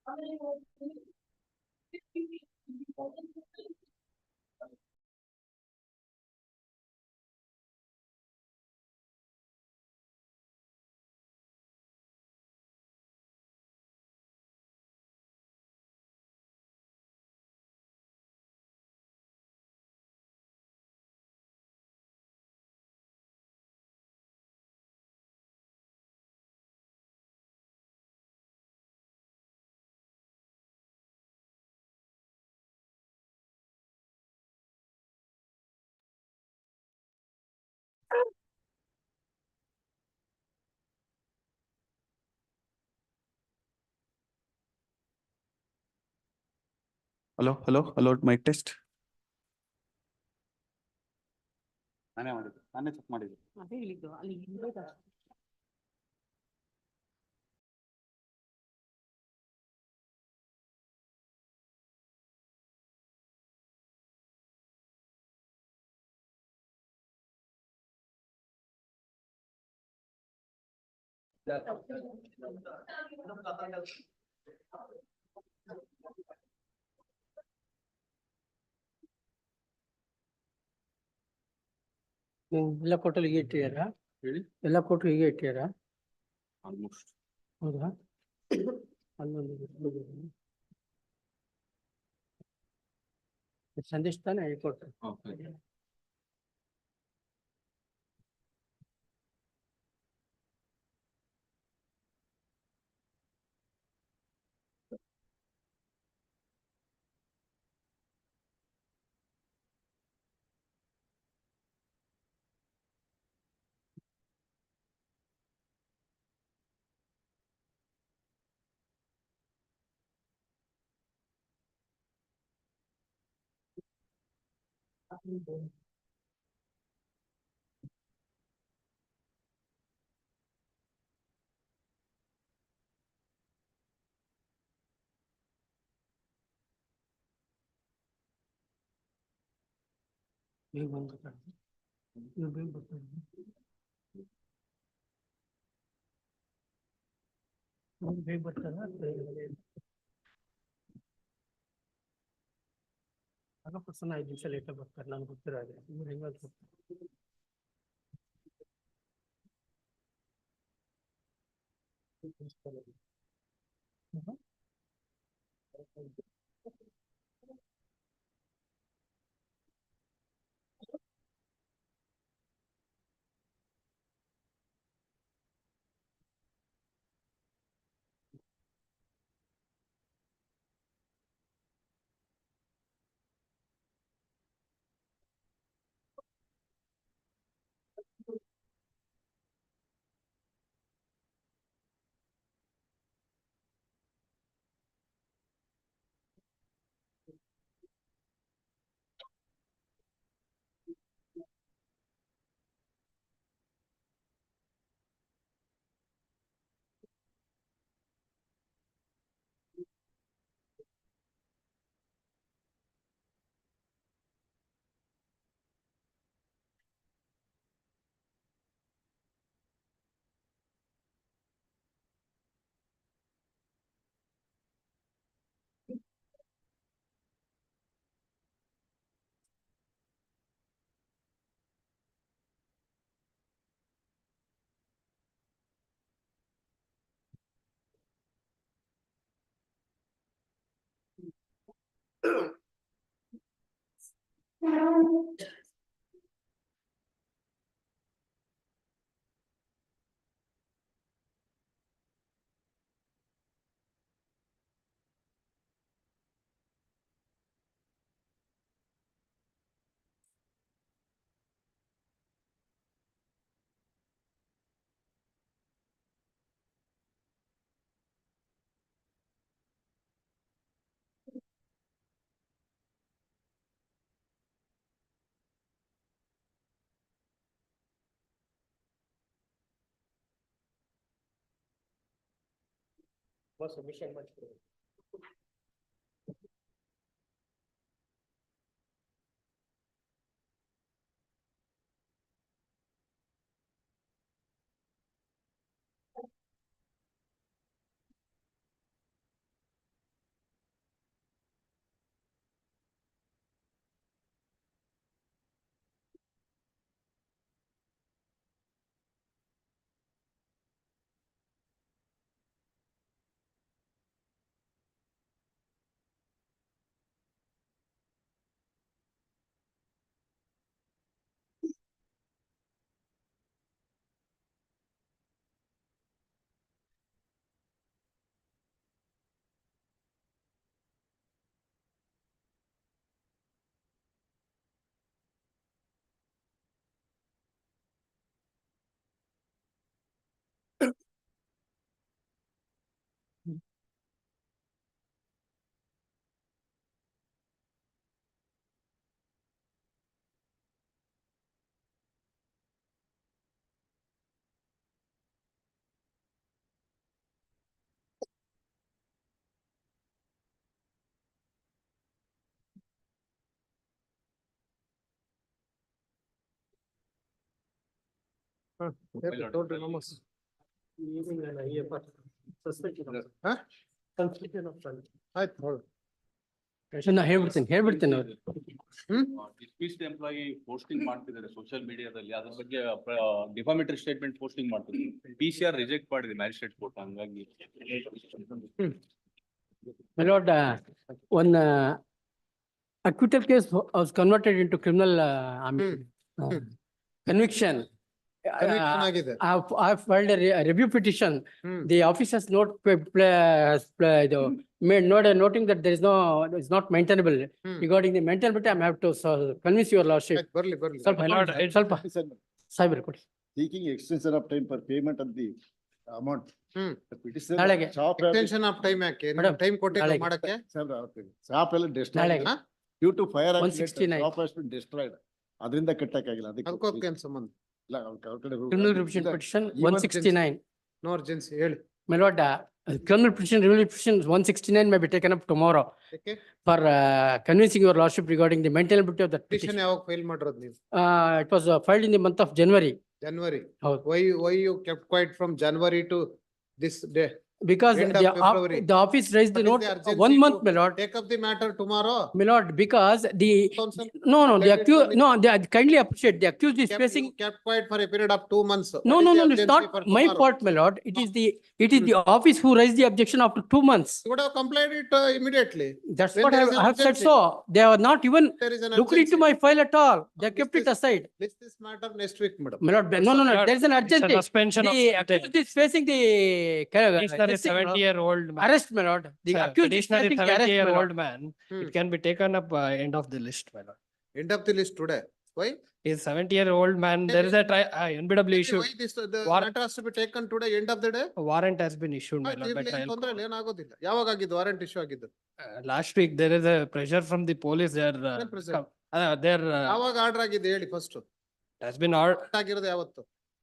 Hello, mic test. ನಾನೇ ಮಾಡಿದ್ದು, ನಾನೇ ಚೆಕ್ ಮಾಡಿದ್ದು. ಅದೇ ಹೇಳಿದ್ದು ಅಲ್ಲಿ ಇರ್ಬೇಕು ಅಷ್ಟೇ. ಎಲ್ಲ ಕೊಟ್ಟಲ್ಲಿ ಹೀಗೆ ಇಟ್ಟಿದಾರಾ? ಹೇಳಿ. ಎಲ್ಲ ಕೊಟ್ಟು ಹೀಗೆ ಇಟ್ಟಿದಾರಾ? ಆಲ್ಮೋಸ್ಟ್. ಹೌದಾ? ಅಲ್ಲೊಂದು ಸಂದೇಶ ತಾನೇ ಕೊಟ್ಟು. ಬೇಗ ಬಂದ್ಬಿಡ್ತಾರೆ. ನೀವು ಬೇಗ ಬರ್ತಾರೆ. ಬೇಗ ಬರ್ತಾರ ಆಗ ಪರ್ಸನ್ 5 ನಿಮಿಷ ಲೇಟ್ ಬರ್ತಾರೆ. ನಾನು ಗೊತ್ತಿರೋದೆ ಇವ್ರು ಹೆಂಗ ಸಬ್ಮಿಷನ್ ಮಾಡ್ತೀವಿ. ಆಯ್ತು ನಾ ಹೇಳ್ಬಿಡ್ತೀನಿ ಅವ್ರು. ಡಿಸ್ಮಿಸ್ಡ್ ಎಂಪ್ಲಾಯಿ ಪೋಸ್ಟಿಂಗ್ ಮಾಡ್ತಿದ್ದಾರೆ ಸೋಷಿಯಲ್ ಮೀಡಿಯಾದಲ್ಲಿ, ಅದ್ರ ಬಗ್ಗೆ ಡಿಫಾಮೇಟರಿ ಸ್ಟೇಟ್ಮೆಂಟ್ ಪೋಸ್ಟಿಂಗ್ ಮಾಡ್ತಿದ್ದಾರೆ. PCR ರಿಜೆಕ್ಟ್ ಮಾಡಿದೆ ಮ್ಯಾಜಿಸ್ಟ್ರೇಟ್ ಕೋರ್ಟ್, ಹಂಗಾಗಿ. My lord, one acquittal case was converted into criminal conviction. ಆಗಿದೆ. I have filed a review petition. The office has made noting that there is it's not maintainable. Regarding the maintainability, I have to convince your lordship. ಆಯ್ತು, ಬರ್ಲಿ. ಸ್ವಲ್ಪ ಸಾಹೇಬ್ರೆ ಕೊಡಿ. Seeking extension of time for payment of the amount. The petitioner ನಾಳೆಗೆ. shop extension of time ಯಾಕೆ? Madam, time ಕೊಟ್ಟಿಲ್ಲ ನಾಳೆಗೆ. ಮಾಡಕ್ಕೆ? shop ಎಲ್ಲ destroyed. ನಾಳೆಗೆ. Due to fire accident, 169. shop has been destroyed. ಅದರಿಂದ ಕಟ್ಟಕ್ಕಾಗಿಲ್ಲ. ಅದಕ್ಕೆ ಏನ್ ಸಂಬಂಧ? ಇಲ್ಲ, ಅವ್ರ ಕಡೆ rule Criminal ಇದೆ. revision petition Even 169. No urgency ಹೇಳಿ. My lord, criminal petition, review petition 169 may be taken up tomorrow ಯಾಕೆ? for convincing your lordship regarding the maintainability of that petition petition. ಯಾವಾಗ ಫೈಲ್ ಮಾಡಿರೋದು ನೀವು? It was filed in the month of January. January. ಹೌದು. Why you kept quiet from January to this day? Because End of February. the office raised the What is note the urgency 1 month, to my lord. Take up the matter tomorrow. My lord, because the, Counsel, no, the Let it accused, run. no, they kindly appreciate, the accused is facing. Kept quiet for a period of 2 months. No, What no, is the no, it's urgency not for my tomorrow? fault, my lord. It is the office who raised the objection after 2 months. You would have complied it immediately. That's When what there is an I have said urgency. so. They are not even There is an looked into urgency. my file at all. They This kept it is- aside. List this matter next week, madam. My lord, no, Lord, there is an urgency. suspension of The accused is facing the petitioner is this thing, 70-year-old man. arrest, my lord. The Sir, accused is petitioner is facing the arrest, my lord. 70-year-old man. Hmm. It can be taken up end of the list, my lord. End of the list today. Why? He is 70-year-old man. There is a NBW issued. Why this, the War- matter has to be taken today, end of the day? A warrant has been issued, my ಆಯ್ತು, lord, by ಇರ್ಲಿ, ಏನ್ trial ತೊಂದ್ರೆ court. ಇಲ್ಲ, ಏನಾಗೋದಿಲ್ಲ. ಯಾವಾಗ ಆಗಿದ್ದು warrant issue ಆಗಿದ್ದು? Last week, there is a pressure from the police. ಏನ್ pressure? There ಯಾವಾಗ ಆರ್ಡರ್ ಆಗಿದೆ ಹೇಳಿ ಫಸ್ಟ್. has been ಆಗಿರೋದು ಯಾವತ್ತು?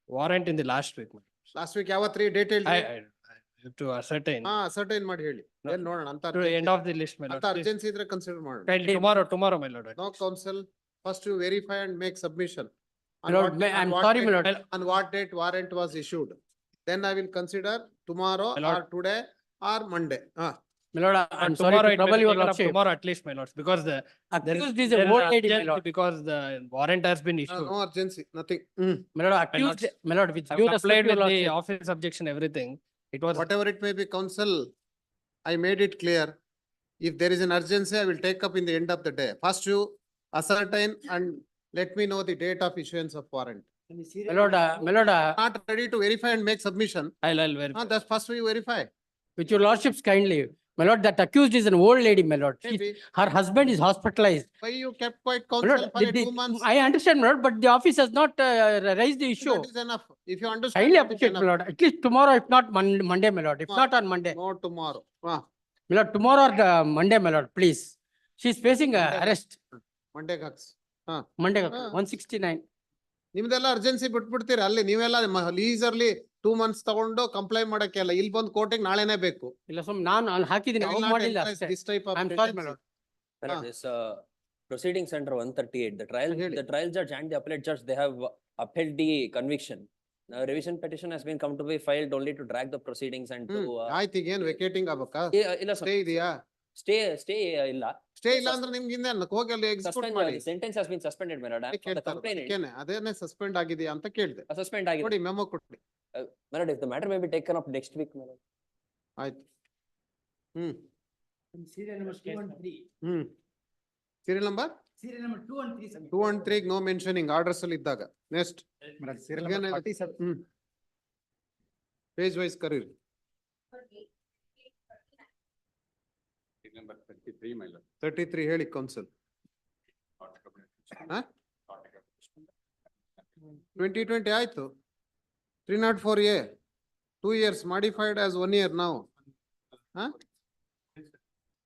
warrant in the last week. my lord. Last week ಯಾವತ್ರಿ ಡೇಟ್ ಹೇಳಿ? I have to ascertain. ಹಾ, ಸರ್ಟೈನ್ ಮಾಡಿ ಹೇಳಿ. No. ಏನ್ ನೋಡೋಣ ಅಂತ To end of the list, my lord. ಅಂತ Please. ಅರ್ಜೆನ್ಸಿ ಇದ್ರೆ ಕನ್ಸಿಡರ್ ಮಾಡೋಣ. Kindly tomorrow, my lord. No counsel, first you verify and make submission. My On lord, what- on I'm what sorry, my date- lord. On what date warrant was issued? Then I will consider tomorrow My lord. or today or Monday. My lord, I'm sorry Tomorrow to it may trouble be your taken up lordship. tomorrow at least, my lords, because there Accused is there a is old lady, my urgency lord. because the warrant has been issued. No urgency, nothing. My lord, accused, my lord, with I've due respect complied to your with the lordship. office objection, everything. It was, Whatever it may be, counsel, I made it clear. If there is an urgency, I will take up in the end of the day. First you ascertain and let me know the date of issuance of warrant. My lord, Not ready to verify and make submission. I'll verify. That's first we verify. with your lordship's kindly, my lord, that accused is an old lady, my lord. Maybe. Her husband is hospitalized. Why you kept quiet My counsel lord, for a 2 months? I understand, my lord, but the office has not raised the issue. That is enough. If you understand. Kindly that is appreciate, my enough. lord, at least tomorrow, if not Monday, my lord, if not on Monday. No tomorrow. My lord, tomorrow or Monday, my lord, please. She is facing Monday. arrest. Monday ಹಾಕ್ಸ್. Monday, Ah. 169. ನಿಮ್ದೆಲ್ಲ urgency ಬಿಟ್ಬಿಡ್ತೀರಾ ಅಲ್ಲಿ ನೀವೆಲ್ಲ ಲೀಸರ್ಲಿ 2 months ತಗೊಂಡು comply ಮಾಡಕ್ಕೆ ಅಲ್ಲ ಇಲ್ಲಿ ಬಂದು ಕೋರ್ಟಿಗೆ ನಾಳೆನೆ ಬೇಕು. ಇಲ್ಲ ಸುಮ್ ನಾನು ಅಲ್ಲಿ ಹಾಕಿದ್ದೀನಿ, I will ಅವಾಗ not ಮಾಡಿಲ್ಲ encourage ಅಷ್ಟೇ. this type of I'm sorry, my tendency. lord. My lord, Ah. this proceedings under 138, Really? the trial judge and the appellate judge, they have upheld the conviction. Now, revision petition has been come to be filed only to drag the proceedings and to. ಆಯ್ತು, ಈಗ ಏನ್ ವೆಕೇಟಿಂಗ್ ಆಗ್ಬೇಕಾ? ಇಲ್ಲ stay ಇದೆಯಾ? stay ಇಲ್ಲ. Stay ಇಲ್ಲ ಅಂದ್ರೆ ನಿಮ್ಗೆ ಹಿಂದೆ ಹೋಗಿ ಅಲ್ಲಿ ಎಕ್ಸಿಕ್ಯೂಟ್ ಮಾಡಿ. Sentence has been suspended, my lord. For the complainant, ಕೇಳ್ತಾರೆ ಅದೇನೆ ಸಸ್ಪೆಂಡ್ ಆಗಿದೆಯಾ ಅಂತ ಕೇಳಿದೆ. suspend ಆಗಿದೆ. ಕೊಡಿ ಮೆಮೊ ಕೊಡಿ. My lord, if the matter may be taken up next week, my lord. ಆಯ್ತು. Hmm Serial number 2 and 3. Hmm serial number Serial number 2 and 3. 2 and 3 no mentioning orders ಅಲ್ಲಿ ಇದ್ದಾಗ. ನೆಕ್ಸ್ಟ್ ಪೇಜ್ ವೈಸ್ ಕರೀರಿ. Number 33, my lord. 33 ಹೇಳಿ council. 2020 ಆಯ್ತು. 304A 2 years modified as 1 year now.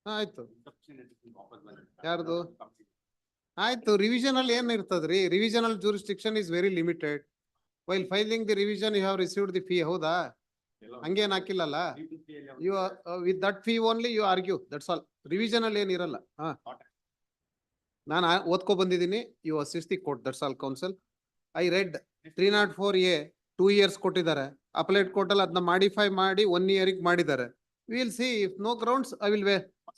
ಆಯ್ತು. ಯಾರ್ದು? ಆಯ್ತು, revision ಅಲ್ಲಿ ಏನ್ ಇರ್ತದ್ರಿ? Revisional jurisdiction is very limited. While filing the revision you have received the fee, ಹೌದಾ? ಹಂಗೇನ್ ಹಾಕಿಲ್ಲಲ್ಲ. You with that fee only you argue, that's all. Revision ಅಲ್ಲಿ ಏನಿರಲ್ಲ. ನಾನು ಓದ್ಕೊ ಬಂದಿದ್ದೀನಿ. You assist the court, that's all counsel. I read 304A 2 years ಕೊಟ್ಟಿದ್ದಾರೆ. Appellate court ಅಲ್ಲಿ ಅದನ್ನ ಮಾಡಿಫೈ ಮಾಡಿ 1 year ಮಾಡಿದ್ದಾರೆ. We'll see if no grounds, I will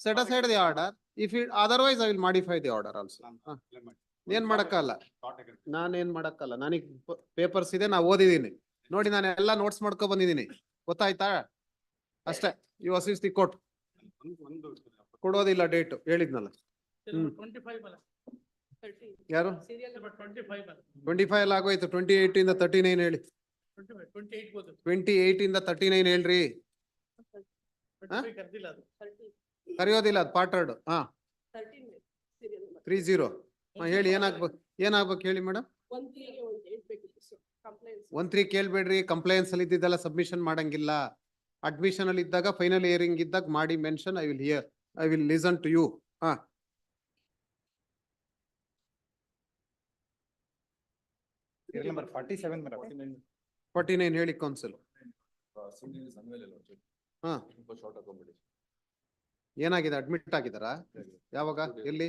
set aside the order. If it otherwise, I will modify the order also. ಏನ್ ಮಾಡಕ್ಕಲ್ಲ, ನಾನೇನ್ ಮಾಡಕ್ಕಲ್ಲ, ನನಗ್ papers ಇದೆ, ನಾ ಓದಿದೀನಿ ನೋಡಿ, ನಾನು ಎಲ್ಲ ನೋಟ್ಸ್ ಮಾಡ್ಕೊ ಬಂದಿದ್ದೀನಿ, ಗೊತ್ತಾಯ್ತಾ? ಅಷ್ಟೇ. You assist the court. ಕೊಡೋದಿಲ್ಲ ಡೇಟ್ ಹೇಳಿದ್ನಲ್ಲ. ಯಾರು 25 ಎಲ್ಲ ಆಗೋಯ್ತು. 28 ಇಂದ 39 ಹೇಳಿ. 28 ಇಂದ 39 ಹೇಳ್ರಿ. ಕರೆಯೋದಿಲ್ಲ ಅದು ಪಾರ್ಟರ್ಡ್. 30 ಹೇಳಿ. ಏನಾಗ್ಬೇಕು ಹೇಳಿ ಮೇಡಮ್. 1-3 ಕೇಳ್ಬೇಡ್ರಿ. ಕಂಪ್ಲೇಂಟ್ಸ್ ಅಲ್ಲಿ ಇದ್ದಿದ್ದೆಲ್ಲ ಸಬ್ಮಿಷನ್ ಮಾಡಂಗಿಲ್ಲ. ಅಡ್ಮಿಷನ್ ಅಲ್ಲಿ ಇದ್ದಾಗ, ಫೈನಲ್ ಹಿಯರಿಂಗ್ ಇದ್ದಾಗ ಮಾಡಿ mention. I will listen to you. Number 47, madam. 49 ಹೇಳಿ ಕೌನ್ಸಿಲ್. ಏನಾಗಿದೆ? ಅಡ್ಮಿಟ್ ಆಗಿದಾರಾ? ಯಾವಾಗ? ಎಲ್ಲಿ?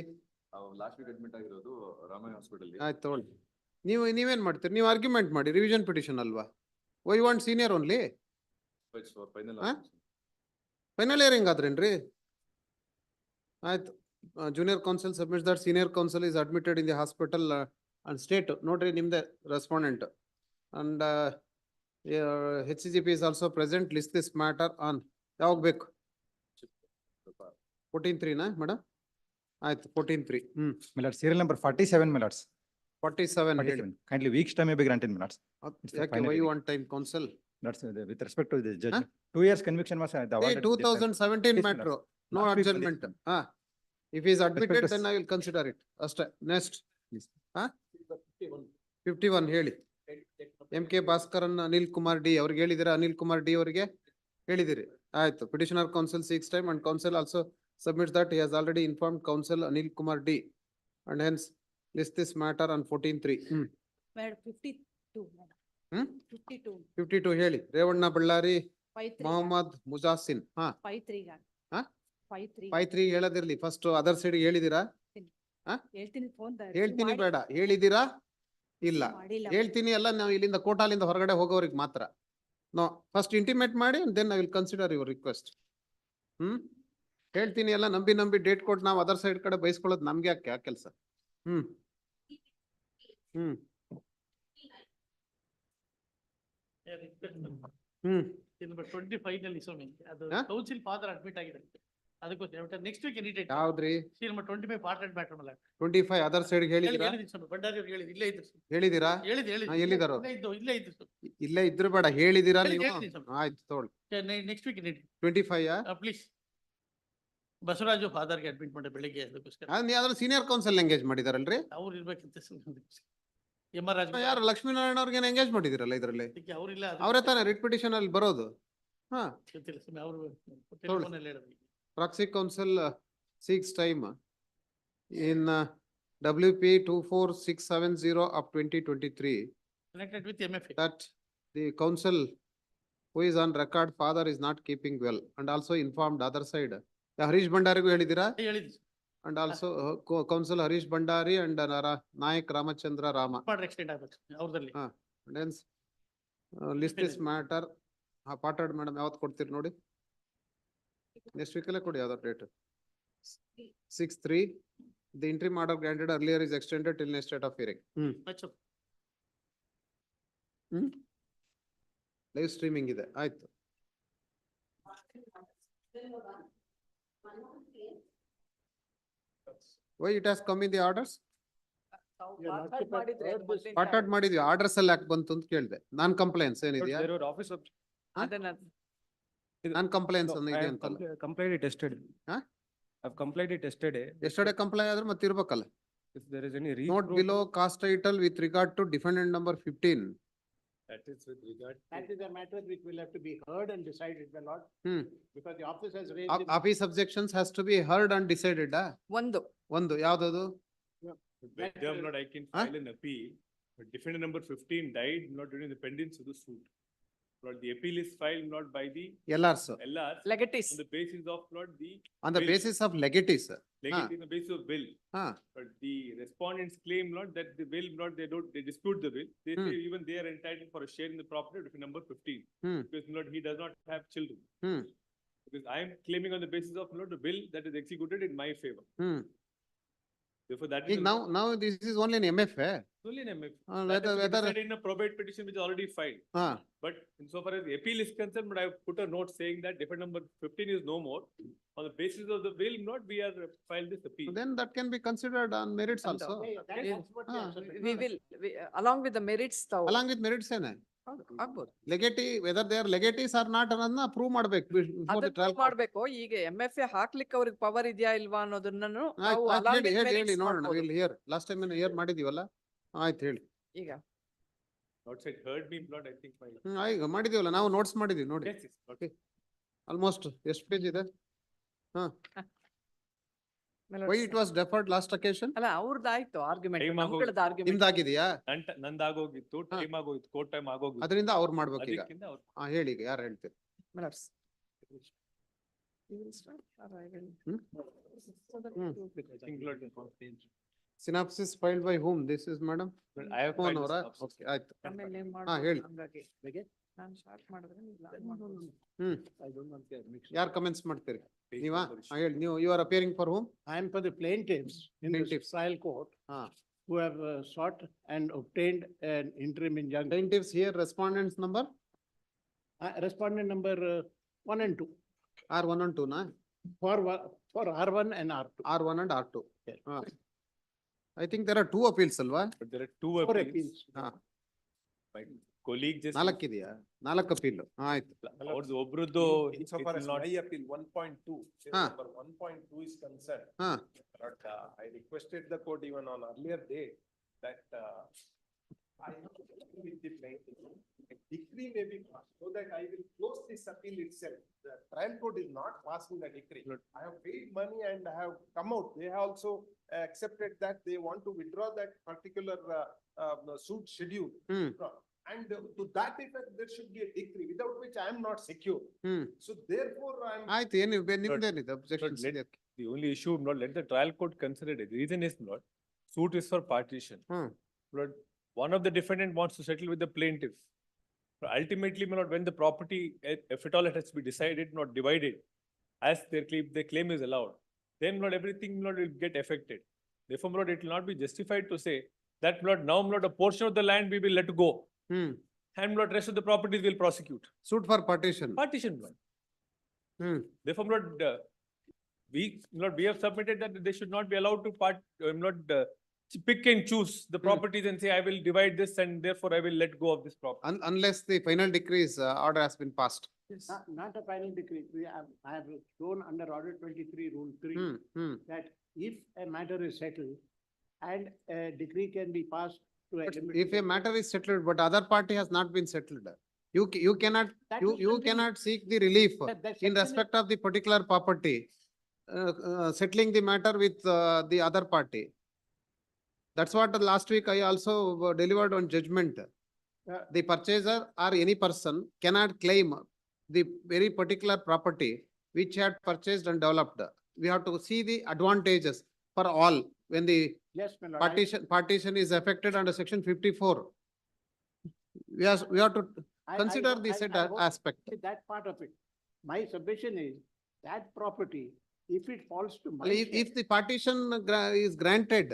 ಲಾಸ್ಟ್ ವೀಕ್ ಅಡ್ಮಿಟ್ ಆಗಿರೋದು ರಾಮಯ್ಯ ಹಾಸ್ಪಿಟಲ್. ಆಯ್ತು ತಗೊಳ್ಳಿ. ನೀವೇನ್ ಮಾಡ್ತೀರಿ? ನೀವು ಆರ್ಗ್ಯುಮೆಂಟ್ ಮಾಡಿ. ರಿವಿಷನ್ ಪಿಟಿಷನ್ ಅಲ್ವಾ? Why want senior only? Final hearing ಆದ್ರೇನ್ರಿ? ಆಯ್ತು. Junior counsel submits that senior counsel is admitted in the hospital and state. ನೋಡ್ರಿ ನಿಮ್ದೆ respondent. And HCGP is also present. List this matter on. ಯಾವಾಗ ಬೇಕು? 14-3 ನಾ madam? ಆಯ್ತು 14-3. Millards, serial number 47, millards. 47 ಹೇಳಿ. 47. Kindly weeks time may be granted, millards. It's the ಯಾಕೆ final why you hearing. want time counsel? That's with respect to the judge. 2 years conviction was the Hey, awarded. 2017 Yes, matter. millards. No Last week adjournment. If he is admitted, Respect to then I will consider it. ಅಷ್ಟೇ. Next. Yes. 51 ಹೇಳಿ. MK Bhaskaran Anil Kumar D ಅವ್ರಿಗೆ ಹೇಳಿದಿರಾ? Anil Kumar D ಅವರಿಗೆ ಹೇಳಿದಿರಿ. ಆಯ್ತು. Petitioner counsel seeks time and counsel also submits that he has already informed counsel Anil Kumar D and hence list this matter on 14-3. Madam, 52, madam. 52. ಹೇಳಿ. ರೇವಣ್ಣ ಬಳ್ಳಾರಿ, 53. ಮೊಹಮ್ಮದ್ ಮುಜಾಸಿನ್. 53 ಗಾನ. 53. 53 ಹೇಳದಿರ್ಲಿ. First other side ಹೇಳಿದಿರಾ? ಹೇಳ್ತೀನಿ phone. ಹೇಳ್ತೀನಿ ಬೇಡ. ಹೇಳಿದಿರಾ? ಇಲ್ಲ. ಮಾಡಿಲ್ಲ. ಹೇಳ್ತೀನಿ ಅಲ್ಲ, ನಾವು ಇಲ್ಲಿಂದ ಕೋಟಾಲಿಂದ ಹೊರಗಡೆ ಹೋಗೋರಿಗೆ ಮಾತ್ರ. ನೋ, ಫಸ್ಟ್ ಇಂಟಿಮೇಟ್ ಮಾಡಿ then I will consider your request. ಹೇಳ್ತೀನಿ ಎಲ್ಲ ನಂಬಿ ಡೇಟ್ ಕೊಟ್ಟು ನಾವು ಅದರ್ ಸೈಡ್ ಕಡೆ ಬಯಸ್ಕೊಳ್ಳೋದು ನಮ್ಗೆ ಯಾಕೆ ಆ ಕೆಲಸ? ಹ್ಮ್ 25 ನಲ್ಲಿ ಸ್ವಾಮಿ ಅದು ಕೌನ್ಸಿಲ್ ಫಾದರ್ ಅಡ್ಮಿಟ್ ಆಗಿದೆ. ಅದಕ್ಕೋಸ್ಕರ ನೆಕ್ಸ್ಟ್ ವೀಕ್ ಎನಿ ಡೇಟ್. ಯಾವ್ದ್ರಿ? 25 ಪಾರ್ಟೆಡ್ ಮ್ಯಾಟರ್ ಮೇಲೆ 25 ಅದರ್ ಸೈಡ್ ಹೇಳಿದಿರಾ? ಭಂಡಾರಿ ಅವ್ರು ಹೇಳಿದ್ರು. ಇಲ್ಲೇ ಇದ್ರು. ಹೇಳಿದಿರಾ? ಎಲ್ಲಿದಾರೋ? ಇಲ್ಲೇ ಇದ್ರು ಬೇಡ. ಹೇಳಿದಿರಾ ನೀವು? ಆಯ್ತು ತಗೊಳ್ಳಿ. Next week any date. 25 please. Basavaraju ಫಾದರ್ಗೆ ಅಡ್ಮಿಟ್ ಮಾಡಿ ಬೆಳಿಗ್ಗೆ. ಅದಕ್ಕೋಸ್ಕರ ಯಾವ್ದಾದ್ರು ಸೀನಿಯರ್ ಕೌನ್ಸಿಲ್ ಎಂಗೇಜ್ ಮಾಡಿದಾರಲ್ರಿ? ಅವ್ರು ಇರ್ಬೇಕಂತ MR ರಾಜ್. ಯಾರು ಲಕ್ಷ್ಮೀನಾರಾಯಣ ಅವ್ರಿಗೆ ಎಂಗೇಜ್ ಮಾಡಿದಿರಲ್ಲ ಇದ್ರಲ್ಲಿ? ಅವ್ರಿಲ್ಲ. ಅವರೇ ತಾನೇ ರಿಟ್ ಪಿಟಿಷನ್ ಅಲ್ಲಿ ಬರೋದು. Proxy counsel seeks time in WP 24670 of 2023 connected with MFA that the counsel who is on record father is not keeping well and also informed other side. Harish Bandari gu helidira? ಹೇಳಿದ್ರು. And also counsel Harish Bandari and Nayak Ramachandra Rama. Extend ಆಗಬೇಕು ಅವ್ರದಲ್ಲಿ. And hence list this matter. Part heard madam ಯಾವತ್ತು ಕೊಡ್ತೀರಿ ನೋಡಿ? Next ವೀಕಲ್ಲೇ ಕೊಡಿ. ಯಾವ್ದಾದ್ರು date? 6-3. The interim order granted earlier is extended till next date of hearing. Live streaming ಇದೆ. ಆಯ್ತು. Why it has come in the orders? ಪಾಟರ್ಡ್ ಮಾಡಿದ್ವಿ. ಆರ್ಡರ್ಸ್ ಅಲ್ಲಿ ಯಾಕೆ ಬಂತು ಅಂತ ಕೇಳಿದೆ. ನಾನ್ ಕಂಪ್ಲೇಂಟ್ಸ್ ಏನಿದೆಯಾ? ನಾನ್ ಕಂಪ್ಲೇಂಟ್ಸ್ ಇದೆ ಅಂತಲ್ಲ. Completely tested. I've completely tested. Yesterday comply ಆದ್ರೆ ಮತ್ತೆ ಇರ್ಬೇಕಲ್ಲ. If there is any Note below cast title with regard to defendant number 15. That is with regard. That is a matter which will have to be heard and decided, my lord, because the office has raised. Office objections has to be heard and decided. ಒಂದು ಯಾವ್ದದು? Not I can file an appeal, but defendant number 15 died not during the pending of the suit. Lord, the appeal is filed not by the LRs, LRs Legatees. on the basis of Lord the on the bill. basis of legatees. Legate on the basis of bill. Huh. But the respondents claim not that the bill, not they dispute the bill. They say even they are entitled for a share in the property of number 15. Because Lord, he does not have children. Because I am claiming on the basis of Lord the bill that is executed in my favor. Therefore, that is Now this is only an MF. only an MF. Uh, That whether- is to be whether- decided in a probate petition which is already filed. But insofar as the appeal is concerned, but I have put a note saying that defendant number 15 is no more. On the basis of the bill, not we are filed this appeal. Then that can be considered on merits And, also. We will, along with the merits, ತಾವು Along with merits ಏನೆ? ಹೌದು, ಆಗ್ಬೋದು. Legatee, whether they are legatees or not ಅನ್ನೋದನ್ನ prove ಮಾಡ್ಬೇಕು. before the ಅದನ್ನ trial prove ಮಾಡ್ಬೇಕು. ಈಗ MFA ಹಾಕ್ಲಿಕ್ಕೆ ಅವ್ರಿಗೆ ಪವರ್ ಇದೆಯಾ ಇಲ್ವಾ ಅನ್ನೋದನ್ನ ಆಯ್ತು, ಆಯ್ತು, ಹೇಳಿ ನೋಡೋಣ. We'll hear. Last time hear ಮಾಡಿದೀವಲ್ಲ? ಆಯ್ತು ಹೇಳಿ. ಈಗ Outside heard me, blood, I think my. ಈಗ ಮಾಡಿದೀವಲ್ಲ, ನಾವು ನೋಟ್ಸ್ ಮಾಡಿದೀವಿ ನೋಡಿ. Yes, yes, okay. ಆಲ್ಮೋಸ್ಟ್ ಎಷ್ಟು ಪೇಜ್ ಇದೆ? ಮೇಲೆ Why it was deferred last occasion? ಅಲ್ಲ ಅವ್ರದ್ದಾಯ್ತು ಆರ್ಗ್ಯುಮೆಂಟ್, Time ಆಗೋಗಿ- ನಮ್ಗಳದ್ದು ಆರ್ಗ್ಯುಮೆಂಟ್. ನಿಮ್ದಾಗಿದೆಯಾ? ನಂದಾಗೋಗಿತ್ತು, ಟೈಮ್ ಆಗೋಗಿತ್ತು, ಕೋರ್ಟ್ ಟೈಮ್ ಆಗೋಗಿತ್ತು. ಅದರಿಂದ ಅವ್ರು ಮಾಡ್ಬೇಕು ಈಗ. ಅದಕ್ಕಿಂತ ಅವ್ರು ಹೇಳಿ ಈಗ ಯಾರು ಹೇಳ್ತೀರಿ? Millers. You will start or I will? So that Hmm. you- think Lord, the first page. Synopsis filed by whom? This is madam? But I have. Mohan filed ಅವರಾ? this synopsis. Okay, ಆಯ್ತು. ಆಮೇಲೆ ಏನ್ ಹೇಳಿ. ಮಾಡ್ಬೋದು ಹಂಗಾಗಿ. ನಾನ್ start ಮಾಡಿದ್ರೆ ನೀವು log ಮಾಡ್ಬೋದು. ಯಾರು ಕಮೆಂಟ್ಸ್ ಮಾಡ್ತೀರಿ? Page ನೀವಾ? number is- ಹೇಳಿ, ನೀವು, you are appearing for whom? I am for the plaintiffs in the Plaintiffs. trial court Ah. who have sought and obtained an interim injunction. Plaintiffs here, respondents number? Respondent number 1 and 2 R1 and 2 na? for R1 and R2. R1 and R2. Yes. I think there are 2 appeals alva? But there are two 4 appeals. appeals. My colleague just. 4 ಇದೆಯಾ? 4 appeal. ಆಯ್ತು. ಅವ್ರದ್ದು ಒಬ್ರದ್ದು. Insofar it as will not- my appeal 1.2, number 1.2 is concerned. But I requested the court even on earlier day that I with the plaintiff, a decree may be passed so that I will close this appeal itself. The trial court is not passing the decree. I have paid money and I have come out. They have also accepted that they want to withdraw that particular suit schedule. And to that effect, there should be a decree without which I am not secure. So therefore, I am. ಆಯ್ತು, ಏನು ನಿಮ್ದೇನಿದೆ objections let- ಇದಕ್ಕೆ? The only issue, not let the trial court consider it. The reason is not, suit is for partition. But one of the defendant wants to settle with the plaintiff. But ultimately, my lord, when the property, if at all it has to be decided, not divided, as their claim is allowed, then my lord, everything my lord will get affected. Therefore, my lord, it will not be justified to say that my lord, now my lord, a portion of the land we will let go. And my lord, rest of the properties will prosecute. Suit for partition. Partition, my lord. Therefore, my lord, we have submitted that they should not be allowed to pick and choose the properties and say, I will divide this and therefore I will let go of this property. Unless the final decrees order has been passed. Not a final decree. I have shown under order 23 rule 3 that if a matter is settled and a decree can be passed to a. But if a matter is settled, but other party has not been settled, you cannot, That you will continue. cannot seek the relief That in section is- respect of the particular property, settling the matter with the other party. That's what last week I also delivered on judgment. The purchaser or any person cannot claim the very particular property which had purchased and developed. We have to see the advantages for all when the Yes, my lord. I- partition is affected under section 54. We have to I- consider I- the I- said I won't aspect. say that part of it. My submission is that property, if it falls to my If share- the partition is granted,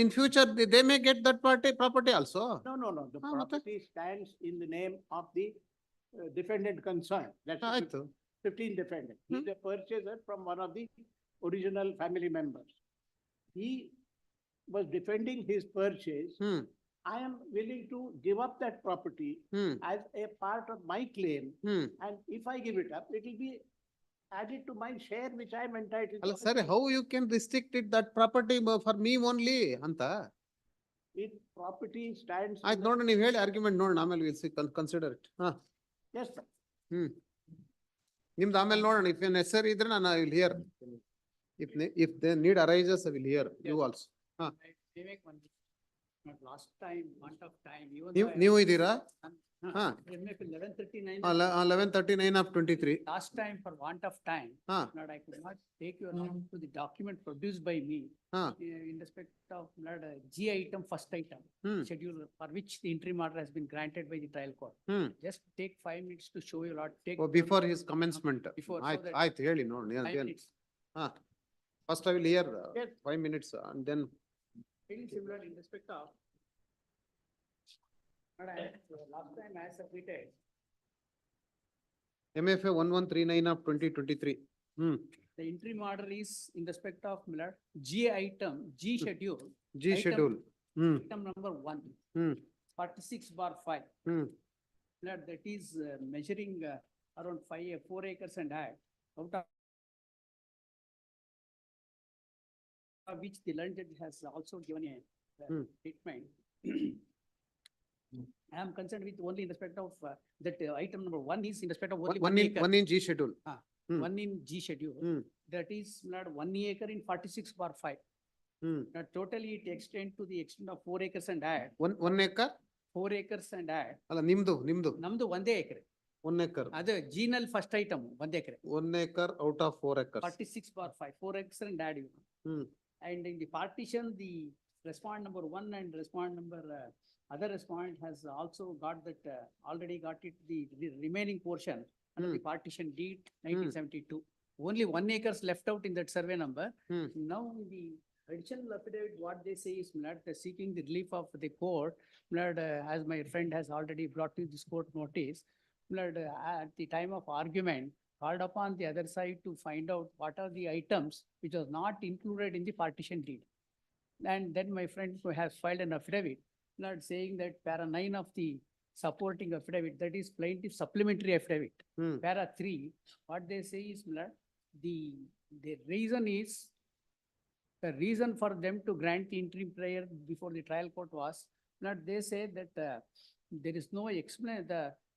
in future, they may get that property also. No, the Ah, ಮತ್ತೆ? property stands in the name of the defendant concerned. That's the ಆಯ್ತು. 15 defendant. He is a purchaser from one of the original family members. He was defending his purchase. I am willing to give up that property as a part of my claim. And if I give it up, it will be added to my share which I am entitled ಅಲ್ಲ to. ಸರಿ, how you can restrict it that property for me only ಅಂತ? If property stands. in ಆಯ್ತು the- ನೋಡೋಣ, ನೀವು ಹೇಳಿ argument ನೋಡೋಣ, ಆಮೇಲೆ will see consider it. Yes, sir. ನಿಮ್ದು ಆಮೇಲೆ ನೋಡೋಣ, ಇಫ್ ನೆಸರಿ ಇದ್ರೆ ನಾನು I will hear. If the need arises, I will hear you also. Last time, want of time. ನೀವು ಇದ್ದೀರಾ? MF 1139. 1139 of 23. Last time, for want of time, Lord, I could not take your note to the document produced by me in respect of Lord, G item, first item, schedule for which the interim order has been granted by the trial court. Just take 5 minutes to show you, Lord, take. Oh, before his commencement. Before, so that- ಆಯ್ತು ಹೇಳಿ ನೋಡಿ. 5 minutes. First I will hear Yes. 5 minutes and then. Very similar in respect of. Lord, last time I submitted. MFA 1139 of 2023. The interim order is in respect of Lord, G item, G schedule. G Item- schedule. Item number 1. 46/5. Lord, that is measuring around 4 acres and half. Out of which the learned judge has also given a statement. I am concerned with only in respect of that item number 1 is in respect of only 1 acre. One in G schedule. 1 in G schedule. That is Lord, 1 acre in 46/5. Totally it extend to the extent of 4 acres and half. One acre? 4 acres and half. ಅಲ್ಲ ನಿಮ್ದು ನಮ್ದು 1 acre. 1 acre. ಅದು G ನಲ್ಲಿ first item 1 acre. 1 acre out of 4 acres. 46/5, 4 acres and add. And in the partition, the respondent number 1 and respondent number, other respondent has also got that, already got it, the remaining portion under the partition deed 1972. Only 1 acres left out in that survey number. Now the additional affidavit, what they say is not seeking the relief of the court, not, as my friend has already brought to this court notice, not, at the time of argument, called upon the other side to find out what are the items which was not included in the partition deed. And then my friend who has filed an affidavit, not saying that para 9 of the supporting affidavit, that is plaintiff supplementary affidavit. Para 3, what they say is, Lord, the reason is, the reason for them to grant the interim prayer before the trial court was, Lord, they say that there is no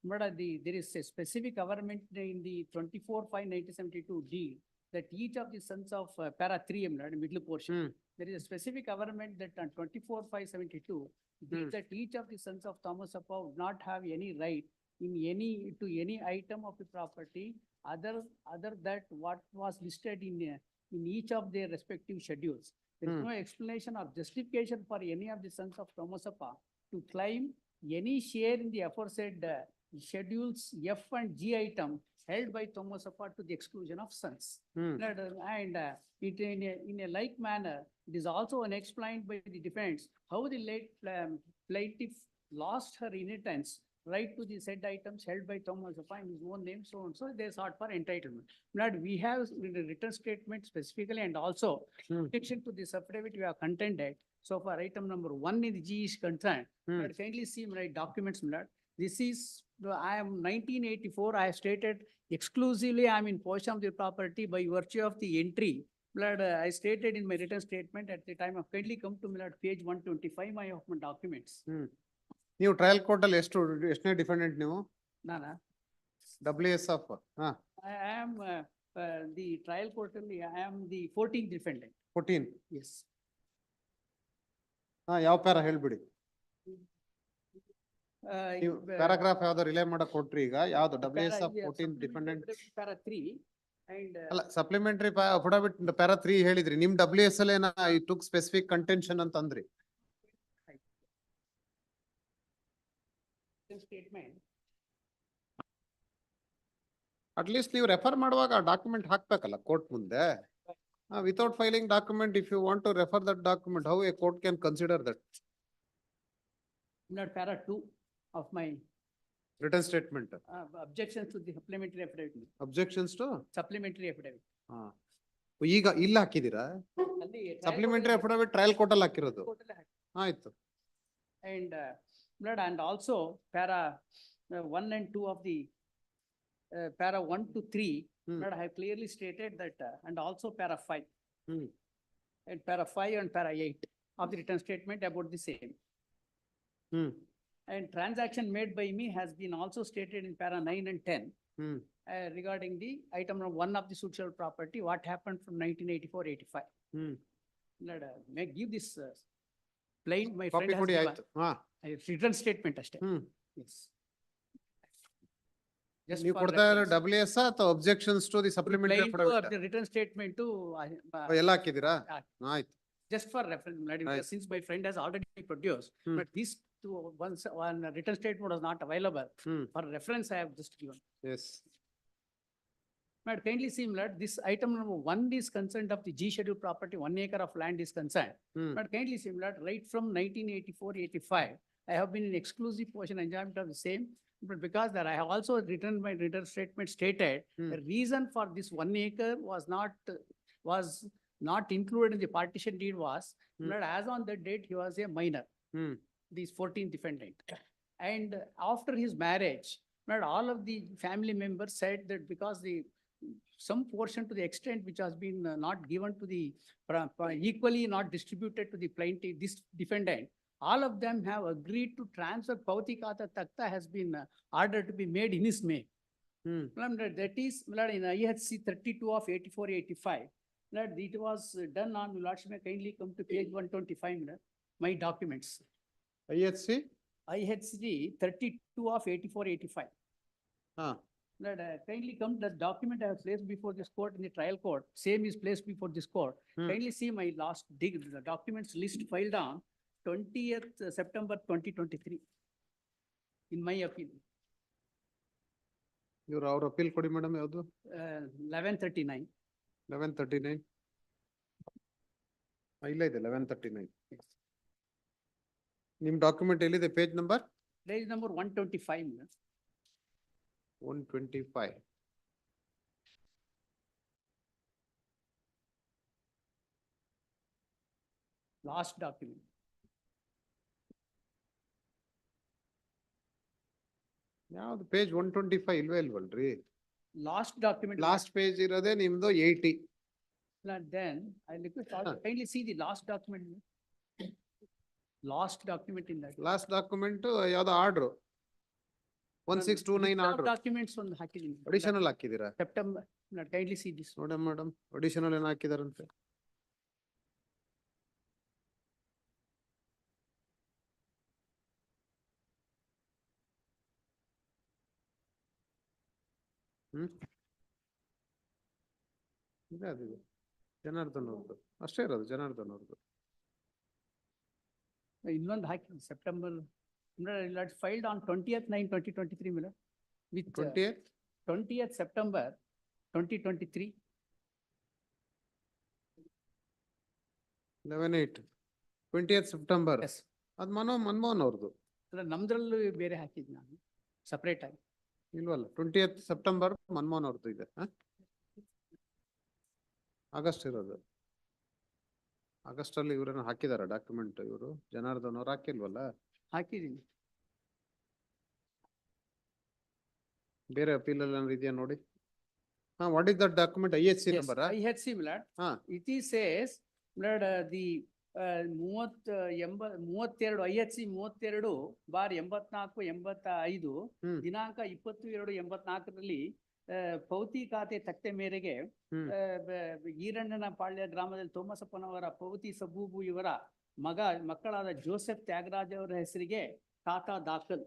there is a specific government in the 24/5/1972 deed that each of the sons of para 3, middle portion, there is a specific government that on 24/5/72 that each of the sons of Thomas Appa would not have any right in any item of the property other that what was listed in each of their respective schedules. There is no explanation or justification for any of the sons of Thomas Appa to claim any share in the aforesaid schedules F and G item held by Thomas Appa to the exclusion of sons. And it in a like manner, it is also unexplained by the defense how the late plaintiff lost her inheritance right to the said items held by Thomas Appa in his own name, so and so they sought for entitlement. Lord, we have the written statement specifically and also objection to this affidavit we have contended. So for item number 1 in the G is concerned, Lord, kindly see my documents, Lord. This is, I am 1984, I have stated exclusively I am in possession of the property by virtue of the entry. Lord, I stated in my written statement at the time of kindly come to Lord, page 125 my of my documents. ನೀವು trial court ಅಲ್ಲಿ ಎಷ್ಟನೇ defendant ನೀವು? Nana, WSF. I am the trial court, I am the 14th defendant. 14. Yes. ಯಾವ para ಹೇಳ್ಬಿಡಿ. ನೀವು paragraph ಯಾವ್ದು relay ಮಾಡಕ್ ಕೊಟ್ರಿ ಈಗ ಯಾವ್ದು? WSF 14th defendant. Para 3 and. ಅಲ್ಲ ಸಪ್ಲಿಮೆಂಟರಿ ಅಫಿಡವಿಟ್ ಪ್ಯಾರಾ 3 ಹೇಳಿದ್ರಿ. ನಿಮ್ WSL ಏನ ಐ ಟುಕ್ ಸ್ಪೆಸಿಫಿಕ್ ಕಂಟೆನ್ಷನ್ ಅಂತ ಅಂದ್ರಿ. Statement. ಅಟ್ಲೀಸ್ಟ್ ನೀವು ರೆಫರ್ ಮಾಡುವಾಗ ಡಾಕ್ಯುಮೆಂಟ್ ಹಾಕ್ಬೇಕಲ್ಲ ಕೋರ್ಟ್ ಮುಂದೆ. Without filing document, if you want to refer that document, how a court can consider that? Not para 2 of my return statement. objections to the supplementary affidavit. Objections to Supplementary affidavit. ಈಗ ಇಲ್ಲ ಹಾಕಿದೀರಾ? ಅಲ್ಲಿ trial supplementary court affidavit trial court ಅಲ್ಲಿ ಹಾಕಿರೋದು. court ಅಲ್ಲಿ ಹಾಕಿ. ಆಯ್ತು. And Lord, and also para 1 and 2 of the para 1 to 3, Lord, I have clearly stated that and also para 5. And para 5 and para 8 of the written statement about the same. And transaction made by me has been also stated in para 9 and 10 regarding the item number 1 of the social property, what happened from 1984-85. Lord, may give this plain, my friend copy has ಕೊಡಿ given. ಆಯ್ತು. Written statement ಅಷ್ಟೇ. Yes. Just ನೀವು for ಕೊಡ್ತಾ ಇರೋ reference. WS ಅಥವಾ objections to the supplementary Reply to affidavit? the written statement to. ಎಲ್ಲ ಹಾಕಿದ್ದೀರಾ? Ah. ಆಯ್ತು. Just for reference, madam, Right. since my friend has already produced, but these two, one written statement was not available. For reference, I have just given. Yes. But kindly see, lad, this item number one is concerned of the G schedule property, 1 acre of land is concerned. But kindly see, lad, right from 1984-85, I have been in exclusive portion enjoyment of the same. But because that I have also written my written statement stated, the reason for this 1 acre was not included in the partition deed was, that as on that date, he was a minor. These 14 defendant. And after his marriage, not all of the family members said that because some portion to the extent which has been not given to the equally not distributed to the plaintiff, this defendant, all of them have agreed to transfer Pauti Khata Takta has been ordered to be made in his name. Madam, that is, madam, in IHC 32 of 84-85, that it was done on, your lordship may kindly come to page 125, madam, my documents. IHC? IHC 32 of 84-85. That kindly come, the document I have placed before this court in the trial court, same is placed before this court. Kindly see my last the documents list filed on 20th September 2023. In my opinion, ಇವ್ರು ಅವ್ರ appeal ಕೊಡಿ madam, ಯಾವುದು? 1139. 1139. ಇಲ್ಲ ಇದೆ 1139. ನಿಮ್ document ಎಲ್ಲಿದೆ? Page number? Page number 125. 125. Last document. ಯಾವ್ದು? Page 125 ಇಲ್ವೇ ಇಲ್ವಲ್ರಿ? Last document. ಲಾಸ್ಟ್ ಪೇಜ್ ಇರೋದೇ ನಿಮ್ದು 80. Then I request all kindly see the last document. Last document in that. Last document ಯಾವ್ದೋ ಆರ್ಡ್ರು 1629 ಆರ್ಡ್ರು. Documents ಒಂದು ಹಾಕಿದ್ದೀನಿ. ಅಡಿಷನಲ್ ಹಾಕಿದ್ದೀರಾ? September, kindly see this. ನೋಡಿ madam, additional ಏನ್ ಹಾಕಿದಾರಂತೆ? ಇದೆ ಅದಿದೆ, ಜನಾರ್ದನ್ ಅವ್ರದ್ದು ಅಷ್ಟೇ ಇರೋದು, ಜನಾರ್ದನ್ ಅವ್ರದ್ದು. ಇನ್ನೊಂದು ಹಾಕಿ September, filed on 20th 9 2023, madam, with 20th September 2023. 11/8 20th September. Yes. ಅದು ಮನಮೋಹನ್ ಅವ್ರದ್ದು. ನಮ್ದ್ರಲ್ಲೂ ಬೇರೆ ಹಾಕಿದ್ ನಾನು ಸಪರೇಟ್ ಆಗಿ. ಇಲ್ವಲ್ಲ, 20th September ಮನಮೋಹನ್ ಅವ್ರದ್ದು ಇದೆ. ಆಗಸ್ಟ್ ಇರೋದು. ಆಗಸ್ಟ್ ಅಲ್ಲಿ ಇವ್ರನ್ನ ಹಾಕಿದಾರ ಡಾಕ್ಯುಮೆಂಟ್? ಇವರು ಜನಾರ್ದನ್ ಅವ್ರು ಹಾಕಿಲ್ವಲ್ಲ? ಹಾಕಿದೀನಿ. ಬೇರೆ ಅಪೀಲ್ ಅಲ್ಲಿ ಏನಾದ್ರು ಇದೆಯಾ ನೋಡಿ. What is that document? IHC number? IHC, madam. It is says, madam, the 32 IHC 32/84/85 ದಿನಾಂಕ 20/2/84ರಲ್ಲಿ ಪೌತಿ ಖಾತೆ ತಕ್ತೆ ಮೇರೆಗೆ ಈರಣ್ಣನ ಪಾಳ್ಯ ಗ್ರಾಮದಲ್ಲಿ ತೋಮಸಪ್ಪನವರ ಪೌತಿ ಸಬೂಬು ಇವರ ಮಕ್ಕಳಾದ ಜೋಸೆಫ್ ತ್ಯಾಗರಾಜ್ ಅವರ ಹೆಸರಿಗೆ ಖಾತಾ ದಾಖಲು.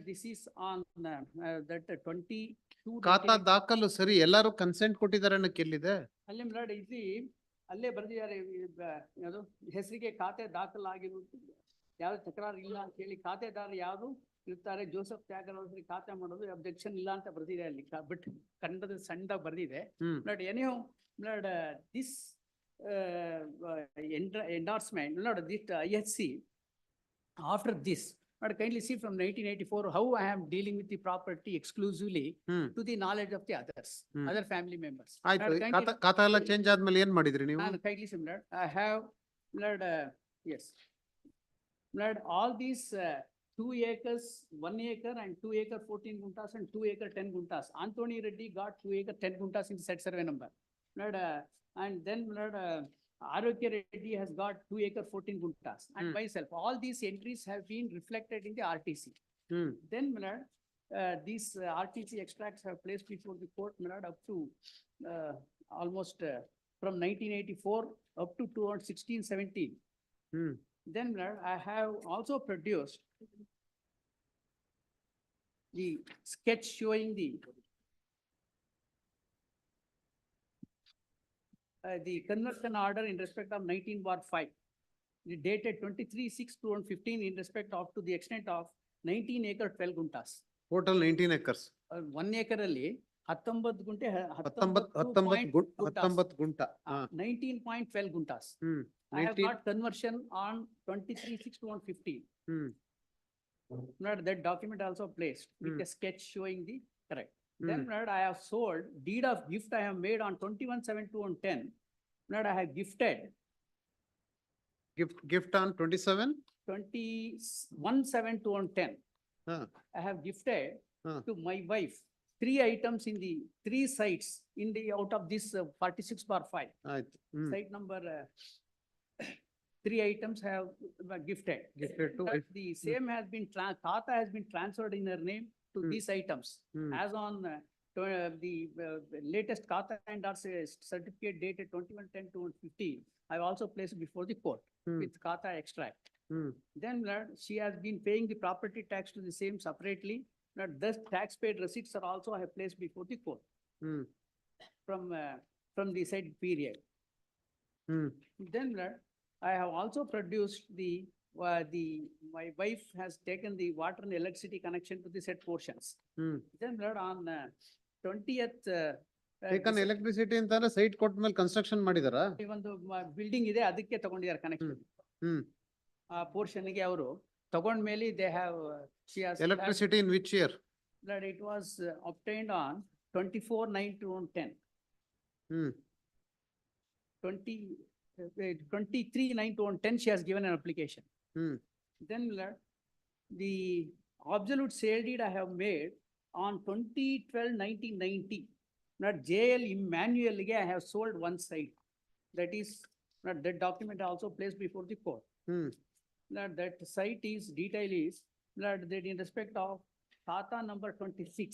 This is on that 22. ಖಾತಾ ದಾಖಲು ಸರಿ, ಎಲ್ಲಾರು ಕನ್ಸೆಂಟ್ ಕೊಟ್ಟಿದ್ದಾರೆ ಅನ್ನಕ್ಕೆ ಎಲ್ಲಿದೆ? ಅಲ್ಲೇ ಮೇಡಮ್ ಇಲ್ಲಿ ಅಲ್ಲೇ ಬರೆದಿದ್ದಾರೆ, ಯಾವುದು ಹೆಸರಿಗೆ ಖಾತೆ ದಾಖಲಾಗಿರುವುದು ಯಾವ್ದು ತಕರಾರು ಇಲ್ಲ ಅಂತ ಹೇಳಿ, ಖಾತೆದಾರ ಯಾರು ಇರ್ತಾರೆ ಜೋಸೆಫ್ ತ್ಯಾಗರಾಜ್ ಖಾತೆ ಮಾಡೋದು ಅಬ್ಜೆಕ್ಷನ್ ಇಲ್ಲ ಅಂತ ಬರ್ದಿದೆ ಅಲ್ಲಿ, ಬಟ್ ಕನ್ನಡದ ಸಣ್ಣದಾಗ ಬರ್ದಿದೆ. But anyhow this endorsement, this IHC after this, but kindly see from 1984 how I am dealing with the property exclusively to the knowledge of the others, other family members. ಆಯ್ತು, ಖಾತಾ ಎಲ್ಲ change ಆದ್ಮೇಲೆ ಏನ್ ಮಾಡಿದ್ರಿ ನೀವು? And kindly see, I have yes, all these 2 acres, 1 acre and 2 acre 14 guntas and 2 acre 10 guntas. Anthony Reddy got 2 acre 10 guntas in set survey number. And then Arokya Reddy has got 2 acre 14 guntas. And myself, all these entries have been reflected in the RTC. Then these RTC extracts have placed before the court up to almost from 1984 up to 2016-17. Then I have also produced the sketch showing the conversion order in respect of 19/5. Dated 23/6/2015 in respect of to the extent of 19 acre 12 guntas. Total 19 acres. 1 acre ಅಲ್ಲಿ 19 ಗುಂಟೆ 19 ಗುಂಟ. 19.12 guntas. I have 19 got conversion on 23/6/2015. Not that document also placed with a sketch showing the correct. Then not I have sold deed of gift I have made on 21/7/2010. Not I have gifted Gift on 27? 21/7/2010. I have gifted to my wife 3 items in the 3 sites in the out of this 46/5. ಆಯ್ತು. Site number 3 items have gifted. Gifted to But the same has been Khata has been transferred in her name to these items. As on the latest Khata and our certificate dated 21/10/2015, I have also placed before the court with Khata extract. Then she has been paying the property tax to the same separately. Thus tax paid receipts are also I have placed before the court from the said period. Then I have also produced my wife has taken the water and electricity connection to the said portions. Then on 20th. Taken electricity ಅಂತಾನೆ site ಕೊಟ್ಟ ಮೇಲೆ construction ಮಾಡಿದಾರಾ? ಒಂದು building ಇದೆ ಅದಕ್ಕೆ ತಗೊಂಡಿದ್ದಾರೆ connection. ಆ portion ಗೆ ಅವರು ತಗೊಂಡ್ಮೇಲೆ they have she has Electricity in which year? that it was obtained on 24/9/2010. 23/9/2010 she has given an application. Then the absolute sale deed I have made on 20/12/1990. Not JL Emmanuel ಗೆ I have sold one site. That is not that document also placed before the court. That site is detail is that in respect of Khata number 26,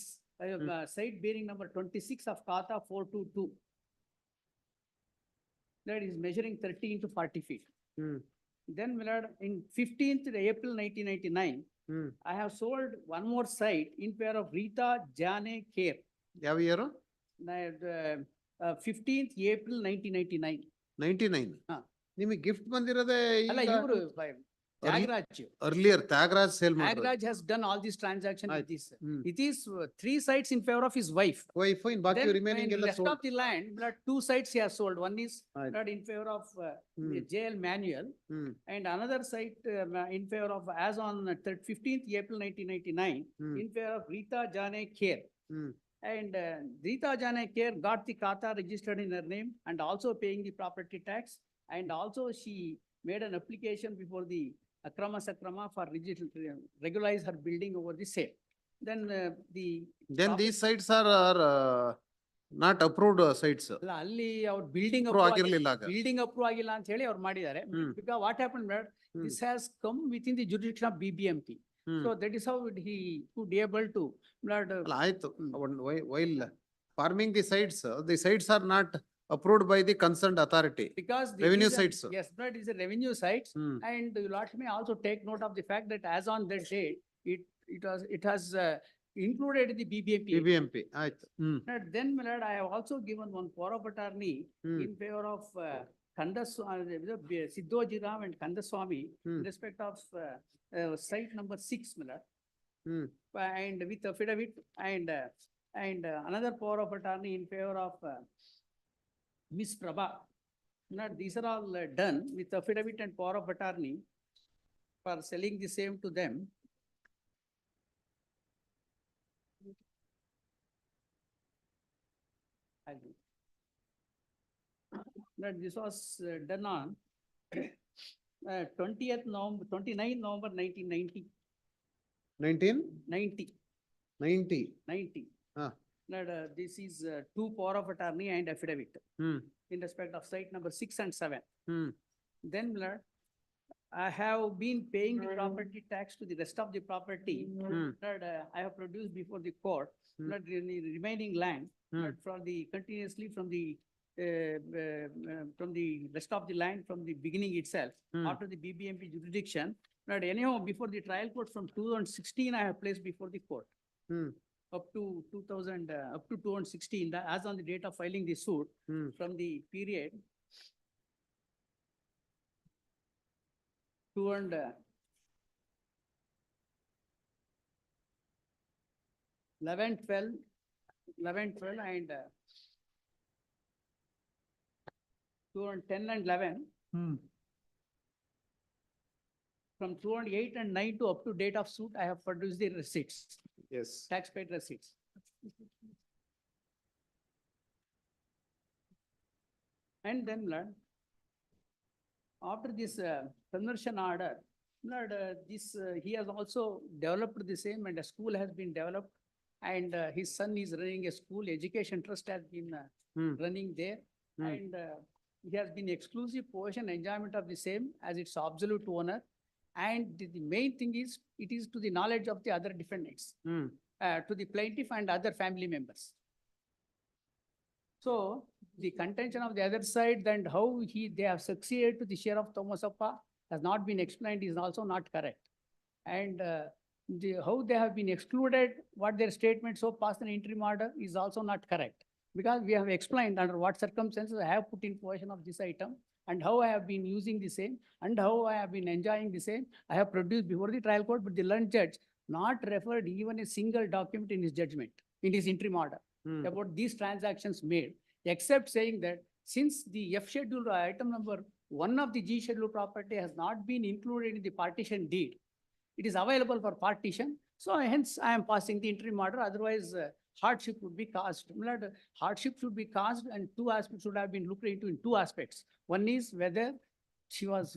site bearing number 26 of Khata 422. That is measuring 30 into 40 feet. Then in 15th April 1999, I have sold one more site in pair of Rita Jane Care. ಯಾವ year? 15th April 1999. 99. ನಿಮಗೆ gift ಬಂದಿರೋದೇ ಅಲ್ಲ ಇವರು earlier Tyagaraja sale ಮಾಡಿದ್ರು. Tyagaraja has done all these transactions with this. It is 3 sites in favor of his wife. Wife in ಬಾಕಿ remaining ಎಲ್ಲ rest of the land, 2 sites he has sold. One is in favor of JL Manuel and another site in favor of as on 15th April 1999 in favor of Rita Jane Care. And Rita Jane Care got the Khata registered in her name and also paying the property tax. And also she made an application before the Akrama Sakrama for regularize her building over the sale. Then these sites are not approved sites. ಅಲ್ಲ ಅಲ್ಲಿ ಅವ್ರ building building approve ಆಗಿಲ್ಲ ಅಂತ ಹೇಳಿ ಅವ್ರು ಮಾಡಿದ್ದಾರೆ. Because what happened, this has come within the jurisdiction of BBMP. So that is how he could be able to. ಆಯ್ತು. While farming the sites are not approved by the concerned authority. Because revenue sites. Yes, that is a revenue sites. And you lot may also take note of the fact that as on that date, it has included the BBMP. ಆಯ್ತು. Then I have also given one power of attorney in favor of Siddhojiram and Kandaswamy in respect of site number 6, and with affidavit and another power of attorney in favor of Miss Prabha. These are all done with affidavit and power of attorney for selling the same to them. This was done on 29th November 1990. 1990. This is 2 power of attorney and affidavit in respect of site number 6 and 7. Then I have been paying the property tax to the rest of the property. I have produced before the court the remaining land from the continuously from the rest of the land from the beginning itself after the BBMP jurisdiction. Anyhow, before the trial court from 2016, I have placed before the court. up to 2016, as on the date of filing the suit, from the period 11, 12, and 2010 and 11. From 2008 and 9 to up to date of suit, I have produced the receipts, Yes. taxpayer receipts. And then, Lord, after this conversion order, Lord, he has also developed the same, and a school has been developed, and his son is running a school, education trust has been running there, and he has been exclusive possession enjoyment of the same as its absolute owner. And the main thing is, it is to the knowledge of the other defendants, to the plaintiff and other family members. So the contention of the other side and how they have succeeded to the share of Thomasappa has not been explained, is also not correct. And how they have been excluded, what their statement so passed an interim order is also not correct. Because we have explained under what circumstances I have put in possession of this item, and how I have been using the same, and how I have been enjoying the same. I have produced before the trial court, but the learned judge not referred even a single document in his judgment, in his interim order, about these transactions made, except saying that since the F schedule item number 1 of the G schedule property has not been included in the partition deed, it is available for partition. So hence I am passing the interim order, otherwise hardship would be caused. Hardship should be caused, and two aspects should have been looked into in two aspects. One is whether she was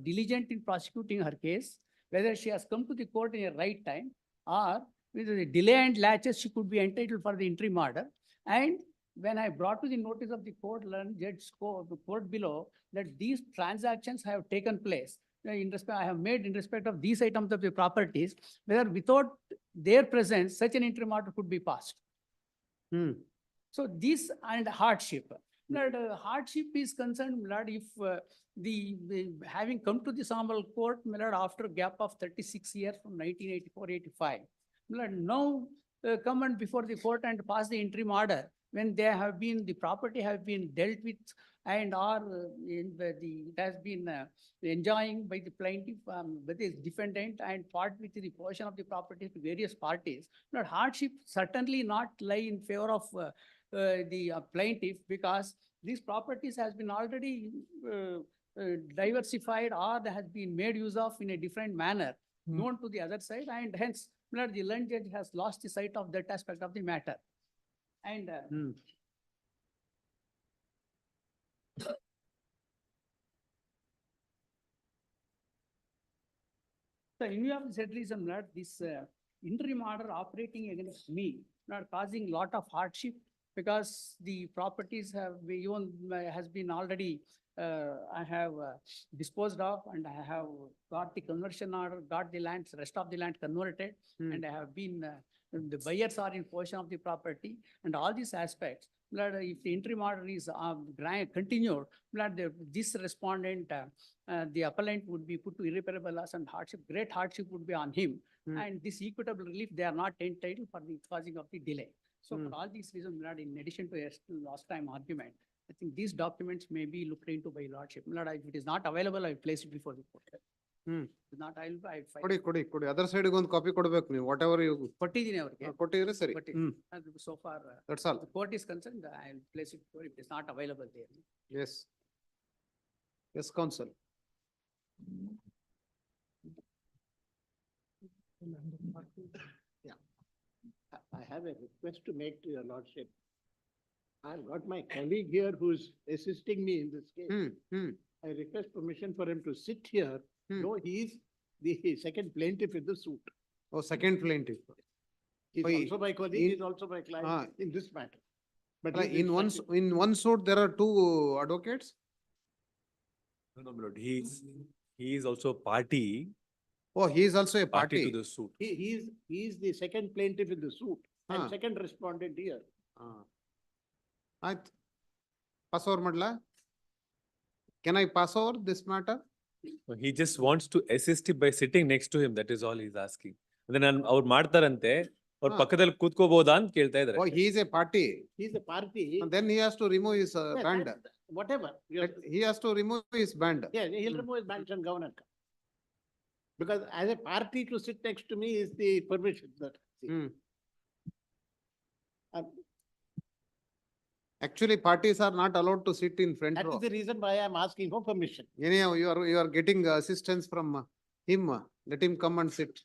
diligent in prosecuting her case, whether she has come to the court in a right time, or with the delay and laches she could be entitled for the interim order. And when I brought to the notice of the court, judge the court below, that these transactions have taken place, I have made in respect of these items of the properties, whether without their presence, such an interim order could be passed. So this and hardship. Hardship is concerned, if the having come to the Sambal court, after a gap of 36 years from 1984-85, now come and before the court and pass the interim order when they have been, the property have been dealt with and it has been enjoying by the plaintiff, by the defendant, and part with the portion of the property to various parties. Hardship certainly not lie in favor of the plaintiff, because these properties has been already diversified or has been made use of in a different manner known to the other side, and hence the learned judge has lost the sight of that aspect of the matter. And so in view of said reason, this interim order operating against me, causing lot of hardship, because the properties have even has been already I have disposed of, and I have got the conversion order, got the land, rest of the land converted, and I have been the buyers are in possession of the property, and all these aspects. If the interim order is continued, this respondent, the appellant would be put to irreparable loss and hardship. Great hardship would be on him, and this equitable relief they are not entitled for the causing of the delay. So for all these reasons, in addition to a last time argument, I think these documents may be looked into by lordship. If it is not available, I will place it before the court. If not available, I will file. ಕೊಡಿ other side ಒಂದು copy ಕೊಡ್ಬೇಕು ನೀವು what ever you ಕೊಟ್ಟಿದ್ದೀನಿ ಅವ್ರಿಗೆ. ಕೊಟ್ಟಿದ್ರೆ ಸರಿ. So far, That's all. the court is concerned, I will place it before, if it is not available there. Yes. Yes, counsel. Yeah. I have a request to make to your lordship. I've got my colleague here who's assisting me in this case. I request permission for him to sit here, though he is the second plaintiff in the suit. Oh, second plaintiff. He's Why, also my colleague, in- he's also my client in this matter. But Like, he's in one suit, there are two advocates? No, my lord, he is also party Oh, he is also a party. to the suit. He is the second plaintiff in the suit and Ah. second respondent here. ಆಯ್ತು pass over ಮಾಡ್ಲಾ? Can I pass over this matter? He just wants to assist him by sitting next to him. That is all he's asking. ಅದೇ ನಾನು ಅವ್ರು ಮಾಡ್ತಾರಂತೆ ಅವ್ರ ಹಾ. ಪಕ್ಕದಲ್ಲಿ ಕೂತ್ಕೋಬಹುದಾ ಅಂತ ಕೇಳ್ತಾ ಇದಾರೆ. Oh, he is a party. He is a party. And then he has to remove his Yes, band. that's- Whatever. He has to remove his band. Yeah, he'll remove his bands and governor. Because as a party to sit next to me is the permission that. Hmm. Uh, Actually, parties are not allowed to sit in front That row. is the reason why I am asking for permission. Anyhow, you are getting assistance from him. Let him come and sit.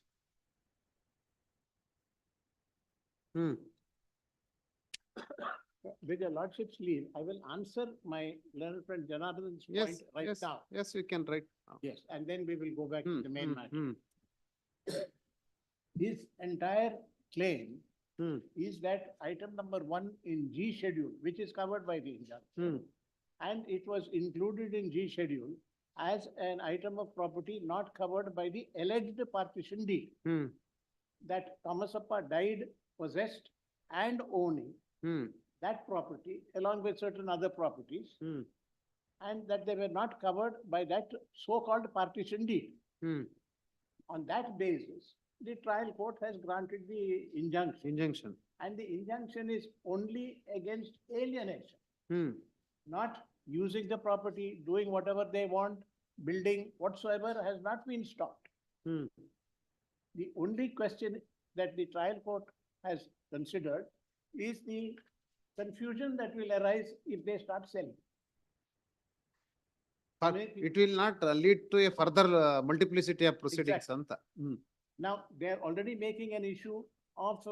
Hmm. With your lordship's leave, I will answer my learned friend Janardhan's Yes, point right yes, now. yes, we can write. Yes, and then we will go back to the main matter. Hmm. His entire claim Hmm. is that item number 1 in G schedule, which is covered by the injunction. Hmm. And it was included in G schedule as an item of property not covered by the alleged partition deed. Hmm. That Thomasappa died possessed and owning Hmm. that property along with certain other properties. Hmm. And that they were not covered by that so-called partition deed. Hmm. On that basis, the trial court has granted the injunction. Injunction. And the injunction is only against alienation, Hmm. not using the property, doing whatever they want, building whatsoever has not been stopped. Hmm. The only question that the trial court has considered is the confusion that will arise if they start selling. But it will not lead to a further multiplicity of proceedings. Exactly. Anta. Hmm. Now, they are already making an issue of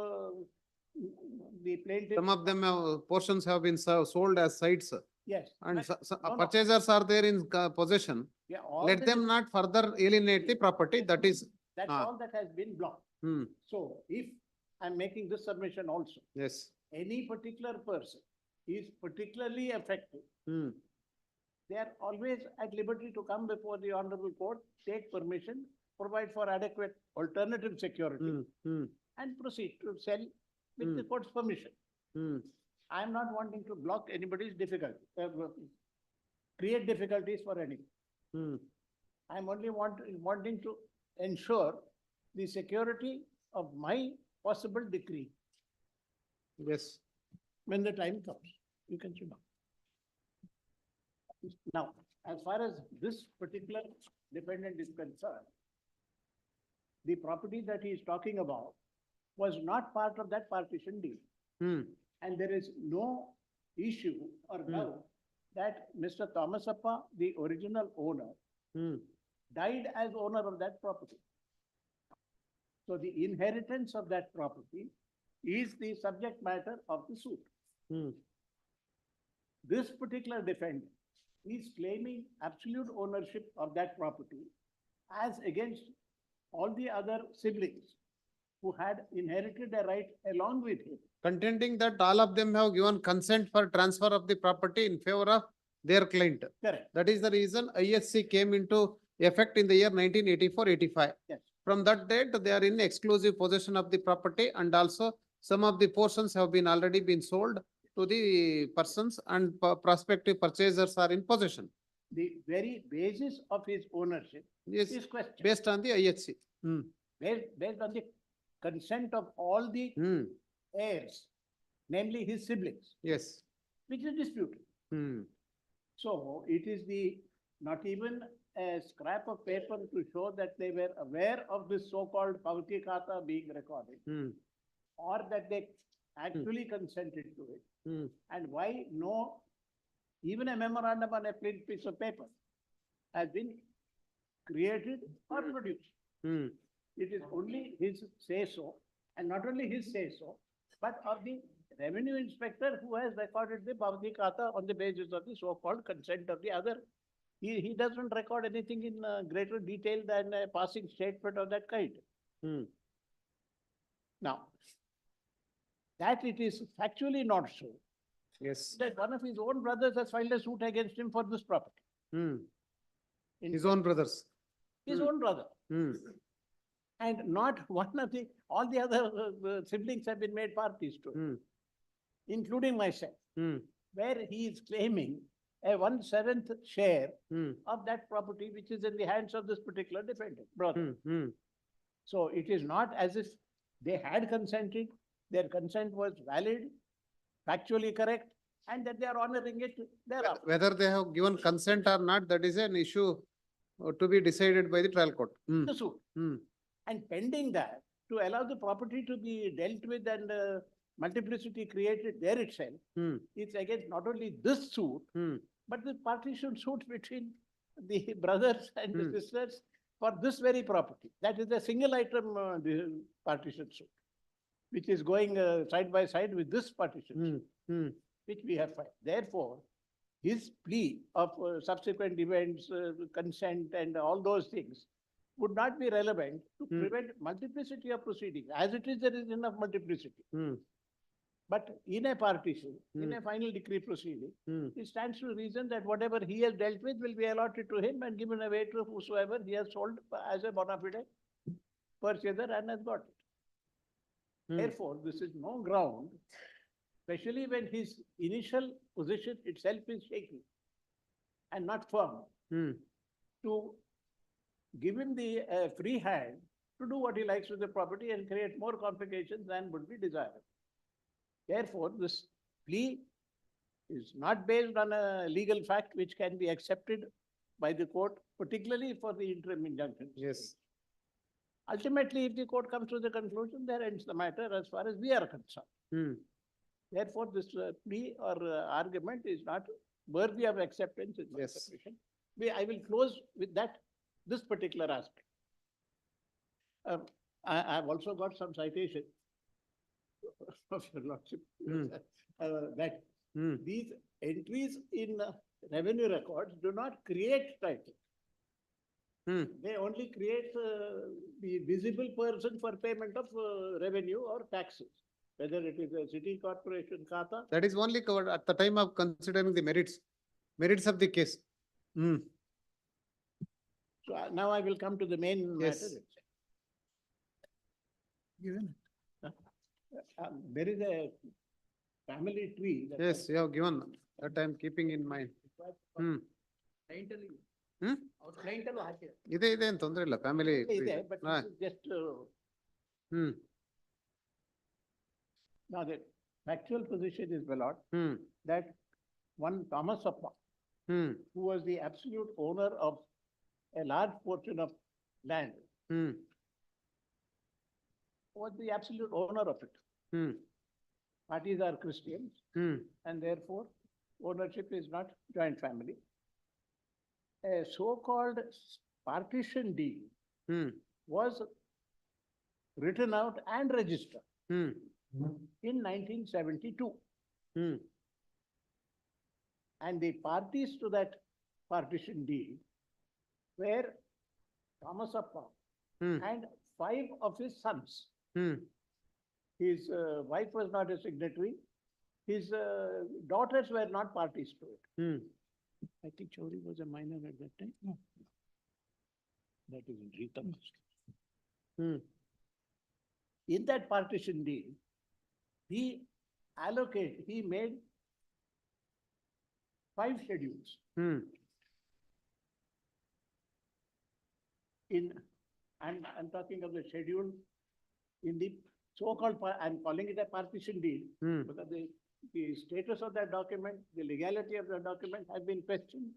the plaintiff. Some of them portions have been sold as sites. Yes. And but- no, no. purchasers are there in possession. Yeah, all Let that them is- not further alienate the property. That is, That's Ah. all that has been blocked. hmm, So if I'm making this submission also, yes. any particular person is particularly affected, Hmm, they are always at liberty to come before the honorable court, take permission, provide for adequate alternative security hmm, hmm, and proceed to sell with the court's permission. hmm. I am not wanting to block anybody's difficulty, create difficulties for anyone. Hmm. I am only wanting to ensure the security of my possible decree Yes. when the time comes. You can sit down. Now, as far as this particular defendant is concerned, the property that he is talking about was not part of that partition deed. Hmm, And there is no issue or doubt that Mr. Thomasappa, the original owner, hmm, died as owner of that property. So the inheritance of that property is the subject matter of the suit. hmm. This particular defendant is claiming absolute ownership of that property as against all the other siblings who had inherited a right along with him. Contending that all of them have given consent for transfer of the property in favor of their client. Correct. That is the reason ISC came into effect in the year 1984-85. Yes. From that date, they are in exclusive possession of the property, and also some of the portions have been already been sold to the persons, and prospective purchasers are in possession. The very basis of his ownership Yes, is questioned, based on the IHC. Hmm, based on the consent of all the hmm, heirs, namely his siblings, yes. which is disputed. Hmm, So it is not even a scrap of paper to show that they were aware of this so-called Pavati Khata being recorded, hmm, or that they actually consented to it. hmm, And why no, even a memorandum on a plain piece of paper has been created or produced. hmm. It is only his say-so, and not only his say-so, but of the revenue inspector who has recorded the Bhavati Khata on the basis of the so-called consent of the other. He doesn't record anything in greater detail than a passing statement of that kind. Hmm. Now, that it is factually not so, Yes. that one of his own brothers has filed a suit against him for this property. Hmm. In His own brothers. His own brother. Hmm. And not one of all the other siblings have been made parties to it, Hmm. including myself, Hmm. where he is claiming a 1/7 share Hmm. of that property which is in the hands of this particular defendant, brother. Hmm. Hmm. So it is not as if they had consented, their consent was valid, factually correct, and that they are honoring it thereafter. Whether they have given consent or not, that is an issue to be decided by the trial court. The suit. Hmm. And pending that, to allow the property to be dealt with and multiplicity created there itself, Hmm. it's against not only this suit, Hmm. but the partition suit between the brothers and the Hmm. sisters for this very property. That is a single item the partition suit, which is going side by side with this partition Hmm. suit, Hmm. which we have filed. Therefore, his plea of subsequent events, consent and all those things would not be relevant to Hmm. prevent multiplicity of proceedings. As it is, there is enough multiplicity. Hmm. But in a partition, in Hmm. a final decree proceeding, Hmm. it stands to reason that whatever he has dealt with will be allotted to him and given away to whosoever he has sold as a bona fide purchaser and has got it. Hmm. Therefore, this is no ground, especially when his initial position itself is shaky and not firm, Hmm. to give him the free hand to do what he likes with the property and create more complications than would be desirable. Therefore, this plea is not based on a legal fact which can be accepted by the court, particularly for the interim injunction. Yes. Ultimately, if the court comes to the conclusion, there ends the matter as far as we are concerned. Hmm. Therefore, this plea or argument is not worthy of acceptance in my Yes. submission. I will close with that, this particular aspect. I've also got some citation of your lordship, Hmm. that Hmm. these entries in revenue records do not create title. Hmm. They only create the visible person for payment of revenue or taxes, whether it is a city corporation khata. That is only covered at the time of considering the merits of the case. Hmm. So now I will come to the main matter. Yes. itself. There is a family tree. that Yes, you have given, that I am keeping in mind. Hmm. Hmm? ಇದೆ ಏನ್ ತೊಂದ್ರೆ ಇಲ್ಲ family ಇದೆ, but this is just, hmm now the factual position is, my lord, hmm that one Thomas Appa, hmm who was the absolute owner of a large portion of land, hmm was the absolute owner of it. Hmm Parties are Christians, hmm and therefore ownership is not joint family. A so-called partition deed hmm was written out and registered hmm in 1972. Hmm And the parties to that partition deed were Thomas Appa hmm and 5 of his sons. Hmm His wife was not a signatory. His daughters were not parties to it. Hmm I think Chauri was a minor at that time. No. That is in Rita. Hmm In that partition deed, he made 5 schedules. Hmm I'm talking of the schedule in the so-called, I'm calling it a partition deed, hmm because the status of that document, the legality of the document has been questioned,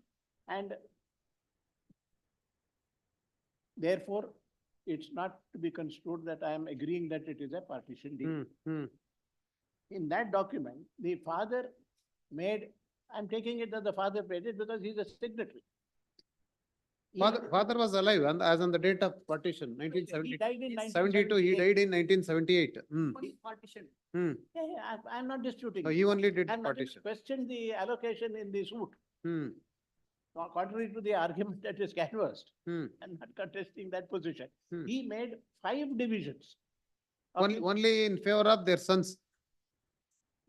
and therefore, it's not to be construed that I am agreeing that it is a partition deed. Hmm hmm In that document, the father made, I'm taking it that the father made it because he's a signatory. Father was alive as on the date of partition, He 1970. died in 72, he 1978. died in 1978. Hmm. Partition. Hmm. Yeah, I'm not disputing. No, it. he only did I'm not partition. questioned the allocation in the suit, Hmm. contrary to the argument that is canvassed. Hmm. I'm not contesting that position. Hmm. He made 5 divisions. of his- Only in favor of their sons,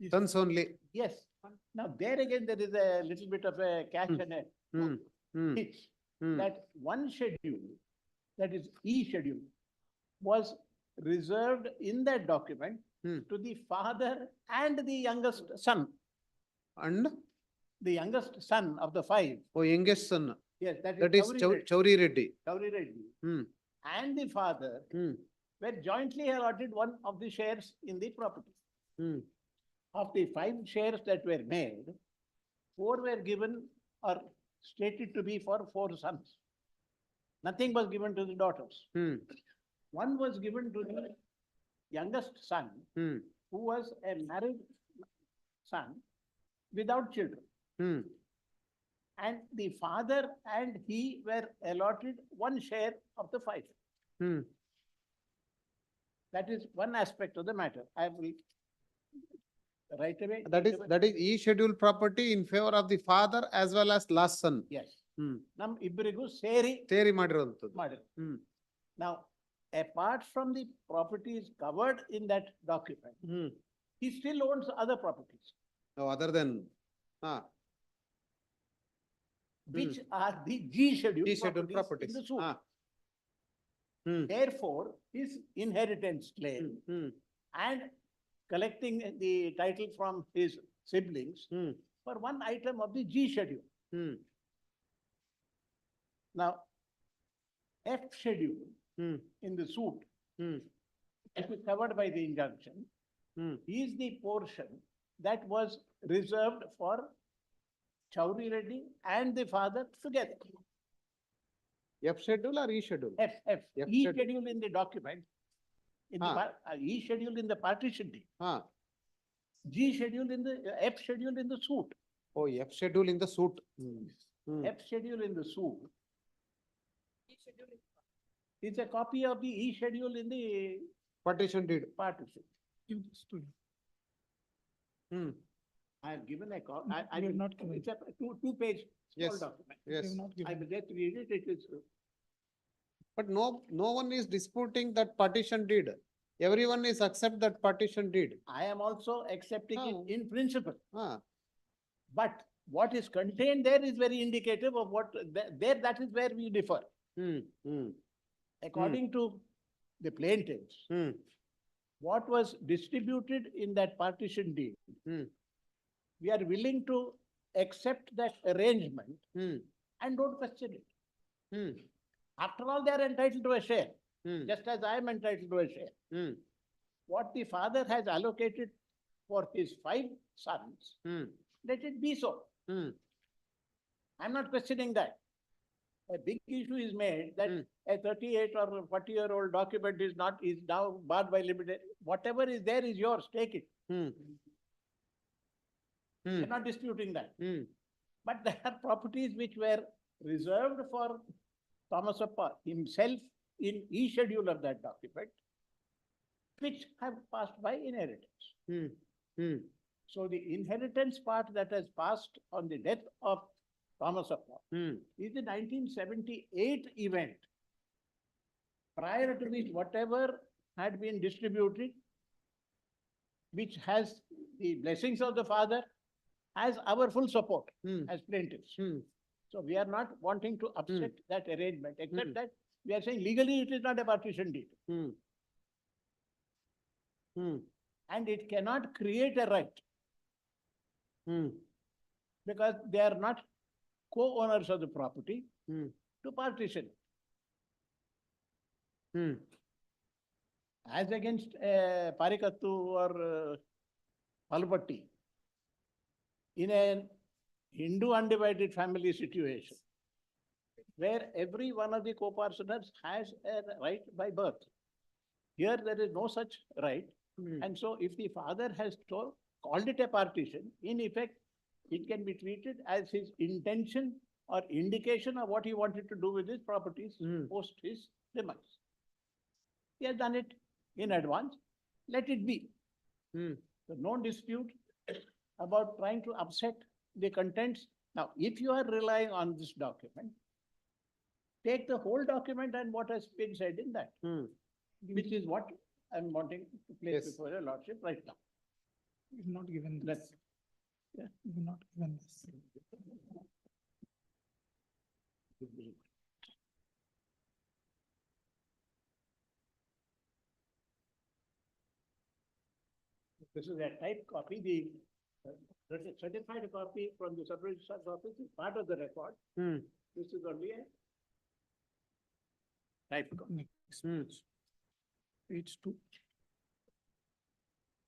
his- sons only. Yes. Now, there again, there is a little bit of a catch Hmm. and a Hmm. Hmm. hitch. Hmm. That one schedule, that is E schedule, was reserved in that document Hmm. to the father and the youngest son. And, The youngest son of the 5, youngest son, yes, that that is is Chauri Reddy. Chauri Reddy. Hmm. and the father were jointly allotted one of the shares in the property. Of the 5 shares that were made, 4 were given or stated to be for 4 sons. Nothing was given to the daughters. One was given to the youngest son, who was a married son without children. And the father and he were allotted 1 share of the 5. That is one aspect of the matter. I will right away. That is E-schedule property in favor of the father as well as last son. Yes. Nam ibbarigu ಸೇರಿ ಸೇರಿ ಮಾಡಿರುವಂತದ್ದು. ಮಾಡಿದ್ರು. Now, apart from the properties covered in that document, he still owns other properties, No, other than, which are the G-schedule E-schedule properties properties. in the suit. Therefore, his inheritance claim and collecting the title from his siblings for one item of the G-schedule. Now, F-schedule in the suit, which is covered by the injunction, is the portion that was reserved for Chauri Reddy and the father together. F-schedule or E-schedule? F, F-schedule. E-schedule in the document, in the E-schedule in the partition deed, G-schedule in the, F-schedule in the suit. Oh, F-schedule in the suit. F-schedule in the suit is a copy of the E-schedule in the Partition deed. partition. Give this to you. I have given a copy. You have not given. It's a two-page small Yes. document. Yes. You have not given. I will just read it. It is, But no one is disputing that partition deed. Everyone is accept that partition deed. I am also accepting Oh. it in principle. Ah, But what is contained there is very indicative of what, there, that is where we differ. According to the plaintiffs, what was distributed in that partition deed, we are willing to accept that arrangement and don't question it. After all, they are entitled to a share, just as I am entitled to a share. What the father has allocated for his 5 sons, let it be so. I'm not questioning that. A big issue is made that a 38 or 40-year-old document is now barred by limited. Whatever is there is yours, take it. I'm not disputing that. But there are properties which were reserved for Thomas Appa himself in E-schedule of that document, which have passed by inheritance. So the inheritance part that has passed on the death of Thomas Appa is the 1978 event. Prior to this, whatever had been distributed, which has the blessings of the father, has our full support as plaintiffs. So we are not wanting to upset that arrangement, except that we are saying legally it is not a partition deed. And it cannot create a right. Because they are not co-owners of the property to partition. As against Parikattu or Palpatti, in a Hindu undivided family situation, where every one of the co-parceners has a right by birth. Here there is no such right. And so if the father has called it a partition, in effect, it can be treated as his intention or indication of what he wanted to do with his properties post his demise. He has done it in advance, let it be. So no dispute about trying to upset the contents. Now, if you are relying on this document, take the whole document and what has been said in that, which is what I'm wanting to place before your lordship right now. You've not given this. You've not given this. This is a type copy, the certified copy from the sub-registrar's office is part of the record. This is only a type copy. Page 2.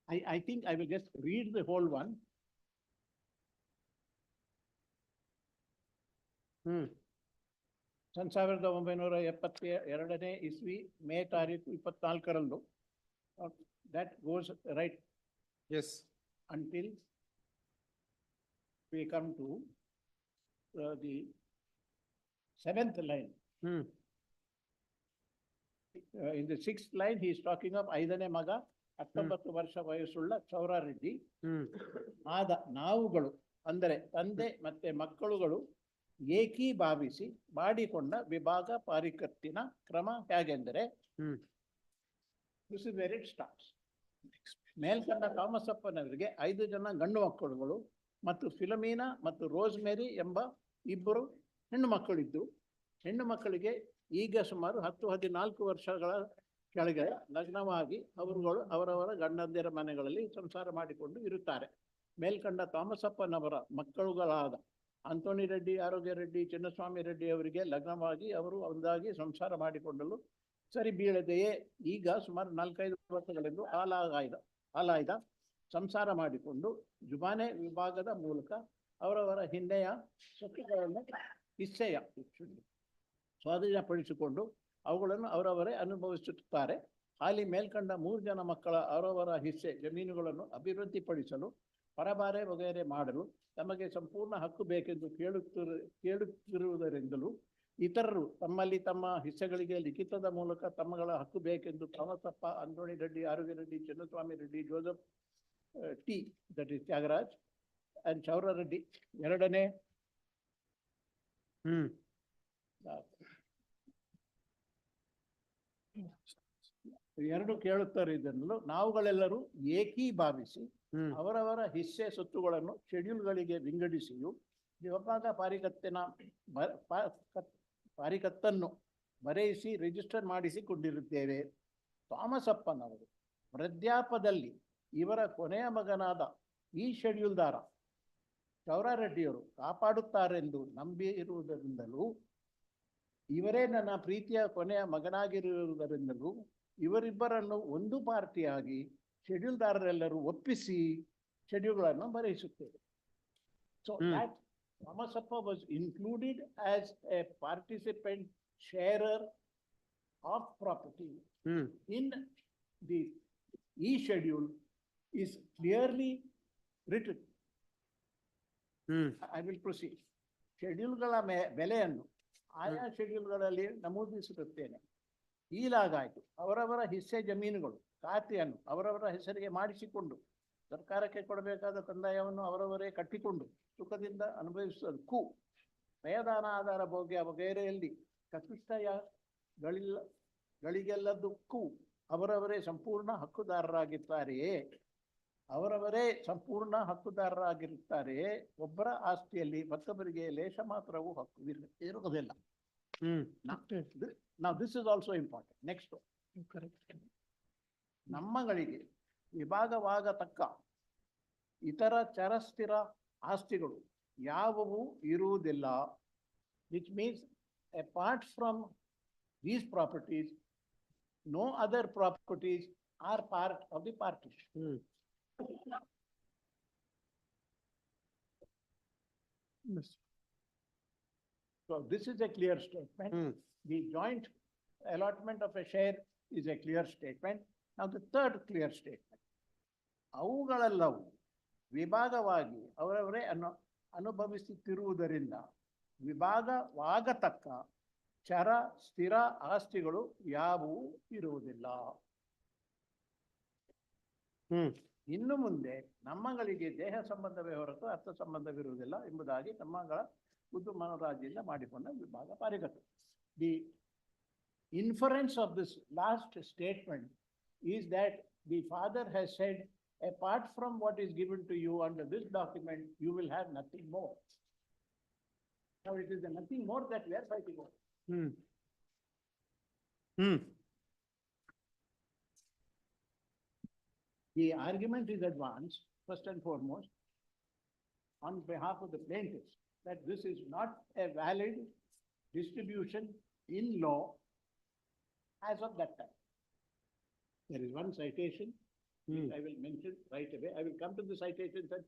I think I will just read the whole one. सन 1972 ಇಸ್ವಿ ಮೇ ತಾರೀಕು 24ರಂದು. That goes right Yes. until we come to the 7th line. In the 6th line, he is talking of ಐದನೇ ಮಗ 19 ವರ್ಷ ವಯಸ್ಸುಳ್ಳ ಚೌರಾರೆಡ್ಡಿ. ಆದ ನಾವುಗಳು ಅಂದರೆ ತಂದೆ ಮತ್ತೆ ಮಕ್ಕಳುಗಳು ಏಕೀಭಾವಿಸಿ ಮಾಡಿಕೊಂಡ ವಿಭಾಗ ಪಾರಿಕತ್ತಿನ ಕ್ರಮ ಹೇಗೆಂದರೆ, this is where it starts. ಮೇಲ್ಕಂಡ ಥಾಮಸಪ್ಪನವರಿಗೆ 5 ಜನ ಗಂಡು ಮಕ್ಕಳುಗಳು ಮತ್ತು ಫಿಲಮೀನಾ ಮತ್ತು ರೋಸ್ಮೇರಿ ಎಂಬ 2 ಹೆಣ್ಣು ಮಕ್ಕಳಿದ್ದು, ಹೆಣ್ಣು ಮಕ್ಕಳಿಗೆ ಈಗ ಸುಮಾರು 10-14 ವರ್ಷಗಳ ಕೆಳಗೆ ಲಗ್ನವಾಗಿ ಅವರುಗಳು ಅವರವರ ಗಂಡಂದಿರ ಮನೆಗಳಲ್ಲಿ ಸಂಸಾರ ಮಾಡಿಕೊಂಡು ಇರುತ್ತಾರೆ. ಮೇಲ್ಕಂಡ ಥಾಮಸಪ್ಪನವರ ಮಕ್ಕಳುಗಳಾದ ಆಂಟೋನಿ ರೆಡ್ಡಿ, ಆರೋಗ್ಯ ರೆಡ್ಡಿ, ಚಿನ್ನಸ್ವಾಮಿ ರೆಡ್ಡಿ ಅವರಿಗೆ ಲಗ್ನವಾಗಿ ಅವರು ಒಂದಾಗಿ ಸಂಸಾರ ಮಾಡಿಕೊಂಡಲು ಸರಿ ಬೀಳದೆಯೇ ಈಗ ಸುಮಾರು 4-5 ವರ್ಷಗಳಿಂದ ಹಾಲಾಯ್ದ ಸಂಸಾರ ಮಾಡಿಕೊಂಡು ಜುಬಾನೆ ವಿಭಾಗದ ಮೂಲಕ ಅವರವರ ಹಿಂದೆಯ ಸ್ವತ್ತುಗಳನ್ನು ಹಿಸ್ಸೆಯ ಸ್ವಾಧೀನಪಡಿಸಿಕೊಂಡು ಅವುಗಳನ್ನು ಅವರವರೇ ಅನುಭವಿಸುತ್ತಾರೆ. ಹಾಲಿ ಮೇಲ್ಕಂಡ 3 ಜನ ಮಕ್ಕಳ ಅವರವರ ಹಿಸ್ಸೆ ಜಮೀನುಗಳನ್ನು ಅಭಿವೃದ್ಧಿಪಡಿಸಲು ಪರಬಾರೆ ವಗೈರೆ ಮಾಡಲು ತಮಗೆ ಸಂಪೂರ್ಣ ಹಕ್ಕು ಬೇಕೆಂದು ಕೇಳುತ್ತಿರುವುದರಿಂದಲೂ ಇತರರು ತಮ್ಮಲ್ಲಿ ತಮ್ಮ ಹಿಸ್ಸೆಗಳಿಗೆ ಲಿಖಿತದ ಮೂಲಕ ತಮ್ಮಗಳ ಹಕ್ಕು ಬೇಕೆಂದು ಥಾಮಸಪ್ಪ, Antony Reddy, Arogya Reddy, Chinnaswamy Reddy, Joseph T, that is Thyagaraj, and Chaura Reddy ಎರಡನೇ ಎರಡು ಕೇಳುತ್ತಾರೆ. ಇದನ್ನು ನಾವುಗಳೆಲ್ಲರೂ ಏಕೀಭಾವಿಸಿ ಅವರವರ ಹಿಸ್ಸೆ ಸೊತ್ತುಗಳನ್ನು ಶೆಡ್ಯೂಲ್ಗಳಿಗೆ ವಿಂಗಡಿಸಿಯೂ ವಿಭಾಗ ಪಾರಿಕತ್ತನ್ನು ಬರೆಯಿಸಿ ರಿಜಿಸ್ಟರ್ ಮಾಡಿಸಿಕೊಂಡಿರುತ್ತೇವೆ. ಥಾಮಸಪ್ಪನವರು ವೃದ್ಧಾಪದಲ್ಲಿ ಇವರ ಕೊನೆಯ ಮಗನಾದ ಈ ಶೆಡ್ಯೂಲ್ದಾರ ಚೌರಾರೆಡ್ಡಿಯವರು ಕಾಪಾಡುತ್ತಾರೆಂದು ನಂಬಿರುವುದರಿಂದಲೂ ಇವರೇ ನನ್ನ ಪ್ರೀತಿಯ ಕೊನೆಯ ಮಗನಾಗಿರುವುದರಿಂದಲೂ ಇವರಿಬ್ಬರನ್ನು ಒಂದು ಪಾರ್ಟಿಯಾಗಿ ಶೆಡ್ಯೂಲ್ದಾರರೆಲ್ಲರೂ ಒಪ್ಪಿಸಿ ಶೆಡ್ಯೂಲ್ಗಳನ್ನು ಬರೆಯಿಸುತ್ತೇವೆ. So that Thomasappa was included as a participant sharer of property in the E-schedule is clearly written. I will proceed. ಶೆಡ್ಯೂಲ್ಗಳ ಬೆಲೆಯನ್ನು ಆಯಾ ಶೆಡ್ಯೂಲ್ಗಳಲ್ಲಿ ನಮೂದಿಸಿರುತ್ತೇನೆ. ಈಲಾಗಾಯಿತು ಅವರವರ ಹಿಸ್ಸೆ ಜಮೀನುಗಳು ಖಾತೆಯನ್ನು ಅವರವರ ಹೆಸರಿಗೆ ಮಾಡಿಸಿಕೊಂಡು ಸರ್ಕಾರಕ್ಕೆ ಕೊಡಬೇಕಾದ ಕಂದಾಯವನ್ನು ಅವರವರೇ ಕಟ್ಟಿಕೊಂಡು ಸುಖದಿಂದ ಅನುಭವಿಸಲು ಭಯದಾನ ಆಧಾರ ಭೋಗ್ಯ ವಗೈರೆಯಲ್ಲಿ ಗಳಿಗೆಲ್ಲದಕ್ಕೂ ಅವರವರೇ ಸಂಪೂರ್ಣ ಹಕ್ಕುದಾರರಾಗಿದ್ದಾರೆಯೇ ಒಬ್ಬರ ಆಸ್ತಿಯಲ್ಲಿ ಮತ್ತೊಬ್ಬರಿಗೆ ಲೇಷ ಮಾತ್ರವೂ ಹಕ್ಕು ಇರುವುದಿಲ್ಲ. Now this is also important. Next one. ನಮ್ಮಗಳಿಗೆ ವಿಭಾಗವಾಗತಕ್ಕ ಇತರ ಚರಸ್ಥಿರ ಆಸ್ತಿಗಳು ಯಾವುವು ಇರುವುದಿಲ್ಲ. Which means apart from these properties, no other properties are part of the partition. So this is a clear statement. The joint allotment of a share is a clear statement. Now the third clear statement. ಅವುಗಳೆಲ್ಲವೂ ವಿಭಾಗವಾಗಿ ಅವರವರೇ ಅನುಭವಿಸುತ್ತಿರುವುದರಿಂದ ವಿಭಾಗವಾಗತಕ್ಕ ಚರ ಸ್ಥಿರ ಆಸ್ತಿಗಳು ಯಾವುವು ಇರುವುದಿಲ್ಲ. ಇನ್ನು ಮುಂದೆ ನಮ್ಮಗಳಿಗೆ ದೇಹ ಸಂಬಂಧವೇ ಹೊರತು ಅರ್ಥ ಸಂಬಂಧವಿರುವುದಿಲ್ಲ ಎಂಬುದಾಗಿ ನಮ್ಮಗಳ ಖುದ್ದು ಮನೋರಾಜ್ಯದಿಂದ ಮಾಡಿಕೊಂಡ ವಿಭಾಗ ಪಾರಿಕತ್ತು. The inference of this last statement is that the father has said, apart from what is given to you under this document, you will have nothing more. Now it is the nothing more that we are fighting over. The argument is advanced, first and foremost, on behalf of the plaintiffs, that this is not a valid distribution in law as of that time. There is one citation, which I will mention right away. I will come to the citations and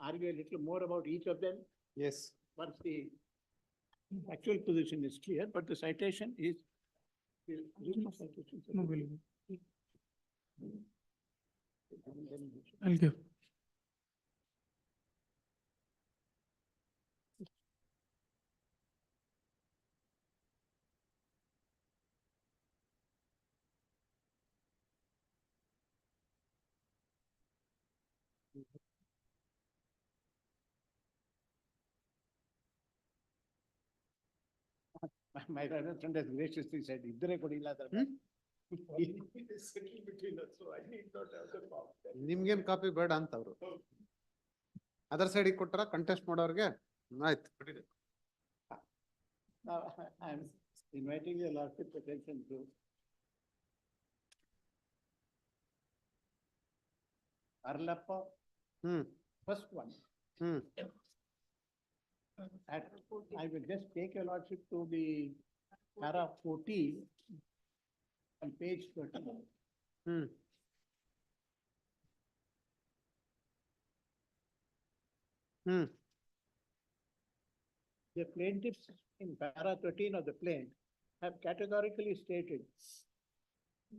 argue a little more about each of them Yes. once the actual position is clear, but the citation is. No, I'll give. My other friend has graciously said, "Iddare kodilla adar." It is settled between us, so I need not have the problem. ನಿಮ್ಗೇನ್ copy ಬೇಡ ಅಂತ ಅವ್ರು. Other ಸೈಡಿಗೆ ಕೊಟ್ರ contest ಮಾಡೋರ್ಗೆ ಆಯ್ತು. Now, I am inviting your lordship's attention to Arlappa, first one. I will just take your lordship to the para 14 on page 13. The plaintiffs in para 13 of the plaint have categorically stated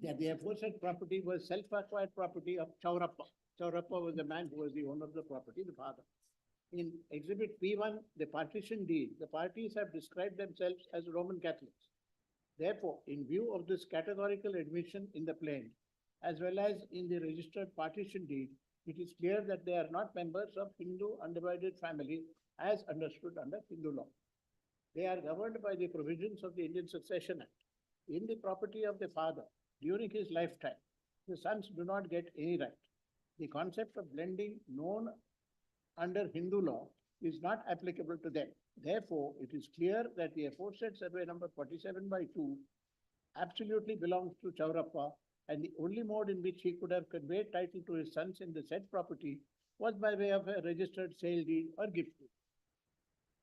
that the aforesaid property was self-acquired property of Chaurappa. Chaurappa was the man who was the owner of the property, the father. In exhibit P1, the partition deed, the parties have described themselves as Roman Catholics. Therefore, in view of this categorical admission in the plaint, as well as in the registered partition deed, it is clear that they are not members of Hindu undivided family as understood under Hindu law. They are governed by the provisions of the Indian Succession Act. In the property of the father, during his lifetime, the sons do not get any right. The concept of blending known under Hindu law is not applicable to them. Therefore, it is clear that the aforesaid survey number 47/2 absolutely belongs to Chaurappa, and the only mode in which he could have conveyed title to his sons in the said property was by way of a registered sale deed or gift deed.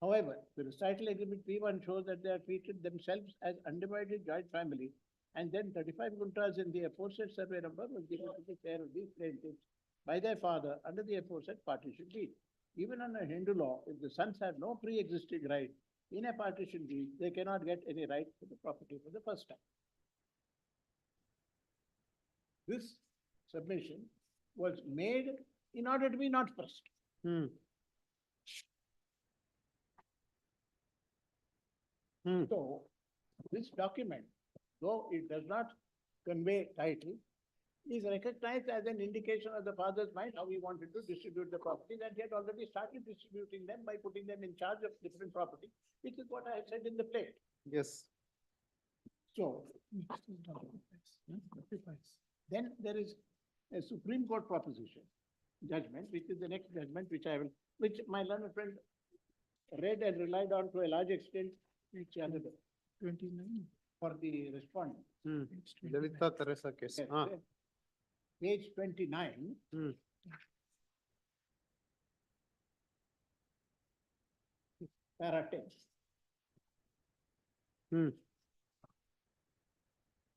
However, the recital exhibit P1 shows that they are treated themselves as undivided joint family, and then 35 guntas in the aforesaid survey number was given to the care of these plaintiffs by their father under the aforesaid partition deed. Even under Hindu law, if the sons have no pre-existing right in a partition deed, they cannot get any right to the property for the first time. This submission was made in order to be not pressed. So, this document, though it does not convey title, is recognized as an indication of the father's mind, how he wanted to distribute the property, and he had already started distributing them by putting them in charge of different property, which is what I had said in the plate. Yes. So, then there is a Supreme Court proposition, judgment, which is the next judgment, which my learned friend read and relied on to a large extent, which other 29. for the respondent. Lalitha Teresa case. Yes, Page 29. Para 10.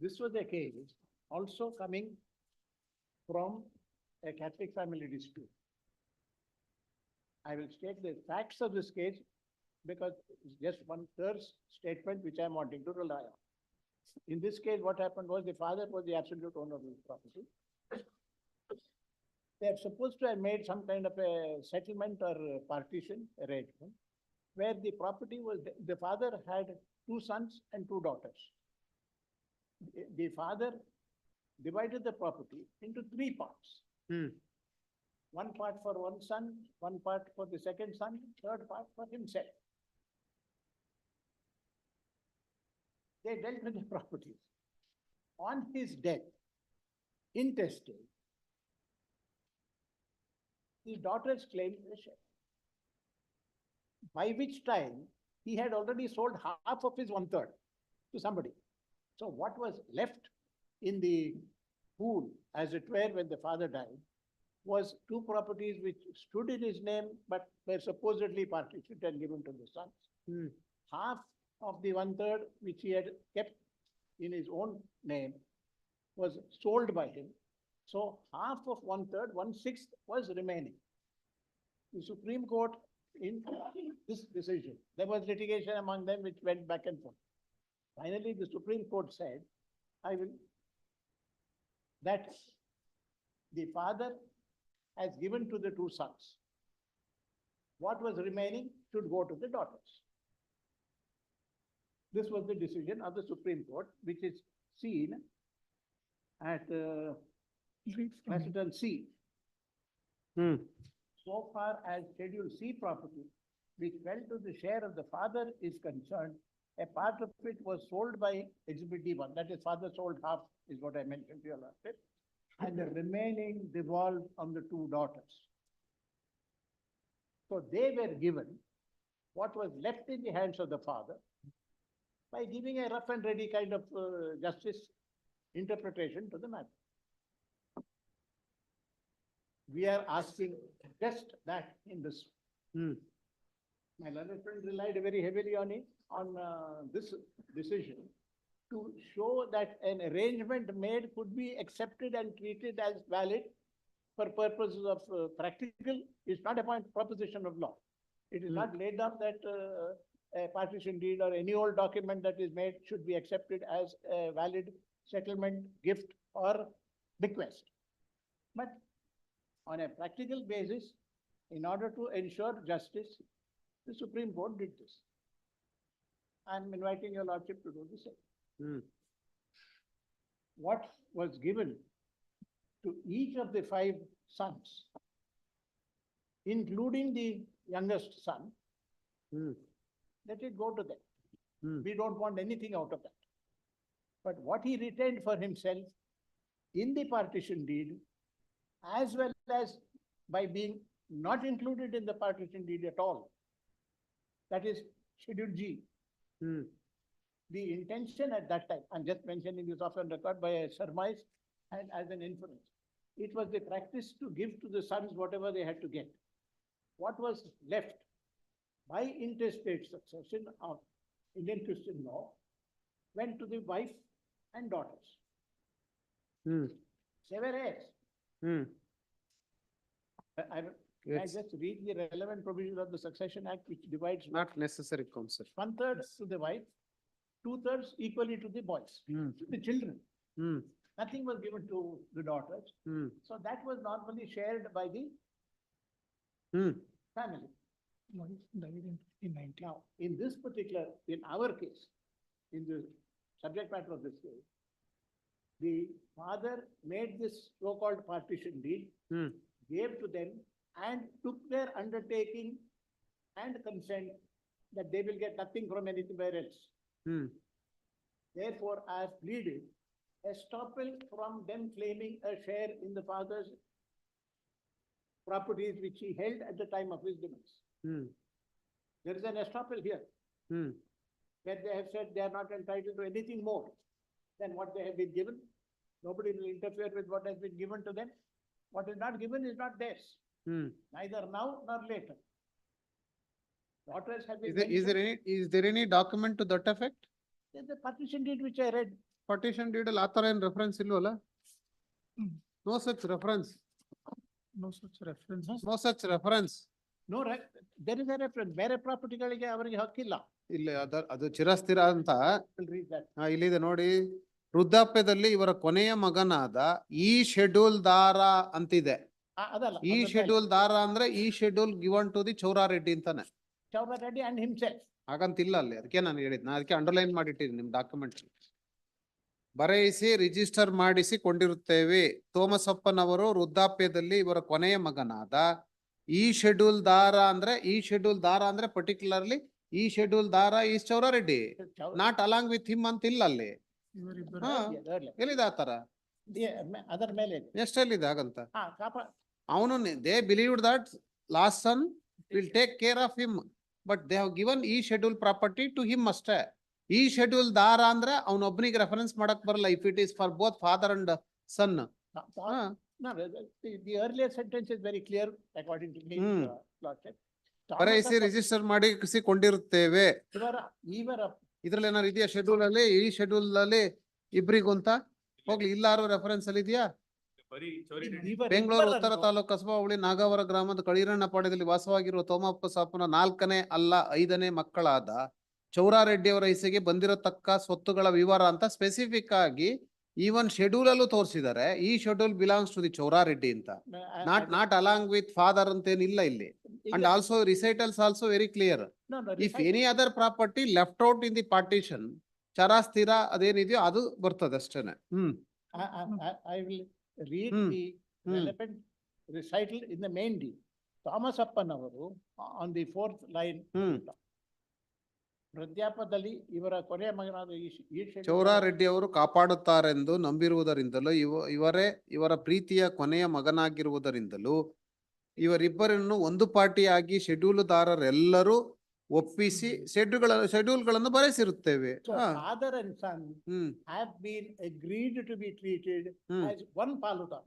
This was a case also coming from a Catholic family dispute. I will state the facts of this case because it's just one terse statement which I'm wanting to rely on. In this case, what happened was the father was the absolute owner of the property. They are supposed to have made some kind of a settlement or a partition arrangement where the property was, the father had 2 sons and 2 daughters. The father divided the property into 3 parts. 1 part for one son, 1 part for the second son, 3rd part for himself. They dealt with the properties. On his death, intestate, the daughters claimed the share, by which time he had already sold half of his 1/3 to somebody. So what was left in the pool, as it were, when the father died, was 2 properties which stood in his name, but were supposedly partitioned and given to the sons. Half of the 1/3 which he had kept in his own name was sold by him. So half of 1/3, 1/6 was remaining. The Supreme Court in this decision, there was litigation among them which went back and forth. Finally, the Supreme Court said, that the father has given to the two sons. What was remaining should go to the daughters. This was the decision of the Supreme Court, which is seen at Precedent C. So far as Schedule C property, which fell to the share of the father is concerned, a part of it was sold by Exhibit D1, that is, father sold half, is what I mentioned to you last time, and the remaining devolved on the two daughters. So they were given what was left in the hands of the father by giving a rough and ready kind of justice interpretation to the matter. We are asking just that in this. My learned friend relied very heavily on it, on this decision to show that an arrangement made could be accepted and treated as valid for purposes of practical. It's not a proposition of law. It is not laid down that a partition deed or any old document that is made should be accepted as a valid settlement, gift, or bequest. But on a practical basis, in order to ensure justice, the Supreme Court did this. I'm inviting your lordship to do the same. What was given to each of the 5 sons, including the youngest son, let it go to them. We don't want anything out of that. But what he retained for himself in the partition deed, as well as by being not included in the partition deed at all, that is Schedule G. The intention at that time, I'm just mentioning this off on record by a surmise and as an inference. It was the practice to give to the sons whatever they had to get. What was left by intestate succession of Indian Christian law went to the wife and daughters. They were heirs. I just read the relevant provisions of the Succession Act, which divides Not necessary, counsel. 1/3 to the wife, 2/3 equally to the boys, to the children. Nothing was given to the daughters. So that was normally shared by the family. Now, in this particular, in our case, in the subject matter of this case, the father made this so-called partition deed, gave to them, and took their undertaking and consent that they will get nothing from anywhere else. Therefore, I have pleaded estoppel from them claiming a share in the father's properties which he held at the time of his demise. There is an estoppel here, where they have said they are not entitled to anything more than what they have been given. Nobody will interfere with what has been given to them. What is not given is not theirs, neither now nor later. Daughters have been. Is there any document to that effect? There's the partition deed which I read. Partition deed ಅಲ್ಲಿ ಆ ತರ ಏನ್ reference ಇಲ್ವಲ್ಲ? No such reference. No such reference. No such reference. No, there is a reference. ಬೇರೆ ಪ್ರಾಪರ್ಟಿಗಳಿಗೆ ಅವರಿಗೆ ಹಕ್ಕಿಲ್ಲ. ಇಲ್ಲ ಅದು ಚಿರಸ್ಥಿರ ಅಂತ Read that. ಇಲ್ಲಿದೆ ನೋಡಿ. ವೃದ್ಧಾಪ್ಯದಲ್ಲಿ ಇವರ ಕೊನೆಯ ಮಗನಾದ ಈ ಶೆಡ್ಯೂಲ್ ದಾರ ಅಂತಿದೆ. ಅದಲ್ಲ. ಈ ಶೆಡ್ಯೂಲ್ ದಾರ ಅಂದ್ರೆ ಈ ಶೆಡ್ಯೂಲ್ ಗಿವನ್ ಟು ದಿ ಚೌರಾರೆಡ್ಡಿ ಅಂತಾನೆ. ಚೌರಾರೆಡ್ಡಿ and himself. ಹಾಗಂತಿಲ್ಲ ಅಲ್ಲಿ, ಅದಕ್ಕೆ ನಾನು ಹೇಳಿದ್, ನಾನು ಅದಕ್ಕೆ ಅಂಡರ್ಲೈನ್ ಮಾಡಿಟ್ಟಿದ್ದೀನಿ ನಿಮ್ ಡಾಕ್ಯುಮೆಂಟ್. ಬರೆಯಿಸಿ ರಿಜಿಸ್ಟರ್ ಮಾಡಿಸಿ ಕೊಂಡಿರುತ್ತೇವೆ. ತೋಮಸಪ್ಪನವರು ವೃದ್ಧಾಪ್ಯದಲ್ಲಿ ಇವರ ಕೊನೆಯ ಮಗನಾದ ಈ ಶೆಡ್ಯೂಲ್ ದಾರ ಅಂದ್ರೆ ಪರ್ಟಿಕ್ಯುಲರ್ಲಿ ಈ ಶೆಡ್ಯೂಲ್ ದಾರ is Chaurareddy, not along with him ಅಂತ ಇಲ್ಲ ಅಲ್ಲಿ. ಎಲ್ಲಿದೆ ಆತರ? ಅದರ ಮೇಲೆ ಎಷ್ಟಲ್ಲಿದೆ ಹಾಗಂತ? ಅವನು they believed that last son will take care of him, but they have given ಈ ಶೆಡ್ಯೂಲ್ ಪ್ರಾಪರ್ಟಿ ಟು ಹಿಮ್ ಅಷ್ಟೇ. ಈ ಶೆಡ್ಯೂಲ್ ದಾರ ಅಂದ್ರೆ ಅವನೊಬ್ಬನಿಗೆ ರೆಫರೆನ್ಸ್ ಮಾಡಕ್ ಬರಲ್ಲ if it is for both father and son. The earlier sentence is very clear according to me. ಬರೆಯಿಸಿ register ಮಾಡಿಸಿ ಕೊಂಡಿರುತ್ತೇವೆ. ಇವರ ಇದ್ರಲ್ಲಿ ಏನಾರು ಇದೆಯಾ ಶೆಡ್ಯೂಲ್ ಅಲ್ಲಿ? ಈ ಶೆಡ್ಯೂಲ್ ಅಲ್ಲಿ ಇಬ್ರಿಗೂ ಅಂತ ಹೋಗ್ಲಿ, ಇಲ್ಲಾರು ರೆಫರೆನ್ಸ್ ಅಲ್ಲಿ ಇದೆಯಾ? ಬರೀ ಚೌರಿ ಇವರು ಬೆಂಗಳೂರು ಉತ್ತರ ಇಬ್ಬರನ್ನು- ತಾಲೂಕು ಕಸಬಾ ಹೋಬಳಿ ನಾಗಾವರ ಗ್ರಾಮದ ಕಳೀರಣ್ಣ ಪಾಳ್ಯದಲ್ಲಿ ವಾಸವಾಗಿರುವ ತೋಮಪ್ಪ ಸಾಪನ 4ನೇ ಅಲ್ಲ 5ನೇ ಮಕ್ಕಳಾದ ಚೌರಾರೆಡ್ಡಿ ಅವರ ಹೆಸರಿಗೆ ಬಂದಿರತಕ್ಕ ಸ್ವತ್ತುಗಳ ವಿವರ ಅಂತ ಸ್ಪೆಸಿಫಿಕ್ ಆಗಿ ಈವನ್ ಶೆಡ್ಯೂಲ್ ಅಲ್ಲೂ ತೋರಿಸಿದ್ದಾರೆ. ಈ schedule belongs to the Chaurareddy ಅಂತ, ನಾಟ್ ಅಲಾಂಗ್ ವಿತ್ ಫಾದರ್ ಅಂತೇನಿಲ್ಲ ಇಲ್ಲಿ. And also recitals also very clear. No, no, if any other property left out in the partition, ಚರ ಸ್ಥಿರ ಅದೇನಿದೆಯೋ ಅದು ಬರ್ತದೆ ಅಷ್ಟೇನೆ. I will read Hmm. the Hmm. relevant recital in the main deed. Thomas Appanavaru on the 4th line. ವೃದ್ಧಾಪದಲ್ಲಿ ಇವರ ಕೊನೆಯ ಮಗನಾದ ಚೌರಾರೆಡ್ಡಿ ಅವರು ಕಾಪಾಡುತ್ತಾರೆಂದು ನಂಬಿರುವುದರಿಂದಲೂ ಇವರ ಪ್ರೀತಿಯ ಕೊನೆಯ ಮಗನಾಗಿರುವುದರಿಂದಲೂ ಇವರಿಬ್ಬರನ್ನು ಒಂದು ಪಾರ್ಟಿಯಾಗಿ ಶೆಡ್ಯೂಲ್ದಾರರೆಲ್ಲರೂ ಒಪ್ಪಿಸಿ ಶೆಡ್ಯೂಲ್ಗಳನ್ನು ಬರೆಸಿರುತ್ತೇವೆ. Father and son have been agreed to be treated as one ಪಾಲುದಾರ.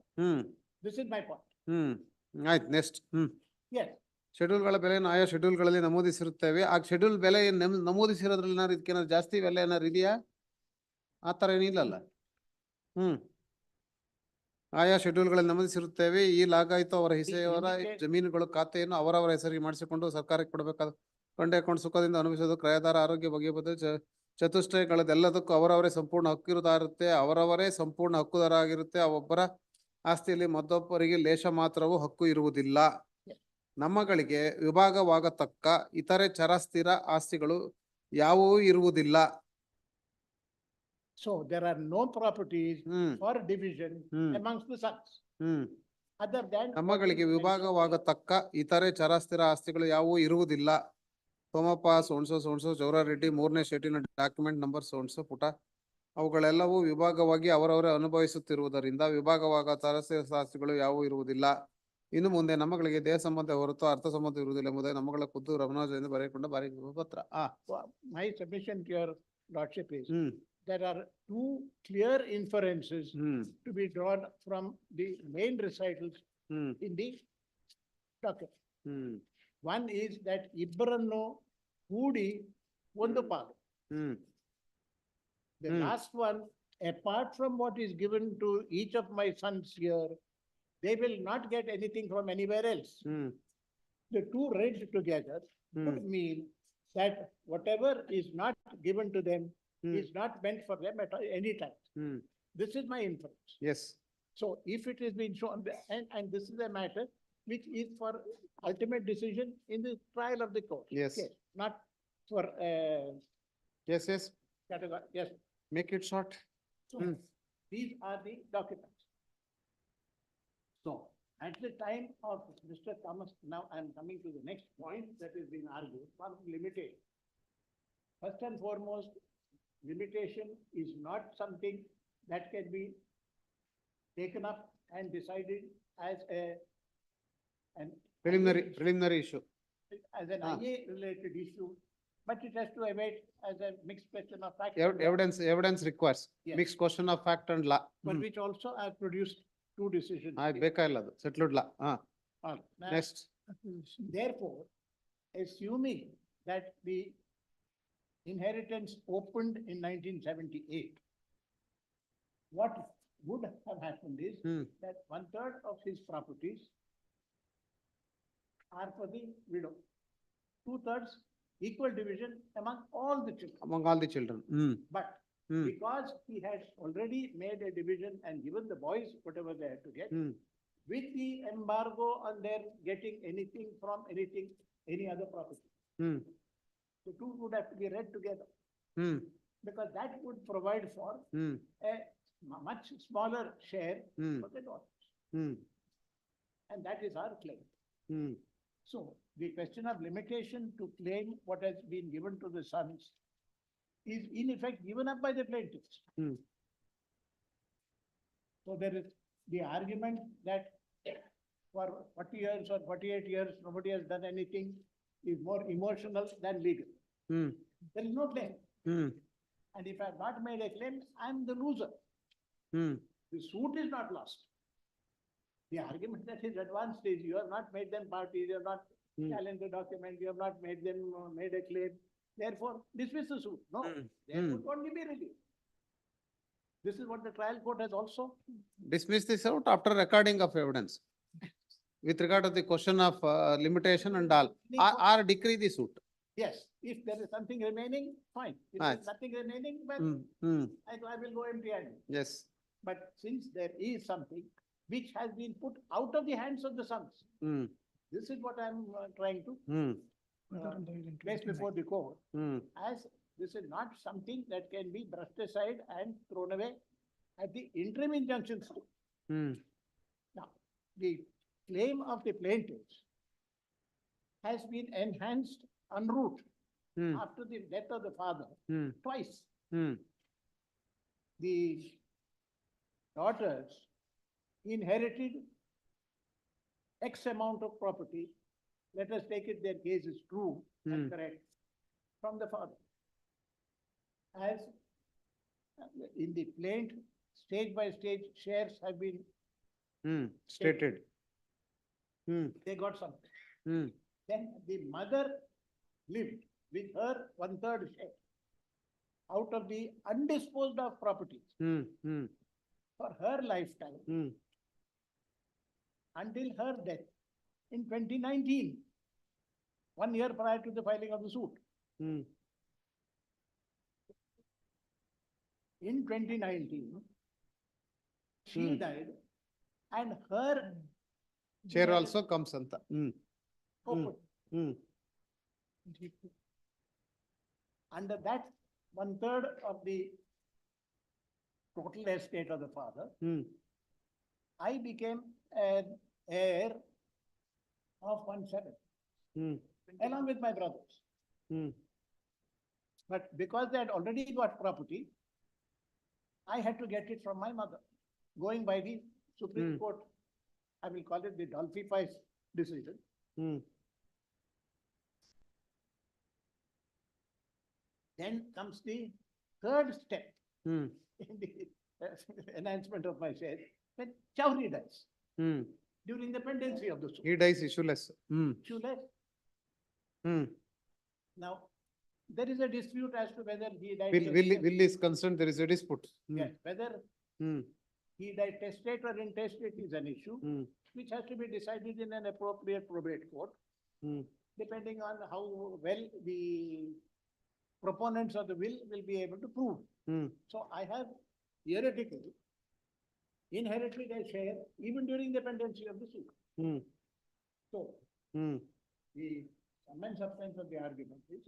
This is my point. ಆಯ್ತು, ನೆಕ್ಸ್ಟ್. Yes. ಶೆಡ್ಯೂಲ್ಗಳ ಬೆಲೆಯನ್ನು ಆಯಾ ಶೆಡ್ಯೂಲ್ಗಳಲ್ಲಿ ನಮೂದಿಸಿರುತ್ತೇವೆ. ಆ ಶೆಡ್ಯೂಲ್ ಬೆಲೆ ನಮೂದಿಸಿರೋದ್ರಲ್ಲಿ ಏನಾದ್ರು ಇದಕ್ಕೇನಾದ್ರು ಜಾಸ್ತಿ ಬೆಲೆ ಏನಾದ್ರು ಇದೆಯಾ? ಆ ತರ ಏನಿಲ್ಲಲ್ಲ. ಆಯಾ ಶೆಡ್ಯೂಲ್ಗಳಲ್ಲಿ ನಮೂದಿಸಿರುತ್ತೇವೆ. ಈ ಲಾಗಾಯಿತು ಅವರ ಹೆಸೆಯವರ ಜಮೀನುಗಳು ಖಾತೆಯನ್ನು ಅವರವರ ಹೆಸರಿಗೆ ಮಾಡಿಸಿಕೊಂಡು ಸರ್ಕಾರಕ್ಕೆ ಕೊಡಬೇಕಾದ ಕೊಂಡು ಸುಖದಿಂದ ಅನುಭವಿಸೋದು ಕ್ರಯದಾರ ಆರೋಗ್ಯ ಬಗೆಯ ಚತುಷ್ಟಯಗಳದೆಲ್ಲದಕ್ಕೂ ಅವರವರೇ ಸಂಪೂರ್ಣ ಹಕ್ಕಿರುತ್ತಾ ಅವರವರೇ ಸಂಪೂರ್ಣ ಹಕ್ಕುದಾರಾಗಿರುತ್ತೆ. ಒಬ್ಬರ ಆಸ್ತಿಯಲ್ಲಿ ಮತ್ತೊಬ್ಬರಿಗೆ ಲೇಷ ಮಾತ್ರವೂ ಹಕ್ಕು ಇರುವುದಿಲ್ಲ. ನಮ್ಮಗಳಿಗೆ ವಿಭಾಗವಾಗತಕ್ಕ ಇತರೆ ಚರಸ್ಥಿರ ಆಸ್ತಿಗಳು ಯಾವುವೂ ಇರುವುದಿಲ್ಲ. So there are no properties for division amongst the sons. Other than ನಮ್ಮಗಳಿಗೆ ವಿಭಾಗವಾಗತಕ್ಕ ಇತರೆ ಚರಸ್ಥಿರ ಆಸ್ತಿಗಳು ಯಾವುವೂ ಇರುವುದಿಲ್ಲ. ಸೋಮಪ್ಪ ಸೋಣಸೋ ಚೌರಾರೆಡ್ಡಿ 3ನೇ ಶೆಟ್ಟಿನ ಡಾಕ್ಯುಮೆಂಟ್ ನಂಬರ್ ಸೋಣಸೋ ಪುಟ ಅವುಗಳೆಲ್ಲವೂ ವಿಭಾಗವಾಗಿ ಅವರವರೇ ಅನುಭವಿಸುತ್ತಿರುವುದರಿಂದ ವಿಭಾಗವಾಗ ಚರಸ್ಥಿರ ಆಸ್ತಿಗಳು ಯಾವುವೂ ಇರುವುದಿಲ್ಲ. ಇನ್ನು ಮುಂದೆ ನಮ್ಮಗಳಿಗೆ ದೇಹ ಸಂಬಂಧ ಹೊರತು ಅರ್ಥ ಸಂಬಂಧ ಇರುವುದಿಲ್ಲ ಎಂಬುದೇ ನಮ್ಮಗಳ ಖುದ್ದು ರಮಣಾಜರಿಂದ ಬರೆಯಕೊಂಡ ಬಾರಿ ಪತ್ರ. my submission to your lordship is there are two clear inferences to be drawn from the main recitals in the document. One is that ಇಬ್ಬರನ್ನು ಕೂಡಿ ಒಂದು ಪಾಲು. The last one, apart from what is given to each of my sons here, they will not get anything from anywhere else. The two read together would mean that whatever is not given to them is not meant for them at any time. This is my inference. Yes. So if it has been shown, and this is a matter which is for ultimate decision in the trial of the court. Yes. Okay, not for, Yes. yes. Make it short. So these are the documents. So at the time of Mr. Thomas, now I am coming to the next point that is being argued, one limitation. First and foremost, limitation is not something that can be taken up and decided as an preliminary issue. As an IA related issue, but it has to await as a mixed question of fact. Evidence requires Yes. mixed question of fact and law. For which also I have produced two decisions. ಬೇಕಾಗಿಲ್ಲ ಅದು settled law. Now, Next. Therefore, assuming that the inheritance opened in 1978, what would have happened is that 1/3 of his properties are for the widow. 2/3 equal division among all the children. Among all the children. But because he had already made a division and given the boys whatever they had to get, with the embargo on their getting anything from anything, any other property. The two would have to be read together. Because that would provide for a much smaller share for the daughters. And that is our claim. So the question of limitation to claim what has been given to the sons is in effect given up by the plaintiffs. So there is the argument that for 40 years or 48 years, nobody has done anything is more emotional than legal. There is no claim. And if I have not made a claim, I am the loser. The suit is not lost. The argument that is advanced is you have not made them parties, you have not challenged the document, you have not made them made a claim. Therefore, dismiss the suit. No, there would only be relief. This is what the trial court has also. Dismiss this out after recording of evidence. With regard to the question of limitation and all, or decree the suit. Yes, if there is something remaining, fine. If Right. there is nothing remaining, well, I will go empty-handed. Yes. But since there is something which has been put out of the hands of the sons, this is what I'm trying to place before the court, as this is not something that can be brushed aside and thrown away at the interim injunction stage. Now, the claim of the plaintiffs has been enhanced en route after the death of the father twice. The daughters inherited X amount of property. Let us take it their case is true and correct from the father. As in the plaint, stage by stage shares have been, Stated. they got something. Then the mother lived with her 1/3 share out of the undisposed of properties for her lifetime until her death in 2019, 1 year prior to the filing of the suit. In 2019, she died and her Chair also comes anta. open. Under that 1/3 of the total estate of the father, I became an heir of 1/7, along with my brothers. But because they had already got property, I had to get it from my mother, going by the Supreme Court, I will call it the Dolphy decision. Then comes the third step in the enhancement of my share, when Chowri dies during the pendency of the suit. He dies issueless. Shoeless. Now, there is a dispute as to whether he died. Will is concerned, there is a dispute. Yes, whether he died testate or intestate is an issue, which has to be decided in an appropriate probate court, depending on how well the proponents of the will be able to prove. So I have theoretically inherited a share even during the pendency of the suit. So the sum and substance of the argument is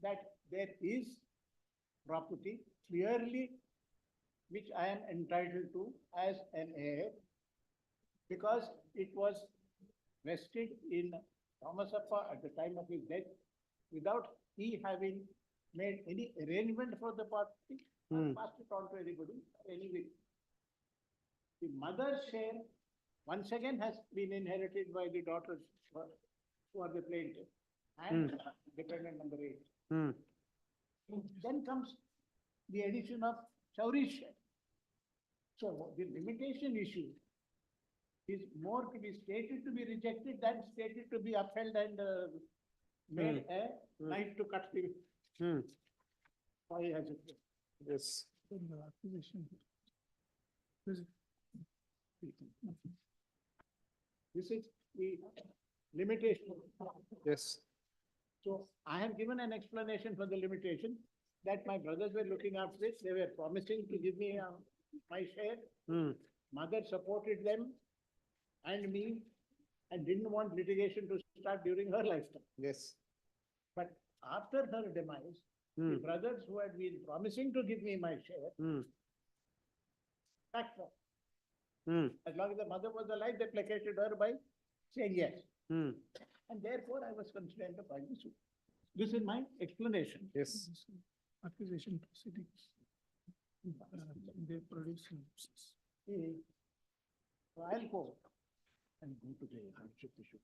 that there is property clearly which I am entitled to as an heir, because it was vested in Thomas Appa at the time of his death without he having made any arrangement for the property or passed it on to anybody, anyway. The mother's share once again has been inherited by the daughters who are the plaintiff and dependent number 8. Then comes the addition of Chowri's share. So the limitation issue is more to be stated to be rejected than stated to be upheld and made a knife to cut the. Why has it? Yes. This is the limitation. Yes. So I have given an explanation for the limitation that my brothers were looking after it. They were promising to give me my share. Mother supported them and me and didn't want litigation to start during her lifetime. Yes. But after her demise, the brothers who had been promising to give me my share, backtracked. As long as the mother was alive, they placated her by saying yes. And therefore, I was constrained to file the suit. This is my explanation. Yes. Accusation proceedings. They produce. The trial court and go to the hardship issue.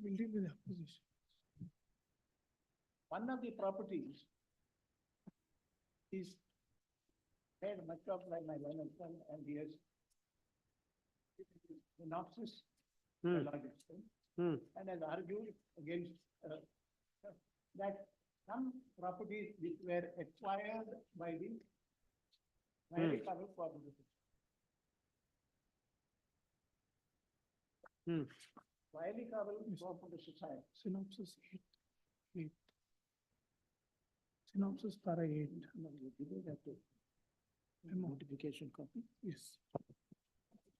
We'll deal with the accusation. One of the properties is paid much of by my learned son, and he has synopsis to a large extent, and has argued against that some properties which were acquired by the violable cooperative. Violable cooperative society. Synopsis 8. Synopsis para 8. No, you give that to notification copy. Yes.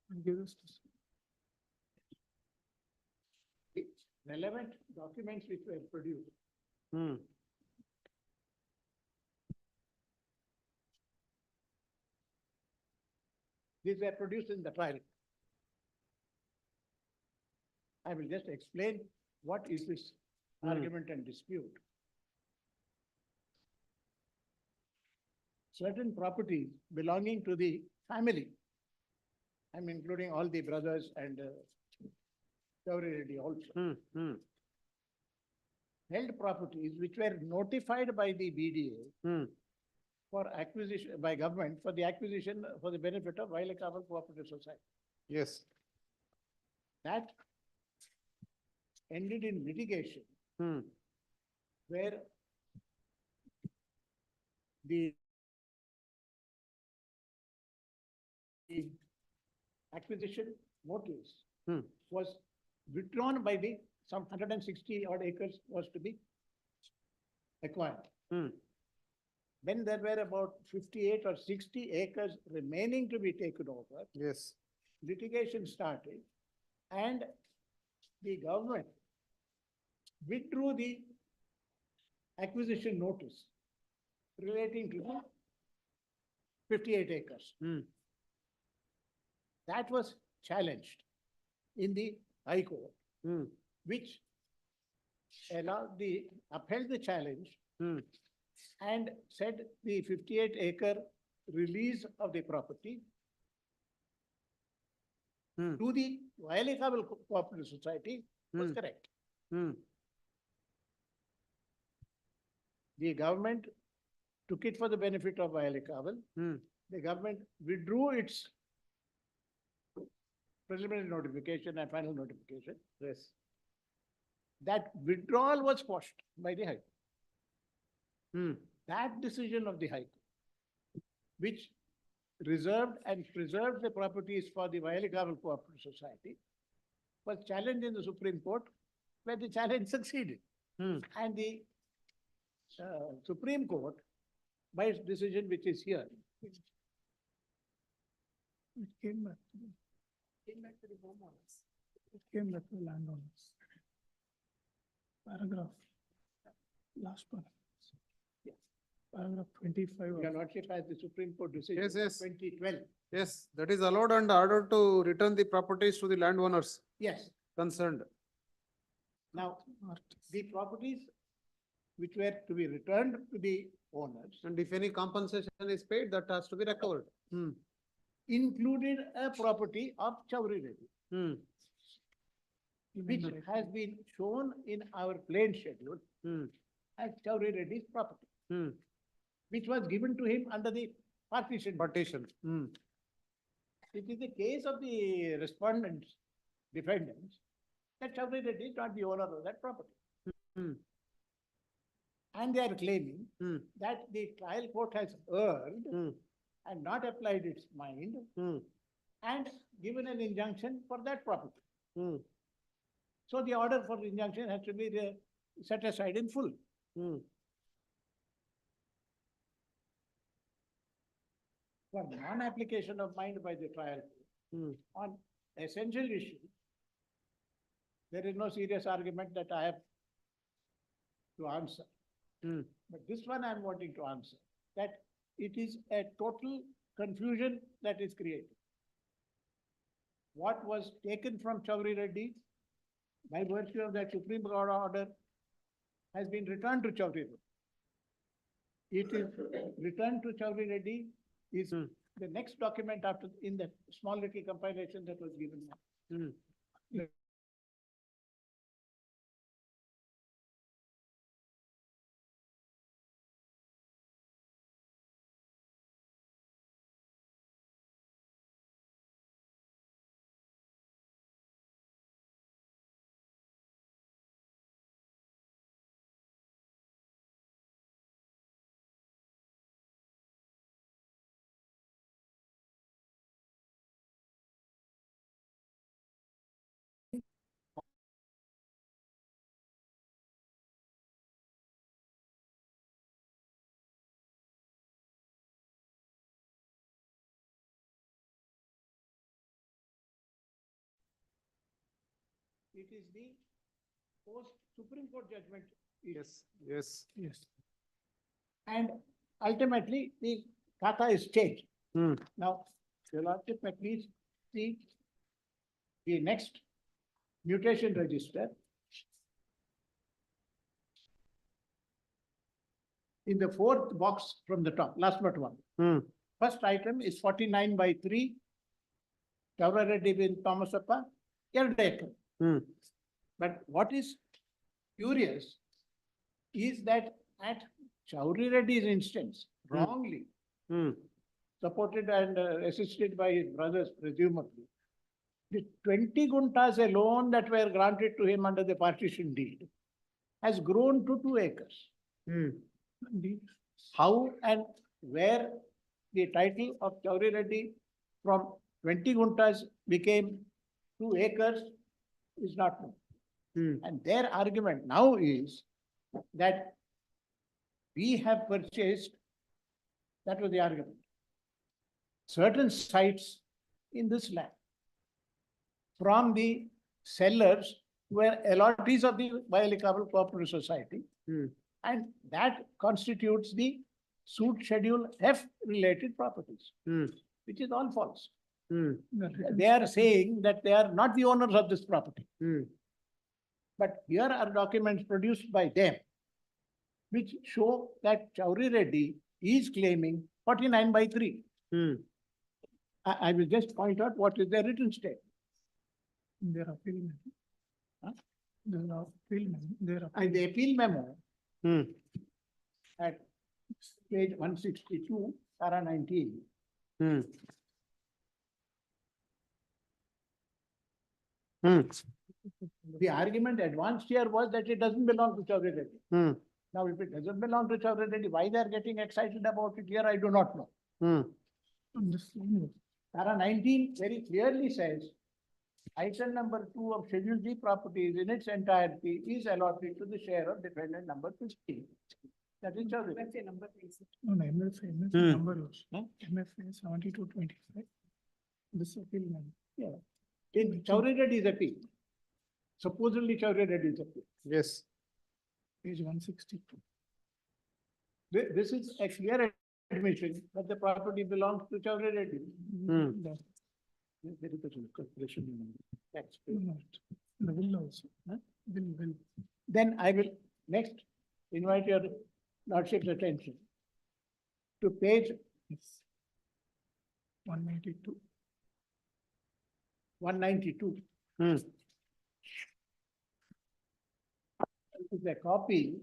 And give this to. Relevant documents which were produced. These were produced in the trial. I will just explain what is this argument and dispute. Certain properties belonging to the family, I'm including all the brothers and Chaudhary Reddy also, held properties which were notified by the BDA for acquisition by government for the acquisition for the benefit of Violacable Cooperative Society. Yes. That ended in litigation where the acquisition notice was withdrawn by the some 160 odd acres was to be acquired. When there were about 58 or 60 acres remaining to be taken over, Yes. litigation started and the government withdrew the acquisition notice relating to the 58 acres. That was challenged in the High Court, which upheld the challenge and said the 58-acre release of the property to the Violacable Cooperative Society was correct. The government took it for the benefit of Violacable. The government withdrew its preliminary notification and final notification. Yes. That withdrawal was quashed by the High Court. That decision of the High Court, which reserved and preserved the properties for the Violacable Cooperative Society, was challenged in the Supreme Court, where the challenge succeeded. And the Supreme Court, by its decision, which is here, It came back to the homeowners. It came back to the landowners. Paragraph. Last paragraph. Paragraph 25. Your Lordship has the Supreme Court decision Yes, yes. 2012. Yes, that is allowed and ordered to return the properties to the landowners Yes. concerned. Now, the properties which were to be returned to the owners And if any compensation is paid, that has to be recovered. included a property of Chaudhary Reddy, which has been shown in our plain schedule as Chaudhary Reddy's property, which was given to him under the partition. Partition. It is the case of the respondents, defendants, that Chaudhary Reddy is not the owner of that property. And they are claiming that the trial court has erred and not applied its mind and given an injunction for that property. So the order for the injunction has to be set aside in full. For non-application of mind by the trial court on essential issues, there is no serious argument that I have to answer. But this one I am wanting to answer, that it is a total confusion that is created. What was taken from Chaudhary Reddy by virtue of that Supreme Court order has been returned to Chaudhary Reddy. It is returned to Chaudhary Reddy is the next document after in the small little compilation that was given. it is the post Supreme Court judgment. Yes, yes. Yes. And ultimately, the kata is changed. Now, Your Lordship may please see the next mutation register. In the fourth box from the top, last but one. First item is 49/3. Chavra Reddy bin Thomasappa, 2 acre. But what is curious is that at Chauri Reddy's instance, wrongly supported and assisted by his brothers presumably, the 20 guntas alone that were granted to him under the partition deed has grown to 2 acres. How and where the title of Chauri Reddy from 20 guntas became 2 acres is not known. And their argument now is that we have purchased, that was the argument, certain sites in this land from the sellers who were allottees of the Biological Cooperative Society. And that constitutes the suit schedule F related properties, which is all false. They are saying that they are not the owners of this property. But here are documents produced by them, which show that Chauri Reddy is claiming 49/3. I will just point out what is their written statement. Their appeal memo. And the appeal memo at page 162, para 19. The argument advanced here was that it doesn't belong to Chauri Reddy. Now, if it doesn't belong to Chauri Reddy, why they are getting excited about it here, I do not know. Para 19 very clearly says, item number 2 of Schedule G properties in its entirety is allotted to the share of defendant number 15. That is Chauri Reddy. No, MFA number was, MFA 7225. This appeal memo. Yeah. In Chauri Reddy's appeal. Supposedly Chauri Reddy's appeal. Yes. Page 162. This is a clear admission that the property belongs to Chauri Reddy. There is a corporation tax. The will also. Will. Then I will next invite your Lordship's attention to page 192. 192. This is a copy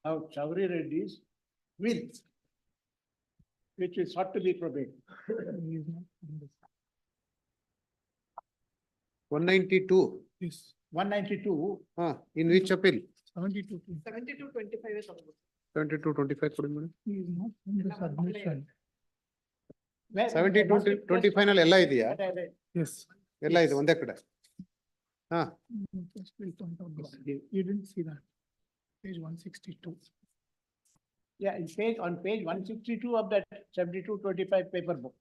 of Chauri Reddy's will, which is sought to be probated. 192. Yes, 192. In which appeal? 72. 7225 is all. 2225 ಕೊಡಿ madam. He is not in the submission. 7225 ನಲ್ಲಿ ಎಲ್ಲ ಇದೆಯಾ? Yes. ಎಲ್ಲ ಇದೆ ಒಂದೇ ಕಡೆ. Just will point out this. You didn't see that. Page 162. Yeah, on page 162 of that 7225 paper book.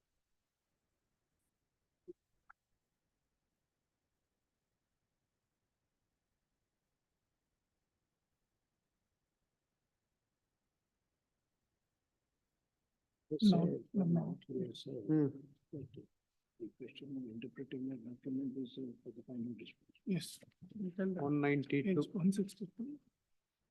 No. The question of interpreting the document is for the final dispute. Yes. You tell that. 192. Page 162.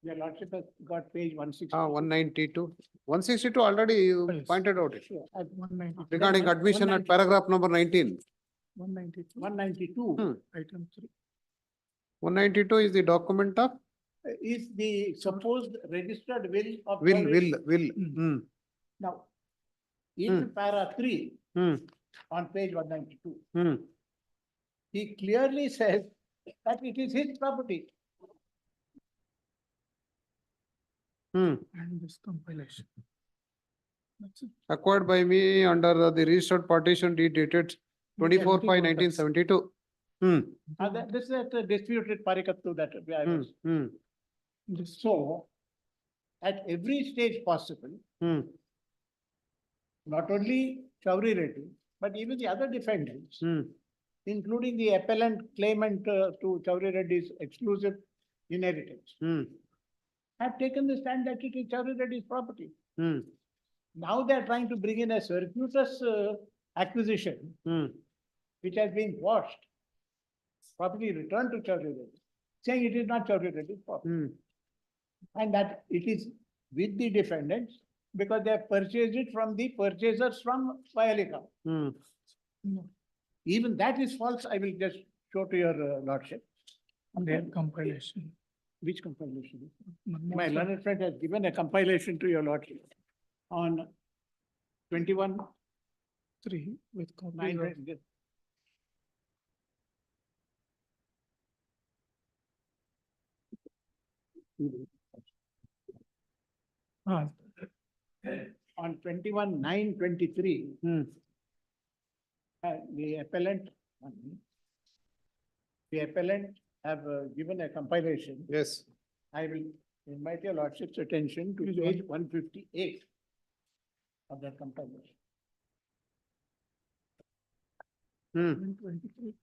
Your Lordship has got page 160. 192. 162 already you Yes. pointed out it. Sure, at 192. Regarding admission at paragraph number 19. 192. 192 Item 3. 192 is the document of is the supposed registered will of. will. Now, in para 3 on page 192, he clearly says that it is his property. And this compilation. That's it. Acquired by me under the registered partition deed dated 24/5/1972. This is a disputed parikattu that I was. So, at every stage possible, not only Chauri Reddy, but even the other defendants, including the appellant claimant to Chaudhary Reddy's exclusive inheritance, have taken the stand that it is Chaudhary Reddy's property. Now they are trying to bring in a circuitous acquisition, which has been washed, property returned to Chaudhary Reddy, saying it is not Chaudhary Reddy's property. And that it is with the defendants because they have purchased it from the purchasers from Vialika. Even that is false. I will just show to your lordship. Their compilation. Which compilation? My learned friend has given a compilation to your lordship on 21/3 with copies 9. of- Ah, On 21/9/23. The appellant have given a compilation. Yes. I will invite your lordship's attention to page 158 of that compilation. 23.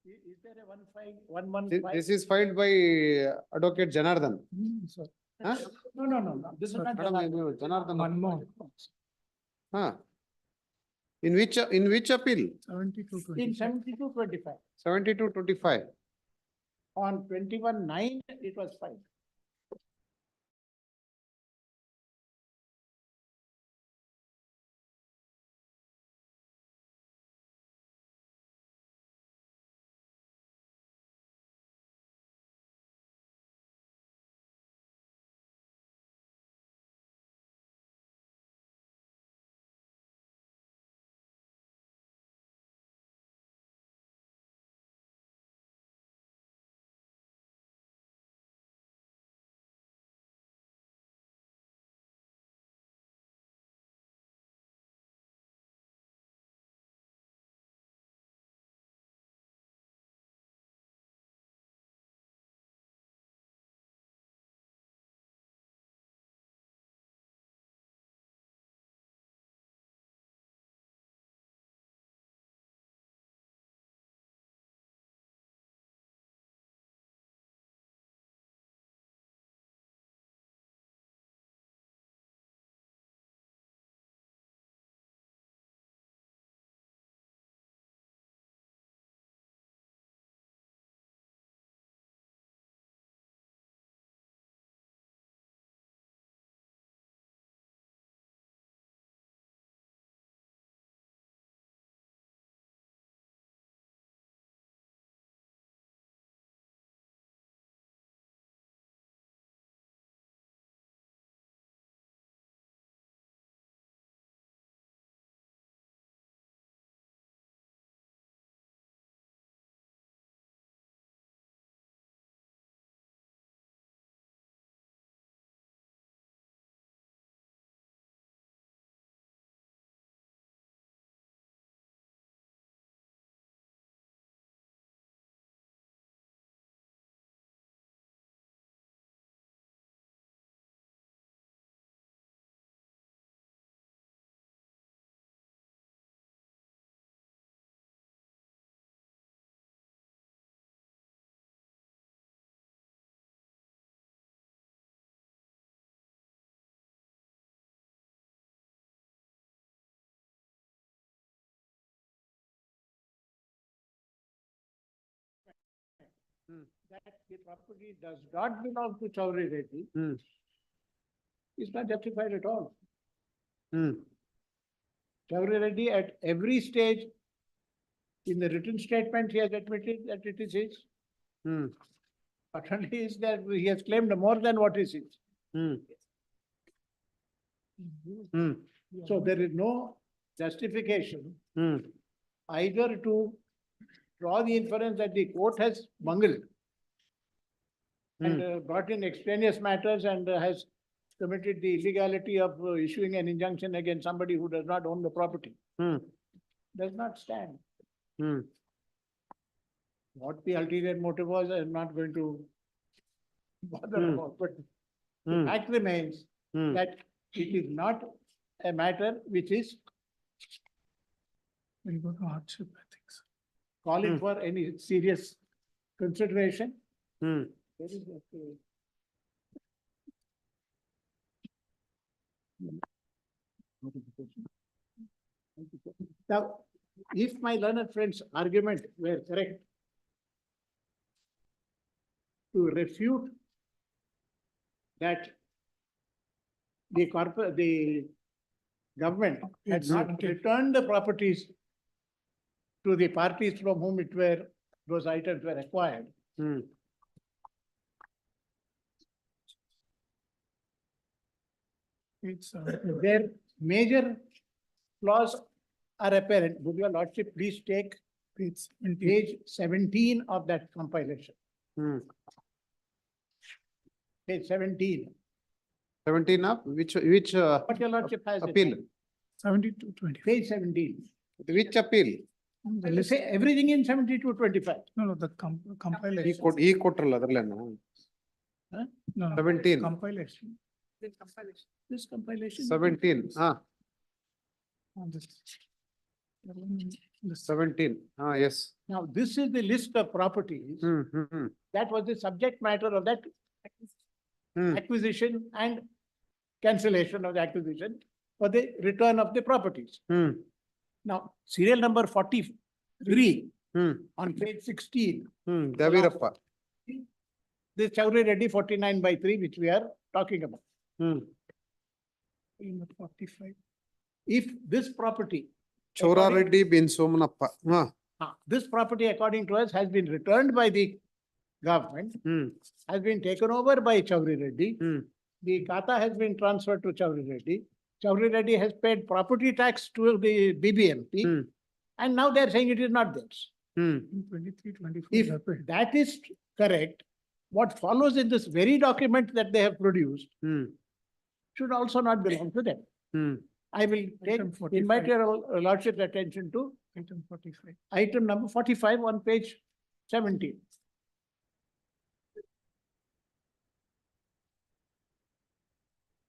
Is there a 15115? This is filed by Advocate Janardhan. Sir. Huh? No. This is not. Madam, Janardhan. One more. Huh? In which appeal? 72. In 72/25. 72/25. On 21/9, it was filed. That the property does not belong to Chaudhary Reddy is not justified at all. Chaudhary Reddy at every stage in the written statement, he has admitted that it is his. Hmm. But only is that he has claimed more than what is his. Hmm. Hmm. So there is no justification Hmm. either to draw the inference that the court has bungled and brought in extraneous matters and has committed the illegality of issuing an injunction against somebody who does not own the property. Hmm. Does not stand. Hmm. What the ulterior motive was, I'm not going to bother Hmm. about, but the Hmm. fact remains Hmm. that it is not a matter which is We'll go to hardship, I think so. calling Hmm. for any serious consideration. Hmm. Where is that, Now, if my learned friend's argument were correct, to refute that the government had not returned the properties to the parties from whom those items were acquired. Hmm. It's, Their major flaws are apparent. Would your lordship please take page 17 of that compilation? Hmm. Page 17. 17 of which What your lordship has. it. appeal? 72-20. Page 17. Which appeal? Let's say everything in 72-25. No, the compilation. ಈ ಕೊಟ್ರಲ್ಲ ಅದ್ರಲ್ಲೇನು Huh? No, 17. compilation. This compilation. 17 This. 17 yes. Now, this is the list of properties. Hmm. Hmm. Hmm. That was the subject matter of that Hmm. acquisition and cancellation of the acquisition for the return of the properties. Hmm. Now, serial number 43 Hmm. on page 16, Hmm. Davirappa. this Chowri Reddy 49/3, which we are talking about. Hmm. 45. If this property, Chora Reddy bin Somanappa. this property according to us has been returned by the government, Hmm. has been taken over by Chowri Reddy. Hmm. The kata has been transferred to Chowri Reddy. Chowri Reddy has paid property tax to the BBMP. Hmm. And now they're saying it is not theirs. Hmm. 23-24. If that is correct, what follows in this very document that they have produced Hmm. should also not belong to them. Hmm. I will take, Item 45. invite your lordship's attention to Item 45. item number 45 on page 17.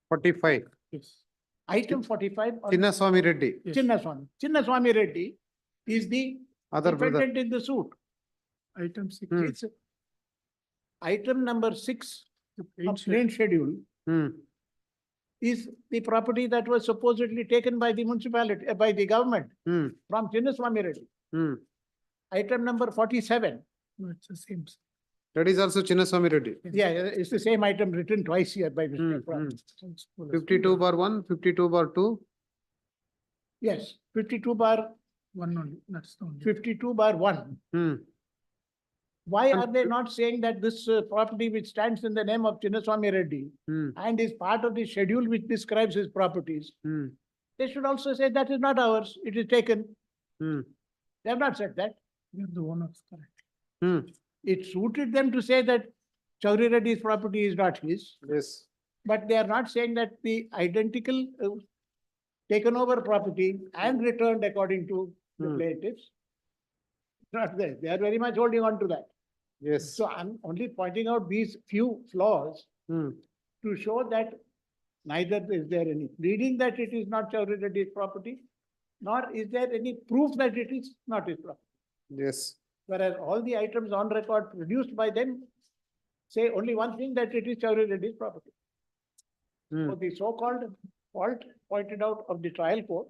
Forty-five. Yes. Item 45 on Chinnaswamy Reddy. Yes. Chinnaswamy. Chinnaswamy Reddy is the Other brother. defendant in the suit. Item 6. Hmm. It's item number 6 The of plain plain schedule Hmm. is the property that was supposedly taken by the municipality, by the government Hmm. from Chinnaswamy Reddy. Hmm. Item number 47. No, it's the same. That is also Chinnaswamy Reddy. Yeah, it's the same item written twice here by Mr. Hmm. Pran. Hmm. 52/1, 52/2. Yes, 52/1. One only, that's the only. 52/1. Hmm. Why And are they not saying that this property which stands in the name of Chinnaswamy Reddy Hmm. and is part of the schedule which describes his properties, Hmm. they should also say that is not ours, it is taken. Hmm. They have not said that. You're the owners, correct. Hmm. It suited them to say that Chowri Reddy's property is not his, Yes. but they are not saying that the identical taken over property and returned according to the Hmm. plaintiffs. Not there. They are very much holding on to that. Yes. So I'm only pointing out these few flaws Hmm. to show that neither is there any pleading that it is not Chowri Reddy's property, nor is there any proof that it is not his property. Yes. Whereas all the items on record produced by them say only one thing, that it is Chowri Reddy's property. Hmm. So the so-called fault pointed out of the trial court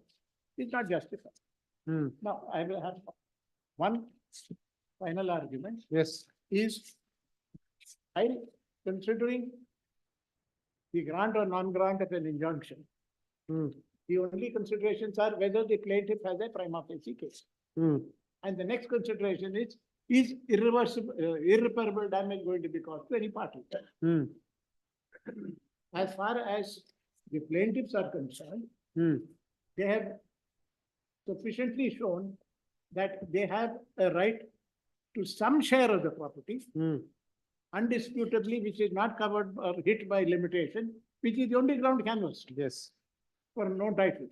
is not justified. Hmm. Now, I will have one final argument Yes. is while considering the grant or non-grant of an injunction, Hmm. the only considerations are whether the plaintiff has a prima facie case. Hmm. And the next consideration is, is irreparable damage going to be caused to any party? As far as the plaintiffs are concerned, they have sufficiently shown that they have a right to some share of the property, undisputably, which is not covered or hit by limitation, which is the only ground canvassed Yes. for no title.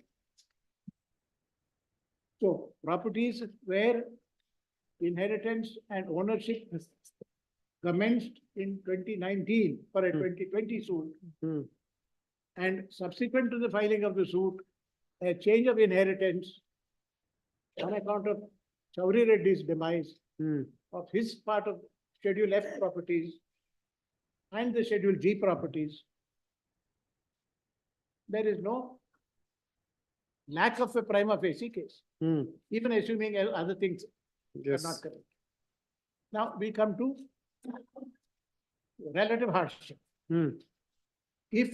So properties where inheritance and ownership commenced in 2019 for a 2020 suit, and subsequent to the filing of the suit, a change of inheritance on account of Chauri Reddy's demise of his part of Schedule F properties and the Schedule G properties, there is no lack of a prima facie case, even assuming other things are not correct. Now we come to relative hardship. If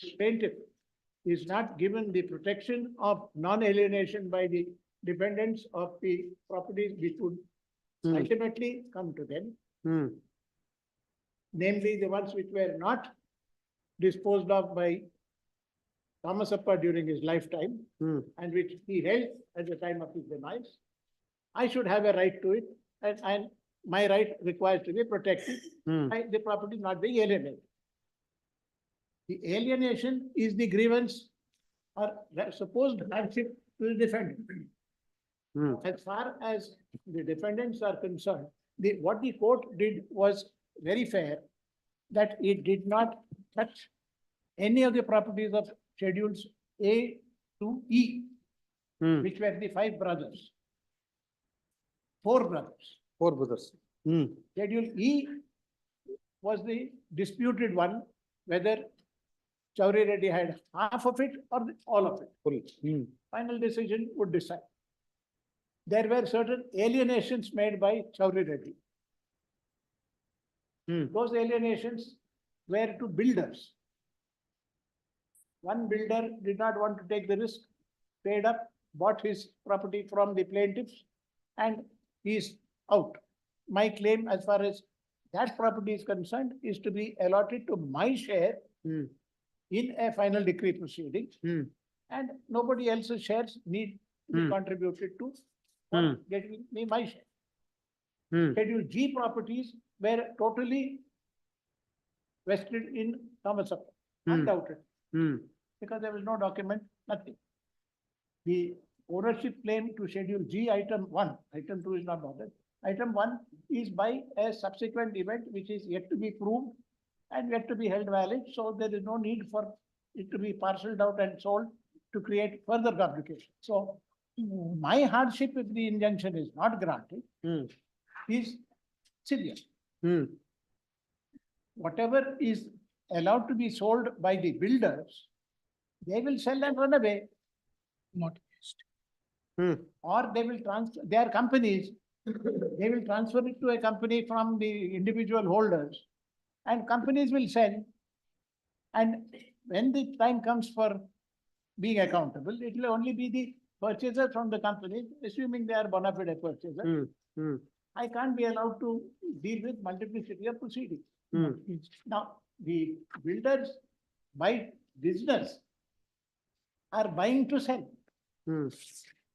the plaintiff is not given the protection of non-alienation by the dependents of the properties which would ultimately come to them, namely the ones which were not disposed of by Thomas Appa during his lifetime, and which he held at the time of his demise, I should have a right to it, and my right requires to be protected by the property not being alienated. The alienation is the grievance or supposed hardship to the defendant. As far as the defendants are concerned, what the court did was very fair, that it did not touch any of the properties of Schedules A to E, which were the five brothers. Four brothers. Schedule E was the disputed one, whether Chauri Reddy had half of it or all of it. Final decision would decide. There were certain alienations made by Chauri Reddy. Those alienations were to builders. One builder did not want to take the risk, paid up, bought his property from the plaintiffs, and he is out. My claim as far as that property is concerned is to be allotted to my share in a final decree proceeding, and nobody else's shares need to be contributed to for getting me my share. Schedule G properties were totally vested in Thomas Appa, undoubted, because there was no document, nothing. The ownership claim to Schedule G item 1, item 2 is not bothered. Item 1 is by a subsequent event which is yet to be proved and yet to be held valid, so there is no need for it to be parceled out and sold to create further complications. So my hardship if the injunction is not granted is severe. Whatever is allowed to be sold by the builders, they will sell and run away. Not used. Or they will transfer, they are companies, they will transfer it to a company from the individual holders, and companies will sell. And when the time comes for being accountable, it will only be the purchaser from the company, assuming they are bona fide purchaser. I can't be allowed to deal with multiplicity of proceedings. Now, the builders by business are buying to sell.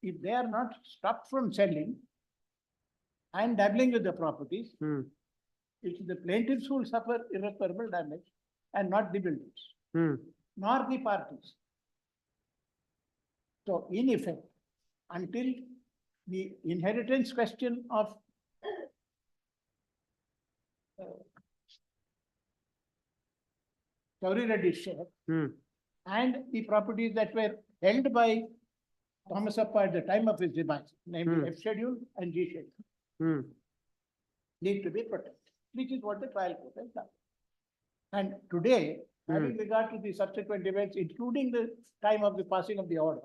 If they are not stopped from selling and dabbling with the properties, it's the plaintiffs who will suffer irreparable damage and not the builders, nor the parties. So in effect, until the inheritance question of Chauri Reddy's share and the properties that were held by Thomas Appa at the time of his demise, namely F schedule and G schedule, need to be protected, which is what the trial court has done. And today, having regard to the subsequent events, including the time of the passing of the order,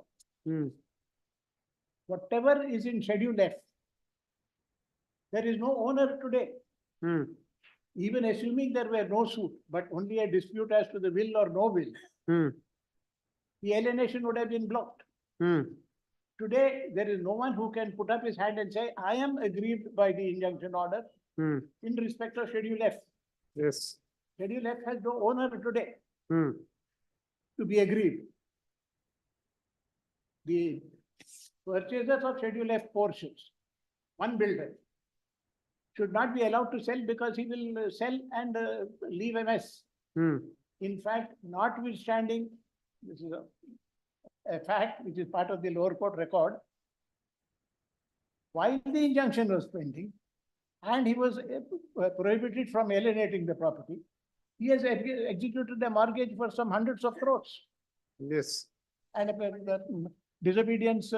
whatever is in Schedule F, there is no owner today. Even assuming there were no suit, but only a dispute as to the will or no will, the alienation would have been blocked. Today, there is no one who can put up his hand and say, I am aggrieved by the injunction order in respect of Schedule F. Yes. Schedule F has no owner today Hmm. to be aggrieved. The purchasers of Schedule F portions, one builder, should not be allowed to sell because he will sell and leave a mess. Hmm. In fact, notwithstanding, this is a fact which is part of the lower court record, while the injunction was pending and he was prohibited from alienating the property, he has executed a mortgage for some hundreds of crores. Yes. And the disobedience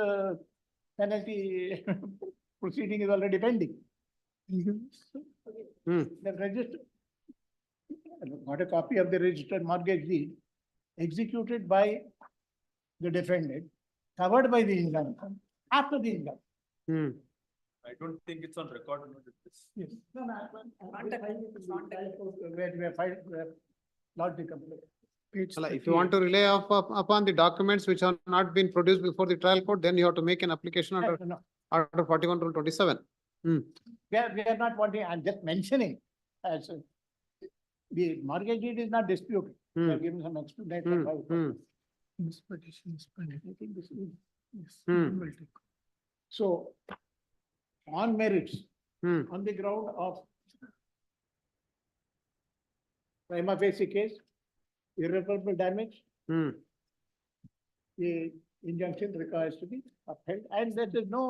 penalty proceeding is already pending. Hmm. The register, got a copy of the registered mortgage deed executed by the defendant, covered by the injunction, after the injunction. Hmm. I don't think it's on record. Yes. No, no, where we have filed, we have lodged the complaint. If you want to rely upon the documents which have not been produced before the trial court, then you have to make an application under No, Order 41 Rule 27. we are not wanting, I'm just mentioning as the mortgage deed is not disputed. We have given some explanation. why. This petition is pending. I think this is, yes. Hmm. Will take. So, on merits, Hmm. on the ground of prima facie case, irreparable damage, Hmm. the injunction requires to be upheld, and there is no,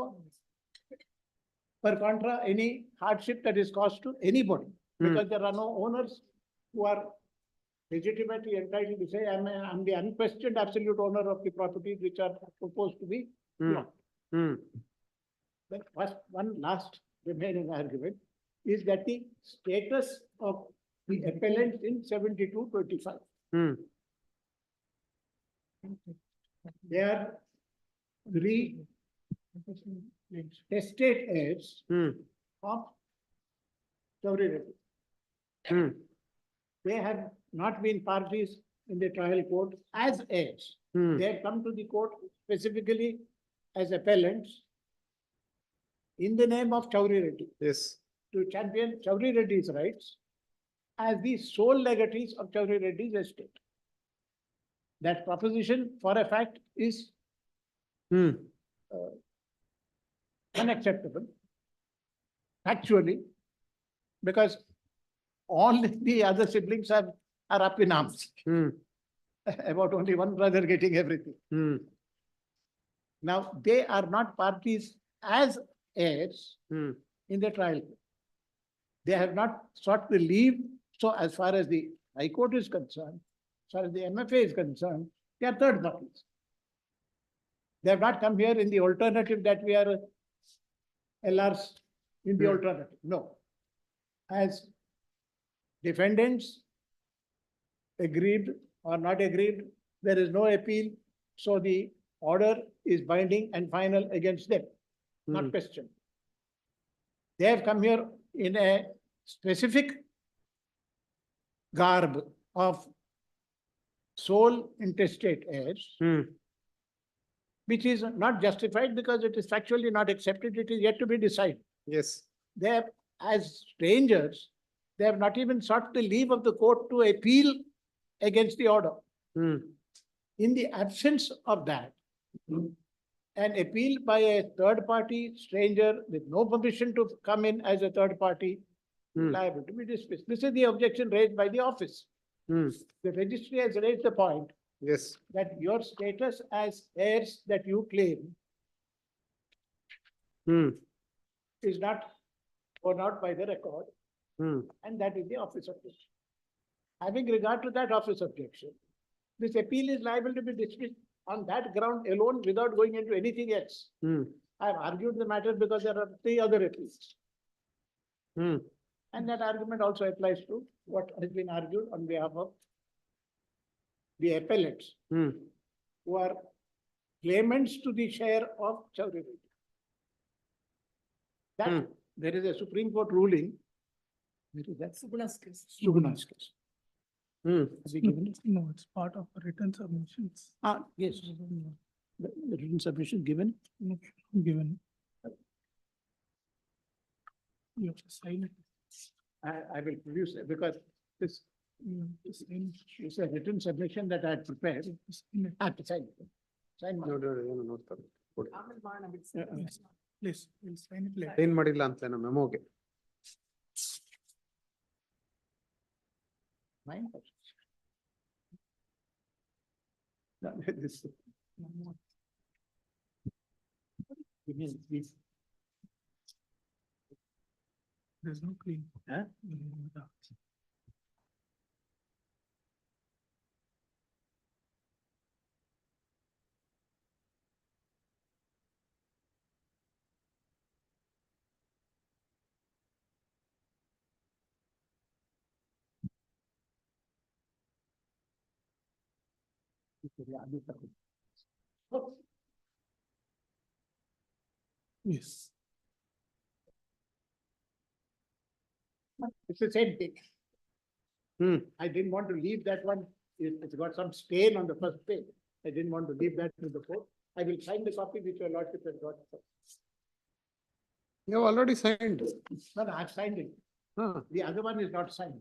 per contra, any hardship that is caused to anybody, because there are no owners who are legitimately entitled to say, I'm the unquestioned absolute owner of the properties which are proposed to be blocked. Hmm. The first, one last remaining argument is that the status of the appellant in 7225. Hmm. They are three estate heirs Hmm. of Chaudhary Reddy. Hmm. They have not been parties in the trial court as heirs. Hmm. They have come to the court specifically as appellants in the name of Chaudhary Reddy Yes. to champion Chaudhary Reddy's rights as the sole legatees of Chaudhary Reddy's estate. That proposition, for a fact, is Hmm. unacceptable, actually, because all the other siblings are up in arms Hmm. about only one brother getting everything. Hmm. Now, they are not parties as heirs Hmm. in the trial. They have not sought the leave. So as far as the High Court is concerned, as far as the MFA is concerned, they are third parties. They have not come here in the alternative that we are LRs in the alternative. No. As defendants, aggrieved or not aggrieved, there is no appeal. So the order is binding and final against them, not questioned. They have come here in a specific garb of sole intestate heirs, Hmm. which is not justified because it is factually not accepted. It is yet to be decided. Yes. They have, as strangers, they have not even sought the leave of the court to appeal against the order. Hmm. In the absence of that, an appeal by a third party stranger with no permission to come in as a third party is liable to be dismissed. This is the objection raised by the office. Hmm. The registry has raised the point Yes. that your status as heirs that you claim Hmm. is not borne out by the record, Hmm. and that is the office objection. Having regard to that office objection, this appeal is liable to be dismissed on that ground alone without going into anything else. Hmm. I have argued the matter because there are three other appeals. Hmm. And that argument also applies to what has been argued on behalf of the appellants Hmm. who are claimants to the share of Chaudhary Reddy. That there is a Supreme Court ruling. Where is that? Suguna's case. Suguna's case. Hmm. Have we given it? No, it's part of written submissions. Yes. The written submission given? Given. You have to sign it. I will produce it because this is a written submission that I had prepared. I have to sign it. Sign my. ಏನು ನೋಡ್ತಾರೆ ಕೊಡಿ. Please, we'll sign it later. ಏನ್ ಮಾಡಿಲ್ಲ ಅಂತ ನಮ್ಮ ಮೆಮೋಗೆ. Mine. No, this. Give me this. There's no clean. Huh? Yes. It's the same thing. I didn't want to leave that one. It's got some stain on the first page. I didn't want to leave that to the court. I will sign the copy which your lordship has got. You have already signed. No, no, I've signed it. The other one is not signed.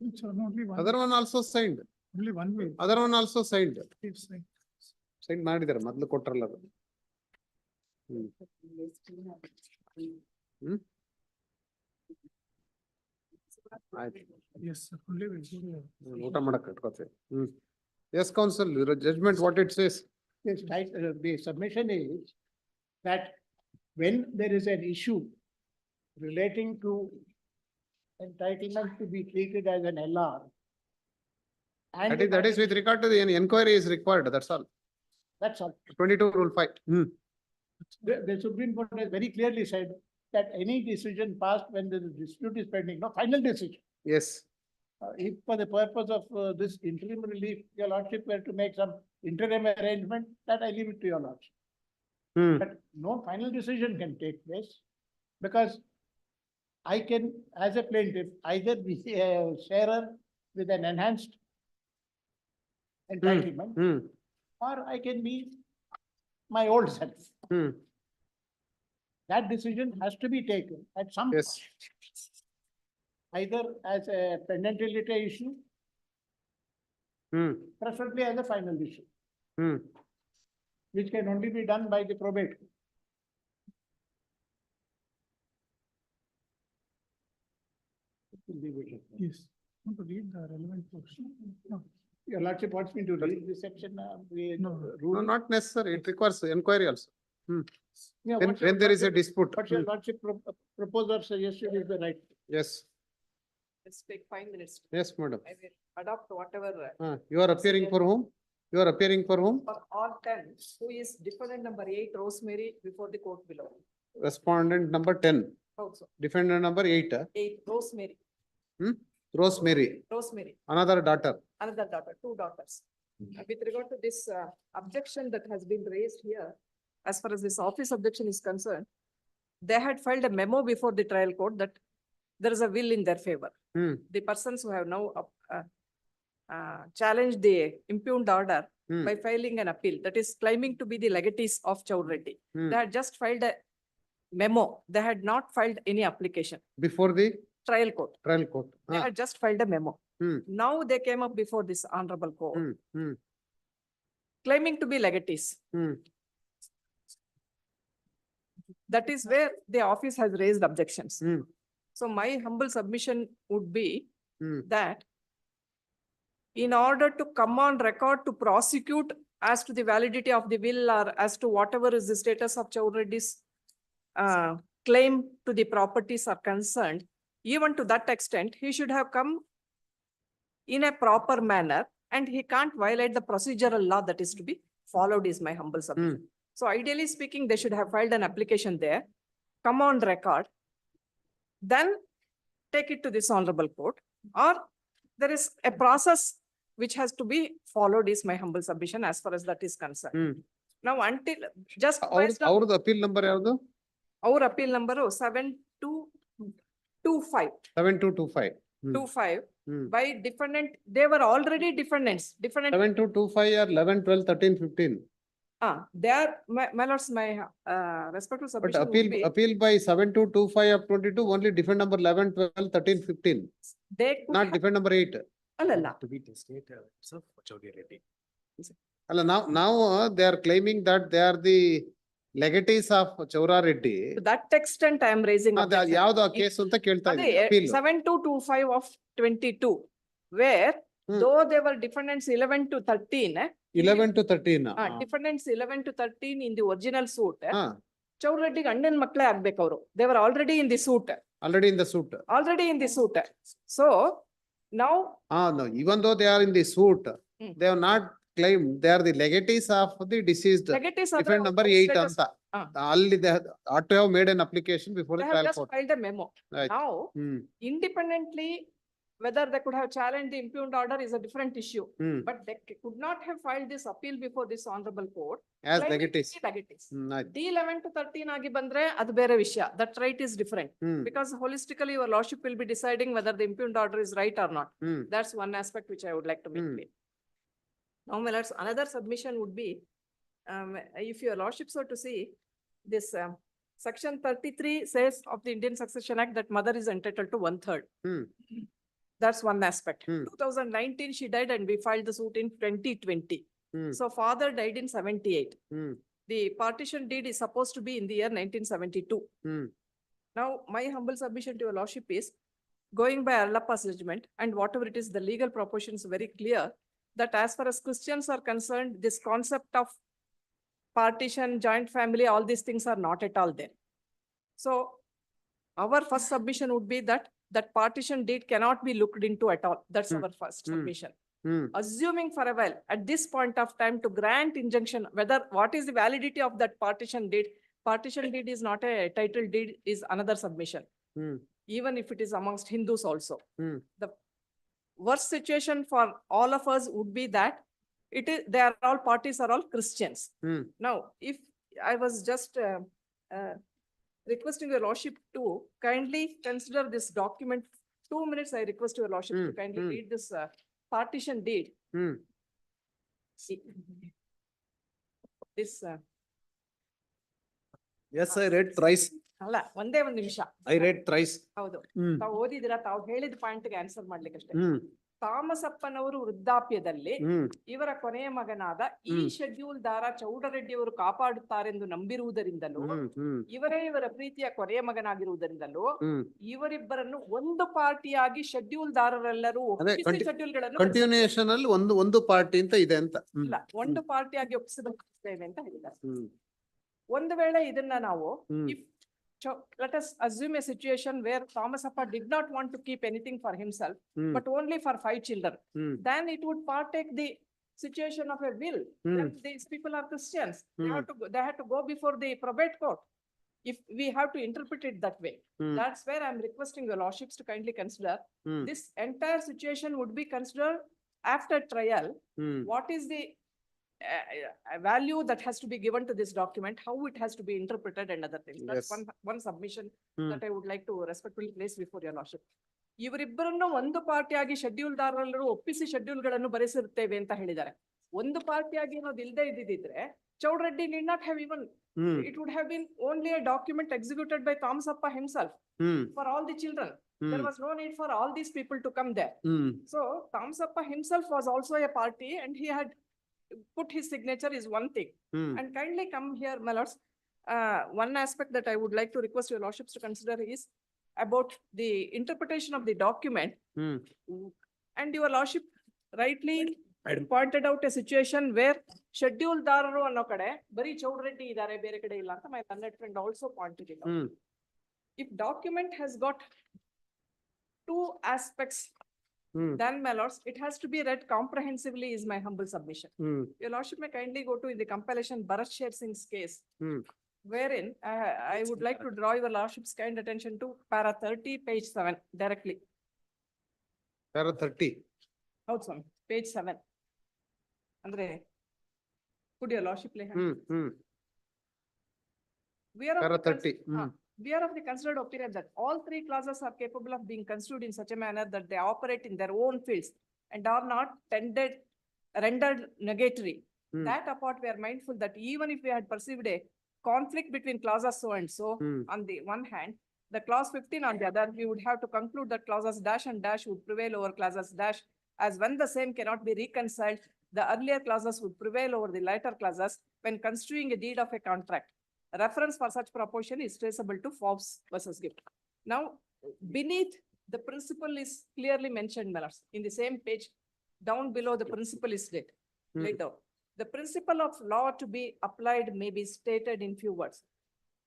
It's only one. Other one also signed. Only one way. Other one also signed. It's like. Signed ಮಾಡಿದ್ದಾರೆ ಮೊದಲು ಕೊಟ್ಟರಲ್ಲ ಅದು. ಆಯ್ತು. Yes, sir. Only way. ಊಟ ಮಾಡಕ್ಕೆ ಇಟ್ಕೋತೀವಿ. Yes, counsel, your judgment, what it says? Yes, right, the submission is that when there is an issue relating to entitlement to be treated as an LR. And That is with regard to the inquiry is required, that's all. That's all. 22 rule 5. The Supreme Court has very clearly said that any decision passed when the dispute is pending, no final decision. Yes. If for the purpose of this interim relief, your lordship were to make some interim arrangement, that I leave it to your lordship. But no final decision can take place because I can, as a plaintiff, either be a sharer with an enhanced entitlement, or I can be my old self. That decision has to be taken at some Yes. point. Either as a pendent issue, preferably as a final issue, which can only be done by the probate. Yes. Want to read the relevant portion? No. Your lordship wants me to read this section, No. No, not necessary. It requires inquiry also. Yeah, When what your there is a lordship- dispute. What your lordship propose or suggestion is the right. Yes, Let's take 5 minutes. yes, madam. I will adopt whatever You are appearing for whom? You are appearing for whom? for all 10, who is defendant number 8, Rosemary, before the court below. Respondent number 10, Also, defendant number 8, 8, Rosemary, Rosemary, Rosemary, another daughter. another daughter, 2 daughters. With regard to this objection that has been raised here, as far as this office objection is concerned, they had filed a memo before the trial court that there is a will in their favor. The persons who have now challenged the impugned order by filing an appeal, that is claiming to be the legatees of Chow Reddy. They had just filed a memo. They had not filed any application. Before the Trial court. trial court. They had just filed a memo. Now they came up before this honorable court, claiming to be legatees. That is where the office has raised objections. So my humble submission would be that in order to come on record to prosecute as to the validity of the will or as to whatever is the status of Chow Reddy's claim to the properties are concerned, even to that extent, he should have come in a proper manner and he can't violate the procedural law that is to be followed is my humble submission. So ideally speaking, they should have filed an application there, come on record, then take it to this honorable court, or there is a process which has to be followed is my humble submission as far as that is concerned. Now until just based on ಅವ್ರದ್ದು appeal number ಯಾವ್ದು? our appeal number 7225. 7225. 25 by defendant, they were already defendants, defendant. 7225 or 11, 12, 13, 15. They are, my lords, my respectful But submission would be, appeal by 7225 of 22, only defend number 11, 12, 13, 15, they could not have, defend number 8. allala. To be tested, so Chowdhury Reddy. Now they are claiming that they are the legatees of Chaura Reddy. To that extent, I am raising. objection. ಯಾವ್ದು ಆ If- case ಅಂತ ಕೇಳ್ತಾ ಅದೇ ಇದ್ದೀನಿ appeal. 7225 of 22, where though they were defendants 11 to 13, 11 to 13. defendants 11 to 13 in the original suit, ಹಾ, ಚೌರೆಡ್ಡಿಗೆ ಅಣ್ಣನ್ ಮಕ್ಕಳೇ ಆಗ್ಬೇಕು ಅವರು. They were already in the suit, already in the suit. already in the suit. So now, No, even though they are in the suit, Hmm. they have not claimed they are the legatees of the deceased. legatees are Defend the number 8 status- ಅಂತ. Ah. ಅಲ್ಲಿ they ought to have made an application before they the have trial just court. filed a memo. Right. Now, Hmm. independently, whether they could have challenged the impugned order is a different issue. Hmm. But they could not have filed this appeal before this honorable court. As claiming legatees. the legatees. ಆಯ್ತು. D11 to 13 ಆಗಿ ಬಂದ್ರೆ ಅದು ಬೇರೆ ವಿಷಯ. That right is different. Hmm. Because holistically, your lordship will be deciding whether the impugned order is right or not. Hmm. That's one aspect which I would like to make clear. Now, my lords, another submission would be, if your lordship so to see, this section 33 says of the Indian Succession Act that mother is entitled to 1/3. Hmm. That's one aspect. Hmm. 2019, she died and we filed the suit in 2020. Hmm. So father died in 78. Hmm. The partition deed is supposed to be in the year 1972. Hmm. Now, my humble submission to your lordship is, going by Arlappa's judgment and whatever it is, the legal proportion is very clear that as far as Christians are concerned, this concept of partition, joint family, all these things are not at all there. So our first submission would be that that partition deed cannot be looked into at all. That's Hmm. our first Hmm. submission. Hmm. Assuming for a while, at this point of time to grant injunction, whether what is the validity of that partition deed? Partition deed is not a title deed, is another submission. Hmm. Even if it is amongst Hindus also. Hmm. The worst situation for all of us would be that it is, they are all parties are all Christians. Hmm. Now, if I was just requesting your lordship to kindly consider this document, 2 minutes, I request your lordship to Hmm. kindly Hmm. read this partition deed. Hmm. See, this, Yes, I read thrice. ಅಲ್ಲ, ಒಂದೇ ಒಂದು ನಿಮಿಷ. I read thrice. ಹೌದು. Hmm. ತಾವು ಓದಿದಿರಾ, ತಾವು ಹೇಳಿದ ಪಾಯಿಂಟ್ಗೆ answer ಮಾಡ್ಲಿಕ್ಕೆ Hmm. ತಾಮಸಪ್ಪನವರು ವೃದ್ಧಾಪ್ಯದಲ್ಲಿ Hmm. ಇವರ ಕೊನೆಯ ಮಗನಾದ ಈ ಹ್ಮ್. ಶೆಡ್ಯೂಲ್ ದಾರ ಚೌಡರೆಡ್ಡಿಯವರು ಕಾಪಾಡುತ್ತಾರೆಂದು ನಂಬಿರುವುದರಿಂದಲೂ Hmm. Hmm. ಇವರೇ ಇವರ ಪ್ರೀತಿಯ ಕೊನೆಯ ಮಗನಾಗಿರುವುದರಿಂದಲೂ Hmm. ಇವರಿಬ್ಬರನ್ನು ಒಂದು ಪಾರ್ಟಿಯಾಗಿ ಶೆಡ್ಯೂಲ್ ದಾರರೆಲ್ಲರೂ ಅದೇ ಒಪ್ಪಿಸಿ ಶೆಡ್ಯೂಲ್ಗಳನ್ನು ಕಂಟಿನ್ಯೂಯೇಷನ್ ಅಲ್ಲಿ ಒಂದು ಪಾರ್ಟಿ ಅಂತ ಇದೆ ಅಂತ. Hmm. ಇಲ್ಲ, ಒಂದು ಪಾರ್ಟಿಯಾಗಿ ಒಪ್ಪಿಸಬೇಕಿದ್ದೇವೆ ಅಂತ ಹೇಳಿದ್ದಾರೆ. Hmm. ಒಂದು ವೇಳೆ ಇದನ್ನ ನಾವು Hmm. if let us assume a situation where Thomasappa did not want to keep anything for himself, Hmm. but only for 5 children, Hmm. then it would partake the situation of a will. Hmm. Then these people are Christians. They Hmm. have to they have to go before the probate court. If we have to interpret it that way, Hmm. that's where I'm requesting your lordships to kindly consider. Hmm. This entire situation would be considered after trial. Hmm. What is the value that has to be given to this document, how it has to be interpreted and other things. That's Yes. one submission Hmm. that I would like to respectfully place before your lordship. ಇವರಿಬ್ಬರನ್ನು ಒಂದು ಪಾರ್ಟಿಯಾಗಿ schedule ದಾರರೆಲ್ಲರೂ ಒಪ್ಪಿಸಿ ಶೆಡ್ಯೂಲ್ಗಳನ್ನು ಬರೆಸಿರುತ್ತೇವೆ ಅಂತ ಹೇಳಿದ್ದಾರೆ. ಒಂದು ಪಾರ್ಟಿಯಾಗಿ ಅನ್ನೋದು ಇಲ್ಲದೆ ಇದ್ದಿದ್ರೆ Chowdareddy need not have even, Hmm. it would have been only a document executed by Thomasappa himself Hmm. for all the children. There Hmm. was no need for all these people to come there. Hmm. So Thomasappa himself was also a party and he had put his signature is one thing. Hmm. And kindly come here, my lords. One aspect that I would like to request your lordships to consider is about the interpretation of the document. Hmm. And your lordship rightly pointed out a situation where schedule ದಾರರು ಅನ್ನೋ ಕಡೆ ಬರೀ ಚೌಡರೆಡ್ಡಿ ಇದ್ದಾರೆ, ಬೇರೆ ಕಡೆ ಇಲ್ಲ ಅಂತ my learned friend also pointed it out. Hmm. If document has got 2 aspects, Hmm. then my lords, it has to be read comprehensively is my humble submission. Hmm. Your lordship may kindly go to in the compilation Bharat Sher Singh's case, Hmm. wherein I would like to draw your lordship's kind attention to para 30, page 7 directly. Para 30. ಹೌದು ಸ್ವಾಮಿ, page 7. ಅಂದ್ರೆ could your lordship lay hand? Hmm. Hmm. We are of Para the cons- 30. Hmm. we are of the considered opinion that all 3 clauses are capable of being construed in such a manner that they operate in their own fields and are not rendered negatory That apart, we are mindful that even if we had perceived a conflict between clauses so and so on the one hand, the clause 15 on the other, we would have to conclude that clauses dash and dash would prevail over clauses dash, as when the same cannot be reconciled, the earlier clauses would prevail over the later clauses when construing a deed of a contract. A reference for such proposition is traceable to Forbes versus Gift. Now, beneath the principle is clearly mentioned, Mellors. In the same page, down below the principle is laid out. The principle of law to be applied may be stated in few words.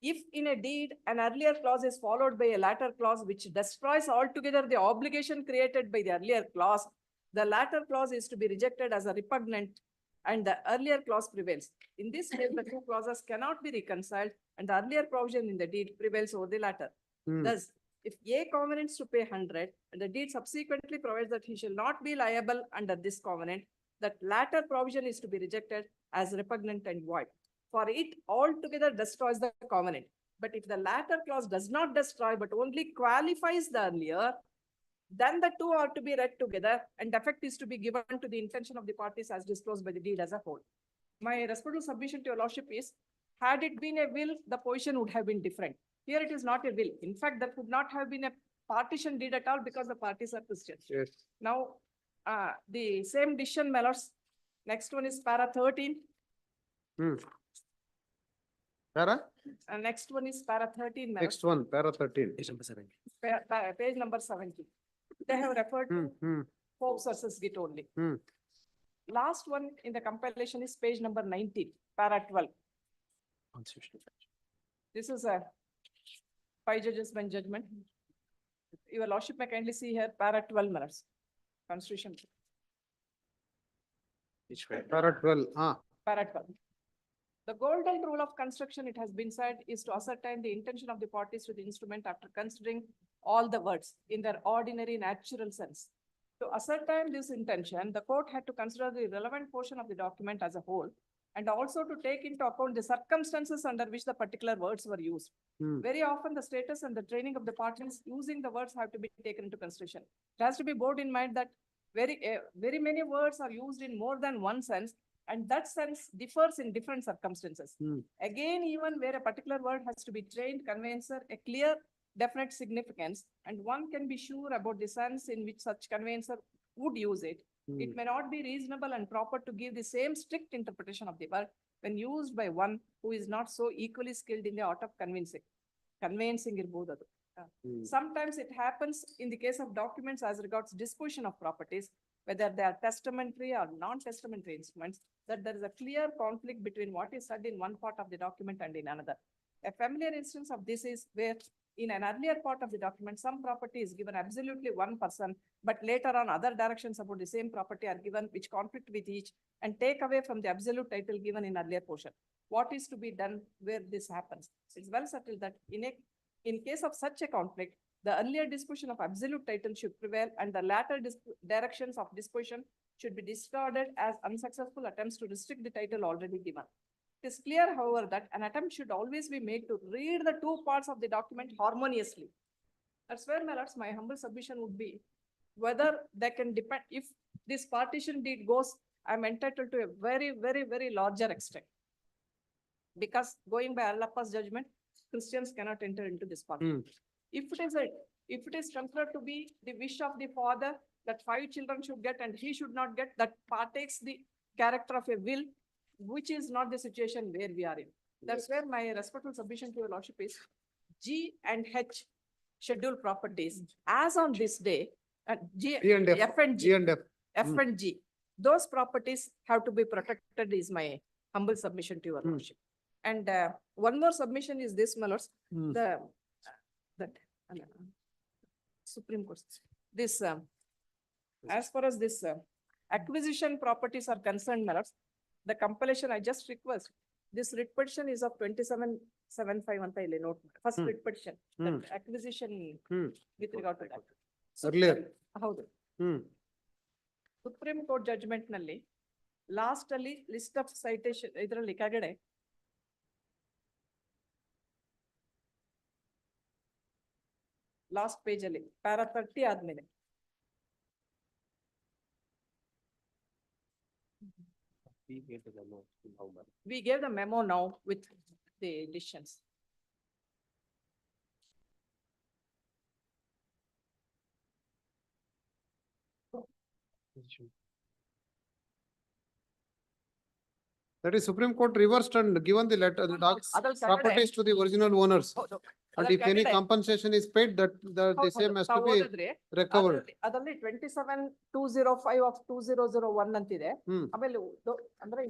If in a deed, an earlier clause is followed by a latter clause which destroys altogether the obligation created by the earlier clause, the latter clause is to be rejected as a repugnant and the earlier clause prevails. In this case, the two clauses cannot be reconciled and the earlier provision in the deed prevails over the latter. Thus, if A covenants to pay 100 and the deed subsequently provides that he shall not be liable under this covenant, that latter provision is to be rejected as repugnant and void. For it altogether destroys the covenant. But if the latter clause does not destroy but only qualifies the earlier, then the two are to be read together and effect is to be given to the intention of the parties as disclosed by the deed as a whole. My respectful submission to your lordship is, had it been a will, the position would have been different. Here it is not a will. In fact, that would not have been a partition deed at all because the parties are Christians. Yes. Now, the same decision, Mellors. Next one is para 13. Para? Next one is para 13. Mellors. Next one, para 13. Page number 7. Page number 70. They have referred to Forbes versus Git only. Last one in the compilation is page number 19, para 12. This is a 5 judges bench judgment. Your lordship may kindly see here para 12 minutes. Constitution. Para 12. Para 12. The golden rule of construction, it has been said, is to ascertain the intention of the parties to the instrument after considering all the words in their ordinary natural sense. To ascertain this intention, the court had to consider the relevant portion of the document as a whole and also to take into account the circumstances under which the particular words were used. Very often the status and the training of the parties using the words have to be taken into consideration. It has to be borne in mind that very many words are used in more than one sense, and that sense differs in different circumstances. Again, even where a particular word has to be trained, conveyancer, a clear, definite significance, and one can be sure about the sense in which such conveyancer would use it. It may not be reasonable and proper to give the same strict interpretation of the word when used by one who is not so equally skilled in the art of convincing. Sometimes it happens in the case of documents as regards disposition of properties, whether they are testamentary or non-testamentary instruments, that there is a clear conflict between what is said in one part of the document and in another. A familiar instance of this is where in an earlier part of the document, some property is given absolutely one person, but later on other directions about the same property are given which conflict with each and take away from the absolute title given in earlier portion. What is to be done where this happens? It's well settled that in case of such a conflict, the earlier disposition of absolute title should prevail and the latter directions of disposition should be discarded as unsuccessful attempts to restrict the title already given. It is clear, however, that an attempt should always be made to read the two parts of the document harmoniously. That's where, my lords, my humble submission would be whether they can depend, if this partition deed goes, I'm entitled to a very, very, very larger extent. Because going by Allah's judgment, Christians cannot enter into this partition. If it is considered to be the wish of the father that 5 children should get and he should not get, that partakes the character of a will, which is not the situation where we are in. That's where my respectful submission to your lordship is G and H scheduled properties as on this day, F and G, those properties have to be protected is my humble submission to your lordship. And one more submission is this, my lords, Supreme Court. This, as far as this acquisition properties are concerned, my lords, the compilation I just request, this writ petition is of 2775 anta illi note. First writ petition, that acquisition with regard to that. Earlier. Houdu. Supreme Court judgment nalli, last ali list of citation, idralli kagade, last page ali, para 30 ಆದ್ಮೇಲೆ We gave the memo now with the decisions. That is Supreme Court reversed and given the letter, the dogs Adal properties to the original owners. ಹೌದು. And ಅದಲ್ if any ಕೆಳಗಡೆ- compensation is paid, that the same has to ತಾವು be ಓದಿದ್ರಿ, recovered. ಅದರಲ್ಲಿ 27/205 of 2001 ಅಂತಿದೆ. ಹ್ಮ್. ಆಮೇಲೆ ಅಂದ್ರೆ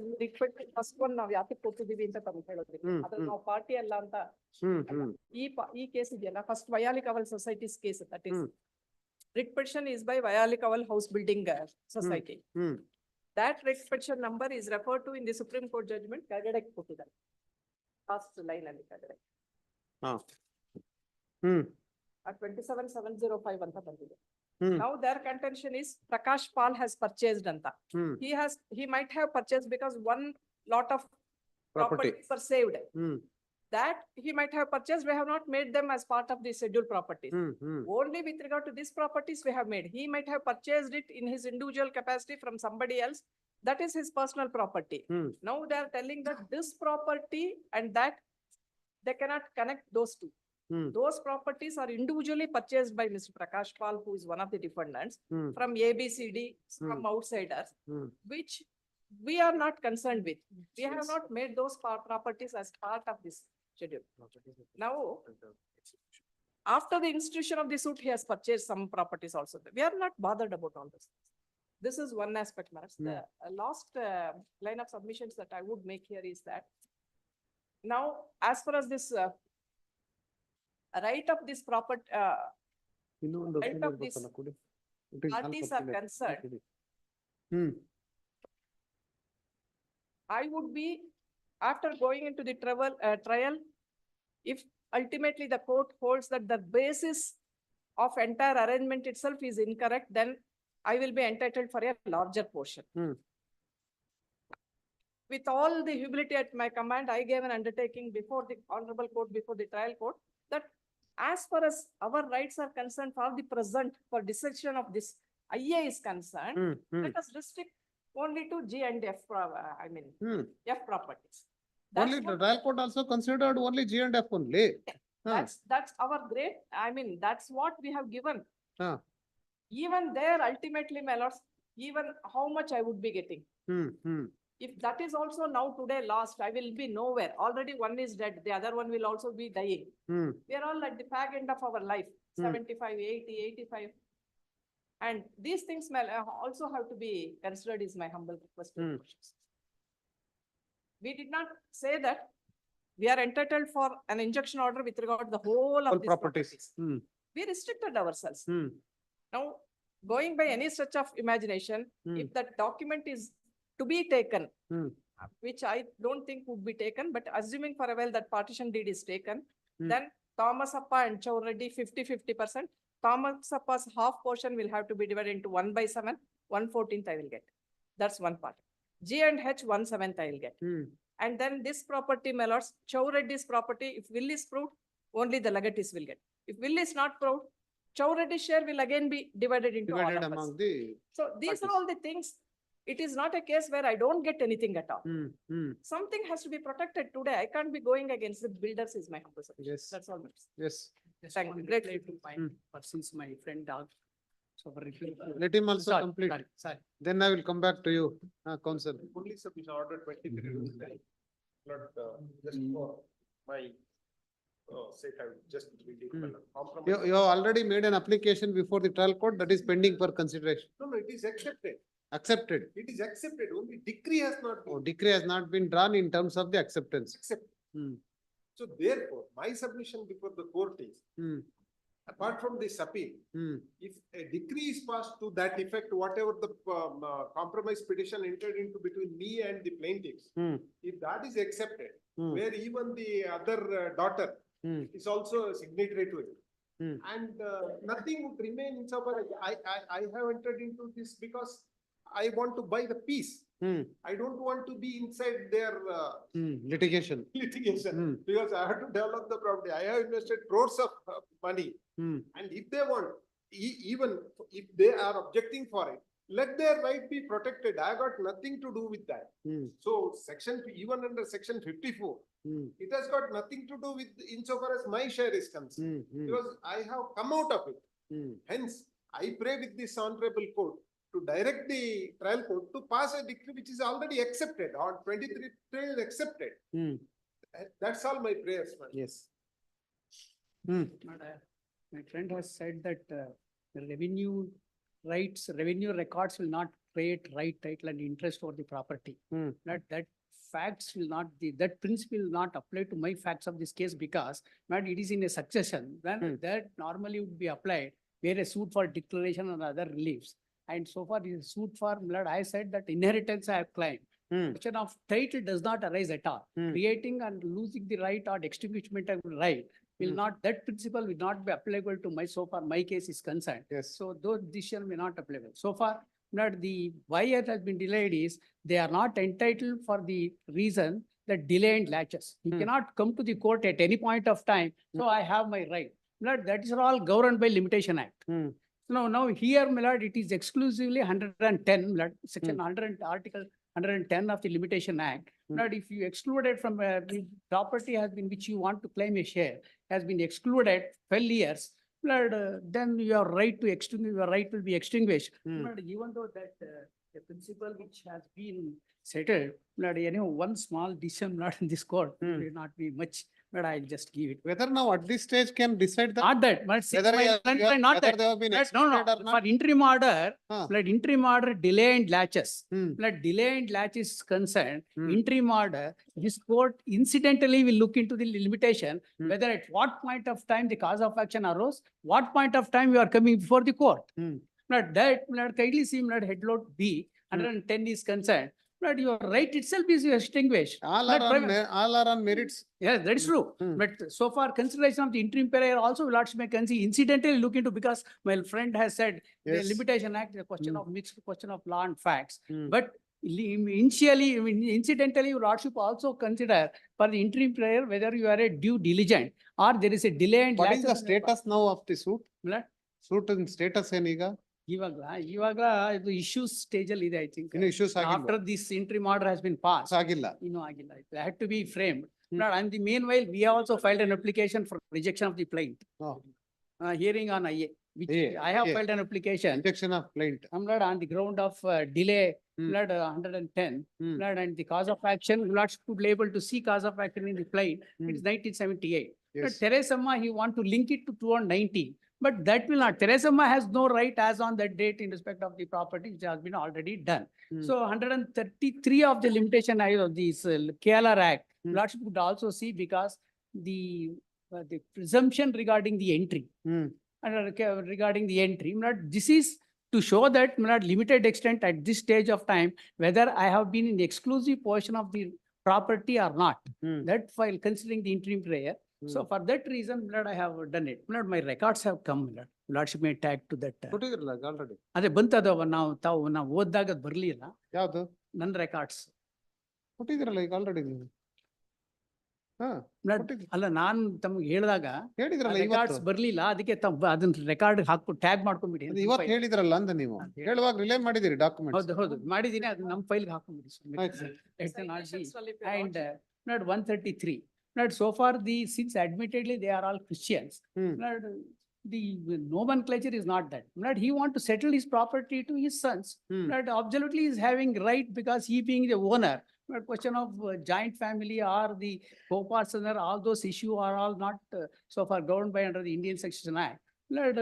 first one ನಾವ್ ಯಾಕೆ ಕೊಟ್ಟಿದೀವಿ ಅಂತ ತಮ್ಗೆ ಹೇಳಿದ್ರಿ. ಅದ್ರಲ್ಲಿ ನಾವು ಪಾರ್ಟಿ ಅಲ್ಲ ಅಂತ. ಈ ಕೇಸ್ ಇದೆಯಲ್ಲ, first Vyalikaval societies case, that is writ petition is by Vyalikaval house building society. That writ petition number is referred to in the Supreme Court judgment. ಕೆಳಗಡೆ ಕೊಟ್ಟಿದ್ದಾರೆ. Last line ಅಲ್ಲಿ ಕೆಳಗಡೆ. 27/705 ಅಂತ ಬಂದಿದೆ. Now their contention is Prakash Pal has purchased anta. He might have purchased because one lot of properties were saved. That he might have purchased, we have not made them as part of the scheduled properties. Only with regard to these properties we have made. He might have purchased it in his individual capacity from somebody else. That is his personal property. Now they are telling that this property and that they cannot connect those two. Those properties are individually purchased by Mr. Prakash Pal, who is one of the defendants, from ABCD, from outsiders, which we are not concerned with. We have not made those properties as part of this schedule. Now, after the institution of the suit, he has purchased some properties also. We are not bothered about all this. This is one aspect, Maras. The last line of submissions that I would make here is that now, as far as this right of this property, right of this parties are concerned, I would be, after going into the trial, if ultimately the court holds that the basis of entire arrangement itself is incorrect, then I will be entitled for a larger portion. With all the humility at my command, I gave an undertaking before the honorable court, before the trial court, that as far as our rights are concerned for the present, for decision of this IA is concerned, let us restrict only to G and F, F properties. Only the trial court also considered only G and F only. That's our great, that's what we have given. Even there, ultimately, my lords, even how much I would be getting. If that is also now today lost, I will be nowhere. Already one is dead, the other one will also be dying. We are all at the fag end of our life, 75, 80, 85. And these things may also have to be considered, is my humble request. We did not say that we are entitled for an injunction order with regard to the whole of these properties. We restricted ourselves. Now, going by any stretch of imagination, if that document is to be taken, which I don't think would be taken, but assuming for a while that partition deed is taken, then Thomas Appa and Chow Reddy 50-50%. Thomas Appa's half portion will have to be divided into 1/7, 1/14 I will get. That's one part. G and H 1/7 I will get. And then this property, my lords, Chow Reddy's property, if will is proved, only the legatees will get. If will is not proved, Chow Reddy's share will again be divided into all of among us. the So these are all the things. It is not a case where I don't get anything at all. Something has to be protected today. I can't be going against the builders, is my humble submission. Yes. That's all. Yes. Thank you. Greatly. Since my friend asked. So Let him also complete. Sorry. Then I will come back to you, counsel. Only submission order 23. Not, just for my sake, I will just read it. Compromise. You have already made an application before the trial court that is pending for consideration. No, it is accepted. Accepted. It is accepted. Only decree has not been. Decree has not been drawn in terms of the acceptance. Accepted. So therefore, my submission before the court is, apart from this appeal, if a decree is passed to that effect, whatever the compromise petition entered into between me and the plaintiffs, if that is accepted, where even the other daughter is also a signatory to it, and nothing would remain in so far as I have entered into this because I want to buy the peace. I don't want to be inside their Litigation. because I have to develop the property. I have invested crores of money. And if they want, even if they are objecting for it, let their right be protected. I got nothing to do with that. Hmm. So even under section 54, it has got nothing to do with insofar as my share is concerned. Because I have come out of it. Hence, I pray with this honorable court to direct the trial court to pass a decree which is already accepted on 23 is accepted. That's all my prayers, man. Yes. My friend has said that the revenue rights, revenue records will not create right, title and interest over the property. That facts will not, that principle will not apply to my facts of this case because it is in a succession. Then that normally would be applied where a suit for declaration and other reliefs. And so far the suit for, I said that inheritance I have claimed. Question of title does not arise at all. Creating and losing the right or extinguishment of the right will not, that principle will not be applicable to my, so far my case is concerned. Yes. So those decisions may not applicable. So far, the why it has been delayed is they are not entitled for the reason that delay and latches. You cannot come to the court at any point of time. So I have my right. That is all governed by Limitation Act. Now here, it is exclusively 110, section 100, article 110 of the Limitation Act. If you exclude it from the property has been, which you want to claim a share, has been excluded 12 years, then your right to extinguish, your right will be extinguished. Even though that the principle which has been settled, one small decision in this court will not be much, but I'll just give it. Whether now at this stage can decide that? Not that, but Whether not whether that. they have been No, excluded or not? for interim order, Huh. interim order delay and latches. Delay and latches is concerned, interim order, this court incidentally will look into the limitation, whether at what point of time the cause of action arose, what point of time you are coming before the court. That, kindly see, headload B, 110 is concerned. Your right itself is extinguished. All are on merits. Yes, that is true. But so far consideration of the interim prayer also Lordship may consider incidentally look into, because my friend has said the Yes. Limitation Act, the question of mixed question of law and facts. But initially, incidentally, your Lordship also consider for the interim prayer whether you are a due diligent or there is a delay and What is the latches. status now of the suit? Blood. Suit in status ಏನಿಗ? ಇವಾಗ ಇದು issues stage ಅಲ್ಲಿ ಇದೆ, I think. ಇನ್ನು issues ಆಗಿಲ್ಲ. After this interim order has been passed. ಆಗಿಲ್ಲ. ಆಗಿಲ್ಲ. It had to be framed. And the meanwhile, we have also filed an application for rejection of the plaint. Hearing on IA, which I have filed an application. Rejection of plaint. On the ground of delay, 110, and the cause of action, not to be able to see cause of action in the plaint. It's 1978. Yes. Teresamma, he want to link it to 2019. But that will not, Teresamma has no right as on that date in respect of the property which has been already done. So 133 of the limitation of this KLR Act, Lordship would also see, because the presumption regarding the entry, regarding the entry, this is to show that limited extent at this stage of time, whether I have been in the exclusive portion of the property or not. That while considering the interim prayer. So for that reason, I have done it. My records have come. Lordship may tag to that. ಕೊಟ್ಟಿದ್ರಲ್ಲ already. ಅದೇ ಬಂತದವ ನಾವು ಓದಿದಾಗ ಅದು ಬರ್ಲಿಲ್ಲ. ಯಾವ್ದು? ನನ್ನ records. ಕೊಟ್ಟಿದ್ರಲ್ಲ ಈಗ ಆಲ್ರೆಡಿ ನೀವು. ಅಲ್ಲ ನಾನ್ ತಮ್ಗೆ ಹೇಳಿದಾಗ ಹೇಳಿದ್ರಲ್ಲ ರೆಕಾರ್ಡ್ಸ್ ಇವತ್ತು. ಬರ್ಲಿಲ್ಲ, ಅದಕ್ಕೆ ಅದನ್ನ ರೆಕಾರ್ಡ್ ಹಾಕು ಟ್ಯಾಗ್ ಮಾಡ್ಕೊಂಡ್ಬಿಡಿ. ಅದು ಇವತ್ತು ಹೇಳಿದ್ರಲ್ಲ ಅಂದ ನೀವು. ಹೇಳುವಾಗ ರಿಲೇ ಮಾಡಿದಿರಿ ಡಾಕ್ಯುಮೆಂಟ್. ಹೌದು ಮಾಡಿದೀನಿ, ಅದು ನಮ್ಮ ಫೈಲ್ಗೆ ಹಾಕೊಂಡ್ಬಿಡಿ. ಆಯ್ತು sir. And not 133. Not so far since admittedly they are all Christians. The nomenclature is not that. Not he want to settle his property to his sons. Not absolutely is having right because he being the owner. Not question of joint family or the co-partner, all those issues are all not so far governed by under the Indian Succession Act. Not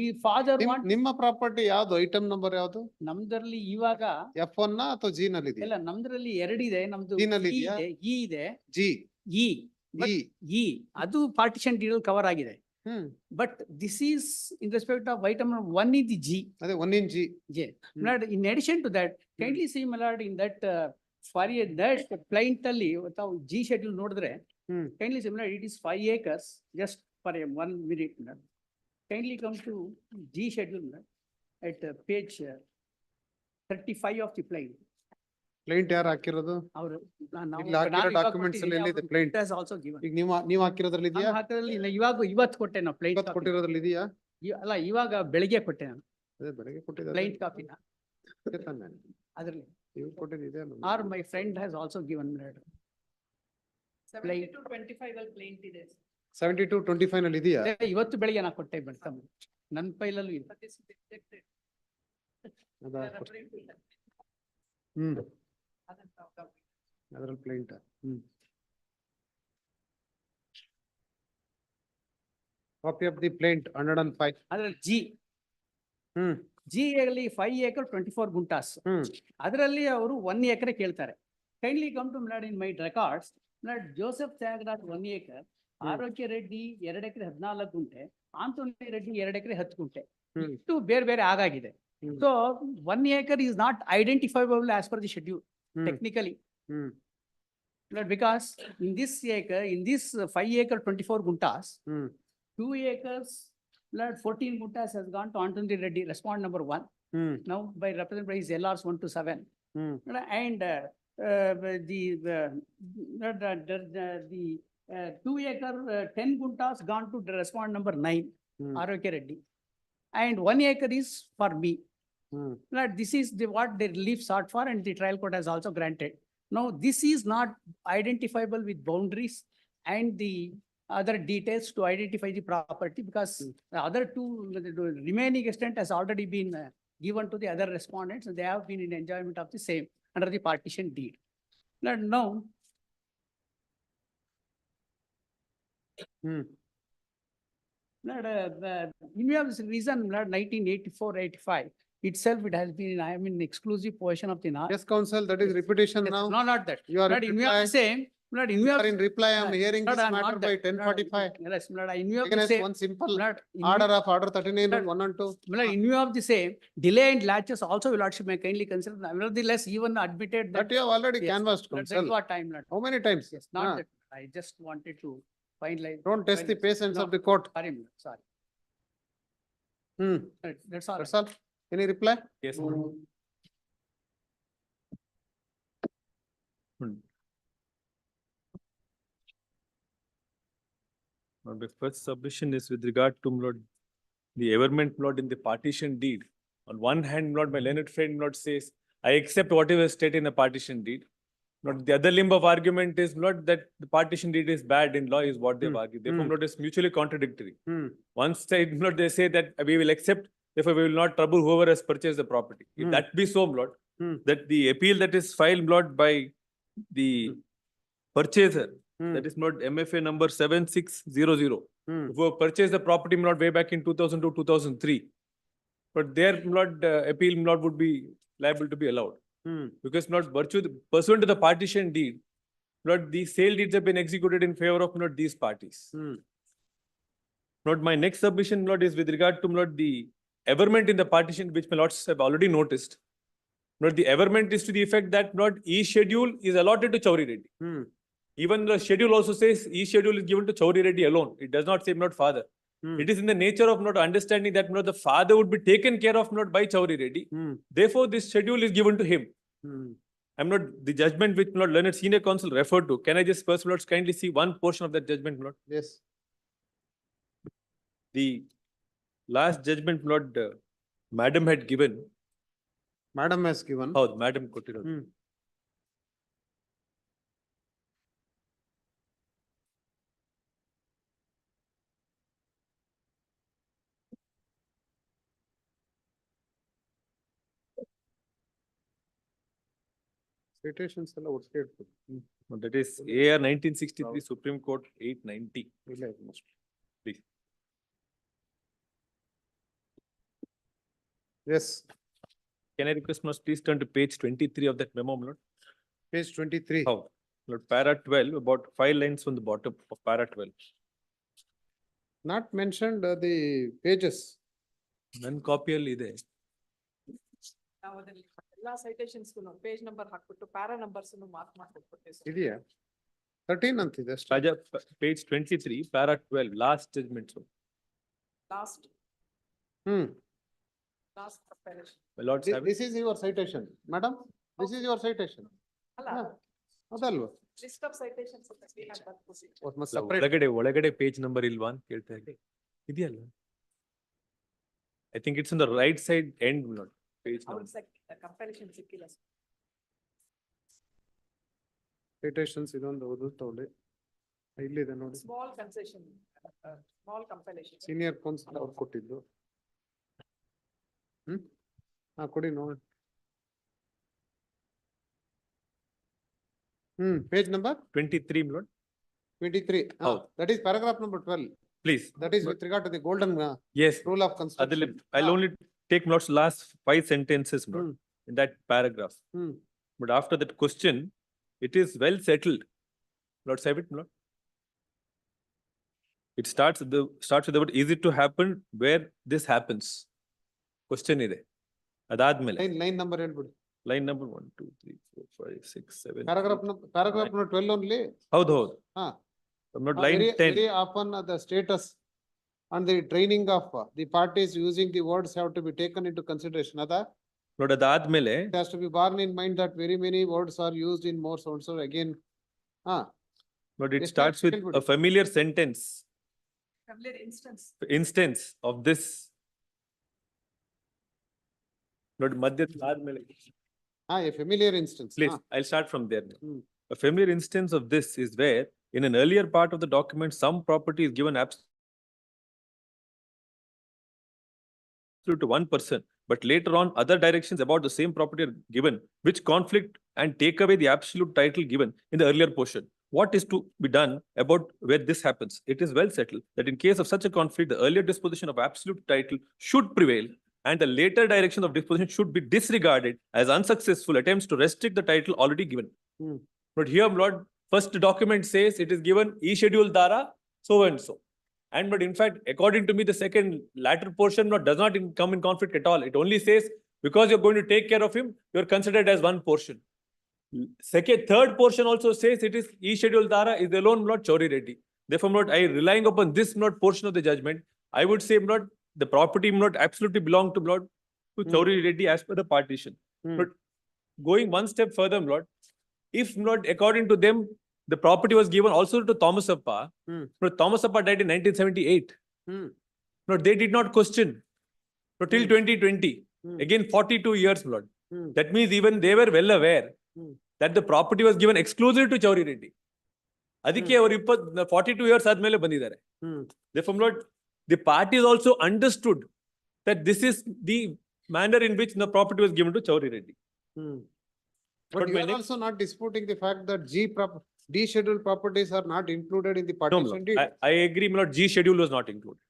he father want. ನಿಮ್ಮ property ಯಾವ್ದು? Item number ಯಾವ್ದು? ನಮ್ದ್ರಲ್ಲಿ ಇವಾಗ F1 ಅಥವಾ G ನಲ್ಲಿ ಇದೆಯಾ? ಇಲ್ಲ, ನಮ್ದ್ರಲ್ಲಿ ಎರಡಿದೆ. ನಮ್ದು G ನಲ್ಲಿ ಇದೆಯಾ? E ಇದೆ. G. E ಅದು ಪಾರ್ಟಿಷನ್ ಡೀಲ್ ಕವರ್ ಆಗಿದೆ. But this is in respect of item number 1 is the G. ಅದೇ 1 in G. In addition to that, kindly see my lord in that that plaint ಅಲ್ಲಿ ತಾವು G schedule ನೋಡಿದ್ರೆ, kindly see my lord, it is 5 acres just for 1 minute. Kindly come to G schedule at page 35 of the plaint. Plaint ಯಾರು ಹಾಕಿರೋದು? ಅವರು ಇಲ್ಲಿ ಹಾಕಿರೋ documents ಅಲ್ಲಿ ಎಲ್ಲಿದೆ ಪ್ಲೇಂಟ್? Also given. ಈಗ ನೀವು ಹಾಕಿರೋದ್ರಲ್ಲಿ ಇದೆಯಾ? ಇವತ್ತು ಕೊಟ್ಟೆ ನಾವು ಪ್ಲೇಂಟ್. ಕೊಟ್ಟಿರೋದ್ರಲ್ಲಿ ಇದೆಯಾ? ಅಲ್ಲ, ಇವಾಗ ಬೆಳಿಗ್ಗೆ ಕೊಟ್ಟೆ ನಾನು ಅದೇ ಬೆಳಗ್ಗೆ ಕೊಟ್ಟಿದ್ದಾರೆ. ಪ್ಲೇಂಟ್ ಕಾಪಿನ. ಅದ್ರಲ್ಲಿ ಇವ್ರು ಕೊಟ್ಟಿದ್ದು ಅಲ್ಲ. or my friend has also given me that. 72-25 ಅಲ್ಲಿ plaint ಇದೆ. 72-25 ನಲ್ಲಿ ಇದೆಯಾ? ಇವತ್ತು ಬೆಳಿಗ್ಗೆ ನಾ ಕೊಟ್ಟೆ ಬರ್ತಾಮ ನನ್ನ ಫೈಲಲ್ಲೂ ಇದೆ. That is rejected. ಅದಾ There are plaint ಇಲ್ಲ. ಅದನ್ನ ನಾವು ಗಮನಿಸಿ. ಅದ್ರಲ್ಲಿ plaint. Copy of the plaint 105. ಅದ್ರಲ್ಲಿ ಜಿ ಅಲ್ಲಿ 5 acre 24 ಗುಂಟಾಸ್. ಅದರಲ್ಲಿ ಅವರು 1 ಎಕರೆ ಕೇಳ್ತಾರೆ. Kindly come to milord in my records milord Joseph Thyagaraj 1 acre, ಆರೋಗ್ಯ ರೆಡ್ಡಿ 2 ಎಕರೆ 14 ಗುಂಟೆ, ಆಂಟೋನಿ ರೆಡ್ಡಿ 2 ಎಕರೆ 10 ಗುಂಟೆ. ಇಷ್ಟು ಬೇರೆ ಬೇರೆ ಆಗಾಗಿದೆ. So 1 acre is not identifiable as per the schedule technically. Because in this acre, in this 5 acre 24 guntas, 2 acres, 14 guntas has gone to Anthony Reddy, respond number 1. Now by represented by his LRs 1 to 7. And the 2 acre 10 guntas gone to the respond number 9, Arokya Reddy. And 1 acre is for me. This is what the relief sought for, and the trial court has also granted. Now, this is not identifiable with boundaries and the other details to identify the property, because the other two, the remaining extent has already been given to the other respondents, and they have been in enjoyment of the same under the partition deed. Now, in view of this reason, 1984-85 itself, it has been, I am in exclusive possession of the. Yes, counsel, that is repetition Yes, now. No, not that. You are Not in view of the reply. same, not in You view of. are in reply, I am hearing Not, this I'm matter not by that. 10:45. Yes, not in view of the Against same. one simple Not in view- order of order 39 Not- 1 and 2. In view of the same, delay and latches also will lordship may kindly consider. Nevertheless, even admitted that. That you have already Yes, canvassed, That's counsel. what time, Lord. How many times? Yes, not Ah. that. I just wanted to finalize. Don't test the finalize. patience No, of the court. Sorry, Lord, sorry. That's all. That's all. Any reply? Yes. The first submission is with regard to Lord, the everment Lord in the partition deed. On one hand, Lord, my learned friend Lord says, I accept whatever is stated in the partition deed. Lord, the other limb of argument is Lord that the partition deed is bad in law is what they've argued. Therefore, Lord, is mutually contradictory. One side, Lord, they say that we will accept, therefore we will not trouble whoever has purchased the property. If that be so, Lord, that the appeal that is filed, Lord, by the purchaser, that is not MFA number 7600, who purchased the property, Lord, way back in 2002, 2003. But their, Lord, appeal, Lord, would be liable to be allowed. Because not pursuant to the partition deed, Lord, the sale deeds have been executed in favor of not these parties. Lord, my next submission, Lord, is with regard to Lord the averment in the partition, which my lords have already noticed. Lord, the averment is to the effect that Lord e-schedule is allotted to Chauri Reddy. Even the schedule also says e-schedule is given to Chauri Reddy alone. It does not say not father. It is in the nature of not understanding that not the father would be taken care of not by Chauri Reddy. Therefore, this schedule is given to him. I'm not the judgment which Lord learned senior counsel referred to. Can I just first, Lord, kindly see one portion of that judgment, Lord? Yes. The last judgment, Lord, Madam had given. Madam has given. Oh, Madam Kotiral. Citations ಎಲ್ಲ ಒಟ್ಟಿಗೆ ಇಟ್ಬಿಡು. That is AR 1963 Supreme Court 890. ಇಲ್ಲ ಇದು must. Please. Yes, Can I request, Lord, please turn to page 23 of that memo, Lord? page 23. How? Lord, para 12, about 5 lines from the bottom of para 12. Not mentioned the pages. None copy ಅಲ್ಲಿ ಇದೆ. ನಾವು ಅದರಲ್ಲಿ ಎಲ್ಲಾ citations page number ಹಾಕ್ಬಿಟ್ಟು para numbers mark ಮಾಡ್ಕೊಡ್ತೀವಿ sir. ಇದೆಯಾ? 13 ಅಂತಿದೆ ಅಷ್ಟೇ. Raja, page 23, para 12, last judgment. So, last preparation my lords have it. This is your citation, madam? This is your citation? ಅಲ್ಲ ಅದಲ್ವಾ? List of citations we have that procedure. What must separate? ಒಳಗಡೆ page number ಇಲ್ವಾ ಅಂತ ಕೇಳ್ತಾ ಇದ್ದೆ. ಇದೆಯಲ್ಲ? I think it's on the right side end, Lord. page number. Compilation ಸಿಕ್ಕಿಲ್ಲ. Petitions ಇದೊಂದು ಓದುತ್ತವಳೆ. ಇಲ್ಲಿದೆ ನೋಡಿ. Small concession, small compilation. Senior council ಅವ್ರು ಕೊಟ್ಟಿದ್ದು. ಕೊಡಿ ನೋಡಿ. Page number 23, my lord. 23. Oh. That is paragraph number 12. Please. That is with regard to the golden Yes. rule of construction. I'll only take my lord's last 5 sentences, my lord, in that paragraph. But after that question, it is well settled. Lord, say it, my lord. It starts with the word, is it to happen where this happens? Question ಇದೆ. ಅದಾದ್ಮೇಲೆ Line number ಹೇಳ್ಬಿಡಿ. line number 1, 2, 3, 4, 5, 6, 7. Paragraph number 12 only. ಹೌದು. I'm not line 10. Very often the status and the training of the parties using the words have to be taken into consideration. ನೋಡಿ ಅದಾದ್ಮೇಲೆ It has to be borne in mind that very many words are used in more so and so again. but it Yes, starts with tell a familiar sentence, Familiar instance of this. ನೋಡಿ ಮಧ್ಯದ ಆದ್ಮೇಲೆ A familiar instance. please, I'll start from there. A familiar instance of this is where in an earlier part of the document, some property is given absolute to one person, but later on other directions about the same property are given, which conflict and take away the absolute title given in the earlier portion. What is to be done about where this happens? It is well settled that in case of such a conflict, the earlier disposition of absolute title should prevail and the later direction of disposition should be disregarded as unsuccessful attempts to restrict the title already given. But here, Lord, first document says it is given e-schedule Dara, so and so. But in fact, according to me, the second latter portion does not come in conflict at all. It only says, because you're going to take care of him, you're considered as one portion. Third portion also says it is e-schedule Dara is alone not Chauri Reddy. Therefore, Lord, relying upon this portion of the judgment, I would say, Lord, the property absolutely belong to Lord to Chauri Reddy as per the partition. But going one step further, Lord, if not according to them, the property was given also to Thomas Appa. But Thomas Appa died in 1978. No, they did not question. So till 2020, again 42 years, Lord. That means even they were well aware that the property was given exclusive to Chauri Reddy. ಅದಕ್ಕೆ ಅವರು 42 years ಆದ್ಮೇಲೆ ಬಂದಿದ್ದಾರೆ. Therefore, Lord, the parties also understood that this is the manner in which the property was given to Chauri Reddy. But you are also not disputing the fact that D schedule properties are not included in the partition deed. I agree, my lord, G schedule was not included.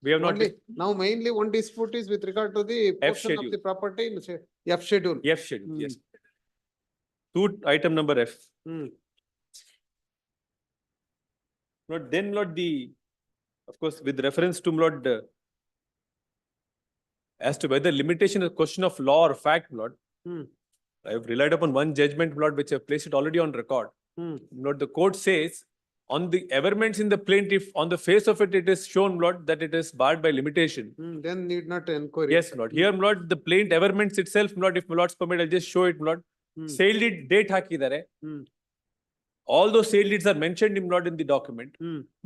We have not. Now mainly one dispute is with regard to the portion of the property in F schedule. F schedule, yes. To item number F. Lord, then Lord, of course, with reference to Lord, as to whether limitation is a question of law or fact, Lord, I have relied upon one judgment, Lord, which I have placed it already on record. Lord, the court says, on the averments in the plaintiff, on the face of it, it is shown, Lord, that it is barred by limitation. Then need not inquiry. Yes, Lord. Here, Lord, the plaint averments itself, Lord, if my Lord's permit, I'll just show it, Lord. Sale deed date hakidare. All those sale deeds are mentioned, Lord, in the document.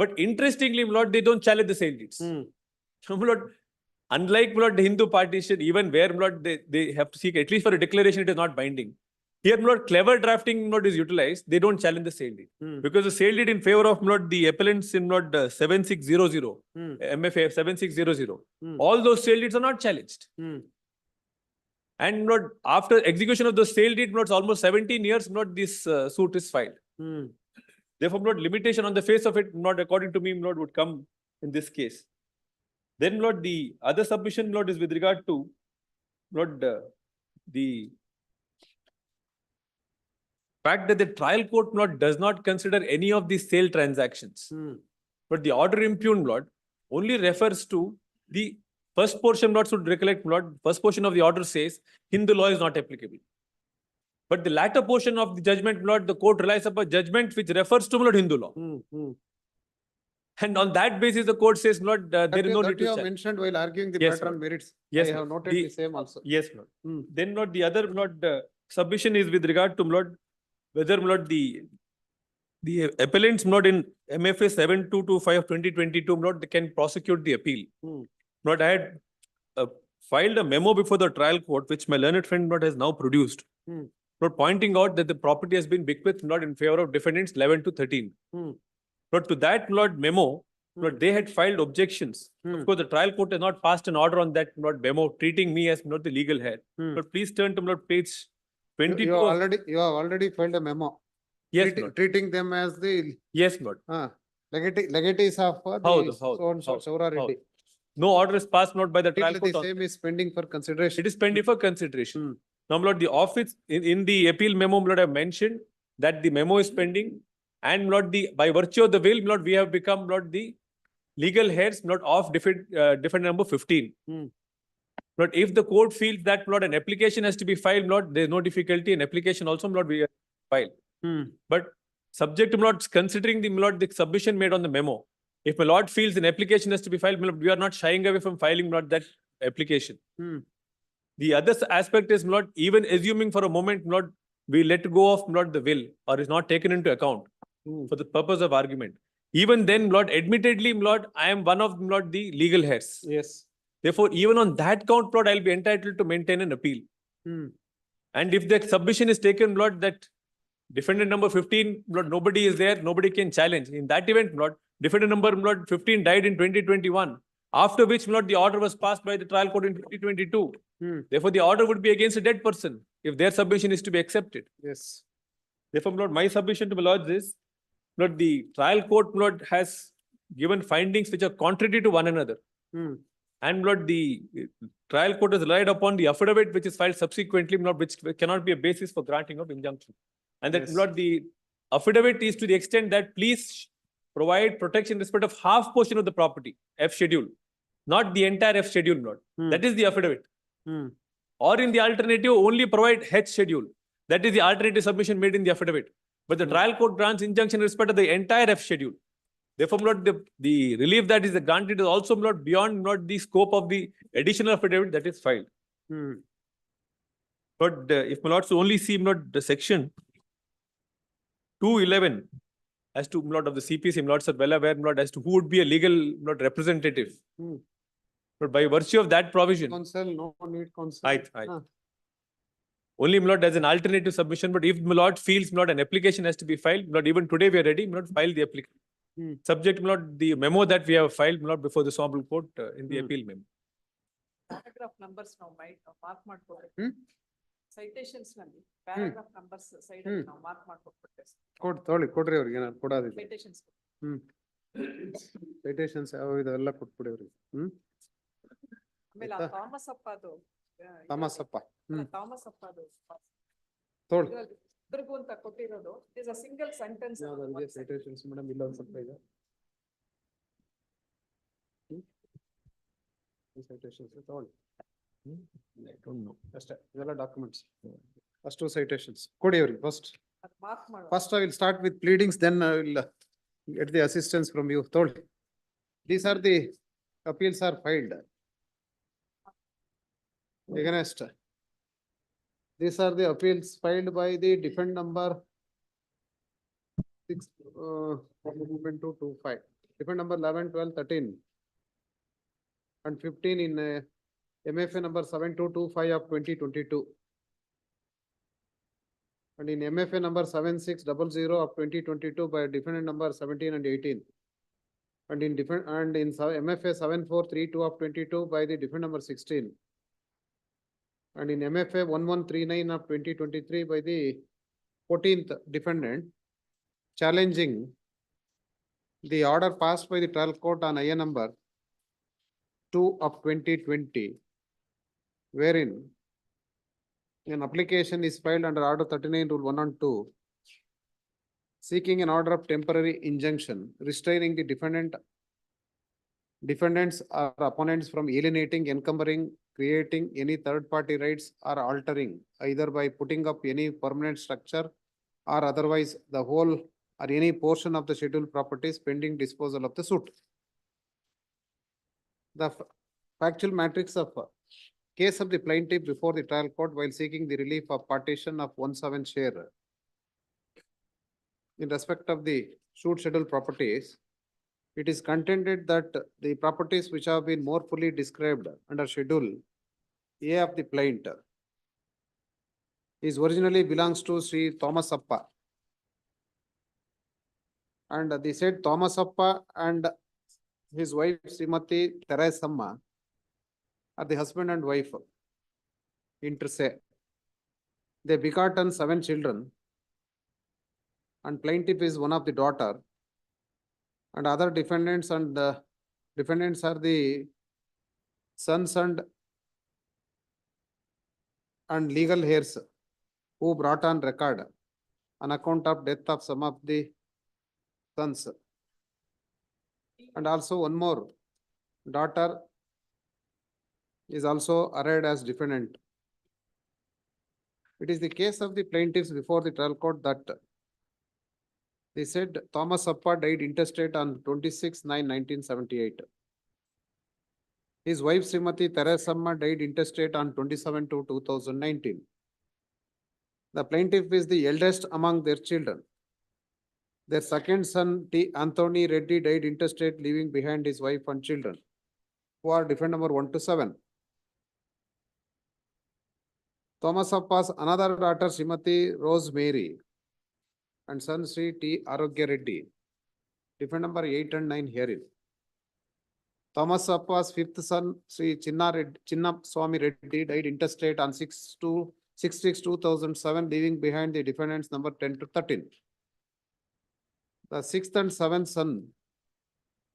But interestingly, Lord, they don't challenge the sale deeds. Lord, unlike Lord, the Hindu partition, even where Lord, they have to seek, at least for a declaration, it is not binding. Here, Lord, clever drafting Lord is utilized. They don't challenge the sale deed. Because the sale deed in favor of Lord, the appellants in Lord 7600, MFA 7600, all those sale deeds are not challenged. And Lord, after execution of the sale deed, Lord, almost 17 years, Lord, this suit is filed. Therefore, Lord, limitation on the face of it, Lord, according to me, Lord, would come in this case. Then, Lord, the other submission, Lord, is with regard to Lord, the fact that the trial court, Lord, does not consider any of these sale transactions. But the order impugned, Lord, only refers to the first portion, Lord, should recollect, Lord, first portion of the order says Hindu law is not applicable. But the latter portion of the judgment, Lord, the court relies upon judgment which refers to Lord Hindu law. And on that basis, the court says, Lord, there is no need to challenge. Mentioned while arguing the matter on merits. Yes, I have noted the same also. Yes, Lord. Then, Lord, the other, Lord, submission is with regard to, Lord, whether, Lord, the appellants, Lord, in MFA 7225 of 2022, Lord, they can prosecute the appeal. Lord, I had filed a memo before the trial court, which my learned friend not has now produced. Not pointing out that the property has been bequeathed not in favor of defendants 11 to 13. But to that Lord memo, Lord, they had filed objections. Of course, the trial court has not passed an order on that Lord memo, treating me as not the legal head. But please turn to Lord page 22. You have already filed a memo. Yes, Lord. Treating them as the Yes, Lord. legatees of the so and so Shaura Reddy. No order is passed not by the trial The court. same is pending for consideration. It is pending for consideration. Now, Lord, the office in the appeal memo, Lord, I mentioned that the memo is pending, and Lord, by virtue of the will, Lord, we have become Lord the legal heads, Lord, of defendant number 15. Lord, if the court feels that Lord, an application has to be filed, Lord, there is no difficulty. An application also, Lord, we file. But subject to Lord considering the submission made on the memo. If my Lord feels an application has to be filed, we are not shying away from filing Lord that application. The other aspect is Lord, even assuming for a moment, Lord, we let go of Lord the will or is not taken into account for the purpose of argument. Even then, Lord, admittedly, Lord, I am one of Lord the legal heads. Yes. Therefore, even on that count, Lord, I'll be entitled to maintain an appeal. And if the submission is taken, Lord, that defendant number 15, Lord, nobody is there, nobody can challenge. In that event, Lord, defendant number Lord 15 died in 2021. After which, Lord, the order was passed by the trial court in 2022. Therefore, the order would be against a dead person if their submission is to be accepted. Yes. Therefore, Lord, my submission to my Lord is, Lord, the trial court, Lord, has given findings which are contrary to one another. And Lord, the trial court has relied upon the affidavit which is filed subsequently, Lord, which cannot be a basis for granting of injunction. And that, Lord, the affidavit is to the extent that please provide protection in respect of half portion of the property, F schedule, not the entire F schedule, Lord. That is the affidavit. Or in the alternative, only provide H schedule. That is the alternative submission made in the affidavit. But the trial court grants injunction in respect of the entire F schedule. Therefore, Lord, the relief that is granted is also Lord beyond Lord the scope of the additional affidavit that is filed. But if my Lords only see Lord the section 211 as to Lord of the CPC, my Lords are well aware Lord as to who would be a legal Lord representative. But by virtue of that provision, Counsel, no need counsel. only my Lord as an alternative submission. But if my Lord feels my Lord an application has to be filed, my Lord, even today we are ready, my Lord, file the application. Subject, my Lord, the memo that we have filed, my Lord, before the Honorable Court in the appeal memo. Paragraph numbers now, mark ಮಾಡ್ಕೊಬೇಕು. Citations ನಲ್ಲಿ paragraph numbers side ಅಲ್ಲಿ ನಾವು mark ಮಾಡ್ಕೊಬೇಕು. ಕೊಡ್ರಿ ಅವ್ರಿಗೆ ಏನಾದ್ರು ಕೊಡೋದಿಲ್ಲ. Citations. Citations ಯಾವ ಇದೆಲ್ಲ ಕೊಟ್ಬಿಡಿ ಅವ್ರಿಗೆ. ಆಮೇಲೆ ಥಾಮಸ್ ಅಪ್ಪದು ಥಾಮಸ್ ಅಪ್ಪ ಥಾಮಸ್ ಅಪ್ಪದು ತೋಳಿ ಇದ್ರಿಗೂ ಅಂತ ಕೊಟ್ಟಿರೋದು is a single sentence. Citations madam ಇಲ್ಲ ಒಂದು ಸ್ವಲ್ಪ ಇದೆ. Citations ತೋಳಿ. I don't know. ಅಷ್ಟೇ ಇದೆಲ್ಲ ಡಾಕ್ಯುಮೆಂಟ್ಸ್. First two citations. ಕೊಡಿ ಅವ್ರಿಗೆ first. First I will start with pleadings, then I will get the assistance from you. Told. These are the appeals are filed against. These are the appeals filed by the defendant number 6.225. Defendant number 11, 12, 13 and 15 in MFA number 7225 of 2022. And in MFA number 7600 of 2022 by defendant number 17 and 18. And in MFA 7432 of 22 by the defendant number 16. And in MFA 1139 of 2023 by the 14th defendant, challenging the order passed by the trial court on IA number 2 of 2020, wherein an application is filed under Order 39 Rule 1 and 2, seeking an order of temporary injunction, restraining the defendants or opponents from alienating, encumbering, creating any third-party rights or altering, either by putting up any permanent structure or otherwise the whole or any portion of the scheduled properties pending disposal of the suit. The factual matrix of case of the plaintiff before the trial court while seeking the relief of partition of 1/7 share in respect of the suit scheduled properties, it is contended that the properties which have been more fully described under schedule A of the plaint is originally belongs to Sri Thomas Appa. And they said Thomas Appa and his wife Srimati Teresamma are the husband and wife. Inter se. They begotten 7 children. And plaintiff is one of the daughter. And other defendants are the sons and legal heirs who brought on record on account of death of some of the sons. And also one more daughter is also arrayed as defendant. It is the case of the plaintiffs before the trial court that they said Thomas Appa died intestate on 26/9/1978. His wife Srimati Teresamma died intestate on 27/2/2019. The plaintiff is the eldest among their children. Their second son, T. Anthony Reddy, died intestate, leaving behind his wife and children, who are defendant number 1 to 7. Thomas Appa's another daughter, Srimati Rosemary, and son Sri T. Arogya Reddy, defendant number 8 and 9 herein. Thomas Appa's fifth son, Sri Chinna Swami Reddy, died intestate on 6/6/2007, leaving behind the defendants number 10 to 13. The sixth and seventh son,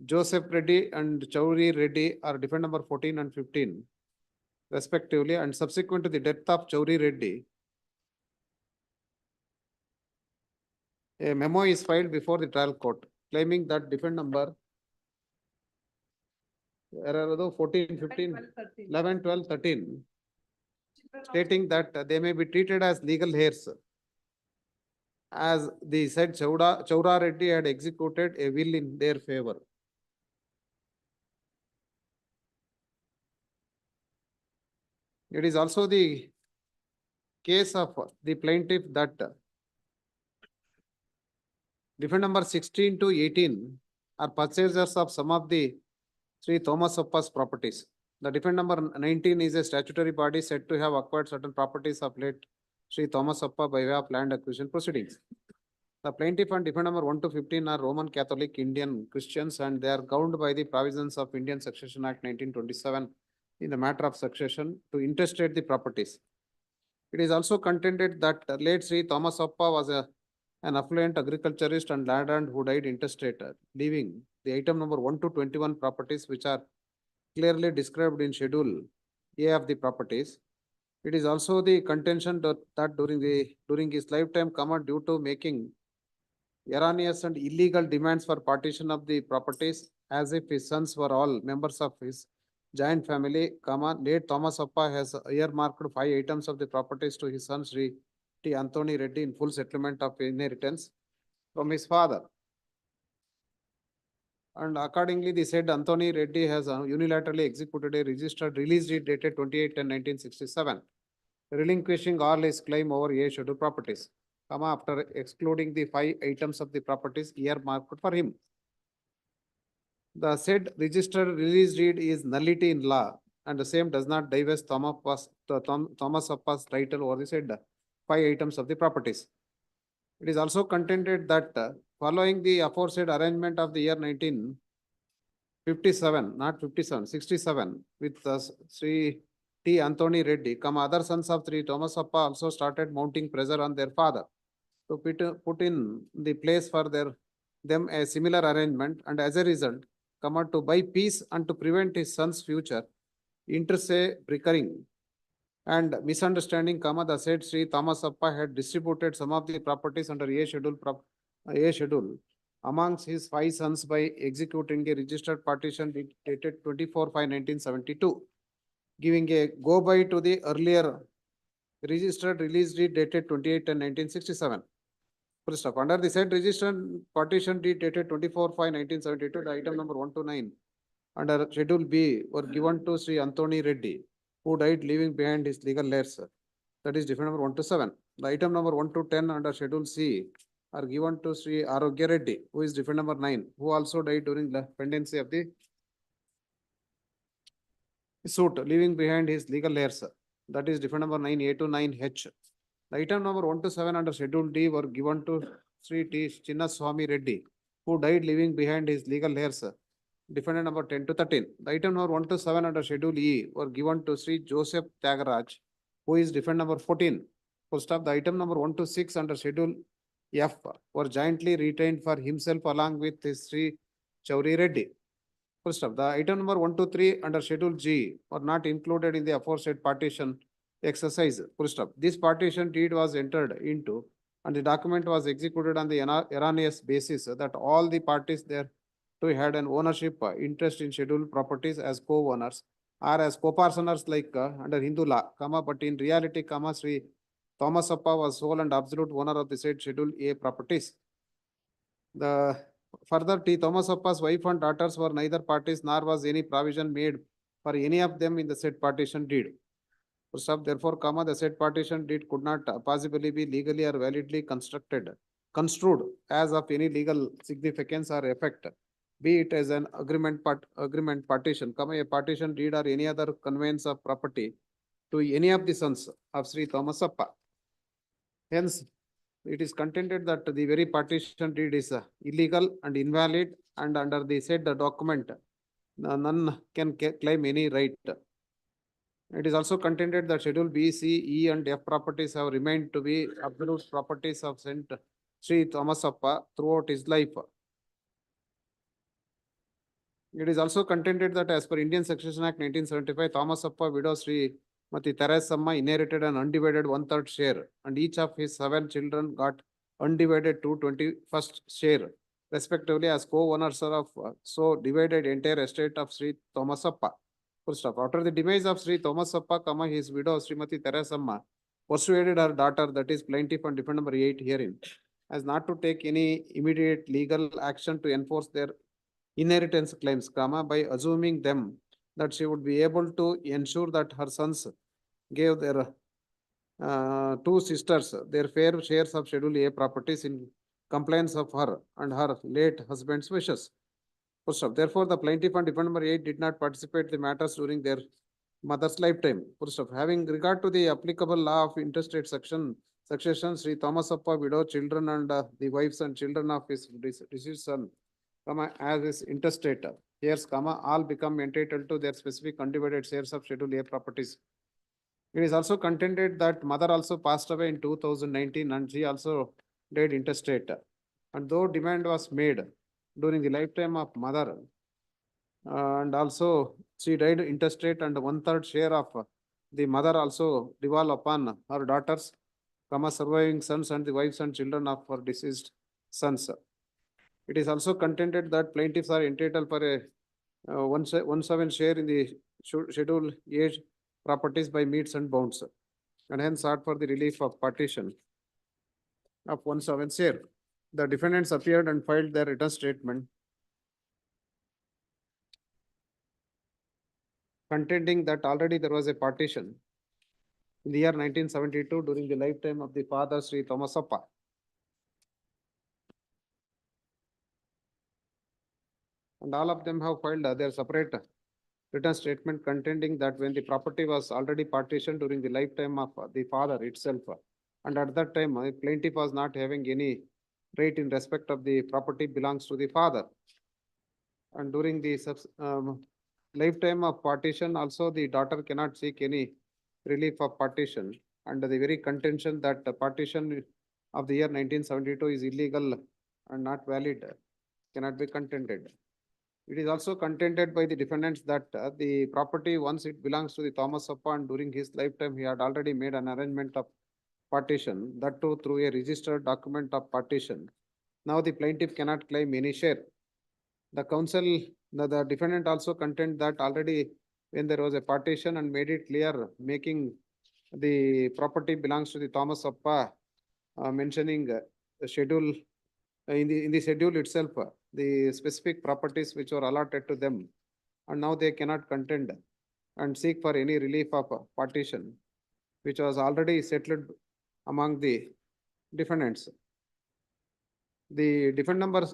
Joseph Reddy and Chauri Reddy, are defendant number 14 and 15, respectively, and subsequent to the death of Chauri Reddy, a memo is filed before the trial court claiming that defendant number 14, 15, 11, 12, 13, stating that they may be treated as legal heirs, as the said Chaura Reddy had executed a will in their favor. It is also the case of the plaintiff that defendant number 16 to 18 are purchasers of some of the Sri Thomas Appa's properties. The defendant number 19 is a statutory body said to have acquired certain properties of late Sri Thomas Appa by way of land acquisition proceedings. The plaintiff and defendant number 1 to 15 are Roman Catholic Indian Christians, and they are governed by the provisions of Indian Succession Act 1927 in the matter of succession to intestate the properties. It is also contended that late Sri Thomas Appa was an affluent agriculturist and landlord who died intestate, leaving the item number 1 to 21 properties, which are clearly described in Schedule A of the properties. It is also the contention that during his lifetime, due to making erroneous and illegal demands for partition of the properties, as if his sons were all members of his joint family, late Thomas Appa has earmarked 5 items of the properties to his son Sri T. Anthony Reddy in full settlement of inheritance from his father. And accordingly, the said Anthony Reddy has unilaterally executed a registered release deed dated 28/10/1967, relinquishing all his claim over A scheduled properties, after excluding the 5 items of the properties earmarked for him. The said registered release deed is nullity in law, and the same does not divest Thomas Appa's title over the said 5 items of the properties. It is also contended that following the aforesaid arrangement of the year 1957, not 57, 67, with Sri T. Anthony Reddy, other sons of Sri Thomas Appa also started mounting pressure on their father to put in the place for them a similar arrangement, and as a result, to buy peace and to prevent his son's future inter se recurring and misunderstanding, the said Sri Thomas Appa had distributed some of the properties under A schedule amongst his 5 sons by executing a registered partition dated 24/5/1972, giving a go-by to the earlier registered release deed dated 28/10/1967. Full stop. Under the said registered partition deed dated 24/5/1972, the item number 1 to 9 under Schedule B were given to Sri Anthony Reddy, who died leaving behind his legal heirs. That is defendant number 1 to 7. The item number 1 to 10 under Schedule C are given to Sri Arogya Reddy, who is defendant number 9, who also died during the pendency of the suit, leaving behind his legal heirs. that is defendant number 9A to 9H. The item number 1 to 7 under Schedule D were given to Sri T. Chinnaswamy Reddy, who died leaving behind his legal heirs. Defendant number 10 to 13. The item number 1 to 7 under Schedule E were given to Sri Joseph Tyagaraj, who is defendant number 14. Full stop. The item number 1 to 6 under Schedule F were jointly retained for himself along with his Sri Chauri Reddy. Full stop. The item number 1 to 3 under Schedule G were not included in the aforesaid partition exercise. Full stop. This partition deed was entered into and the document was executed on the erroneous basis that all the parties there to had an ownership interest in scheduled properties as co-owners or as co-partners like under Hindu law, but in reality, Sri Thomas Appa was sole and absolute owner of the said Schedule A properties. The further T. Thomas Appa's wife and daughters were neither parties nor was any provision made for any of them in the said partition deed. Therefore, the said partition deed could not possibly be legally or validly construed as of any legal significance or effect, be it as an agreement partition, a partition deed or any other conveyance of property to any of the sons of Sri Thomas Appa. Hence, it is contended that the very partition deed is illegal and invalid, and under the said document, none can claim any right. It is also contended that Schedule B, C, E, and F properties have remained to be absolute properties of Saint Sri Thomas Appa throughout his life. It is also contended that as per Indian Succession Act 1975, Thomas Appa, widow Sri Mati Teresamma inherited an undivided 1/3 share, and each of his 7 children got undivided 2/21 share, respectively, as co-owners of so divided entire estate of Sri Thomas Appa. Full stop. After the demise of Sri Thomas Appa, his widow Srimati Teresamma persuaded her daughter, that is plaintiff and defendant number 8 herein, as not to take any immediate legal action to enforce their inheritance claims, by assuming them that she would be able to ensure that her sons gave their 2 sisters their fair shares of Schedule A properties in compliance of her and her late husband's wishes. First off, therefore, the plaintiff and defendant number 8 did not participate in the matters during their mother's lifetime. First off, having regard to the applicable law of interstate succession, Sri Thomas Appa, widow, children, and the wives and children of his deceased son, as his intestate heirs, all become entitled to their specific undivided shares of Schedule A properties. It is also contended that mother also passed away in 2019 and she also died intestate. And though demand was made during the lifetime of mother, and also she died intestate, and 1/3 share of the mother also devolved upon her daughters, surviving sons, and the wives and children of her deceased sons. It is also contended that plaintiffs are entitled for a 1/7 share in the Schedule A properties by meets and bounds, and hence sought for the relief of partition of 1/7 share. The defendants appeared and filed their return statement contending that already there was a partition in the year 1972 during the lifetime of the father Sri Thomas Appa. And all of them have filed their separate written statement contending that when the property was already partitioned during the lifetime of the father itself, and at that time the plaintiff was not having any right in respect of the property belongs to the father. And during the lifetime of partition, also the daughter cannot seek any relief of partition, and the very contention that the partition of the year 1972 is illegal and not valid cannot be contended. It is also contended by the defendants that the property, once it belongs to the Thomas Appa, and during his lifetime he had already made an arrangement of partition, that too through a registered document of partition. Now the plaintiff cannot claim any share. The counsel, the defendant also contend that already when there was a partition and made it clear, making the property belongs to the Thomas Appa, mentioning the schedule in the schedule itself, the specific properties which were allotted to them, and now they cannot contend and seek for any relief of partition, which was already settled among the defendants. The defendant number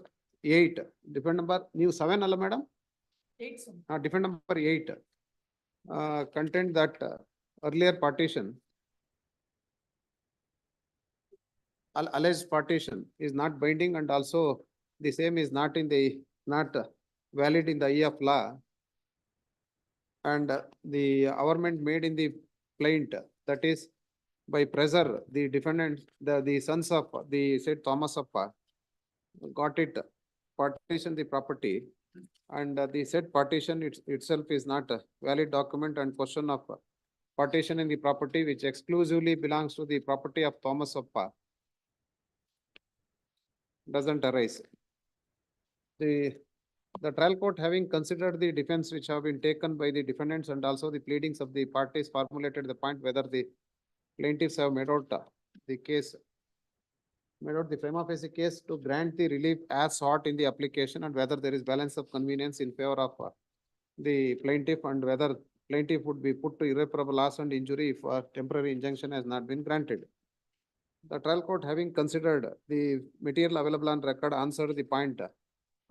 8, defendant number new 7 alla madam? 8. Defendant number 8 contend that earlier partition, alleged partition is not binding, and also the same is not valid in the eye of law. And the averment made in the plaint, that is by pressure, the defendant, the sons of the said Thomas Appa got it, partition the property, and the said partition itself is not a valid document, and question of partition in the property which exclusively belongs to the property of Thomas Appa doesn't arise. The trial court, having considered the defense which have been taken by the defendants and also the pleadings of the parties, formulated the point whether the plaintiffs have made out the prima facie case to grant the relief as sought in the application, and whether there is balance of convenience in favor of the plaintiff, and whether plaintiff would be put to irreparable loss and injury if a temporary injunction has not been granted. The trial court, having considered the material available on record, answered the point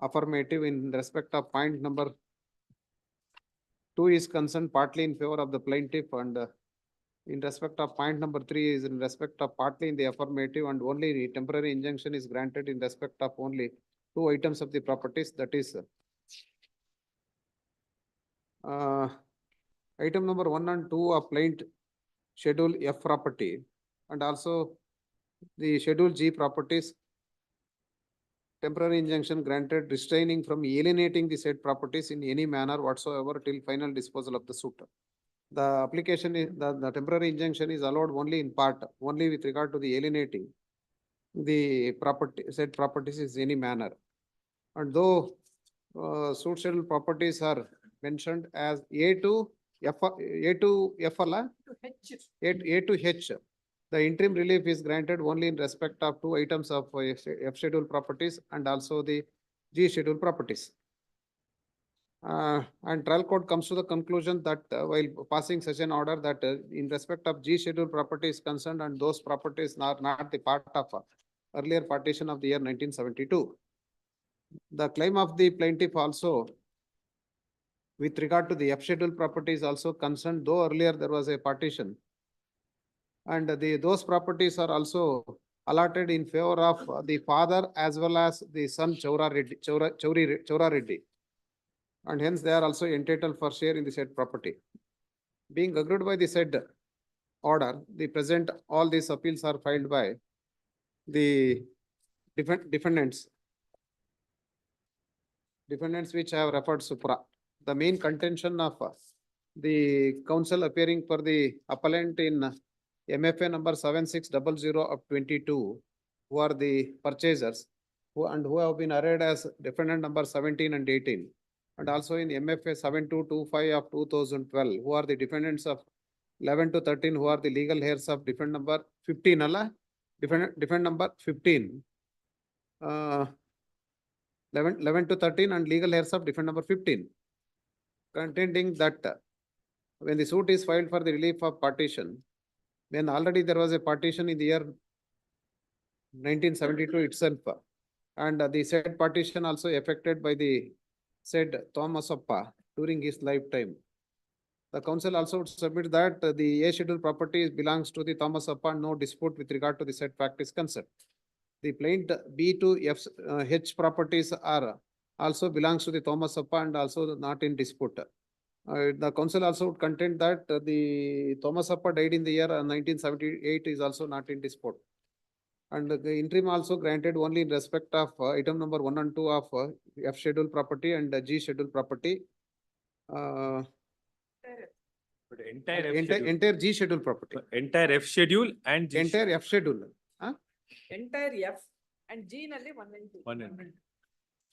affirmative in respect of point number 2 is concerned partly in favor of the plaintiff, and in respect of point number 3 is in respect of partly in the affirmative, and only the temporary injunction is granted in respect of only 2 items of the properties, that is item number 1 and 2 of plaint schedule F property, and also the schedule G properties. Temporary injunction granted restraining from alienating the said properties in any manner whatsoever till final disposal of the suit. The application is, the temporary injunction is allowed only in part, only with regard to the alienating the property, said properties is any manner. And though suit schedule properties are mentioned as A to F, A to H, the interim relief is granted only in respect of 2 items of F schedule properties and also the G schedule properties. And trial court comes to the conclusion that while passing such an order, that in respect of G schedule property is concerned, and those properties are not the part of earlier partition of the year 1972. The claim of the plaintiff also with regard to the F schedule properties also concerned, though earlier there was a partition, and those properties are also allotted in favor of the father as well as the son Chaura Reddy, and hence they are also entitled for share in the said property. Being agreed by the said order, the present all these appeals are filed by the defendants which I have referred supra. The main contention of the counsel appearing for the appellant in MFA number 7600 of 22, who are the purchasers, who have been arrayed as defendant number 17 and 18, and also in MFA 7225 of 2012, who are the defendants of 11 to 13, who are the legal heirs of defendant number 15, defendant number 15. 11 to 13 and legal heirs of defendant number 15, contending that when the suit is filed for the relief of partition, when already there was a partition in the year 1972 itself, and the said partition also effected by the said Thomas Appa during his lifetime. The council also would submit that the A schedule property belongs to the Thomas Appa, and no dispute with regard to the said fact is concerned. The plaint B to F, H properties are also belongs to the Thomas Appa and also not in dispute. The council also would contend that the Thomas Appa died in the year 1978 is also not in dispute. And the interim also granted only in respect of item number 1 and 2 of F schedule property and G schedule property. Entire G schedule property. Entire F schedule and G. Entire F schedule. Entire F and G nalli 1 and 2. 1 and 2.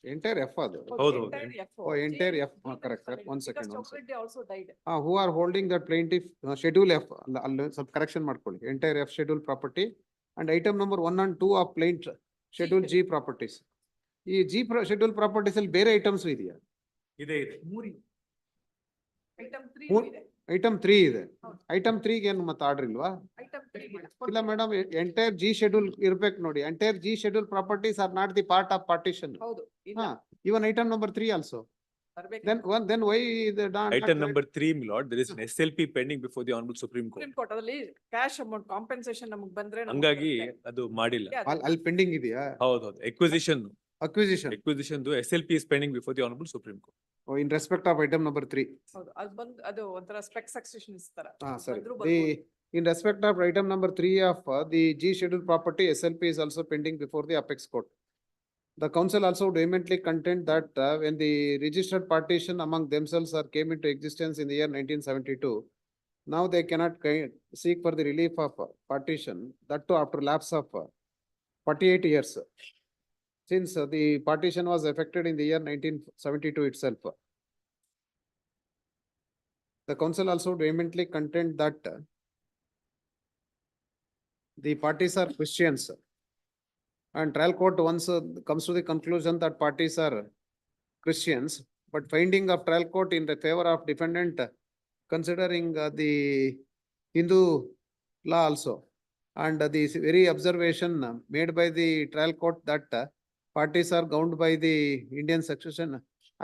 Entire F ಅದು. Entire F. Oh, entire F. Correct. One second. Chocolate also died. Who are holding the plaintiff schedule F? Sub correction ಮಾಡ್ಕೊಳ್ಳಿ. Entire F schedule property and item number 1 and 2 of plaint schedule G properties. ಈ G schedule properties ಅಲ್ಲಿ ಬೇರೆ items ಇದೆಯಾ? ಇದೆ. Item 3 ಇದೆ. Item 3 ಇದೆ. Item 3 ಗೆ ಏನು ಮತ್ತೆ ಆರ್ಡರ್ ಇಲ್ವಾ? Item 3 ಇಲ್ಲ ಮೇಡಮ್, ಎಂಟೈರ್ G schedule ಇರ್ಬೇಕು ನೋಡಿ. Entire G schedule properties are not the part of partition. ಹೌದು. ಇಲ್ಲ. Even item number 3 also. Then why the not? Item number 3, my lord, there is an SLP pending before the Honorable Supreme Court. Supreme Court ಅದಲ್ಲಿ cash amount compensation ನಮಗ್ ಬಂದ್ರೆ ನಮಗ್ ಹಂಗಾಗಿ ಬರುತ್ತೆ. ಅದು ಮಾಡಿಲ್ಲ. Yeah, ಅಲ್ಲಿ ಪೆಂಡಿಂಗ್ ಇದೆಯಾ? ಹೌದು. Acquisition Acquisition SLP is pending before the Honorable Supreme Court. in respect of item number 3. ಹೌದು ಅದು ಬಂದು ಅದು ಒಂಥರ ಸ್ಪೆಕ್ ಸಕ್ಸೆಷನ್ ತರ. Sorry. ಬಂದ್ರು ಬರ್ಬೋದು. In respect of item number 3 of the G scheduled property, SLP is also pending before the apex court. The council also would vehemently contend that when the registered partition among themselves are came into existence in the year 1972, now they cannot seek for the relief of partition, that too after lapse of 48 years. Since the partition was effected in the year 1972 itself. The council also would vehemently contend that the parties are Christians. And trial court once comes to the conclusion that parties are Christians, but finding of trial court in the favor of defendant, considering the Hindu law also, and the very observation made by the trial court that parties are governed by the Indian Succession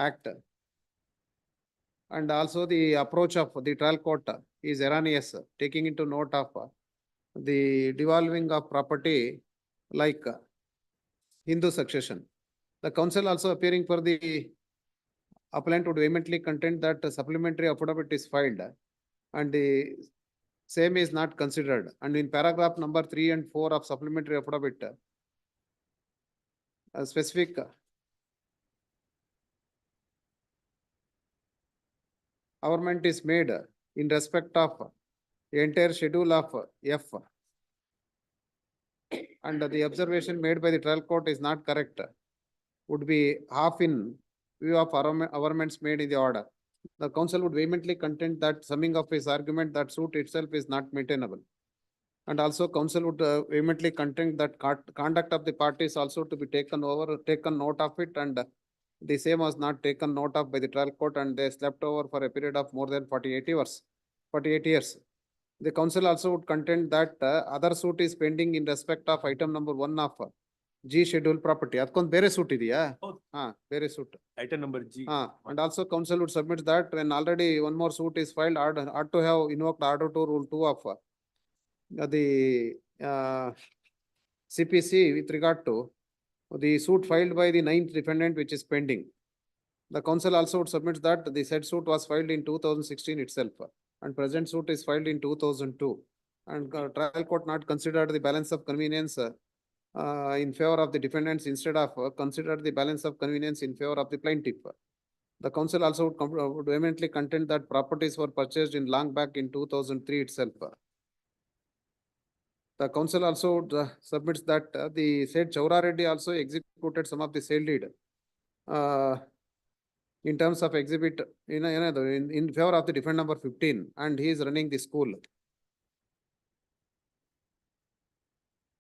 Act. And also the approach of the trial court is erroneous, taking into note of the devolving of property like Hindu succession. The council also appearing for the appellant would vehemently contend that a supplementary affidavit is filed and the same is not considered. And in paragraph number 3 and 4 of supplementary affidavit, a specific averment is made in respect of the entire schedule of F. And the observation made by the trial court is not correct, would be half in view of averments made in the order. The council would vehemently contend that summing of his argument that suit itself is not maintainable. And also council would vehemently contend that conduct of the parties also to be taken note of it, and the same was not taken note of by the trial court, and they slept over for a period of more than 48 years. The council also would contend that other suit is pending in respect of item number 1 of G schedule property. Adkond bere suit idiyಾ? Bere suit. Item number G. And also council would submit that when already one more suit is filed, ought to have invoked order to rule 2 of the CPC with regard to the suit filed by the 9th defendant which is pending. The council also would submit that the said suit was filed in 2016 itself, and present suit is filed in 2002. And trial court not considered the balance of convenience in favor of the defendants, instead of considered the balance of convenience in favor of the plaintiff. The council also would vehemently contend that properties were purchased in long back in 2003 itself. The council also submits that the said Chaura Reddy also executed some of the sale deed in terms of exhibit in favor of the defendant number 15, and he is running the school.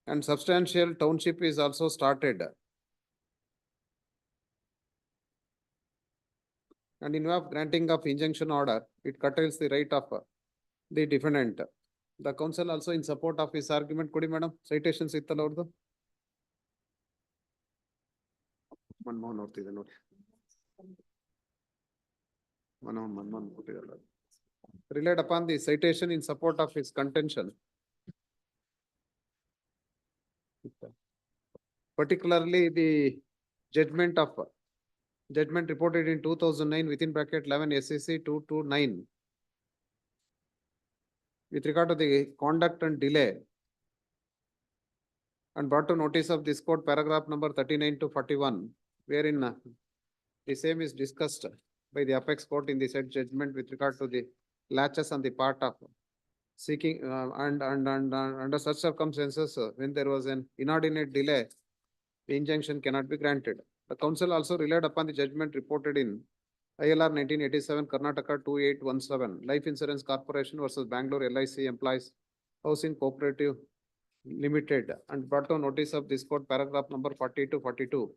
And substantial township is also started. And in view of granting of injunction order, it curtails the right of the defendant. The council also in support of his argument, kodi madam, citations ittala avrdu. Manmohan ನೋಡ್ತಿದೆ ನೋಡಿ. Manmohan ಕೊಟ್ಟಿರಲ್ಲ. Relied upon the citation in support of his contention. Particularly the judgment reported in 2009 within bracket 11 SCC 229 with regard to the conduct and delay, and brought to notice of this court paragraph number 39 to 41, wherein the same is discussed by the apex court in the said judgment with regard to the latches on the part of seeking and under such circumstances when there was an inordinate delay, the injunction cannot be granted. The council also relied upon the judgment reported in ILR 1987 Karnataka 2817 Life Insurance Corporation versus Bangalore LIC Employees Housing Cooperative Limited, and brought to notice of this court paragraph number 40 to 42.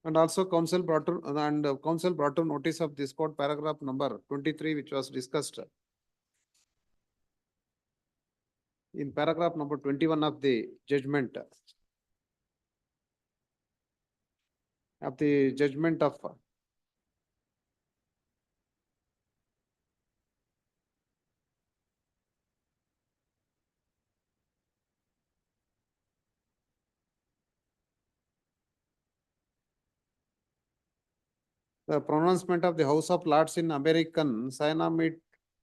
And also council brought to, council brought to notice of this court paragraph number 23, which was discussed. In paragraph number 21 of the judgment. Of the judgment of the pronouncement of the House of Lords in American Cyanamid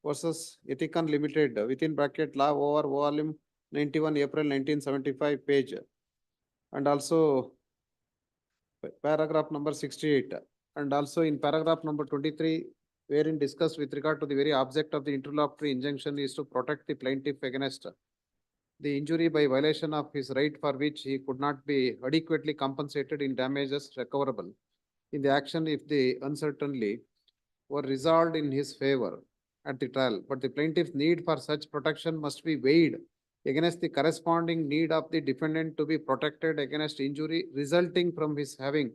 versus Ethicon Limited within bracket law over volume 91 April 1975 page. And also paragraph number 68. And also in paragraph number 23, wherein discussed with regard to the very object of the interlocutory injunction is to protect the plaintiff against the injury by violation of his right for which he could not be adequately compensated in damages recoverable in the action if they uncertainly were resolved in his favor at the trial. But the plaintiff's need for such protection must be weighed against the corresponding need of the defendant to be protected against injury resulting from his having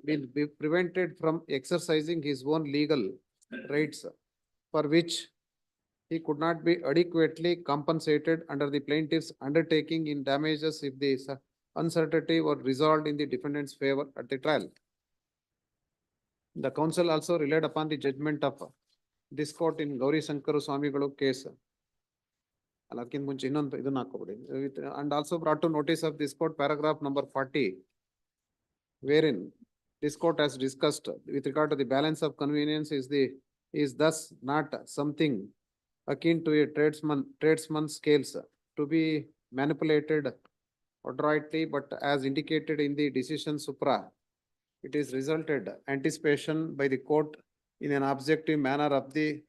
been prevented from exercising his own legal rights for which he could not be adequately compensated under the plaintiff's undertaking in damages if the uncertainty were resolved in the defendant's favor at the trial. The council also relied upon the judgment of this court in Gauri Sankaru Swamigalu case. And also brought to notice of this court paragraph number 40, wherein this court has discussed with regard to the balance of convenience is thus not something akin to a tradesman scales to be manipulated adroitly, but as indicated in the decision supra, it is resulted anticipation by the court in an objective manner of the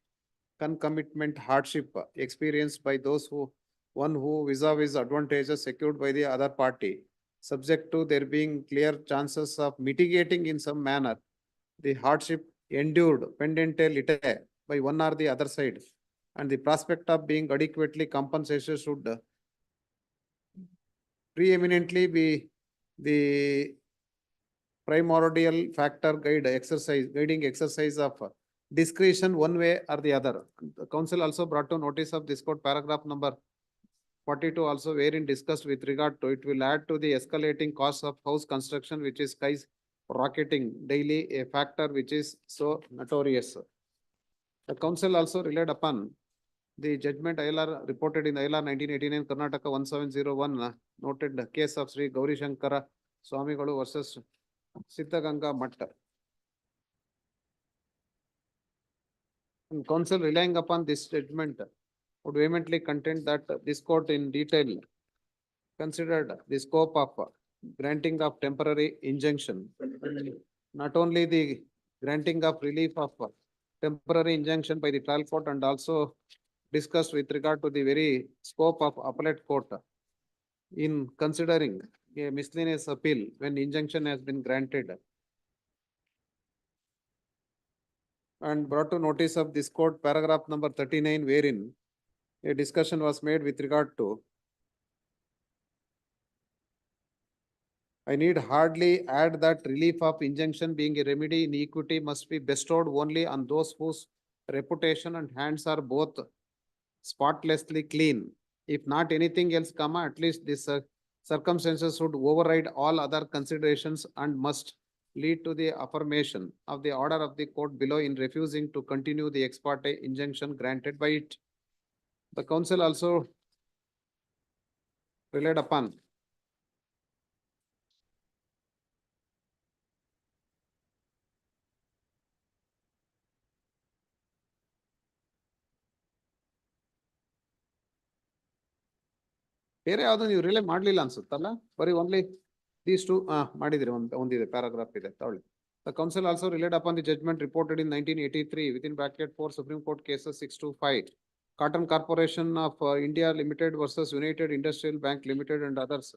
concomitant hardship experienced by those who vis-a-vis advantages secured by the other party, subject to there being clear chances of mitigating in some manner the hardship endured pendente lite by one or the other side, and the prospect of being adequately compensated should preeminently be the primordial factor guiding exercise of discretion one way or the other. The council also brought to notice of this court paragraph number 42 also, wherein discussed with regard to it will add to the escalating costs of house construction, which is rocketing daily, a factor which is so notorious. The council also relied upon the judgment ILR reported in ILR 1989 Karnataka 1701 noted the case of Sri Gauri Shankara Swamigalu versus Siddhaganga Matta. And council relying upon this judgment would vehemently contend that this court in detail considered the scope of granting of temporary injunction, not only the granting of relief of temporary injunction by the trial court, and also discussed with regard to the very scope of appellate court in considering a miscellaneous appeal when injunction has been granted, and brought to notice of this court paragraph number 39, wherein a discussion was made with regard to I need hardly add that relief of injunction being a remedy in equity must be bestowed only on those whose reputation and hands are both spotlessly clean. If not anything else, at least this circumstances should override all other considerations and must lead to the affirmation of the order of the court below in refusing to continue the ex parte injunction granted by it. The council also relied upon ಬೇರೆ ಯಾವ್ದು ನೀವು relay ಮಾಡ್ಲಿಲ್ಲ ಅನ್ಸುತ್ತಲ್ಲ, ಬರೀ only these two ಮಾಡಿದ್ರಿ, ಒಂದಿದೆ paragraph ಇದೆ ತಗೊಳ್ಳಿ. The council also relied upon the judgment reported in 1983 within bracket 4 Supreme Court cases 625 Cotton Corporation of India Limited versus United Industrial Bank Limited and others,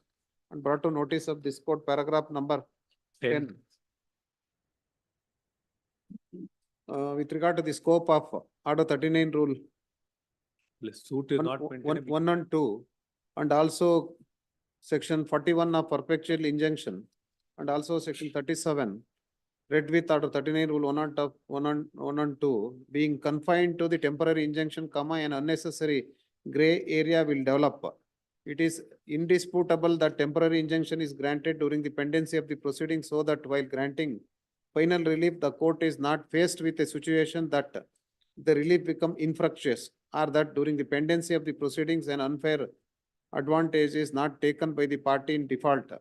and brought to notice of this court paragraph number 10. With regard to the scope of Order 39 rule Suit is not maintained. 1 and 2, and also section 41 of perpetual injunction, and also section 37 read with order 39 rule 1 and 2, being confined to the temporary injunction, comma, an unnecessary gray area will develop. It is indisputable that temporary injunction is granted during the pendency of the proceeding, so that while granting final relief, the court is not faced with a situation that the relief become infructuous, or that during the pendency of the proceedings an unfair advantage is not taken by the party in default,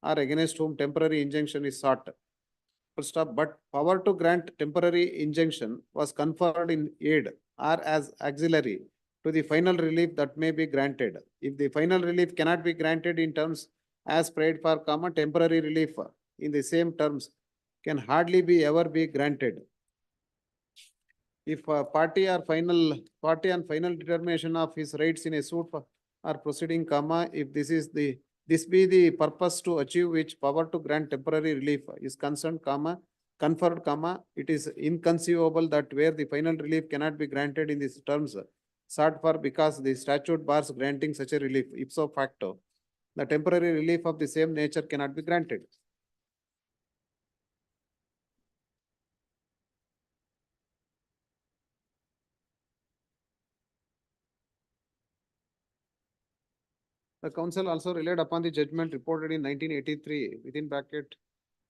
or against whom temporary injunction is sought. Full stop. But power to grant temporary injunction was conferred in aid or as auxiliary to the final relief that may be granted. If the final relief cannot be granted in terms as prayed for, comma, temporary relief in the same terms can hardly be ever be granted. If a party on final determination of his rights in a suit or proceeding, comma, if this be the purpose to achieve which power to grant temporary relief is concerned, comma, conferred, comma, it is inconceivable that where the final relief cannot be granted in these terms sought for, because the statute bars granting such a relief, ipso facto, the temporary relief of the same nature cannot be granted. The council also relied upon the judgment reported in 1983 within bracket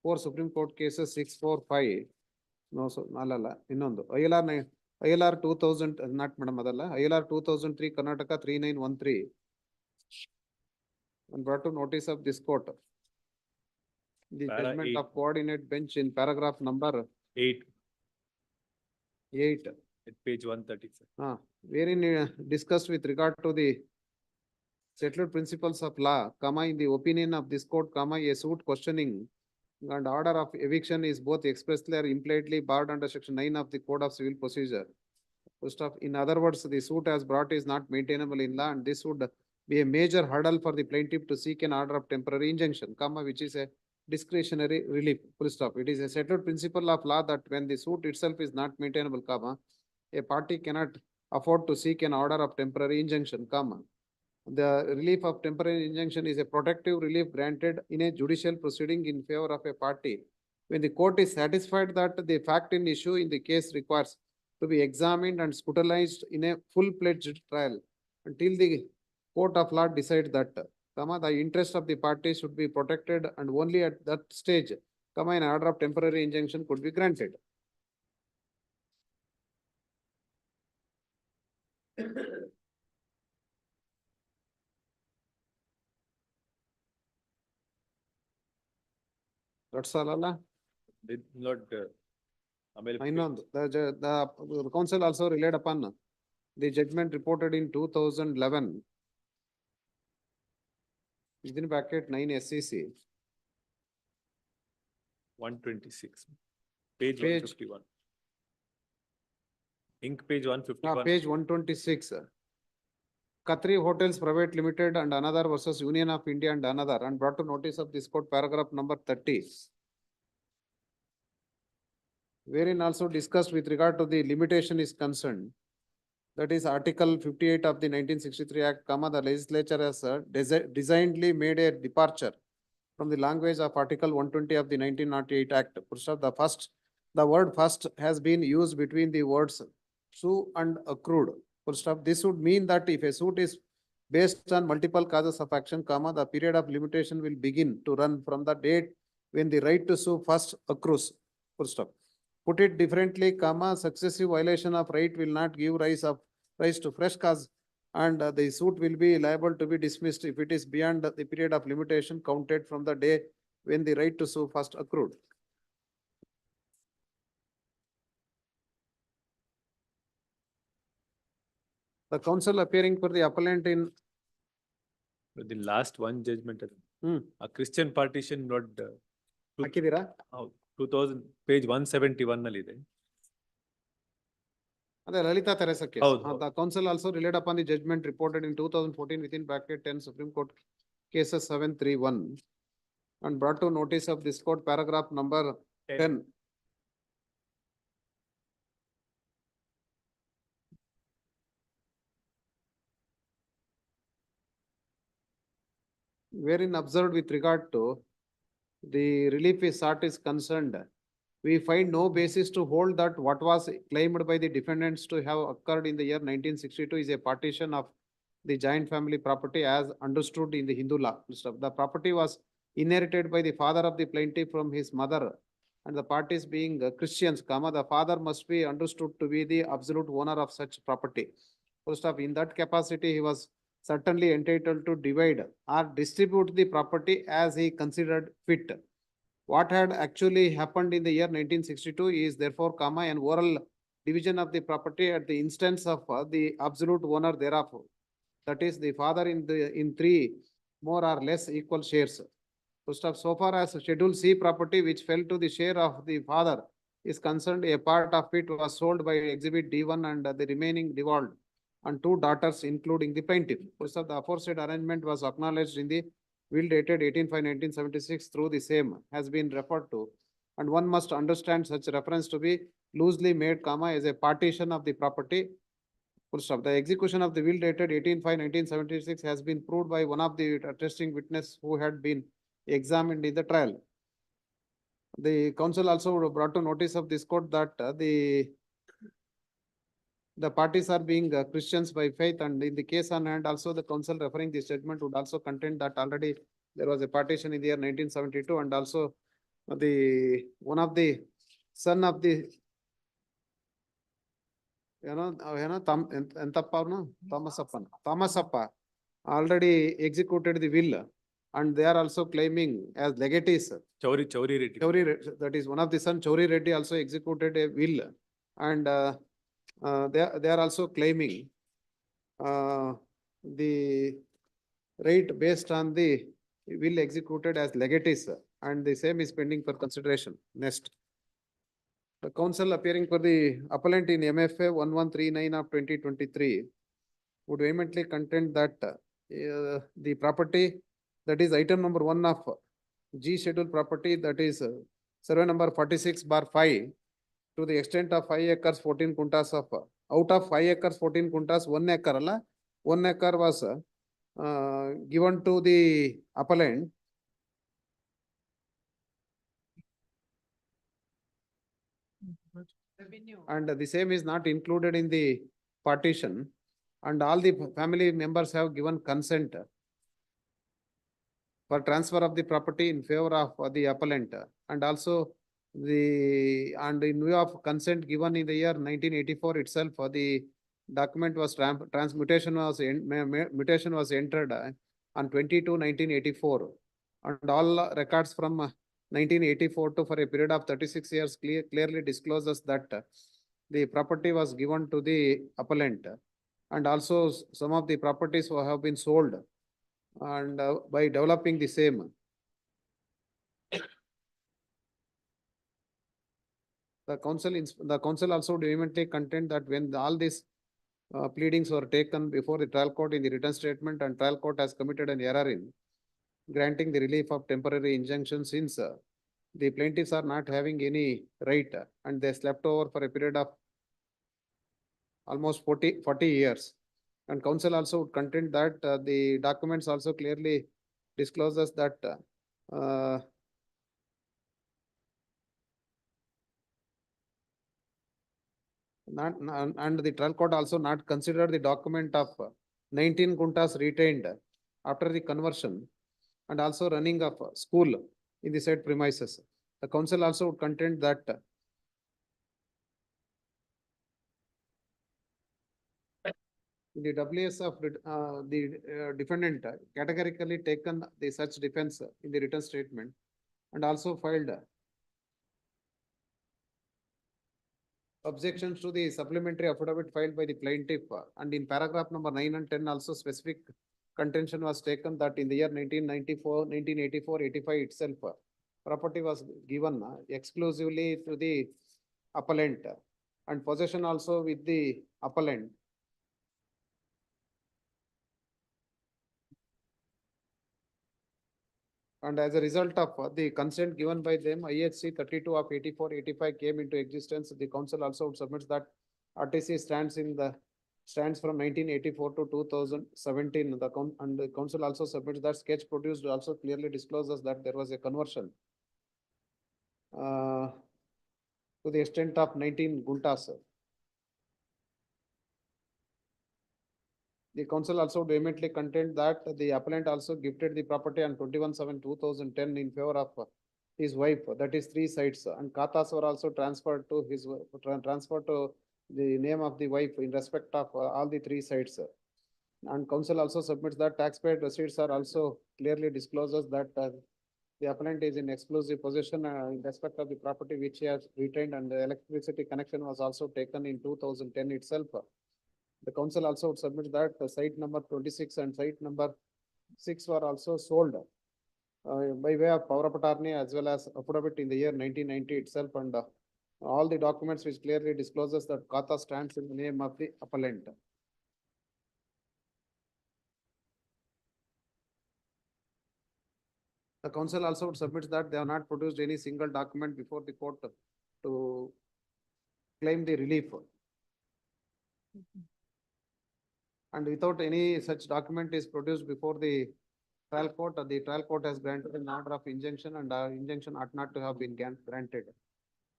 4 Supreme Court cases 645. No, so nalala. Innondu ILR 2000 not madam adalla ILR 2003 Karnataka 3913 and brought to notice of this court. The Para judgment 8. of coordinate bench in paragraph number 8 8. at page 136. Wherein discussed with regard to the settled principles of law, comma, in the opinion of this court, comma, a suit questioning and order of eviction is both expressly or impliedly barred under section 9 of the Code of Civil Procedure. First of, in other words, the suit as brought is not maintainable in law, and this would be a major hurdle for the plaintiff to seek an order of temporary injunction, comma, which is a discretionary relief. Full stop. It is a settled principle of law that when the suit itself is not maintainable, comma, a party cannot afford to seek an order of temporary injunction, comma. The relief of temporary injunction is a protective relief granted in a judicial proceeding in favor of a party when the court is satisfied that the fact in issue in the case requires to be examined and scrutinized in a full-fledged trial until the court of law decides that, comma, the interest of the party should be protected, and only at that stage, comma, an order of temporary injunction could be granted. That's all, Allah. Did not, I know the council also relied upon the judgment reported in 2011 within bracket 9 SEC. 126. Page 151. Ink page 151. Page 126. Katri Hotels Private Limited and another versus Union of India and another, and brought to notice of this court, paragraph number 30. Wherein also discussed with regard to the limitation is concerned. That is Article 58 of the 1963 Act, comma, the legislature has designedly made a departure from the language of Article 120 of the 1908 Act. The word first has been used between the words sue and accrued. This would mean that if a suit is based on multiple causes of action, comma, the period of limitation will begin to run from the date when the right to sue first accrues. Put it differently, comma, successive violation of right will not give rise to fresh cause, and the suit will be liable to be dismissed if it is beyond the period of limitation counted from the day when the right to sue first accrued. The council appearing for the appellant in the last one judgment. Hmm. A Christian partition not ಹಾಕಿದ್ದೀರಾ? 2000 page 171 ನಲ್ಲಿ ಇದೆ. ಅದೇ Lalita Teresa case. ಹೌದು. The council also relied upon the judgment reported in 2014 within bracket 10 Supreme Court cases 731 and brought to notice of this court, paragraph number 10. Wherein observed with regard to the relief is sought is concerned, we find no basis to hold that what was claimed by the defendants to have occurred in the year 1962 is a partition of the joint family property as understood in the Hindu law. The property was inherited by the father of the plaintiff from his mother, and the parties being Christians, the father must be understood to be the absolute owner of such property. First off, in that capacity, he was certainly entitled to divide or distribute the property as he considered fit. What had actually happened in the year 1962 is therefore, an oral division of the property at the instance of the absolute owner thereof. That is the father in three more or less equal shares. First off, so far as Schedule C property which fell to the share of the father is concerned, a part of it was sold by Exhibit D1 and the remaining devolved on two daughters, including the plaintiff. First of the aforesaid arrangement was acknowledged in the will dated 18/5/1976 through the same has been referred to, and one must understand such reference to be loosely made, as a partition of the property. Full stop. The execution of the will dated 18/5/1976 has been proved by one of the attesting witness who had been examined in the trial. The counsel also brought to notice of this court that the parties are being Christians by faith, and in the case on hand also the counsel referring the statement would also contend that already there was a partition in the year 1972, and also the one of the son of the Thomasappa already executed the will, and they are also claiming as legatees. Chauri Reddy. That is one of the son, Chauri Reddy, also executed a will, and they are also claiming the right based on the will executed as legatees, and the same is pending for consideration. Next. The counsel appearing for the appellant in MFA 1139 of 2023 would vehemently contend that the property, that is item number 1 of G schedule property, that is survey number 46/5, to the extent of 5 acres 14 kuntas of, out of 5 acres 14 kuntas, 1 acre 1 acre was given to the appellant. And the same is not included in the partition, and all the family members have given consent for transfer of the property in favor of the appellant, and also and in view of consent given in the year 1984 itself, the document was mutation was entered on 22/1984, and all records from 1984 to for a period of 36 years clearly discloses that the property was given to the appellant, and also some of the properties have been sold, and by developing the same. The counsel also vehemently contend that when all these pleadings were taken before the trial court in the written statement, and trial court has committed an error in granting the relief of temporary injunction, since the plaintiffs are not having any right, and they slept over for a period of almost 40 years. And counsel also would contend that the documents also clearly discloses that and the trial court also not consider the document of 19 kuntas retained after the conversion, and also running of school in the said premises. The counsel also would contend that the WS of the defendant categorically taken the such defense in the written statement, and also filed objections to the supplementary affidavit filed by the plaintiff, and in paragraph number 9 and 10 also specific contention was taken that in the year 1994, 1984, 85 itself, property was given exclusively to the appellant, and possession also with the appellant. And as a result of the consent given by them, IHC 32 of 84/85 came into existence. The council also submits that RTC stands from 1984 to 2017. And the council also submits that sketch produced also clearly discloses that there was a conversion. to the extent of 19 guntas. The council also vehemently contend that the appellant also gifted the property on 21/7/2010 in favor of his wife, that is 3 sites, and katas were also transferred to transferred to the name of the wife in respect of all the 3 sites. And council also submits that taxpayer receipts are also clearly discloses that the appellant is in exclusive possession in respect of the property which he has retained, and the electricity connection was also taken in 2010 itself. The council also would submit that site number 26 and site number 6 were also sold by way of power of attorney as well as affidavit in the year 1990 itself, and all the documents which clearly discloses that Kata stands in the name of the appellant. The council also would submit that they have not produced any single document before the court to claim the relief. And without any such document is produced before the trial court has granted an order of injunction, and injunction ought not to have been granted.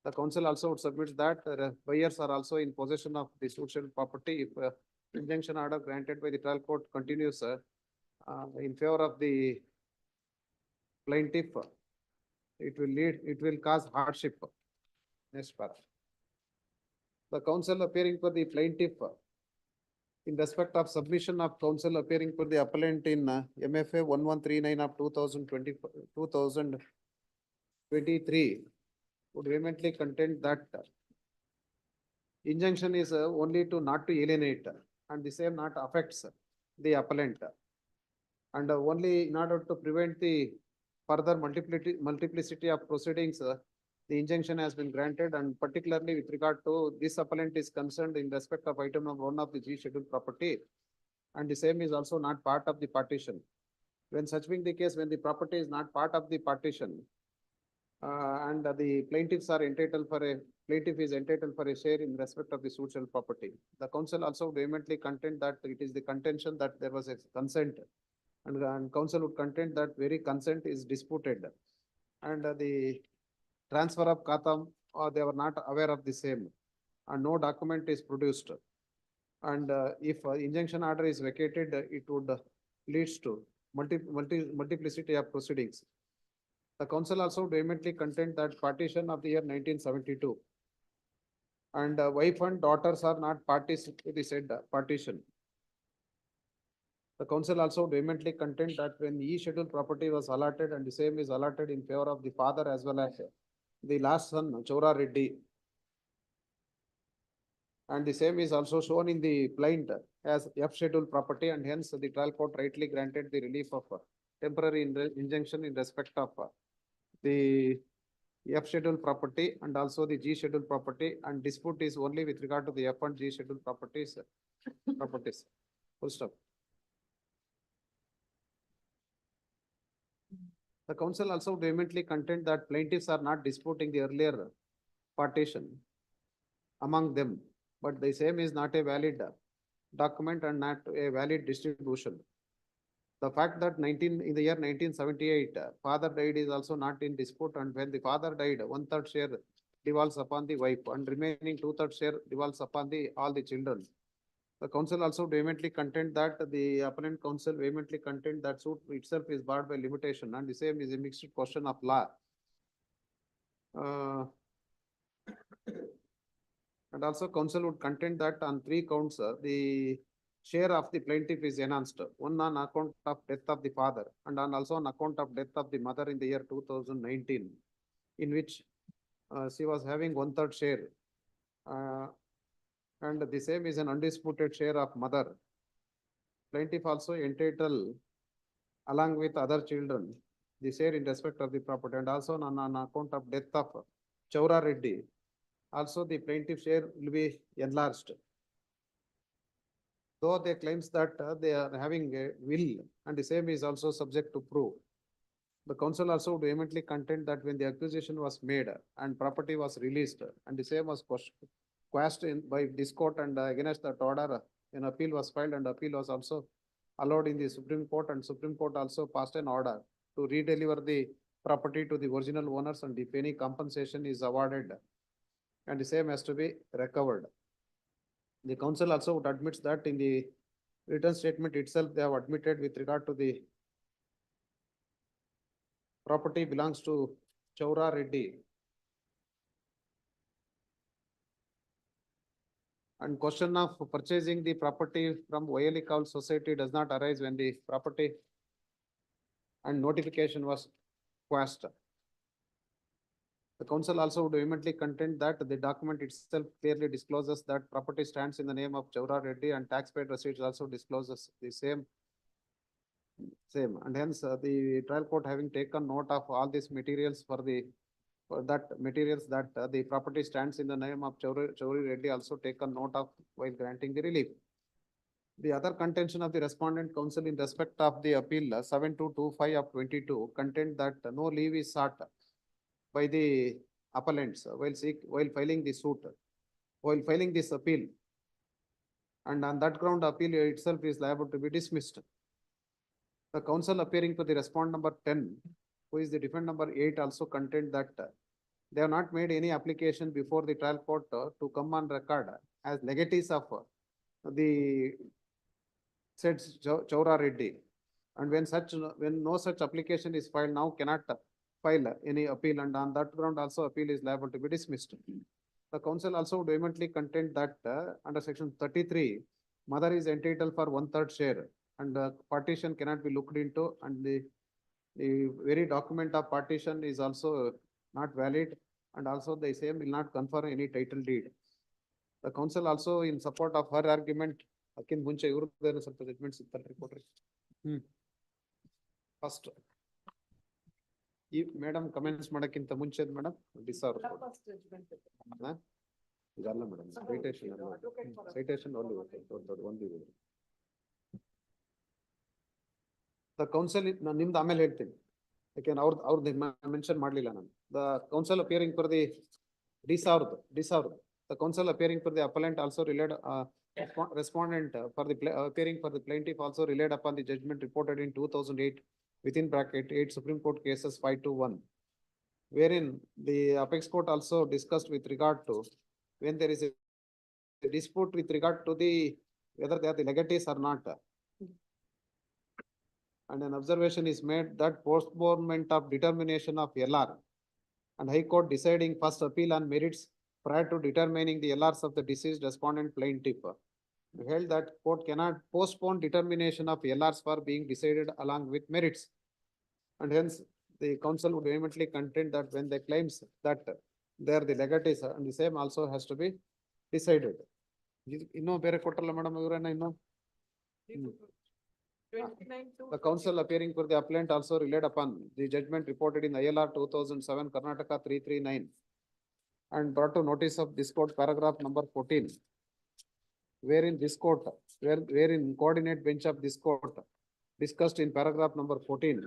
The council also would submit that buyers are also in possession of the social property. If injunction order granted by the trial court continues in favor of the plaintiff, it will cause hardship. Next paragraph. The counsel appearing for the plaintiff in respect of submission of counsel appearing for the appellant in MFA 1139 of 2023 would vehemently contend that injunction is only to not to alienate, and the same not affects the appellant, and only in order to prevent the further multiplicity of proceedings, the injunction has been granted, and particularly with regard to this appellant is concerned in respect of item number 1 of the G schedule property, and the same is also not part of the partition. When such being the case, when the property is not part of the partition, and the plaintiff is entitled for a share in respect of the social property. The council also vehemently contend that it is the contention that there was a consent, and council would contend that very consent is disputed, and the transfer of Katam, they were not aware of the same, and no document is produced. And if injunction order is vacated, it would leads to multiplicity of proceedings. The council also vehemently contend that partition of the year 1972, and wife and daughters are not parties to the said partition. The council also vehemently contend that when E schedule property was allotted, and the same is allotted in favor of the father as well as the last son, Chaura Reddy, and the same is also shown in the plaint as F schedule property, and hence the trial court rightly granted the relief of temporary injunction in respect of the F schedule property and also the G schedule property, and dispute is only with regard to the F and G schedule properties. Full stop. The council also vehemently contend that plaintiffs are not disputing the earlier partition among them, but the same is not a valid document and not a valid distribution. The fact that in the year 1978, father died is also not in dispute, and when the father died, 1/3 share devolves upon the wife, and remaining 2/3 share devolves upon all the children. The council also vehemently contend that the opponent council vehemently contend that suit itself is barred by limitation, and the same is a mixed question of law. And also council would contend that on 3 counts, the share of the plaintiff is enhanced, one on account of death of the father, and also on account of death of the mother in the year 2019, in which she was having 1/3 share. And the same is an undisputed share of mother. Plaintiff also entitled along with other children the share in respect of the property, and also on account of death of Chaura Reddy, also the plaintiff share will be enlarged. Though they claims that they are having a will, and the same is also subject to proof. The council also vehemently contend that when the accusation was made and property was released, and the same was quashed by this court, and against that order, an appeal was filed, and appeal was also allowed in the Supreme Court, and Supreme Court also passed an order to redeliver the property to the original owners, and if any compensation is awarded and the same has to be recovered. The council also would admit that in the written statement itself, they have admitted with regard to the property belongs to Chaura Reddy. And question of purchasing the property from Oyali Kaul Society does not arise when the property and notification was quashed. The council also would vehemently contend that the document itself clearly discloses that property stands in the name of Chaura Reddy and taxpayer receipts also discloses the same. And hence the trial court having taken note of all these materials for the the property stands in the name of Chauri Reddy also taken note of while granting the relief. The other contention of the respondent counsel in respect of the appeal 7225 of 22 contend that no leave is sought by the appellants while filing the suit, while filing this appeal. And on that ground, appeal itself is liable to be dismissed. The counsel appearing to the respondent number 10, who is the defendant number 8, also contend that they have not made any application before the trial court to come on record as legatees of the said Chaura Reddy. And when no such application is filed, now cannot file any appeal, and on that ground also appeal is liable to be dismissed. The council also would vehemently contend that under section 33, mother is entitled for 1/3 share, and partition cannot be looked into, and the very document of partition is also not valid, and also the same will not confer any title deed. The council also in support of her argument, akin munche ivrudena ಸ್ವಲ್ಪ judgment ಸಿಗ್ತಲ್ರಿ ಕೊಡ್ರಿ. First, ಈ madam comments ಮಾಡಕ್ಕಿಂತ ಮುಂಚೆ madam ಡಿಸಾರ್ ಇದಲ್ಲ madam citation ಒಂದು the counsel ನಿಮ್ದು ಆಮೇಲೆ ಹೇಳ್ತೀನಿ, ಯಾಕೆಂದ್ರೆ ಅವ್ರದ್ದು ಮೆನ್ಷನ್ ಮಾಡ್ಲಿಲ್ಲ ನಾನು. The counsel appearing for the ಡಿಸಾರ್ದ್ the counsel appearing for the appellant also relied respondent for the appearing for the plaintiff also relied upon the judgment reported in 2008 within bracket 8 Supreme Court cases 521, wherein the apex court also discussed with regard to when there is a dispute with regard to the whether they are the legatees or not, and an observation is made that postponement of determination of LR and High Court deciding first appeal on merits prior to determining the LRs of the deceased respondent plaintiff, held that court cannot postpone determination of LRs for being decided along with merits, and hence the council would vehemently contend that when they claims that they are the legatees, and the same also has to be decided. Inno bere kottalla madam ivrena inno. The council appearing for the appellant also relied upon the judgment reported in ILR 2007 Karnataka 339 and brought to notice of this court paragraph number 14, wherein this court, wherein coordinate bench of this court discussed in paragraph number 14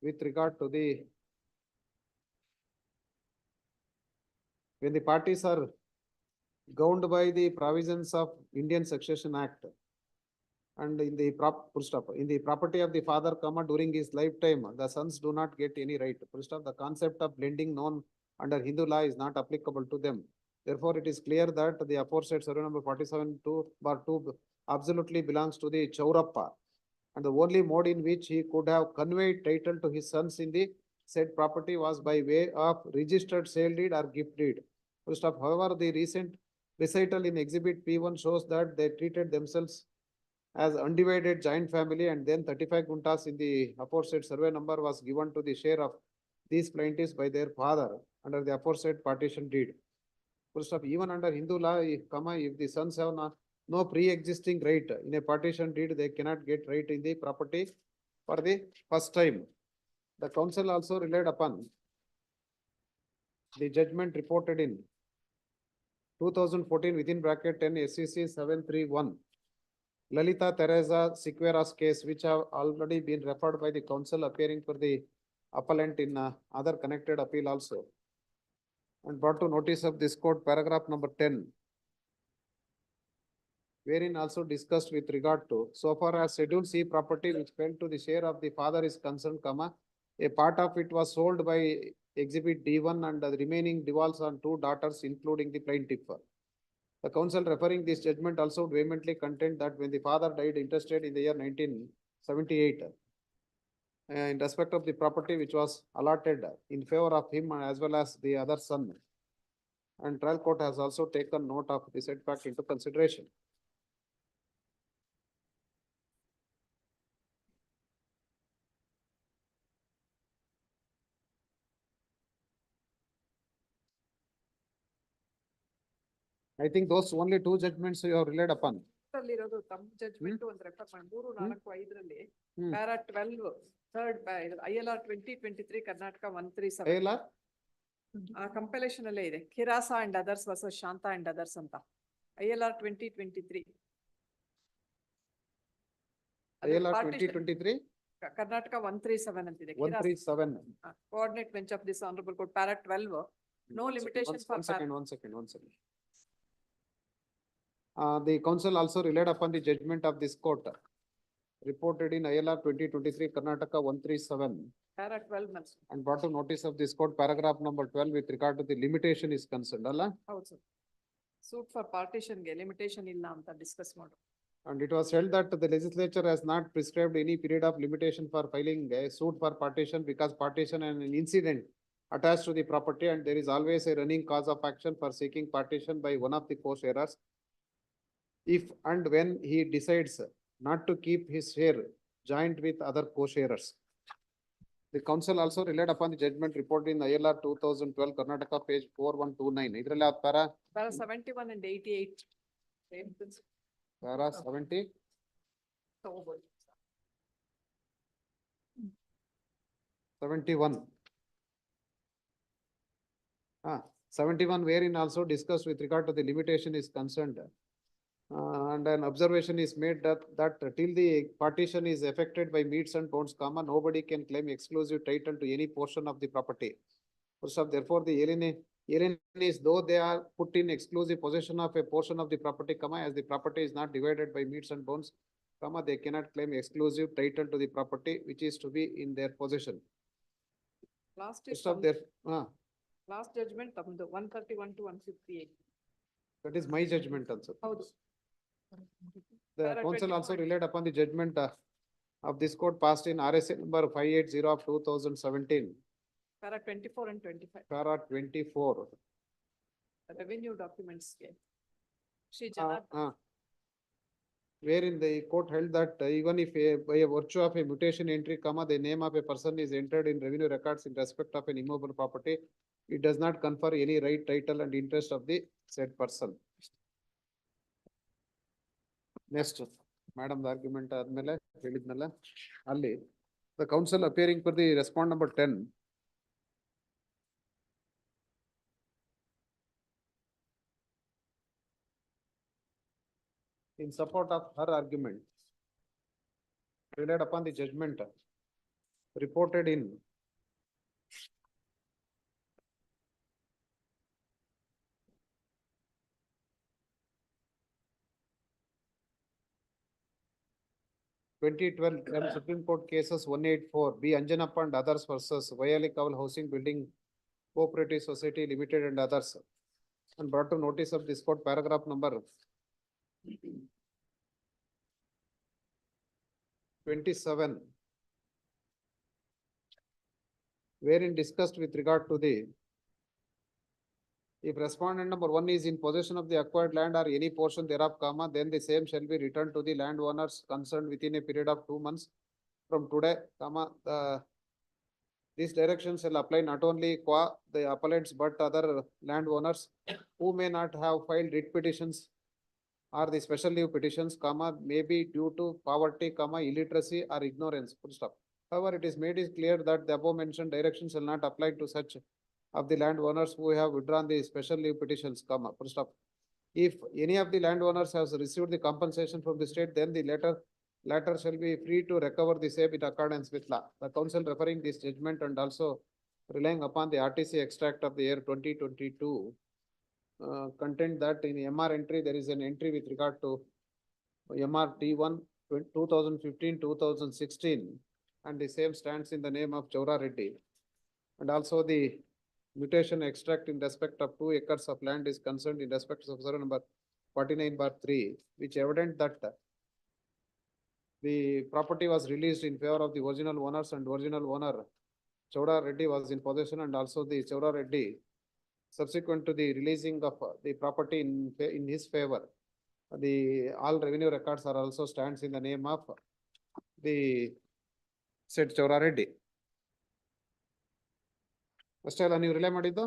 with regard to the when the parties are governed by the provisions of Indian Succession Act and in the in the property of the father, during his lifetime, the sons do not get any right. The concept of blending known under Hindu law is not applicable to them. Therefore, it is clear that the aforesaid survey number 47/2 absolutely belongs to the Chaurappa, and the only mode in which he could have conveyed title to his sons in the said property was by way of registered sale deed or gift deed. However, the recent recital in exhibit P1 shows that they treated themselves as undivided joint family, and then 35 guntas in the aforesaid survey number was given to the share of these plaintiffs by their father under the aforesaid partition deed. Even under Hindu law, if the sons have no pre-existing right in a partition deed, they cannot get right in the property for the first time. The council also relied upon the judgment reported in 2014 within bracket 10 SCC 731. Lalita Teresa Sequeira's case, which have already been referred by the council appearing for the appellant in other connected appeal also, and brought to notice of this court paragraph number 10, wherein also discussed with regard to so far as Schedule C property which fell to the share of the father is concerned, a part of it was sold by exhibit D1 and the remaining devolves on two daughters, including the plaintiff. The council referring this judgment also vehemently contend that when the father died intestate in the year 1978, in respect of the property which was allotted in favor of him as well as the other son. And trial court has also taken note of the said fact into consideration. I think those only two judgments you have relied upon. ಅಲ್ಲಿರೋದು ತಮ್ಮ judgment ಒಂದು refer ಮಾಡಿ 3, 4, 5ರಲ್ಲಿ hmm. Para 12 third ILR 2023 Karnataka 137 ALR? ಆ compilation ಅಲ್ಲೇ ಇದೆ Khirasa and others versus Shanta and others ಅಂತ ILR 2023 ALR 2023? Karnataka 137 ಅಂತಿದೆ 137. Coordinate bench of this honourable court para 12 no limitation for One second. The council also relied upon the judgment of this court reported in ILR 2023 Karnataka 137 para 12 months. and brought to notice of this court paragraph number 12 with regard to the limitation is concerned, alla? ಹೌದು sir suit for partition ಗೆ limitation ಇಲ್ಲ ಅಂತ discuss ಮಾಡು. And it was held that the legislature has not prescribed any period of limitation for filing a suit for partition because partition and an incident attached to the property and there is always a running cause of action for seeking partition by one of the co-sharers. If and when he decides not to keep his share joint with other co-sharers. The council also relied upon the judgment reported in ILR 2012 Karnataka page 4129. Idralli para 71 and 88. Same principle. para 70. ತಗೋಬೋದು. 71. 71 wherein also discussed with regard to the limitation is concerned. And an observation is made that till the partition is effected by meets and bounds, nobody can claim exclusive title to any portion of the property. Therefore, the aliens, though they are put in exclusive possession of a portion of the property, as the property is not divided by meets and bounds, they cannot claim exclusive title to the property which is to be in their possession. Last is last judgment ತಮ್ಮದು 131 to 158. That is my judgment also. ಹೌದು. The Para council 24. also relied upon the judgment of this court passed in RSA number 580 of 2017. Para 24 and 25. Para 24. Revenue documents ಗೆ Shri Janardhan Wherein the court held that even if by a virtue of a mutation entry, the name of a person is entered in revenue records in respect of an immovable property, it does not confer any right, title and interest of the said person. Next, madam, the argument admele helidnalla alli the council appearing for the respond number 10. In support of her argument, relied upon the judgment reported in Supreme Court cases 184 B Anjanappa and others versus Vayali Kaval Housing Building Cooperative Society Limited and others. And brought to notice of this court paragraph number 27. Wherein discussed with regard to the if respondent number 1 is in possession of the acquired land or any portion thereof, then the same shall be returned to the landowners concerned within a period of 2 months from today, this direction shall apply not only qua the appellants but other landowners who may not have filed writ petitions or the special leave petitions, may be due to poverty, illiteracy or ignorance. Full stop. However, it is made it clear that the above mentioned direction shall not apply to such of the landowners who have withdrawn the special leave petitions, full stop. If any of the landowners has received the compensation from the state, then the latter shall be free to recover the same in accordance with law. The council referring this judgment and also relying upon the RTC extract of the year 2022, content that in MR entry, there is an entry with regard to MR T1 2015-2016 and the same stands in the name of Chaura Reddy. And also the mutation extract in respect of 2 acres of land is concerned in respect of survey number 49/3, which evident that the property was released in favor of the original owners and original owner Chowda Reddy was in possession, and also the Chowda Reddy subsequent to the releasing of the property in his favor. The all revenue records are also stands in the name of the said Chowda Reddy. ಅಷ್ಟೇ ಅಲ್ಲ ನೀವು relay ಮಾಡಿದ್ದು?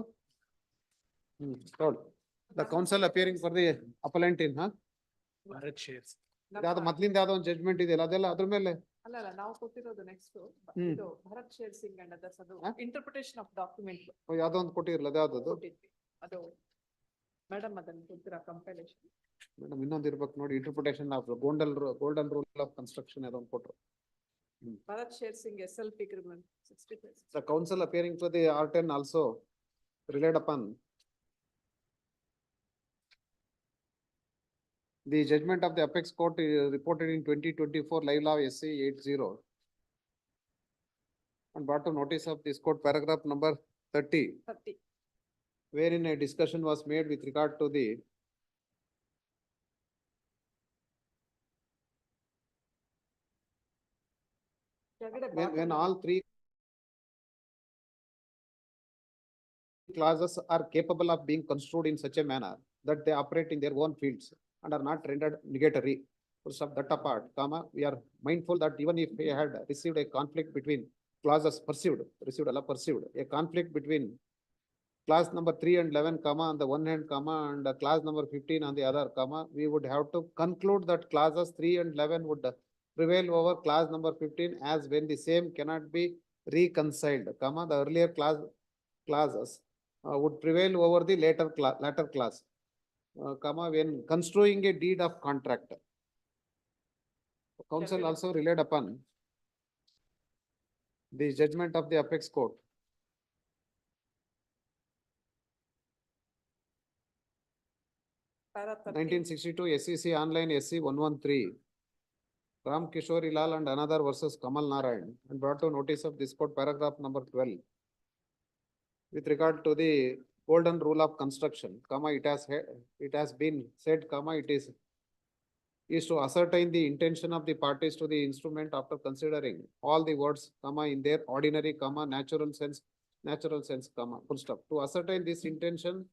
The council appearing for the appellant in, Bharat shares. ಯಾವ್ದು ಮೊದ್ಲಿಂದ ಯಾವ್ದೋ ಒಂದು judgment ಇದೆಯಲ್ಲ ಅದೆಲ್ಲ ಅದ್ರ ಮೇಲೆ ಅಲ್ಲ ಅಲ್ಲ ನಾವು ಕೊಟ್ಟಿರೋದು ನೆಕ್ಸ್ಟ್ ಹ್ಮ್. ಇದು ಭರತ್ ಶೇರ್ ಸಿಂಗ್ ಅಂಡ್ ಅದರ್ಸ್ ಅದು ಹಾ? ಇಂಟರ್ಪ್ರಿಟೇಷನ್ ಆಫ್ ಡಾಕ್ಯುಮೆಂಟ್ ಯಾವ್ದೋ ಒಂದು ಕೊಟ್ಟಿರಲ್ಲ ಅದು ಯಾವ್ದದು ಕೊಟ್ಟಿದ್ವಿ ಅದು ಮೇಡಮ್ ಅದನ್ನ ಕೊಡ್ತೀರಾ ಕಂಪೈಲೇಷನ್ ಮೇಡಮ್ ಇನ್ನೊಂದು ಇರ್ಬೇಕು ನೋಡಿ interpretation of golden rule of construction ಅದೊಂದು ಕೊಟ್ರು. Bharat Sher Singh SLP criminal 60 The council appearing for the R10 also relied upon the judgment of the apex court reported in 2024 live law SC 80 and brought to notice of this court paragraph number 30, 30. wherein a discussion was made with regard to the when all three clauses are capable of being construed in such a manner that they operate in their own fields and are not rendered negatory. First of that apart, comma, we are mindful that even if we had received a conflict between clauses perceived, a conflict between clause number 3 and 11, comma, on the one hand, comma, and clause number 15 on the other, comma, we would have to conclude that clauses 3 and 11 would prevail over clause number 15 as when the same cannot be reconciled, comma, the earlier clauses would prevail over the later clause, comma, when construing a deed of contract. Council also relied upon the judgment of the apex court. Para 30. 1962 SEC online SC 113. Ram Kishori Lal and another versus Kamal Narayan and brought to notice of this court paragraph number 12. With regard to the golden rule of construction, comma, it has been said, comma, it is to ascertain the intention of the parties to the instrument after considering all the words, comma, in their ordinary, comma, natural sense, comma, full stop. To ascertain this intention,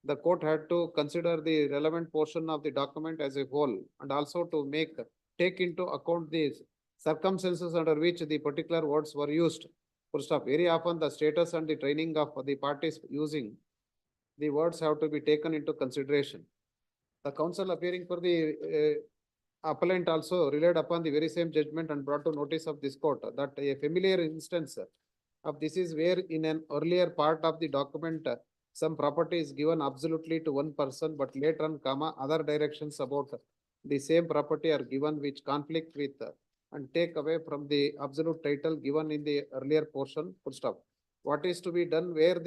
the court had to consider the relevant portion of the document as a whole and also to take into account the circumstances under which the particular words were used. Full stop. Very often the status and the training of the parties using the words have to be taken into consideration. The council appearing for the appellant also relied upon the very same judgment and brought to notice of this court that a familiar instance of this is where in an earlier part of the document some property is given absolutely to one person, but later on, comma, other directions about the same property are given which conflict with and take away from the absolute title given in the earlier portion. Full stop. What is to be done where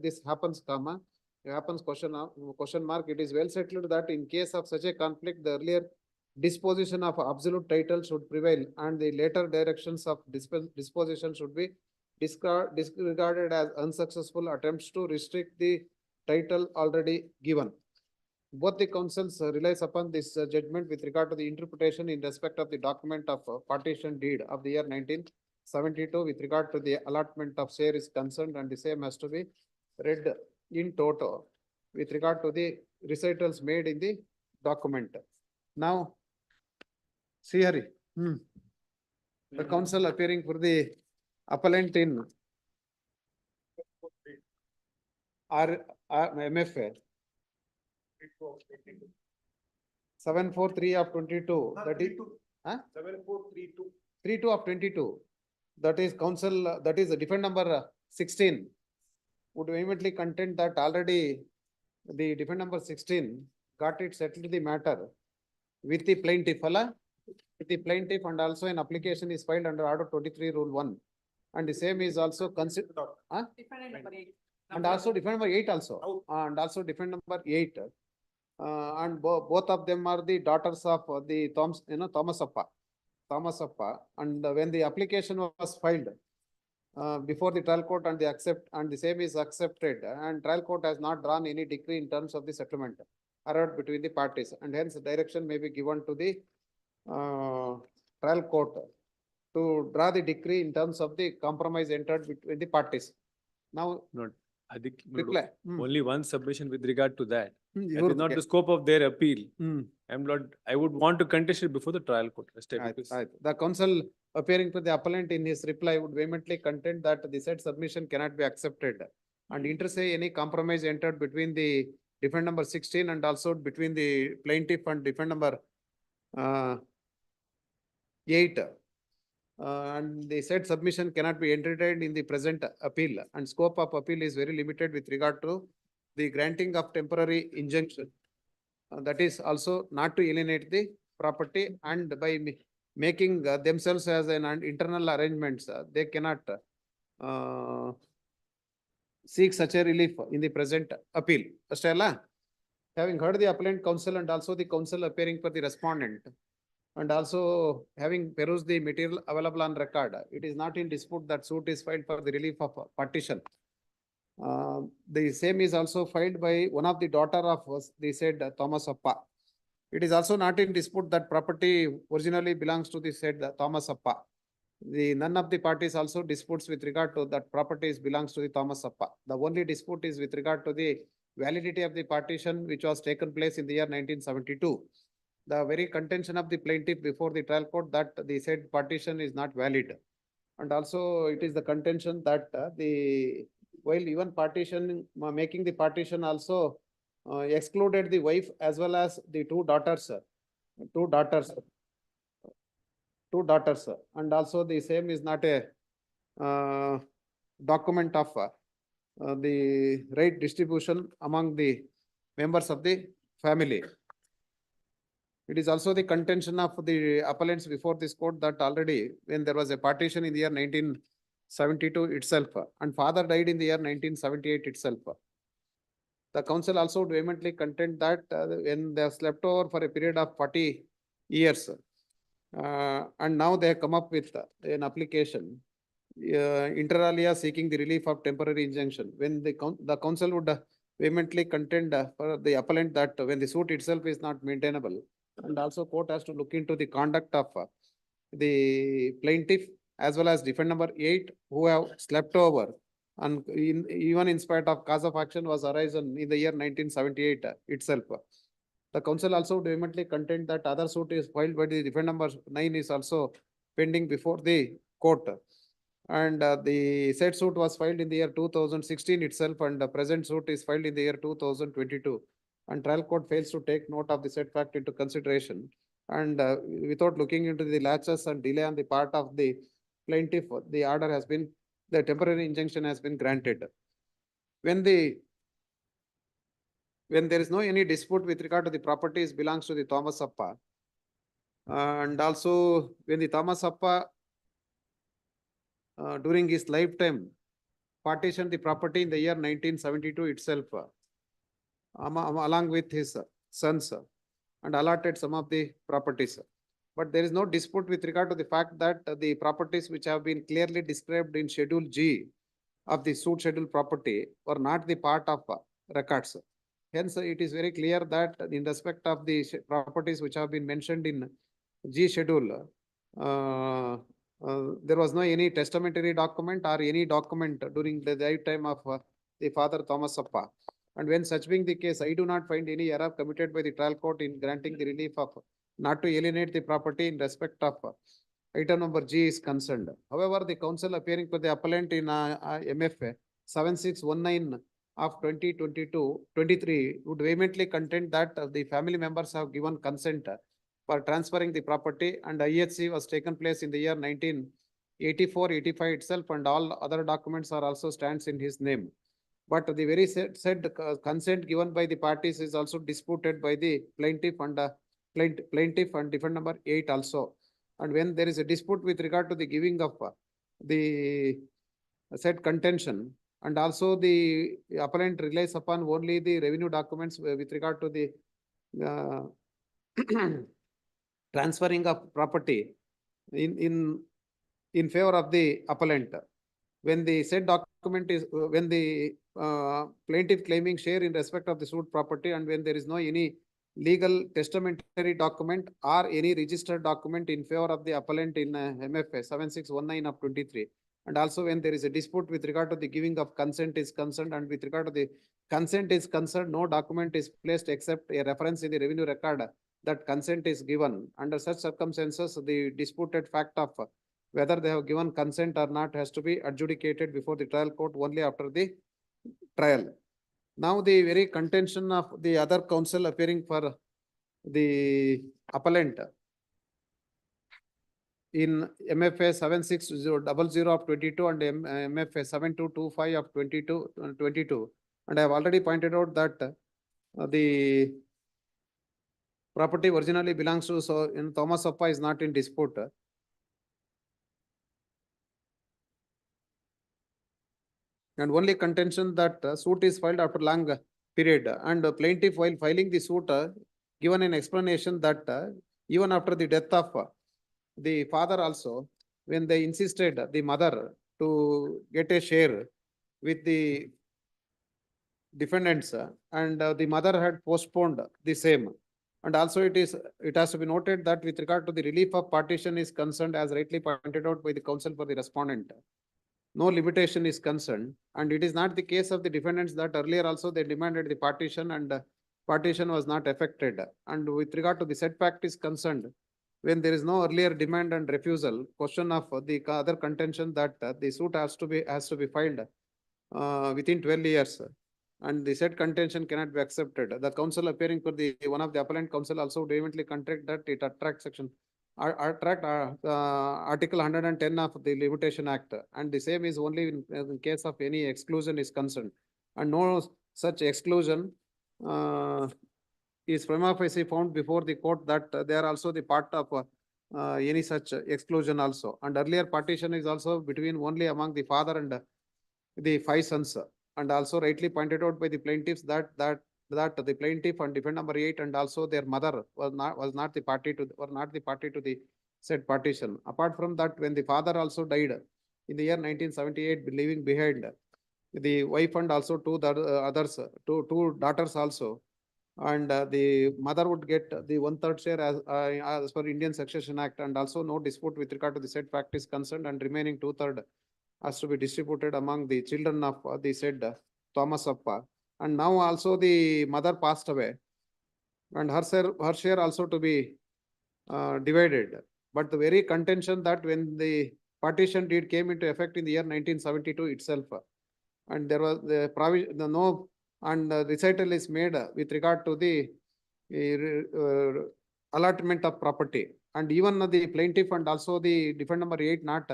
this happens, comma, happens question mark. It is well settled that in case of such a conflict, the earlier disposition of absolute title should prevail and the later directions of disposition should be disregarded as unsuccessful attempts to restrict the title already given. Both the councils relies upon this judgment with regard to the interpretation in respect of the document of partition deed of the year 1972 with regard to the allotment of share is concerned, and the same has to be read in toto with regard to the recitals made in the document. Now, see Hari, the council appearing for the appellant in MFA 743 of 22, that is 7432. 32 of 22, that is council, that is defend number 16 would immediately contend that already the defend number 16 got it settled the matter with the plaintiff, with the plaintiff, and also an application is filed under order 23 rule 1 and the same is also considered Defendant number 8. and also defend number 8 also and also defend number 8 and both of them are the daughters of the Thomas Appa, and when the application was filed before the trial court and the same is accepted, and trial court has not drawn any decree in terms of the settlement arrived between the parties, and hence direction may be given to the trial court to draw the decree in terms of the compromise entered between the parties. Now, I think declare. only one submission with regard to that. That ಇವ್ರದ್ದು is not the scope of their appeal. Hmm. I would want to contest it before the trial court. ಆಯ್ತು. The counsel appearing to the appellant in his reply would vehemently contend that the said submission cannot be accepted and intersay any compromise entered between the defendant number 16 and also between the plaintiff and defendant number 8. And the said submission cannot be entertained in the present appeal, and scope of appeal is very limited with regard to the granting of temporary injunction. That is also not to alienate the property, and by making themselves as an internal arrangements, they cannot seek such a relief in the present appeal. Astella, having heard the appellant counsel and also the counsel appearing for the respondent, and also having perused the material available on record, it is not in dispute that suit is filed for the relief of partition. The same is also filed by one of the daughter of the said Thomas Appa. It is also not in dispute that property originally belongs to the said Thomas Appa. None of the parties also disputes with regard to that property belongs to the Thomas Appa. The only dispute is with regard to the validity of the partition which was taken place in the year 1972. The very contention of the plaintiff before the trial court that the said partition is not valid. And also it is the contention that while even partition, making the partition also excluded the wife as well as the two daughters, and also the same is not a document of the right distribution among the members of the family. It is also the contention of the appellants before this court that already when there was a partition in the year 1972 itself, and father died in the year 1978 itself. The counsel also would vehemently contend that when they have slept over for a period of 40 years, and now they have come up with an application, inter alia seeking the relief of temporary injunction, when the counsel would vehemently contend for the appellant that when the suit itself is not maintainable, and also court has to look into the conduct of the plaintiff as well as defendant number 8 who have slept over, and even in spite of cause of action was arisen in the year 1978 itself. The counsel also vehemently contend that other suit is filed by the defendant number 9 is also pending before the court. And the said suit was filed in the year 2016 itself, and the present suit is filed in the year 2022. And trial court fails to take note of the said fact into consideration, and without looking into the lapses and delay on the part of the plaintiff, the order has been, the temporary injunction has been granted. When there is no any dispute with regard to the properties belongs to the Thomas Appa, and also when the Thomas Appa during his lifetime partitioned the property in the year 1972 itself, along with his sons, and allotted some of the properties. But there is no dispute with regard to the fact that the properties which have been clearly described in Schedule G of the suit schedule property were not the part of records. Hence, it is very clear that in respect of the properties which have been mentioned in G schedule, there was no any testamentary document or any document during the lifetime of the father Thomas Appa. And when such being the case, I do not find any error committed by the trial court in granting the relief of not to alienate the property in respect of item number G is concerned. However, the counsel appearing for the appellant in MFA 7619 of 2022-23 would vehemently contend that the family members have given consent for transferring the property, and IHC was taken place in the year 1984-85 itself, and all other documents are also stands in his name. But the very said consent given by the parties is also disputed by the plaintiff and defendant number 8 also. And when there is a dispute with regard to the giving of the said contention, and also the appellant relies upon only the revenue documents with regard to the transferring of property in favor of the appellant. when the said document is, when the plaintiff claiming share in respect of the suit property and when there is no any legal testamentary document or any registered document in favor of the appellant in MFA 7619 of 23. And also when there is a dispute with regard to the giving of consent is concerned, and with regard to the consent is concerned, no document is placed except a reference in the revenue record that consent is given. Under such circumstances, the disputed fact of whether they have given consent or not has to be adjudicated before the trial court only after the trial. Now the very contention of the other counsel appearing for the appellant in MFA 7600 of 22 and MFA 7225 of 22. And I have already pointed out that the property originally belongs to Thomas Appa is not in dispute. And only contention that suit is filed after long period, and plaintiff while filing the suit given an explanation that even after the death of the father also, when they insisted the mother to get a share with the defendants and the mother had postponed the same. And also it has to be noted that with regard to the relief of partition is concerned, as rightly pointed out by the counsel for the respondent, no limitation is concerned, and it is not the case of the defendants that earlier also they demanded the partition and partition was not affected. And with regard to the setback is concerned, when there is no earlier demand and refusal, question of the other contention that the suit has to be filed within 12 years, and the said contention cannot be accepted. The counsel appearing for the one of the appellant counsel also vehemently contend that it attracts Article 110 of the Limitation Act, and the same is only in case of any exclusion is concerned, and no such exclusion is prima facie found before the court that they are also the part of any such exclusion also. And earlier partition is also between only among the father and the 5 sons, and also rightly pointed out by the plaintiffs that the plaintiff and defendant number 8 and also their mother were not the party to the said partition. Apart from that, when the father also died in the year 1978, leaving behind the wife and also two daughters also, and the mother would get the 1/3 share as per Indian Succession Act, and also no dispute with regard to the said fact is concerned, and remaining 2/3 has to be distributed among the children of the said Thomas Appa. And now also the mother passed away, and her share also to be divided. But the very contention that when the partition deed came into effect in the year 1972 itself, and there was the provision, recital is made with regard to the allotment of property, and even the plaintiff and also the defendant number 8 not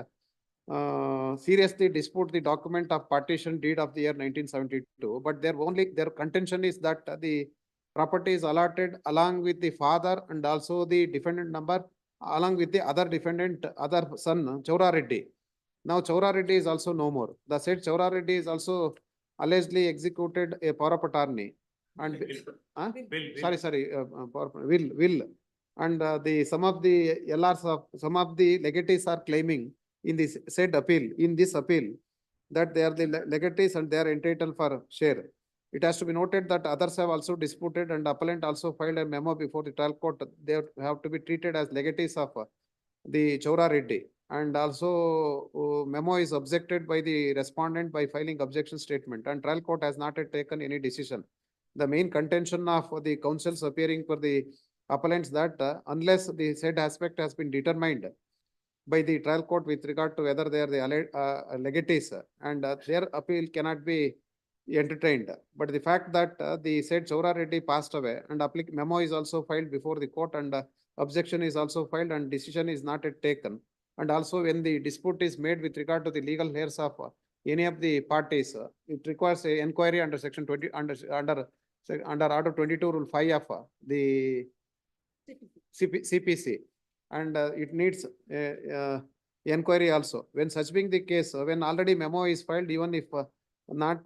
seriously dispute the document of partition deed of the year 1972, but their contention is that the property is allotted along with the father and also the defendant number, along with the other son, Chaura Reddy. Now Chaura Reddy is also no more. The said Chaura Reddy is also allegedly executed a power of attorney and will. And some of the LRs of some of the legatees are claiming in this said appeal, that they are the legatees and they are entitled for share. It has to be noted that others have also disputed, and appellant also filed a memo before the trial court. They have to be treated as legatees of the Chaura Reddy, and also memo is objected by the respondent by filing objection statement, and trial court has not yet taken any decision. The main contention of the counsels appearing for the appellants that unless the said aspect has been determined by the trial court with regard to whether they are the legatees, and their appeal cannot be entertained. But the fact that the said Chaura Reddy passed away and memo is also filed before the court, and objection is also filed and decision is not yet taken. And also when the dispute is made with regard to the legal heirs of any of the parties, it requires a inquiry under section 20 under order 22 rule 5 of the CPC, and it needs inquiry also. When such being the case, when already memo is filed, even if not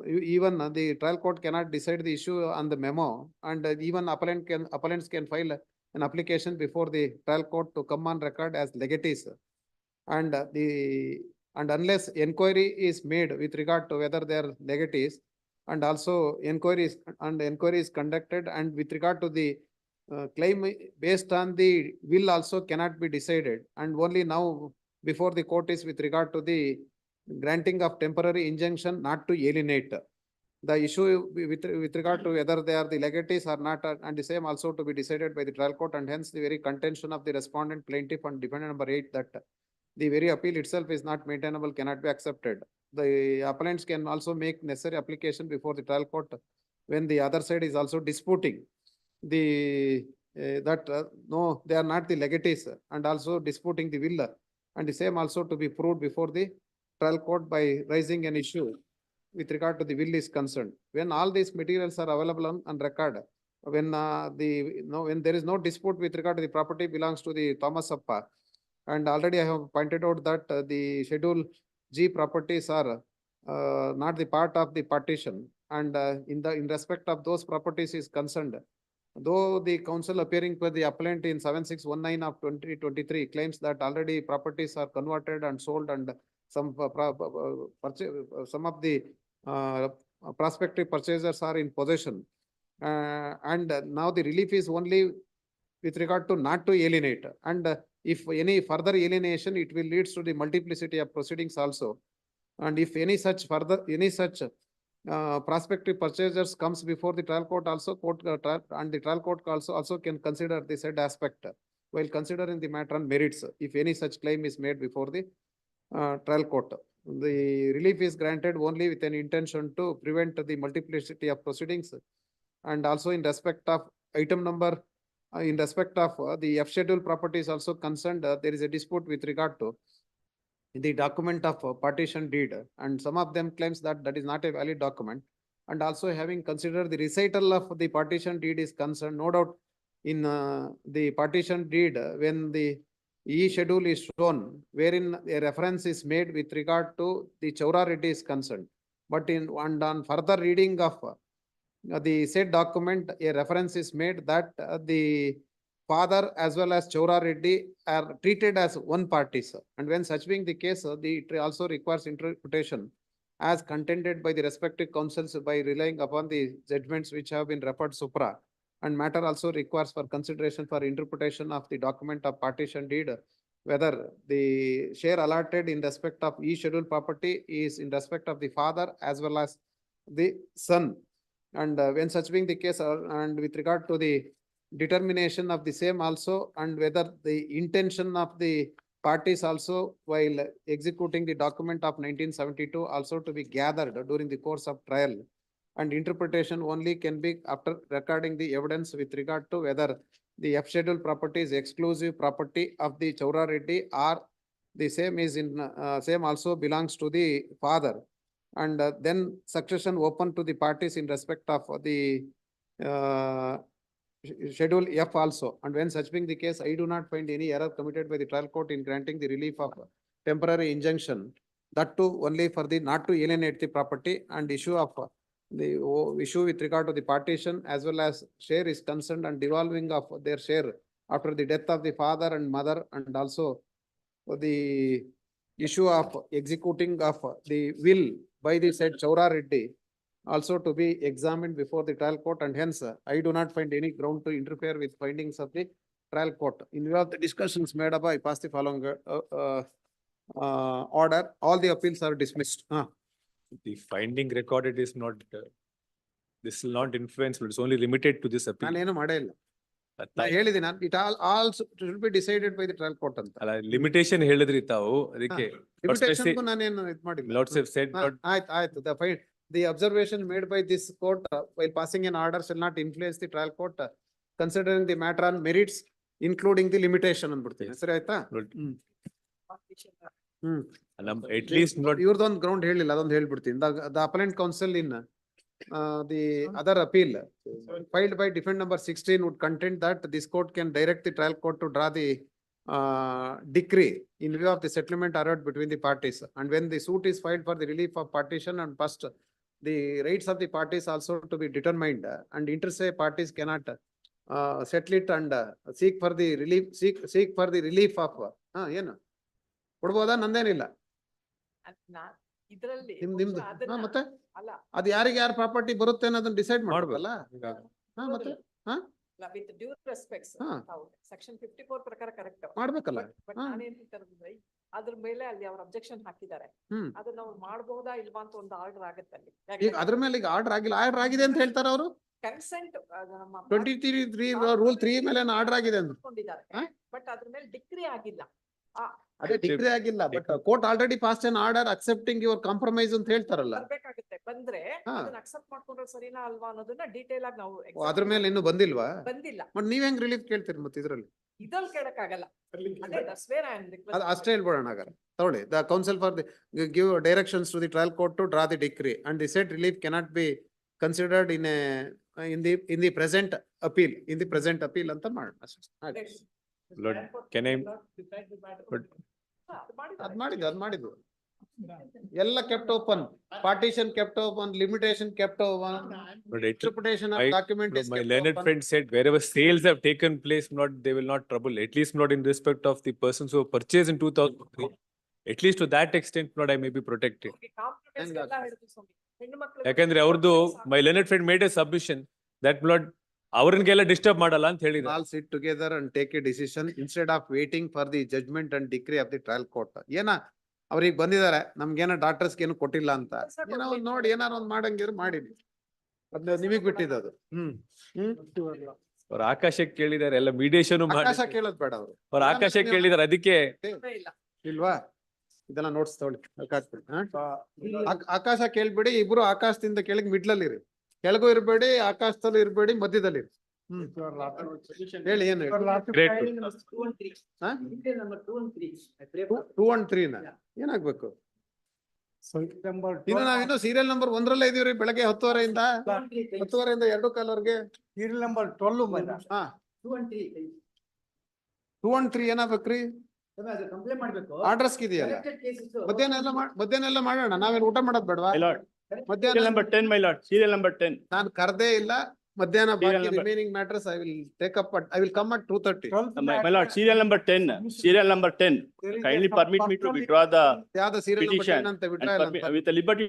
even the trial court cannot decide the issue on the memo, and even appellants can file an application before the trial court to come on record as legatees, and the and unless inquiry is made with regard to whether they are legatees, and also inquiry is conducted, and with regard to the claim based on the will also cannot be decided, and only now before the court is with regard to the granting of temporary injunction not to alienate. The issue with regard to whether they are the legatees or not, and the same also to be decided by the trial court, and hence the very contention of the respondent, plaintiff and defendant number 8 that the very appeal itself is not maintainable cannot be accepted. The appellants can also make necessary application before the trial court when the other side is also disputing the no, they are not the legatees, and also disputing the will, and the same also to be proved before the trial court by raising an issue with regard to the will is concerned. When all these materials are available on record, when when there is no dispute with regard to the property belongs to the Thomas Appa, and already I have pointed out that the Schedule G properties are not the part of the partition, and in respect of those properties is concerned, though the counsel appearing for the appellant in 7619 of 2023 claims that already properties are converted and sold, and some of the prospective purchasers are in possession, and now the relief is only with regard to not to alienate, and if any further alienation, it will leads to the multiplicity of proceedings also, and if any such prospective purchasers comes before the trial court also, and the trial court also can consider the said aspect while considering the matter on merits, if any such claim is made before the trial court. The relief is granted only with an intention to prevent the multiplicity of proceedings, and also in respect of item number, in respect of the F schedule property is also concerned, there is a dispute with regard to the document of partition deed, and some of them claims that that is not a valid document, and also having considered the recital of the partition deed is concerned, no doubt in the partition deed, when the E schedule is shown, wherein a reference is made with regard to the Chaura Reddy is concerned, but on further reading of the said document, a reference is made that the father as well as Chaura Reddy are treated as one party, sir. And when such being the case, it also requires interpretation as contended by the respective counsels by relying upon the judgments which have been referred supra. And matter also requires for consideration for interpretation of the document of partition deed, whether the share allotted in respect of each scheduled property is in respect of the father as well as the son. And when such being the case, and with regard to the determination of the same also, and whether the intention of the parties also while executing the document of 1972 also to be gathered during the course of trial, and interpretation only can be after recording the evidence with regard to whether the F schedule property is exclusive property of the Chaura Reddy or the same is in same also belongs to the father, and then succession open to the parties in respect of the Schedule F also. And when such being the case, I do not find any error committed by the trial court in granting the relief of temporary injunction, that too only for the not to alienate the property, and issue of the issue with regard to the partition as well as share is concerned, and devolving of their share after the death of the father and mother, and also the issue of executing of the will by the said Chaura Reddy also to be examined before the trial court, and hence I do not find any ground to interfere with findings of the trial court. In view of the discussions made above, I pass the following order. All the appeals are dismissed. The finding recorded is not, this will not influence, but it's only limited to this appeal. ನಾನೇನು ಮಾಡೇ ಇಲ್ಲ. ನಾ ಹೇಳಿದ್ದೀನಿ, it all should be decided by the trial court ಅಂತ. ಅಲ್ಲ, limitation ಹೇಳಿದ್ರಿ ತಾವು, ಅದಕ್ಕೆ Limitation ನಾನೇನು ಇದು ಮಾಡಿಲ್ಲ. Lords have said not. ಆಯ್ತು. The observation made by this court while passing an order shall not influence the trial court considering the matter on merits, including the limitation ಅಂದ್ಬಿಡ್ತೀನಿ. ಸರಿ ಆಯ್ತಾ? At least not. ಇವ್ರದೊಂದು ಗ್ರೌಂಡ್ ಹೇಳಿಲ್ಲ, ಅದೊಂದು ಹೇಳ್ಬಿಡ್ತೀನಿ. The appellant counsel in the other appeal filed by defendant number 16 would contend that this court can direct the trial court to draw the decree in view of the settlement arrived between the parties. And when the suit is filed for the relief of partition, and first the rights of the parties also to be determined, and inter se parties cannot settle it and seek for the relief of ಏನು ಕೊಡ್ಬೋದಾ? ನಂದೇನಿಲ್ಲ. ಇದ್ರಲ್ಲಿ ನಿಮ್ದು ಬಹುಶಃ ಅದನ್ನ- ಮತ್ತೆ ಅಲ್ಲ ಅದು ಯಾರಿಗೆ ಯಾರ ಪ್ರಾಪರ್ಟಿ ಬರುತ್ತೆ ಅನ್ನೋದನ್ನ ಡಿಸೈಡ್ ಮಾಡ್ಬೇಕಲ್ಲ. ಹಾ ಮತ್ತೆ ವಿತ್ ಡ್ಯೂ ರೆಸ್ಪೆಕ್ಟ್ಸ್ ಹಾ. ಸೆಕ್ಷನ್ 54 ಪ್ರಕಾರ ಕರೆಕ್ಟ್ ಮಾಡ್ಬೇಕಲ್ಲ. ಬಟ್ ಹಾ. ನಾನೇನ್ ಹೇಳ್ತಾರೆ ಅದ್ರ ಮೇಲೆ ಅಲ್ಲಿ ಅವ್ರ ಅಬ್ಜೆಕ್ಷನ್ ಹಾಕಿದ್ದಾರೆ. ಹ್ಮ್. ಅದನ್ನ ಅವ್ರು ಮಾಡಬಹುದಾ ಇಲ್ವಾ ಅಂತ ಒಂದು ಆರ್ಡರ್ ಆಗತ್ತೆ ಅಲ್ಲಿ. ಈಗ ಅದ್ರ ಮೇಲೆ ಈಗ ಆರ್ಡರ್ ಆಗಿಲ್ಲ, ಆರ್ಡರ್ ಆಗಿದೆ ಅಂತ ಹೇಳ್ತಾರೆ ಅವರು. ಕನ್ಸೆಂಟ್ 23 ರೂಲ್ 3 ಮೇಲೆ ಆರ್ಡರ್ ಆಗಿದೆ ಅಂತ. ಹಾ? ಬಟ್ ಅದ್ರ ಮೇಲೆ ಡಿಗ್ರಿ ಆಗಿಲ್ಲ. ಅದೇ ಡಿಗ್ರಿ ಆಗಿಲ್ಲ, but court already past an order accepting your compromise ಅಂತ ಹೇಳ್ತಾರಲ್ಲ. ಬರ್ಬೇಕಾಗುತ್ತೆ. ಬಂದ್ರೆ ಹಾ. ಅದನ್ನ ಅಕ್ಸೆಪ್ಟ್ ಮಾಡ್ಕೊಂಡ್ರೆ ಸರಿನಾ ಅಲ್ವಾ ಅನ್ನೋದನ್ನ ಡೀಟೇಲ್ ಆಗಿ ನಾವು ಓ, ಅದ್ರ ಮೇಲೆ ಇನ್ನೂ ಬಂದಿಲ್ವಾ? ಬಂದಿಲ್ಲ. ಬಟ್ ನೀವ್ ಹೆಂಗ್ ರಿಲೀಫ್ ಕೇಳ್ತೀರಿ ಮತ್ತೆ ಇದ್ರಲ್ಲಿ? ಇದ್ರಲ್ಲಿ ಕೇಳಕ್ಕಾಗಲ್ಲ. ಅದೇ that's where I am requesting. ಅದು ಅಷ್ಟೇ ಹೇಳ್ಬೋಣ ಹಾಗಾದ್ರೆ. ತಗೊಳ್ಳಿ, the counsel for the give directions to the trial court to draw the decree and the set relief cannot be considered in the present appeal ಅಂತ ಮಾಡೋಣ ಅಷ್ಟೇ. Lord, can I- ಅದ್ ಮಾಡಿದ್ದು ಎಲ್ಲ kept open, partition kept open, limitation kept open, But interpretation of document is my kept learned open. friend said wherever sales have taken place, they will not trouble, at least not in respect of the persons who have purchased in 2003. At least to that extent, I may be protected. Compromise ಎಲ್ಲ ಹಿಡಿದು ಸ್ವಾಮಿ. ಹೆಣ್ಣು ಮಕ್ಕಳು ಯಾಕಂದ್ರೆ ಅವ್ರದ್ದು my learned friend made a submission that ಅವ್ರನ್ಗೆಲ್ಲ disturb ಮಾಡಲ್ಲ ಅಂತ ಹೇಳಿದ್ರು. All sit together and take a decision instead of waiting for the judgment and decree of the trial court. ಅವ್ರಿಗೆ ಬಂದಿದ್ದಾರೆ, ನಮ್ಗೇನೋ ಡಾಕ್ಟರ್ಸ್ ಏನು ಕೊಟ್ಟಿಲ್ಲ ಅಂತ, ಏನೋ ಒಂದ್ ನೋಡಿ ಏನಾರು ಒಂದ್ ಮಾಡಂಗಿದ್ರು ಮಾಡಿ, ಅದ್ ನಿಮಗ್ ಬಿಟ್ಟಿದ್ದು. ಅವ್ರ ಆಕಾಶಕ್ಕೆ ಕೇಳಿದಾರೆ, ಎಲ್ಲ ಮೀಡಿಯೇಷನ್ ಆಕಾಶ ಕೇಳೋದ್ ಬೇಡ ಅವರು. ಅವ್ರ ಆಕಾಶಕ್ಕೆ ಕೇಳಿದಾರೆ, ಅದಕ್ಕೆ ಇಲ್ಲ. ಇಲ್ವಾ? ಇದೆಲ್ಲ ನೋಟ್ಸ್ ತಗೊಳ್ಳಿ. ಆಕಾಶ ಕೇಳ್ಬೇಡಿ, ಇಬ್ರು ಆಕಾಶದಿಂದ ಕೆಳಗ್ ಮಿಡ್ಲಲ್ಲಿ ಇರಿ, ಕೆಳಗೂ ಇರ್ಬೇಡಿ, ಆಕಾಶದಲ್ಲೂ ಇರ್ಬೇಡಿ, ಮಧ್ಯದಲ್ಲಿ. ಹೇಳಿ ಏನು? Great. 2 and 3 ಏನಾಗ್ಬೇಕು? ನಾವಿನ್ನು ಸೀರಿಯಲ್ ನಂಬರ್ 1 ಇದೀವ್ರಿ. ಬೆಳಗ್ಗೆ 10:30 10:30 2:15 Serial number 12 ಹಾ 2 and 3 ಏನಾಗ್ಬೇಕ್ರಿ? ಆರ್ಡರ್ಸ್ ಇದೆಯಲ್ಲ, ಮಧ್ಯಾಹ್ನ ಎಲ್ಲ ಮಾಡೋಣ. ನಾವೇನು ಊಟ ಮಾಡೋದ್ ಬೇಡವಾ? ಮಧ್ಯಾಹ್ನ number 10, my lord, serial number 10. ನಾನು ಕರ್ದೇ ಇಲ್ಲ. ಮಧ್ಯಾಹ್ನ Serial number- remaining matters I will take up. I will come at 2:30. My lord, serial number 10, serial number 10. Kindly permit me to withdraw the ಯಾವ್ದು ಸೀರಿಯಲ್ ನಂಬರ್ petition 10 ಅಂತ and ಬಿಟ್ರೆ with the liberty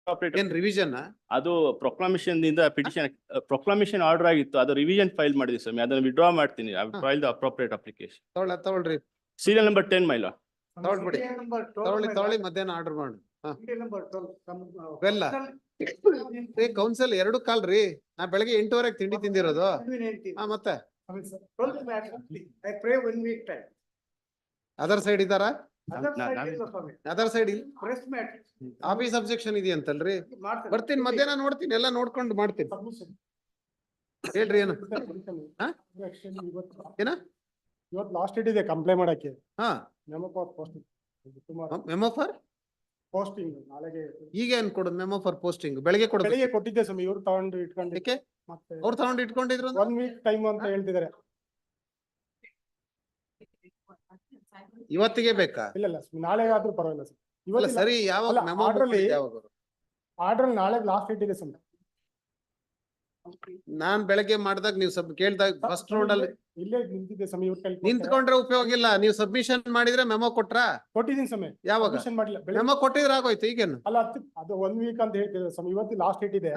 operator. ಏನ್ revision? ಅದು ಪ್ರೊಕ್ಲಾಮೇಶನ್ ದಿಂದ petition ಪ್ರೊಕ್ಲಾಮೇಶನ್ order ಆಗಿತ್ತು, ಅದು revision file ಮಾಡಿದ್ವಿ ಸ್ವಾಮಿ, ಅದನ್ನ ವಿಡ್ರಾ ಮಾಡ್ತೀನಿ. I will file the appropriate application. ತಗೊಳ್ರಿ, ಸೀರಿಯಲ್ ನಂಬರ್ 10, my lord. ತಗೊಳ್ಬಿಡಿ, ತಗೊಳ್ಳಿ ಮಧ್ಯಾಹ್ನ ಆರ್ಡರ್ ಮಾಡಿ. ಬೆಲ್ಲ ಕೌನ್ಸಿಲ್ 2 ಕಾಲ್ ರೀ. ನಾ ಬೆಳಗ್ಗೆ 8:30 ತಿಂಡಿ ತಿಂದಿರೋದು. ಹಾ ಮತ್ತೆ I pray 1 week time. Other side ಇದಾರ? Other side Press matter. Office objection ಇದೆಯಂತಲ್ರಿ. ಬರ್ತೀನಿ ಮಧ್ಯಾಹ್ನ, ನೋಡ್ತೀನಿ, ಎಲ್ಲ ನೋಡ್ಕೊಂಡು ಮಾಡ್ತೀನಿ. ಹೇಳ್ರಿ ಏನು? ಏನ ಇವತ್ತು ಲಾಸ್ಟ್ ಡೇಟ್ ಇದೆ ಕಂಪ್ಲೇಂಟ್ ಮಾಡಕ್ಕೆ. ಹಾ memo for posting. Memo for posting ನಾಳೆಗೆ ಈಗ ಏನ್ ಕೊಡೋದು? ಮೆಮೋ ಫಾರ್ ಪೋಸ್ಟಿಂಗ್ ಬೆಳಗ್ಗೆ ಕೊಡೋದು. ಬೆಳಿಗ್ಗೆ ಕೊಟ್ಟಿದ್ದೆ ಸ್ವಾಮಿ, ಇವ್ರು ತಗೊಂಡು ಇಟ್ಕೊಂಡು ಯಾಕೆ ಮತ್ತೆ ಅವ್ರು ತಗೊಂಡು ಇಟ್ಕೊಂಡಿದ್ರು? 1 week ಟೈಮ್ ಅಂತ ಹೇಳ್ತಿದ್ದಾರೆ. ಇವತ್ತಿಗೆ ಬೇಕಾ? ಇಲ್ಲ ನಾಳೆ ಆದ್ರೂ ಪರವಾಗಿಲ್ಲ ಸರ್. ಅಲ್ಲ ಇವತ್ತು ಸರಿ, ಯಾವಾಗ ಅಲ್ಲ, ಮೆಮೋ order ಅಲ್ಲಿ- ಯಾವಾಗ? ಆರ್ಡರ್ ನಾಳೆ ಲಾಸ್ಟ್ ಡೇಟ್ ಇದೆ ಸ್ವಾಮಿ. ನಾನ್ ಬೆಳಗ್ಗೆ ಮಾಡ್ದಾಗ ನೀವು ಸ್ವಲ್ಪ ಕೇಳ್ದಾಗ ಫಸ್ಟ್ ರೌಂಡ್ ಅಲ್ಲಿ ಇಲ್ಲೇ ನಿಂತಿದ್ದೆ ಸ್ವಾಮಿ, ಇವ್ರ ಕೈಲಿ ನಿಂತ್ಕೊಂಡ್ರೆ ಉಪಯೋಗ ಇಲ್ಲ. ನೀವು ಸಬ್ಮಿಷನ್ ಮಾಡಿದ್ರೆ ಮೆಮೋ ಕೊಟ್ರಾ? ಕೊಟ್ಟಿದ್ದೀನಿ ಸ್ವಾಮಿ. ಯಾವಾಗ Submission ಮಾಡಿಲ್ಲ. ಬೆಳಿಗ್ಗೆ- ಮೆಮೋ ಕೊಟ್ಟಿದ್ರೆ ಆಗೋಯ್ತು. ಈಗೇನು ಅಲ್ಲ ಅದು 1 week ಅಂತ ಹೇಳ್ತಿದ್ದಾರೆ ಸ್ವಾಮಿ. ಇವತ್ತು ಲಾಸ್ಟ್ ಡೇಟ್ ಇದೆ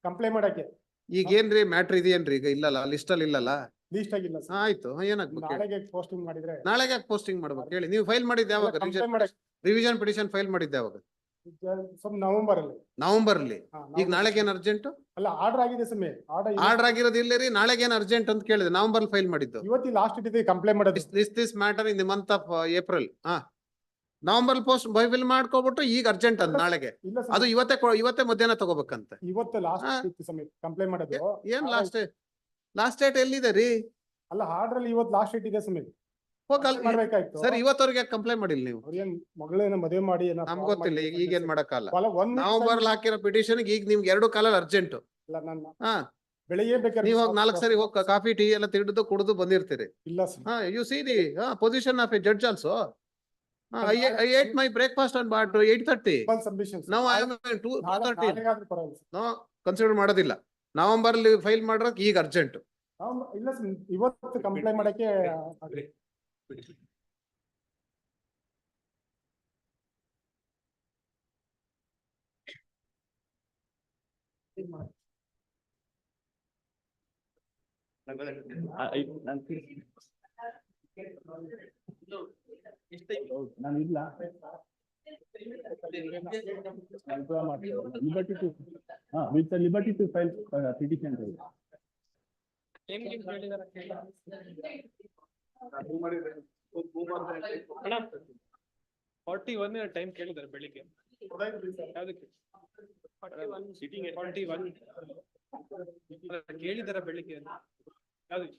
ಕಂಪ್ಲೇಂಟ್ ಮಾಡಕ್ಕೆ. ಈಗ ಏನ್ರಿ ಮ್ಯಾಟ್ರ್ ಇದೆಯೇನ್ರಿ? ಈಗ ಇಲ್ಲಲ್ಲ, ಲಿಸ್ಟ್ ಅಲ್ಲಿ ಇಲ್ಲಲ್ಲ. ಲೀಸ್ಟ್ ಆಗಿಲ್ಲ ಸರ್. ಆಯ್ತು, ಏನಾಗ್ಬೇಕು ಹೇಳಿ? ನಾಳೆಗೆ ಪೋಸ್ಟಿಂಗ್ ಮಾಡಿದ್ರೆ ನಾಳೆಗೆ ಯಾಕೆ ಪೋಸ್ಟಿಂಗ್ ಮಾಡ್ಬೇಕು ಹೇಳಿ? ನೀವು ಫೈಲ್ ಮಾಡಿದ್ದೆ ಯಾವಾಗ? ಕಂಪ್ಲೇಂಟ್ ಮಾಡಕ್ಕೆ ರಿವಿಷನ್ ಪಿಟಿಷನ್ ಫೈಲ್ ಮಾಡಿದ್ದೆ ಯಾವಾಗ? ನವೆಂಬರ್ ಅಲ್ಲಿ. ನವೆಂಬರ್ ಅಲ್ಲಿ. ಹಾ, ಈಗ ನಾಳೆಗೆ ಏನ್ ಅರ್ಜೆಂಟ್? ಅಲ್ಲ ಆರ್ಡರ್ ಆಗಿದೆ ಸ್ವಾಮಿ. ಆರ್ಡರ್ ಆಗಿರೋದು ಇಲ್ಲ ರೀ. ನಾಳೆಗೆ ಏನ್ ಅರ್ಜೆಂಟ್ ಅಂತ ಕೇಳಿದೆ. ನವೆಂಬರ್ ಫೈಲ್ ಮಾಡಿದ್ದು. ಇವತ್ತು ಲಾಸ್ಟ್ ಡೇಟ್ ಇದೆ ಕಂಪ್ಲೇಂಟ್ ಮಾಡೋದು. This matter in the month of April. November post file ಮಾಡ್ಕೊಬಿಟ್ಟು ಈಗ ಅರ್ಜೆಂಟ್ ಅಂತ ನಾಳೆಗೆ. ಇಲ್ಲ ಅದು ಸ್ವಾಮಿ, ಇವತ್ತೇ ಮಧ್ಯಾಹ್ನ ತಗೋಬೇಕಂತ. ಇವತ್ತು ಲಾಸ್ಟ್ ಹಾ. ಇತ್ತು ಸ್ವಾಮಿ ಕಂಪ್ಲೇಂಟ್ ಮಾಡೋದು. ಏನ್ ಲಾಸ್ಟ್ ಡೇಟ್ ಎಲ್ಲಿದೆ ರೀ? ಅಲ್ಲ ಆರ್ಡರ್ ಅಲ್ಲಿ ಇವತ್ತು ಲಾಸ್ಟ್ ಡೇಟ್ ಇದೆ ಸ್ವಾಮಿ. ಹೋಗಲ್ಲ ಮಾಡ್ಬೇಕಾಯ್ತು. ಸರ್, ಇವತ್ತವರೆಗೆ ಕಂಪ್ಲೇಂಟ್ ಮಾಡಿಲ್ಲ ನೀವು? ಅವ್ರೇನ್ ಮಗಳೇನ ಮದುವೆ ಮಾಡಿ ಏನೋ ನಮ್ಗೆ ಗೊತ್ತಿಲ್ಲ. ಈಗ ಏನ್ ಮಾಡಕ್ಕಲ್ಲ. ಅಲ್ಲ, 1 week ನವೆಂಬರ್ time- ಹಾಕಿರೋ ಪಿಟಿಷನ್ ಈಗ ನಿಮ್ಗೆ 2 ಕಾಲಲ್ಲಿ ಅರ್ಜೆಂಟ್. ಇಲ್ಲ ನನ್ನ ಹಾ, ಬೆಳಿಗ್ಗೆ ಬೇಕಾದ್ರೆ ನೀವು ಹೋಗಿ 4 ಸರಿ ಹೋಗಿ ಕಾಫಿ ಟೀ ಎಲ್ಲ ತಿಂದು ಕುಡಿದು ಬಂದಿರ್ತೀರಿ. ಇಲ್ಲ sir. U see the position of A judge also. I ate my breakfast at 8:30. Submission Now I am 2:30. ನಾಳೆಗಾದ್ರೂ ಪರವಾಗಿಲ್ಲ ಸರ್. ನೋ ಕನ್ಸಿಡರ್ ಮಾಡೋದಿಲ್ಲ. ನವೆಂಬರ್ ಅಲ್ಲಿ ಫೈಲ್ ಮಾಡೋಕೆ ಈಗ ಅರ್ಜೆಂಟ್. ಇಲ್ಲ ಸರ್, ಇವತ್ತು ಕಂಪ್ಲೇಂಟ್ ಮಾಡಕ್ಕೆ ನಾನು ಇಲ್ಲ. Liberty to, with the liberty to file petition. ಅಣ್ಣ 41 ಟೈಮ್ ಕೇಳಿದ್ದಾರೆ ಬೆಳಿಗ್ಗೆ. ಯಾವ್ದಕ್ಕೆ? 41 ಕೇಳಿದಾರ ಬೆಳಿಗ್ಗೆ ಯಾವ್ದಕ್ಕೆ?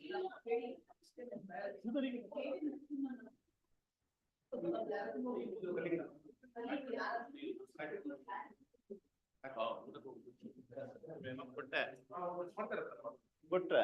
ಕೊಟ್ರೆ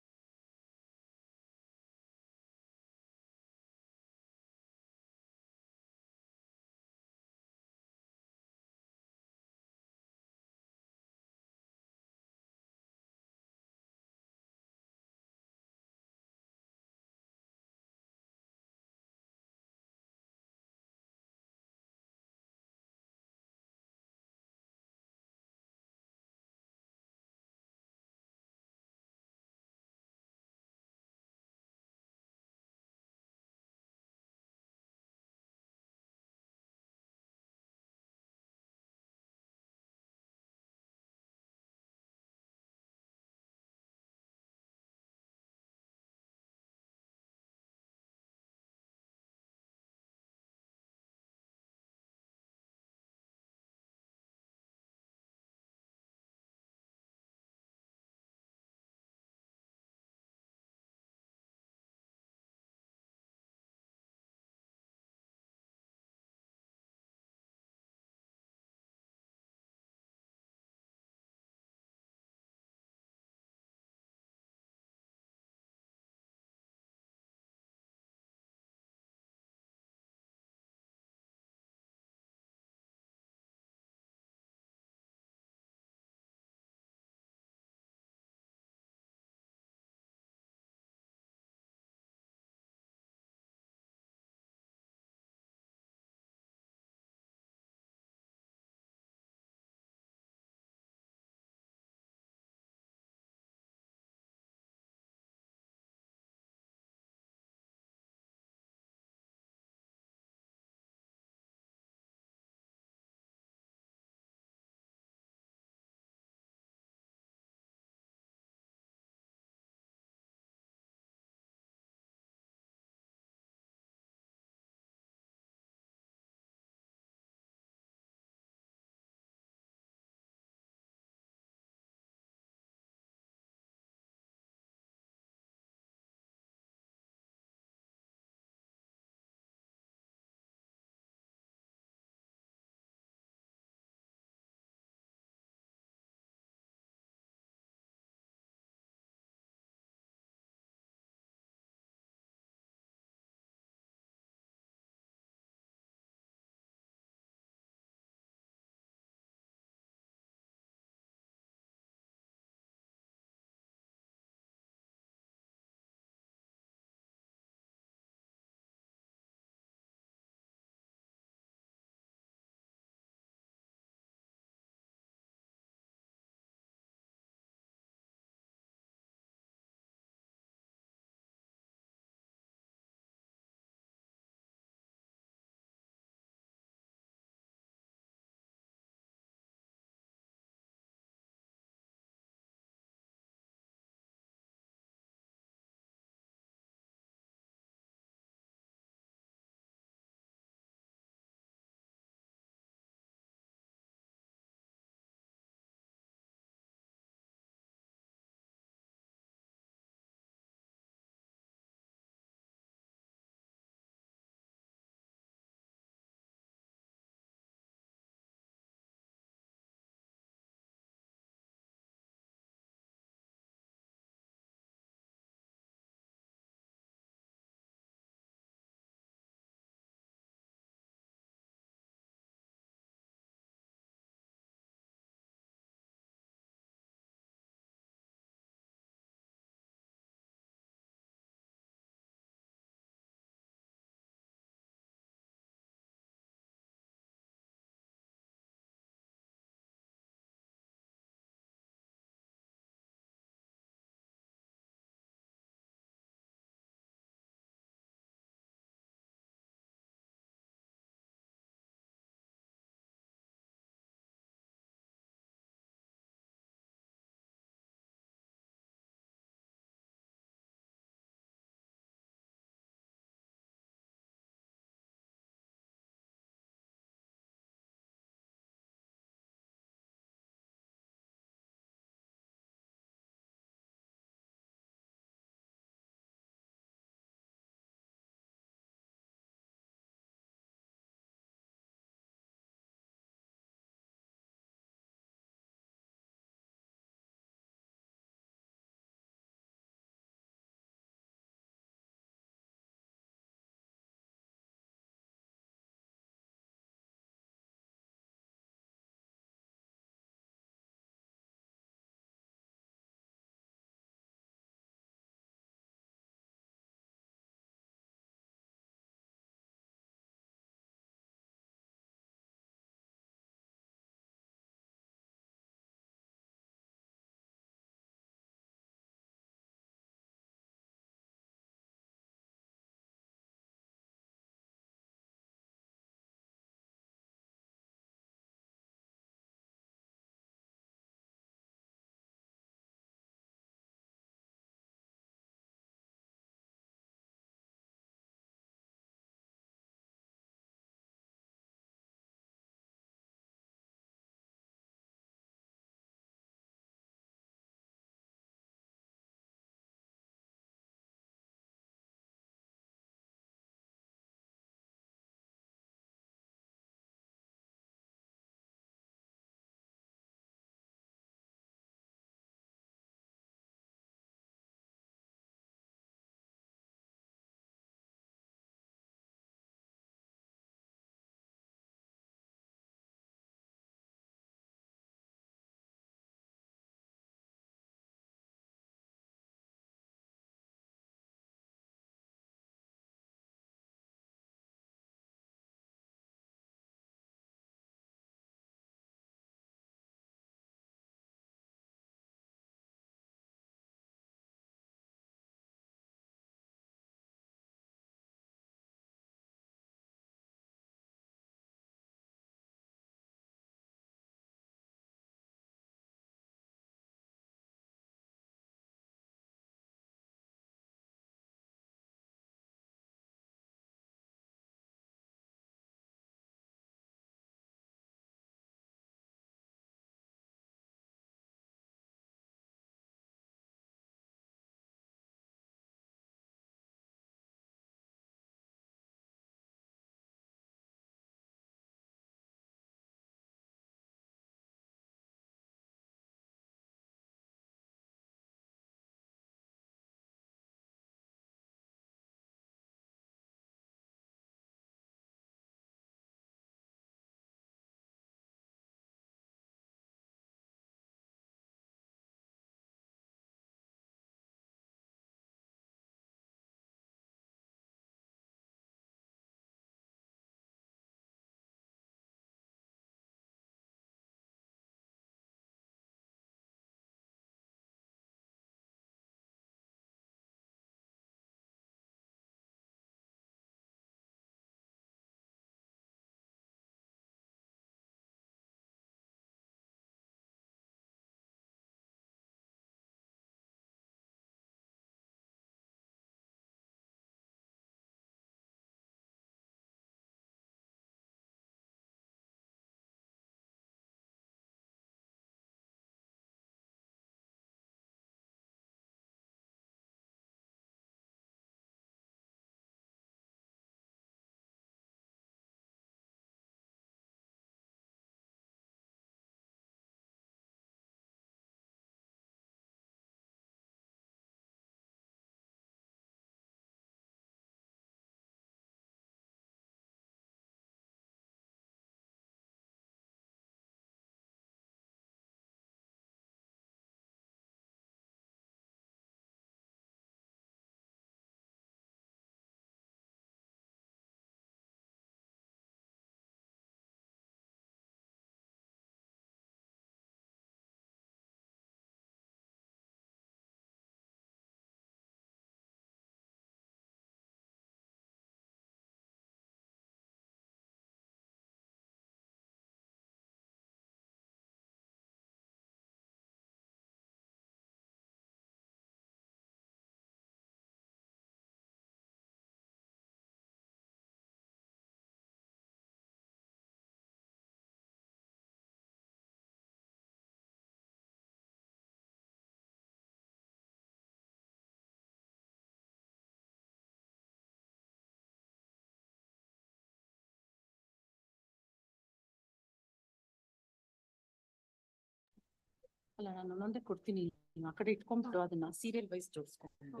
ಅಲ್ಲ ನಾನು ಒಂದೊಂದೇ ಕೊಡ್ತೀನಿ ನೀವು ಆ ಕಡೆ ಇಟ್ಕೊಂಡ್ಬಿಟ್ಟು ಅದನ್ನ ಸೀರಿಯಲ್ ವೈಸ್ ಜೋಡಿಸ್ಕೊಂಡು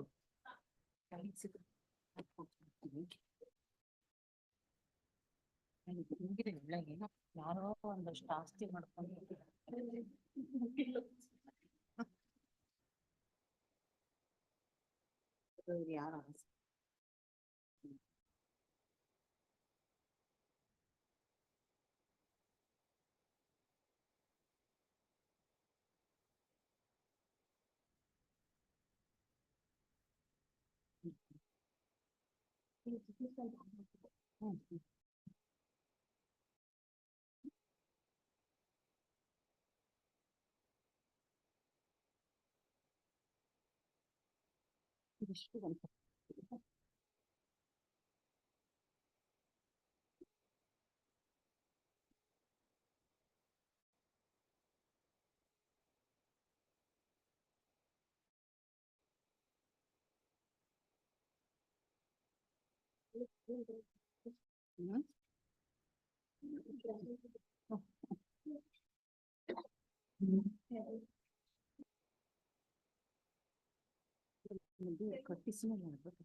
ಹಿಂಗಿದೆ ಒಳ್ಳೆಗೆ ಯಾರೋ ಒಂದಷ್ಟು ಆಸ್ತಿ ಮಾಡ್ಕೊಂಡು ಯಾರ ಇಷ್ಟು ಕಟ್ಟಿಸಿನ ಮಾಡ್ಬೇಕು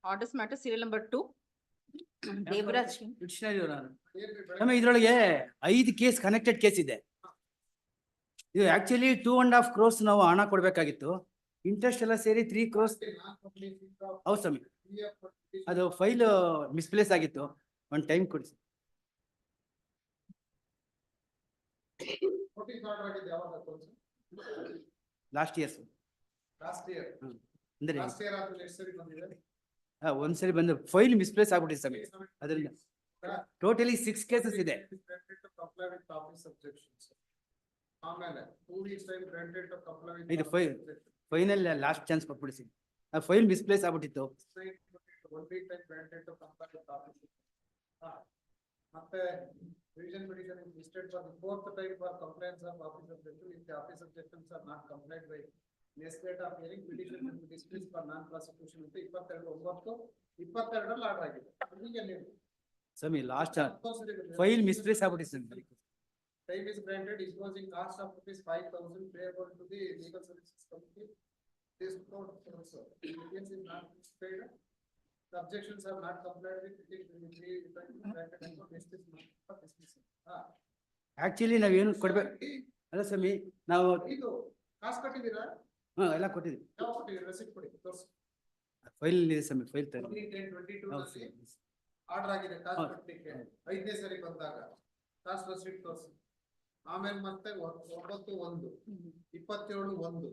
Orders matter serial number 2. Devraj. Dictionary ನಮ್ಮ ಇದ್ರೊಳಗೆ 5 ಕೇಸ್ ಕನೆಕ್ಟೆಡ್ ಕೇಸ್ ಇದೆ. ಇದು ಆಕ್ಚುಲಿ 2.5 crores ನಾವು ಹಣ ಕೊಡ್ಬೇಕಾಗಿತ್ತು. ಇಂಟ್ರೆಸ್ಟ್ ಎಲ್ಲ ಸೇರಿ 3 crores. ಹೌದು ಸ್ವಾಮಿ, ಅದು ಫೈಲ್ ಮಿಸ್ಪ್ಲೇಸ್ ಆಗಿತ್ತು. ಒಂದು ಟೈಮ್ ಕೊಡಿ. ಲಾಸ್ಟ್ ಇಯರ್ ಅಂದ್ರೆ ಒಂದ್ಸರಿ ಬಂದು ಫೈಲ್ ಮಿಸ್ಪ್ಲೇಸ್ ಆಗ್ಬಿಟ್ಟಿದೆ ಸ್ವಾಮಿ. ಅದರಿಂದ ಟೋಟಲಿ 6 cases ಇದೆ. ಇದು ಫೈನಲ್ ಲಾಸ್ಟ್ ಚಾನ್ಸ್ ಕೊಟ್ಬಿಡಿಸಿ. ಆ ಫೈಲ್ ಮಿಸ್ಪ್ಲೇಸ್ ಆಗ್ಬಿಟ್ಟಿತ್ತು. ಮತ್ತೆ revision petition is listed for the 4th time for compliance of office objection. If the office objections are not complied by next date of hearing, petition will be dismissed for non-prosecution ಅಂತ 22/9/22 order ಆಗಿದೆ. ಸ್ವಾಮಿ last file misplace ಆಗ್ಬಿಟ್ಟಿದೆ. Time is granted, disposing cost of ₹5,000 payable to the legal services committee. This court also, the case is not paid. The objections are not complied with, it will be granted and dismissal. Actually ನಾವೇನು ಕೊಡ್ಬೇಕು ಅಲ್ಲ ಸ್ವಾಮಿ, ನಾವು ಇದು ಕಾಸು ಕಟ್ಟಿದ್ದೀರಾ? ಎಲ್ಲ ಕೊಟ್ಟಿದ್ವಿ. ಯಾವ ಕೊಟ್ಟಿದ್ದೀರಾ? ರೆಸಿಪ್ಟ್ ಕೊಡಿ, ತೋರಿಸಿ. ಫೈಲ್ ಇದೆ ಸ್ವಾಮಿ, ಫೈಲ್ ತರ 10/22 ಆರ್ಡರ್ ಆಗಿದೆ ಕಾಸು ಕಟ್ಟಲಿಕ್ಕೆ. 5ನೇ ಸರಿ ಬಂದಾಗ ಕಾಸು ರೆಸಿಪ್ಟ್ ತೋರಿಸಿ. ಆಮೇಲೆ ಮತ್ತೆ 9/1/27/1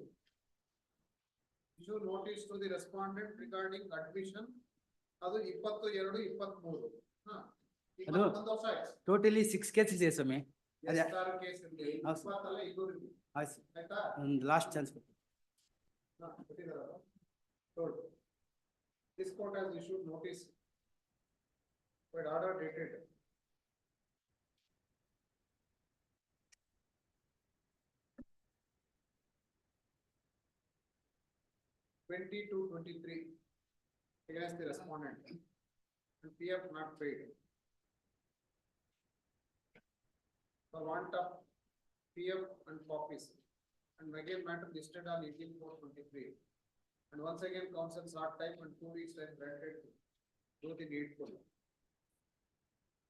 issue notice to the respondent regarding admission. ಅದು 22/23. ಅದು ಟೋಟಲಿ 6 cases ಇದೆ ಸ್ವಾಮಿ. Last chance. This court has issued notice by order dated 22/23 against the respondent and PF not paid for want of PF and copies, and again matter listed on 18/4/23, and once again counsel sought time and 2 weeks time granted to do the needful.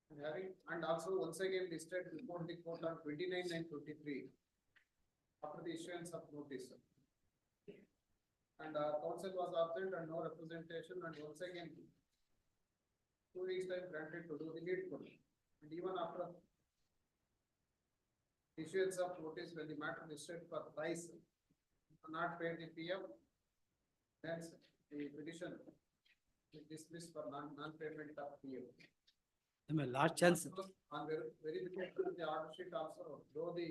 And having, and also once again listed before the court on 29/9/23 after the issuance of notice. And counsel was absent and no representation, and once again 2 weeks time granted to do the needful. And even after issuance of notice, when the matter listed for thrice not paid the PM, hence the petition is dismissed for non-payment of PM. Last chance. On verification of the order sheet also, though the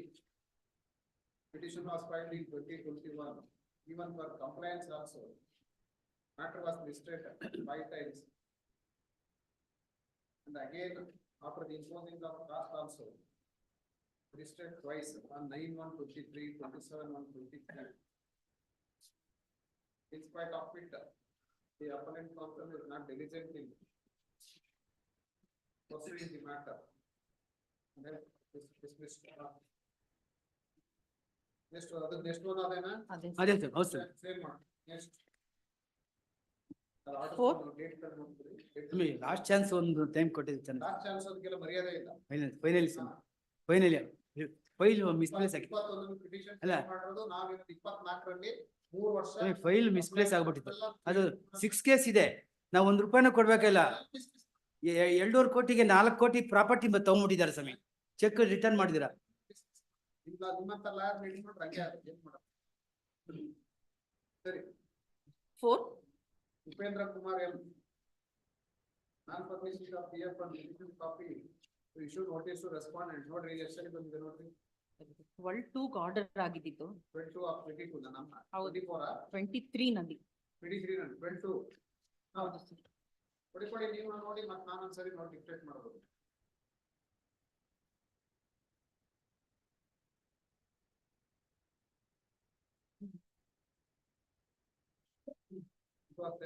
petition was filed in 2021, even for compliance also, matter was listed 5 times. And again, after the imposing of cost also, listed twice on 9/1/23, 27/1/23. In spite of it, the appellant counsel is not diligent in pursuing the matter. And then dismissed. Next one adena? ಅದೇ sir, ಹೌದು sir. Same one. Next. Last chance ಒಂದು time ಕೊಟ್ಟಿದ್ದೆ. Last chance ಅದಕ್ಕೆಲ್ಲ ಮರ್ಯಾದೆ ಇಲ್ಲ. Finally finally file misplace ಆಗಿದೆ. 21 petition ಅಲ್ಲ. ಮಾಡೋದು ನಾವು 24ರಲ್ಲಿ 3 ವರ್ಷ ಫೈಲ್ ಮಿಸ್ಪ್ಲೇಸ್ ಆಗ್ಬಿಟ್ಟಿತ್ತು. ಅದು 6 ಕೇಸ್ ಇದೆ. ನಾವು ₹1 ಕೊಡ್ಬೇಕಿಲ್ಲ. 2.5 ಕೋಟಿಗೆ 4 ಕೋಟಿ ಪ್ರಾಪರ್ಟಿ ತಗೊಂಡ್ಬಿಟ್ಟಿದ್ದಾರೆ ಸ್ವಾಮಿ. ಚೆಕ್ ರಿಟರ್ನ್ ಮಾಡಿದಿರಾ? ಇಲ್ಲ, ನಿಮ್ಮಂತ ಲಾಯರ್ ಮೀಟಿಂಗ್ ಮಾಡ್ರೆ ಹಂಗೆ ಆಗುತ್ತೆ, ಏನ್ ಮಾಡೋದು? ಸರಿ. 4. Upendra Kumar M, non publishing of PF and petition copy to issue notice to respondent. ನೋಡ್ರಿ ಎಷ್ಟಲ್ಲಿ ಬಂದಿದೆ ನೋಡ್ರಿ. 12 ಆರ್ಡರ್ ಆಗಿದ್ದು 22/22 ನಮ್ಮ 24 23 ನಲ್ಲಿ 23 ನಲ್ಲಿ 22. ಹೌದು ಸರ್. ಕೊಡಿ ನೀವು ನೋಡಿ ಮತ್ತೆ ನಾನೊಂದ್ಸರಿ ನೋಡಿ ಡಿಕ್ಟೇಟ್ ಮಾಡ್ಬೋದು.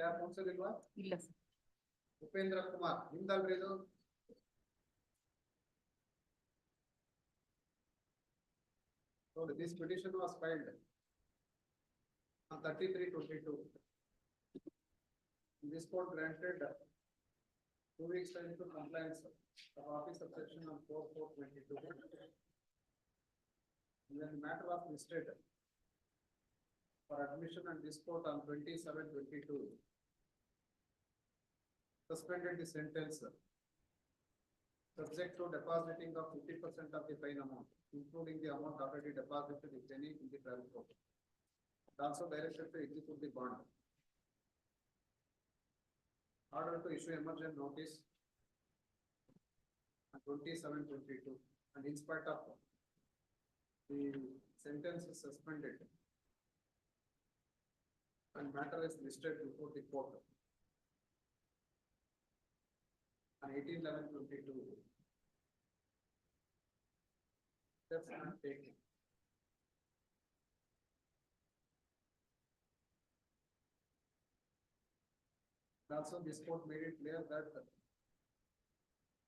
ಯಾರು ಕೌನ್ಸಿಲ್ ಇಲ್ವಾ? ಇಲ್ಲ ಸರ್. ಉಪೇಂದ್ರ ಕುಮಾರ್ ನಿಮ್ದಲ್ರಿ ಇದು? So this petition was filed on 33/22. This court granted 2 weeks time to compliance of office of section on 4/4/22. When the matter was listed for admission and this court on 27/22. Suspended the sentence subject to depositing of 50% of the fine amount, including the amount already deposited if any in the trial court. Also directed to execute the bond. Order to issue emergent notice on 27/22, and in spite of the sentence is suspended and matter is listed before the court on 18/11/22. Steps not taken. Also, this court made it clear that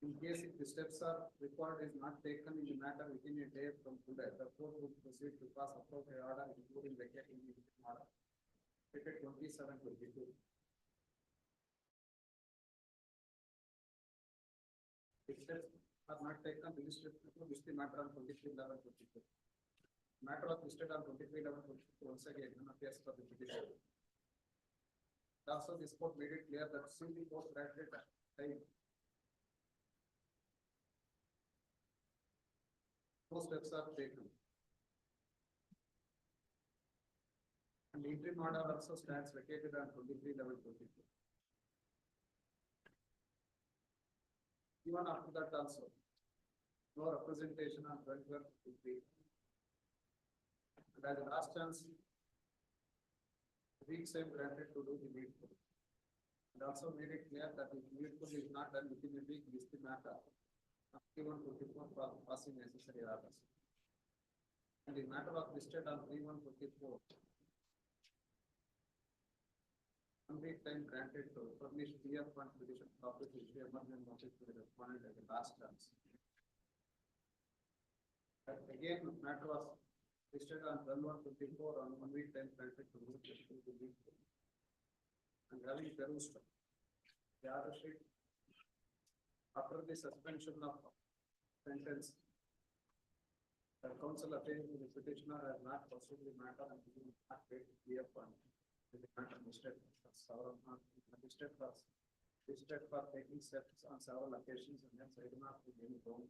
in case if the steps are required is not taken in the matter within a day from today, the court will proceed to pass appropriate order including vacating the order. Dated 27/22. If steps are not taken, registered to list the matter on 23/11/22. Matter was listed on 23/11/22 once again, and appears for the petition. Also, this court made it clear that since the court granted time, no steps are taken. And the interim order also stands vacated on 23/11/22. Even after that also, no representation on 12/12/23. And as a last chance, weeks time granted to do the needful. And also made it clear that if needful is not done within a week, list the matter. Given to for passing necessary orders. And the matter was listed on 3/1/24. 1 week time granted to furnish PF fund petition copy to issue emergent notice to the respondent at the last chance. And again, the matter was listed on 12/1/24 on 1 week time granted to move to the week. And having perused the order sheet after the suspension of sentence, the counsel appearing to the petitioner has not pursued the matter and will not paid PF fund. The matter listed for taking steps on several occasions and hence I do not put any wrong.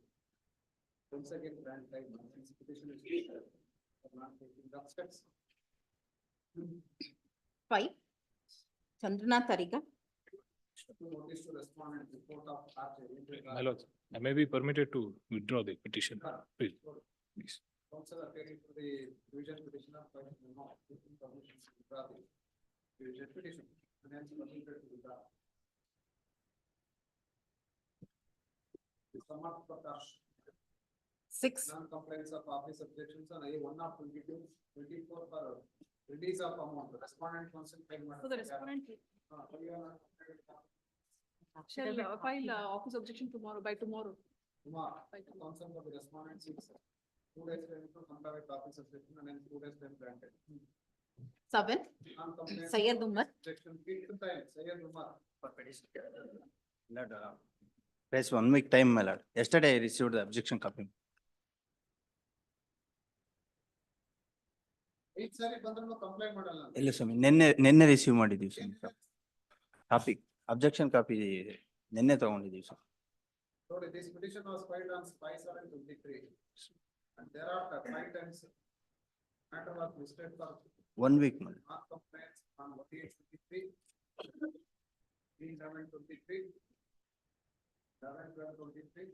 Once again, grant time, since petition is listed for not taking the steps. 5. Chandranath Tariga. Notice to respond in report of Hardship. My lord, I may be permitted to withdraw the petition, please. Please. Counsel appearing to the division petitioner for permission to withdraw the division petition and hence permitted to withdraw. Samarth Prakash. 6. Non-compliance of office objections on A1/22/24 for release of amount. Respondent counsel. So the respondent shall file office objection tomorrow, by tomorrow. Kumar, counsel for the respondent 6. 2 days time to comply with office objection and then 2 days time granted. 7. Non-compliance. Syed Umar. Objection, fifth time, Syed Umar. There's 1 week time, my lord. Yesterday I received the objection copy. Each sari ಬಂದ್ರೂ complaint ಮಾಡಲ್ಲ. ಇಲ್ಲ ಸ್ವಾಮಿ, ನಿನ್ನೆ receive ಮಾಡಿದೀವಿ ಸ್ವಾಮಿ. Copy objection copy ನಿನ್ನೆ ತಗೊಂಡಿದೀವಿ ಸ್ವಾಮಿ. So this petition was filed on 5/7/23 and thereafter 5 times matter was listed for 1 week ಮಾಡಿ. non-compliance on 28/23, 3/11/23, 11/12/23,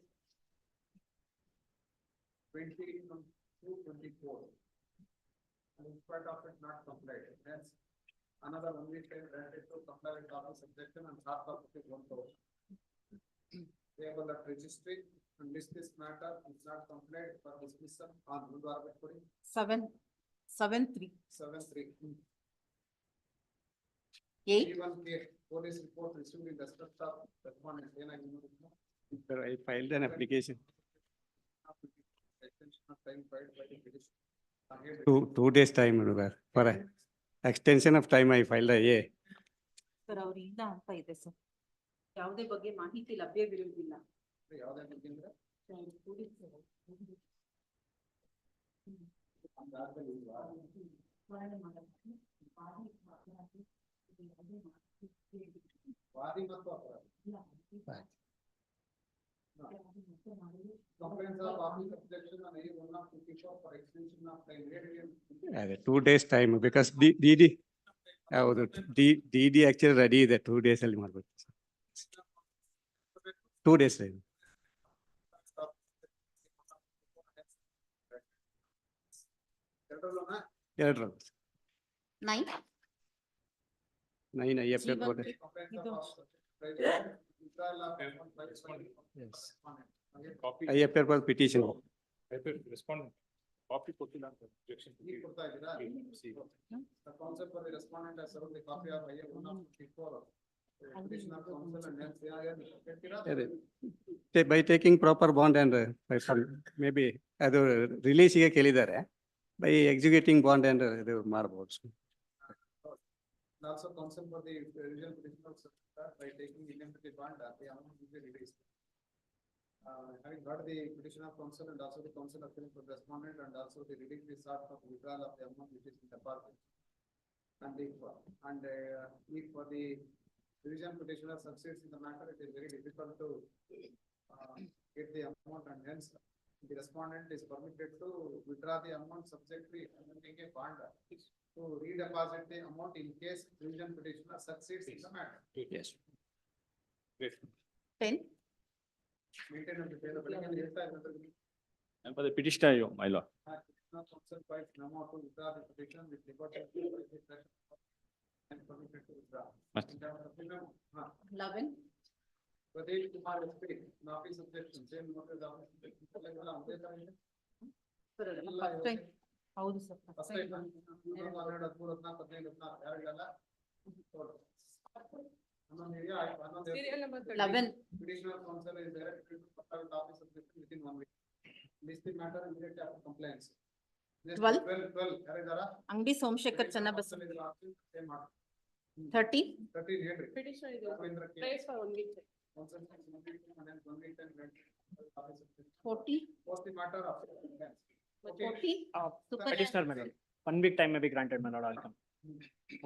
20/2/24. And in spite of it not complied, hence another 1 week time granted to comply with office objection and charge of ₹1,000. Payable at registry and list this matter is not complied for dismissal on Budwara 7/3. 7/3. 8. Even case police report received in respect of respondent. Sir, I filed an application. Extension of time filed by the petition. 2 days time, for extension of time I filed a sir ಅವರಿಂದ ಅಂತ ಇದೆ sir. ಯಾವುದೇ ಬಗ್ಗೆ ಮಾಹಿತಿ ಲಭ್ಯವಿರುವುದಿಲ್ಲ. ಯಾವ್ದೇ ಬಗ್ಗೆ ಅಂದ್ರೆ ವಾದಿ ಮತ್ತು ಅಪರಾಧ. Complaints of office objection on any one of 54 for extension of time. ಅದೇ 2 days time because DD ಹೌದು DD actually ready ಇದೆ 2 days ಅಲ್ಲಿ ಮಾಡ್ಬೇಕು. 2 days time. ಎರಡರಲ್ಲ 9 IFR code. Yes. IFR code petition. Respondent. Copy ಕೊಟ್ಟಿಲ್ಲ ಅಂತ objection. ಈಗ ಕೊಡ್ತಾ ಇದ್ದೀರಾ? The counsel for the respondent has served the copy of IF 154. Petition of counsel and hence they are ಹೇಳ್ತೀರಾ? By taking proper bond and by some maybe ಅದು ರಿಲೀಸ್ಗೆ ಕೇಳಿದ್ದಾರೆ. By executing bond and ಇದು ಮಾಡಬಹುದು. Also counsel for the original petition of by taking indemnity bond, the amount will be released. Having got the petition of counsel and also the counsel appearing for the respondent and also the release is sought for withdrawal of the amount which is in the deposit. And if for the revision petitioner succeeds in the matter, it is very difficult to get the amount and hence the respondent is permitted to withdraw the amount subject to implementing a bond to redeposit the amount in case revision petitioner succeeds in the matter. Yes. 10. Maintain of the fair ಬೆಳಗ್ಗೆ ಹೇಳ್ತಾ ಇದ್ದಾರೆ. And for the petitioner, my lord. Counsel files memo to withdraw the petition with regard to and permitted to withdraw. In terms of the memo, 11. Pradesh Kumar SP, in office objection, same notice of objection. ಎಲ್ಲ ಒಂದೇ ತರ ಇದೆ. Sir first time ಹೌದು sir First time, 12, 13, 14, 15, 16, ಯಾರಿಗೆಲ್ಲ? ಹನ್ನೊಂದು ಇದೆಯಾ? ಹನ್ನೊಂದು ಇದೆ. 11. Petitioner counsel is directed to file office objection within 1 week. List the matter immediately after complaints. 12 ಯಾರಿದಾರ? ಅಂಗಡಿ Somashekar ಚನ್ನಬಸ. Counsel is asking same matter. 13. 13 ಹೇಳ್ರಿ. Petition is Ravindra K. placed for 1 week. Counsel is 1 week and then 1 week and then office objection. 40. Post the matter of complaints. 40. Super. Petitioner, my lord. 1 week time may be granted, my lord, I'll come.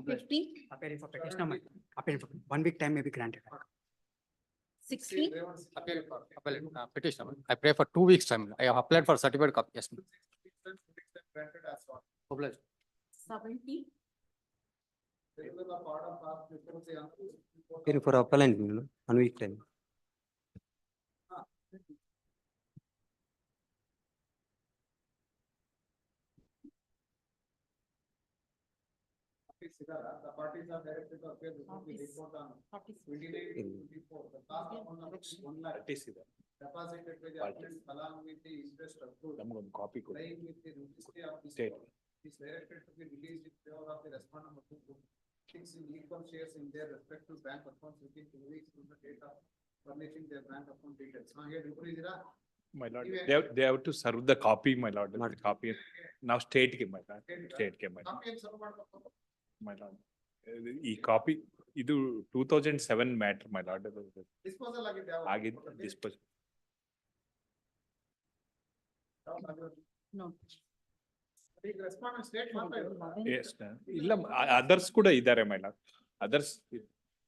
50. Appearing for petitioner, my lord. Appearing for 1 week time may be granted. 60. Petitioner, I pray for 2 weeks time. I have applied for certificate copy. Yes. Granted as well. 70. Regular part of past before the answer. Appearing for appellant, 1 week time. The parties are directed to appear before the report on 29 to 24. The cost of 1 lakh deposited by the applicant along with the interest accrued. ನಮಗೊಂದು copy ಕೊಡಿ. Lying with the registry of the State. is directed to be released in favor of the respondent of the fixing equal shares in their respective bank accounts within 2 weeks from the date of furnishing their bank account details. Here you put it. My lord, they have to serve the copy, my lord, the copy. Now state ke, my lord, state ke, my lord. Copy and serve ಮಾಡ್ಬೇಕು. My lord. ಈ copy ಇದು 2007 matter, my lord. Disposal ಆಗಿದೆ ಯಾವಾಗ? ಆಗಿದ್ದು dispose. No. ಈಗ respondent state ಮಾತ್ರ ಇರೋದು. Yes, ಇಲ್ಲ ಅದರ್ಸ್ ಕೂಡ ಇದ್ದಾರೆ, my lord.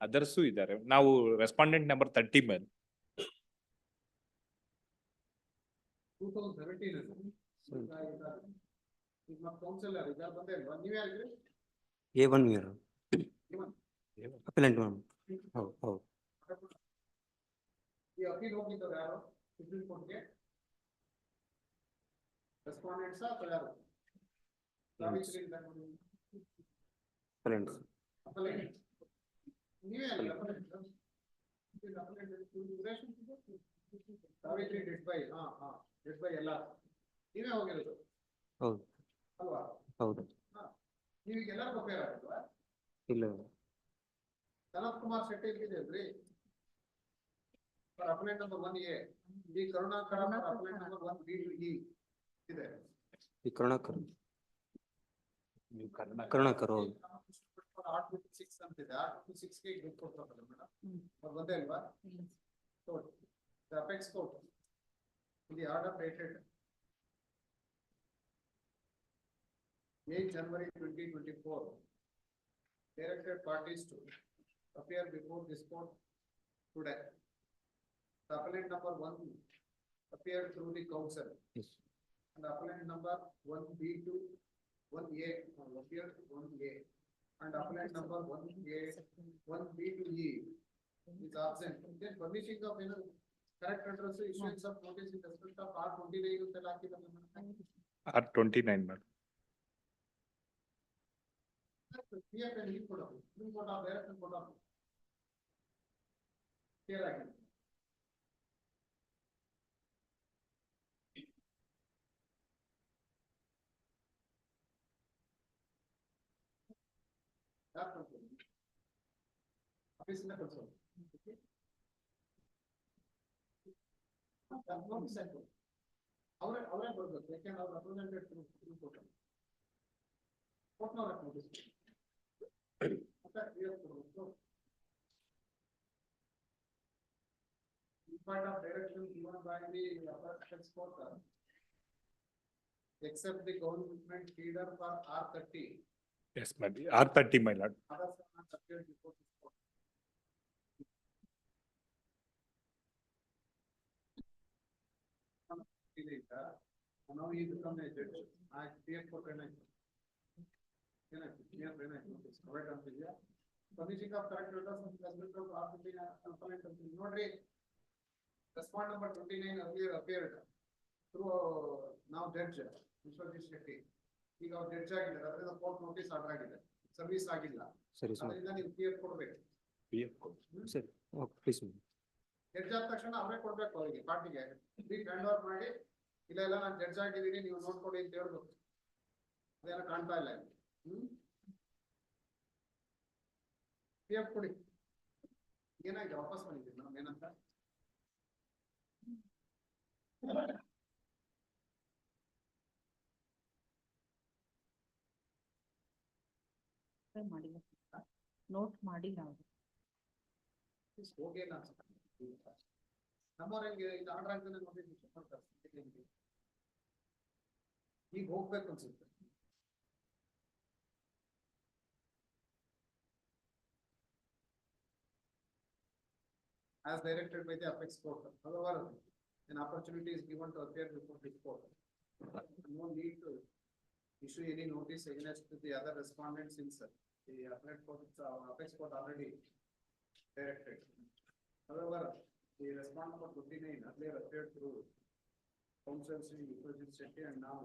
ಅದರ್ಸು ಇದ್ದಾರೆ. ನಾವು ರೆಸ್ಪಾಂಡೆಂಟ್ ನಂಬರ್ 30 ಮೇಲೆ 2017 ಈಗ ಕೌನ್ಸಿಲರ್ ಈಗ ಬಂದೇ ಇಲ್ವಾ? ನೀವ್ ಯಾರಿದ್ರಿ? A1 year. Appellant one. Oh. ಈ ಅಪೀಲ್ ಹೋಗಿದ್ದವ್ರು ಯಾರು? ಸುಪ್ರೀಂ ಕೋರ್ಟ್ಗೆ ರೆಸ್ಪಾಂಡೆಂಟ್ಸ್ ಅಥವಾ ಯಾರು? Appellant. ಅಪೀಲೆಂಟ್. ನೀವೇ ಅಲ್ಲ appellant. Savitri dead by dead by ಎಲ್ಲ ನೀವೇ ಹೋಗಿರೋದು ಹೌದು. ಅಲ್ವಾ? ಹೌದು. ನೀವೀಗ ಎಲ್ಲರಿಗೂ ಅಪೇರ್ ಆಗಿಲ್ವಾ? ಇಲ್ಲ. ಸನತ್ ಕುಮಾರ್ ಶೆಟ್ಟಿ ಇಲ್ದಿದ್ರಿ ಅಪ್ಲೈಂಟ್ ನಂಬರ್ 1A ಈ ಕರುಣಾಕರ ಅಪ್ಲೈಂಟ್ ನಂಬರ್ 1B ಇದೆ. ಈ ಕರುಣಾಕರ್ ಹೌದು. R26 ಅಂತಿದೆ, R26 ಗೆ ಇದು ಕೊಡ್ತಾರಲ್ಲ ಮೇಡಮ್, ಅವ್ರು ಬಂದೇ ಇಲ್ವಾ? So, the apex court, in the order dated 8 January 2024, directed parties to appear before this court today. The appellant number 1 appeared through the counsel. Yes. And appellant number 1B2, 1A, appeared 1A. And appellant number 1A, 1B2E is absent. Then furnishing of correct address, issuance of notice in respect of R29 ಅಂತ ಹಾಕಿದ್ದಾರೆ madam. R29, madam. PF and he put up, you put up, there and put up. Here I can. That's okay. Office in the console. Okay. One second. Our burger, they can have represented through total. What now notice? Okay, we have to. In point of direction given by the upper apex court, except the government feeder for R30. Yes, madam. R30, my lord. Others are not appeared before this court. Now he become a judge. I fear for penalty. Furnishing of correct address and husband of appellant notary. Respond number 29 earlier appeared through now judge Vishwajit Shetty. ಈಗ ಅವ್ರು judge ಆಗಿದ್ದಾರೆ, ಅದರಿಂದ court notice order ಆಗಿದೆ, service ಆಗಿಲ್ಲ. ಸರಿ sir. ಅದರಿಂದ ನೀವು PF ಕೊಡ್ಬೇಕು. ಸರಿ, ಓಕೆ ಪ್ಲೀಸ್. ಜಡ್ಜ್ ಆದ ತಕ್ಷಣ ಅವರೇ ಕೊಡ್ಬೇಕು ಅವರಿಗೆ ಪಾರ್ಟಿಗೆ ಹ್ಯಾಂಡ್ ಓವರ್ ಮಾಡಿ, ಇಲ್ಲ ನಾನು ಜಡ್ಜ್ ಆಗಿದ್ದೀನಿ ನೀವು ನೋಡ್ಕೊಡಿ ಅಂತ ಹೇಳ್ಬೇಕು. ಅದೇನೋ ಕಾಣ್ತಾ ಇಲ್ಲ. PF ಕೊಡಿ. ಏನಾಗಿದೆ ವಾಪಸ್ ಬಂದಿದ್ದೀವಿ ಮೇಡಮ್, ಏನಂತ ಮಾಡಿಲ್ಲ, ನೋಟ್ ಮಾಡಿಲ್ಲ ಅವರು. ಹೋಗಿಲ್ಲ ನಮ್ಮವ್ರಿಗೆ ಇದು ಆರ್ಡರ್ ಆಗ್ತಾನೆ ಈಗ ಹೋಗ್ಬೇಕು ಅನ್ಸುತ್ತೆ. As directed by the apex court. However, an opportunity is given to appear before this court. No need to issue any notice against the other respondents since the appellate court, apex court already directed. However, the respondent for 29 earlier appeared through counsel Sri Vishwajit Shetty, and now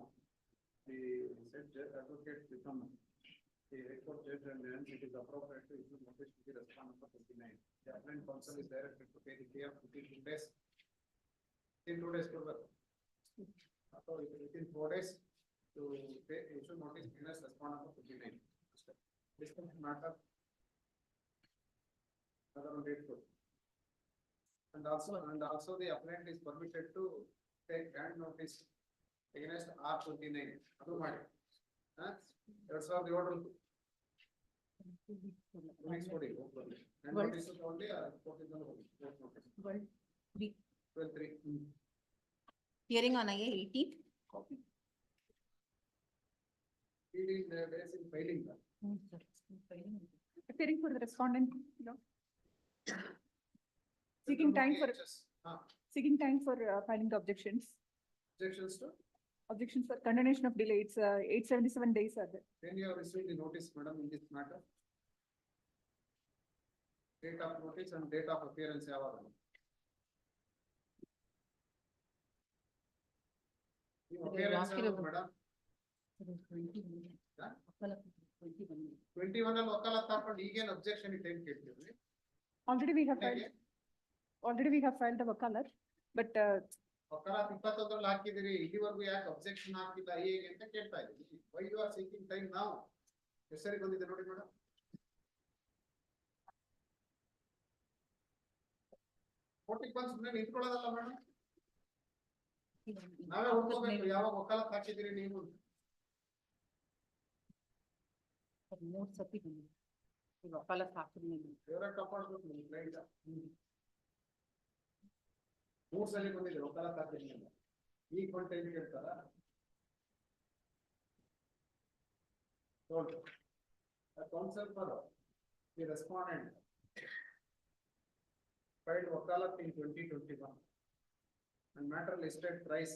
the said judge advocate become the High Court judge, and then it is appropriate to issue notice to the respondent for 29. The appellant counsel is directed to pay the fee of 2 days. In 2 days, so within 4 days to pay issue notice against respondent for 29. This matter. And also the appellant is permitted to take hand notice against R29. Approve ಮಾಡಿ. That's all the order. Next body. And notice is only court is only. 12-3. Hearing on 18th. Days in filing. Appearing for the respondent, seeking time for filing the objections. Objections to? Objections for condemnation of delay, it's 877 days are there. When you have received the notice, madam, in this matter? Date of notice and date of appearance, madam. Appearance, madam. 21 and ವಕಾಲತ್ ಹಾಕೊಂಡು ಈಗೇನು objection ಇದೆ ಅಂತ ಕೇಳ್ತೀವಿ. Already we have filed the wakalat, but ವಕಾಲತ್ 21 ಹಾಕಿದಿರಿ, ಇಲ್ಲಿವರೆಗೂ ಯಾಕೆ objection ಹಾಕಿಲ್ಲ ಹೇಗೆ ಅಂತ ಕೇಳ್ತಾ ಇದ್ದೀನಿ. Why you are seeking time now? ಎಷ್ಟು ಸರಿ ಬಂದಿದೆ ನೋಡಿ ಮೇಡಮ್. ಕೋರ್ಟಿಗೆ ಬಂದು ಸುಮ್ಮನೆ ನಿಂತ್ಕೊಳ್ಳೋದಲ್ಲ ಮೇಡಮ್. ನಾವೇ ಹುಡ್ಕೋಬೇಕು ಯಾವಾಗ ವಕಾಲತ್ ಹಾಕಿದಿರಿ ನೀವು. 3 ಸತಿ ಬಂದಿದೆ. ವಕಾಲತ್ ಹಾಕಿದ್ಮೇಲೆ ಫೇವರೇಟ್ ಅಪಾರ್ಟ್ಮೆಂಟ್ ನಿಮ್ಮ ಕ್ಲೈಂಟ್. 3 ಸಲ ಬಂದಿದೆ ವಕಾಲತ್ ಹಾಕಿದ್ಮೇಲೆ. ಈಗ ಒಂದು ಟೈಮ್ ಕೇಳ್ತಾರ. ನೋಡಿ. A counsel for the respondent filed wakalat in 2021 and matter listed thrice,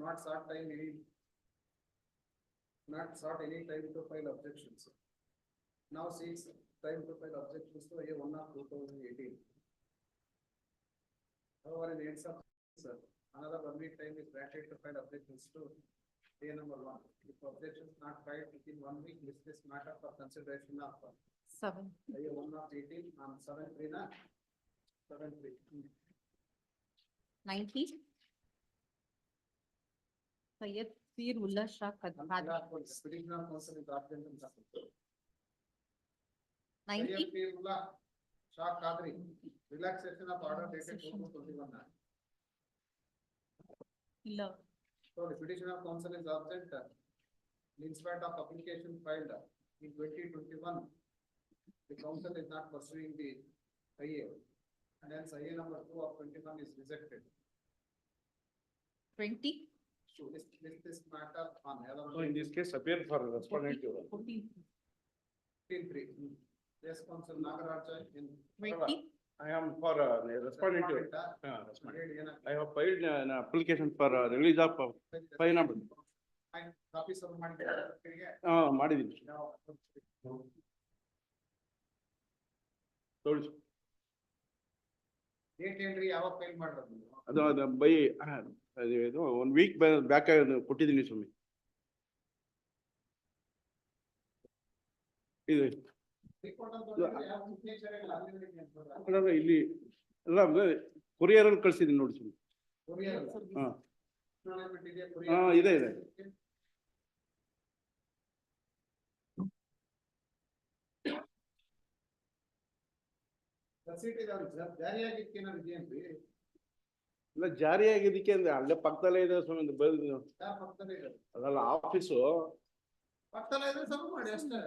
not sought any time to file objections. Now seeks time to file objections to A1 of 2018. However, in the end of sir, another 1 week time is granted to file objections to A number 1. If objections not filed within 1 week, list this matter for consideration of 7. A1 of 18 on 7/3 na 7/3. 90. Syed Sir Ullah Shah Qadri. Petition of counsel is absent in the 90. Syed Sir Ullah Shah Qadri, relaxation of order dated 2021. ಇಲ್ಲ. So the petition of counsel is absent in spite of application filed in 2021. The counsel is not pursuing the IA, and hence IA number 2 of 21 is rejected. 20. So this matter on. So in this case, appear for respondent. 15/3. Yes, counsel Nagaraja in. 20. I am for respondent. Respondent. I have filed an application for release of fine number. Copy serve ಮಾಡಿದ್ದೀರಾ? ಮಾಡಿದ್ದೀನಿ. ತೋರಿಸಿ. Date ಏನ್ರಿ ಯಾವಾಗ file ಮಾಡಿರೋದು ನೀವು? ಅದು by ಇದು 1 week back ಕೊಟ್ಟಿದ್ದೀನಿ ಸ್ವಾಮಿ. ಇದು ರಿಪೋರ್ಟ್ ಅಂತ ಬಂದ್ರೆ ಯಾವ ಸಿಗ್ನೇಚರ್ ಇಲ್ಲ ಅಲ್ಲಿ ಅಂತ ಅಲ್ಲ ಇಲ್ಲಿ ಎಲ್ಲ ಕೊರಿಯರ್ ಅಲ್ಲಿ ಕಳ್ಸಿದ್ದೀನಿ ನೋಡಿ ಸ್ವಾಮಿ. ಕೊರಿಯರ್ ಹಾ ಅಕ್ನಾಲೆಜ್ಮೆಂಟ್ ಇದೆ ಹಾ ಕೊರಿಯರ್ ಇದೆ ಇದೆ. ರಸೀಟ್ ಇದೆ ಅವ್ರಿಗೆ ಜಾರಿಯಾಗಿಕ್ಕೆ ಏನಾದ್ರು ಇದೆಯೇನ್ರಿ? ಇಲ್ಲ ಜಾರಿಯಾಗಿದ್ದಕ್ಕೆ ಅಂದ್ರೆ ಅಲ್ಲೇ ಪಕ್ಕದಲ್ಲೇ ಇದೆ ಸ್ವಾಮಿ. ಯಾವ ಪಕ್ಕದಲ್ಲೇ ಇದೆ? ಅದಲ್ಲ ಆಫೀಸು. ಪಕ್ಕದಲ್ಲೇ ಇದೆ ಸರ್ವ್ ಮಾಡಿ ಅಷ್ಟೇ.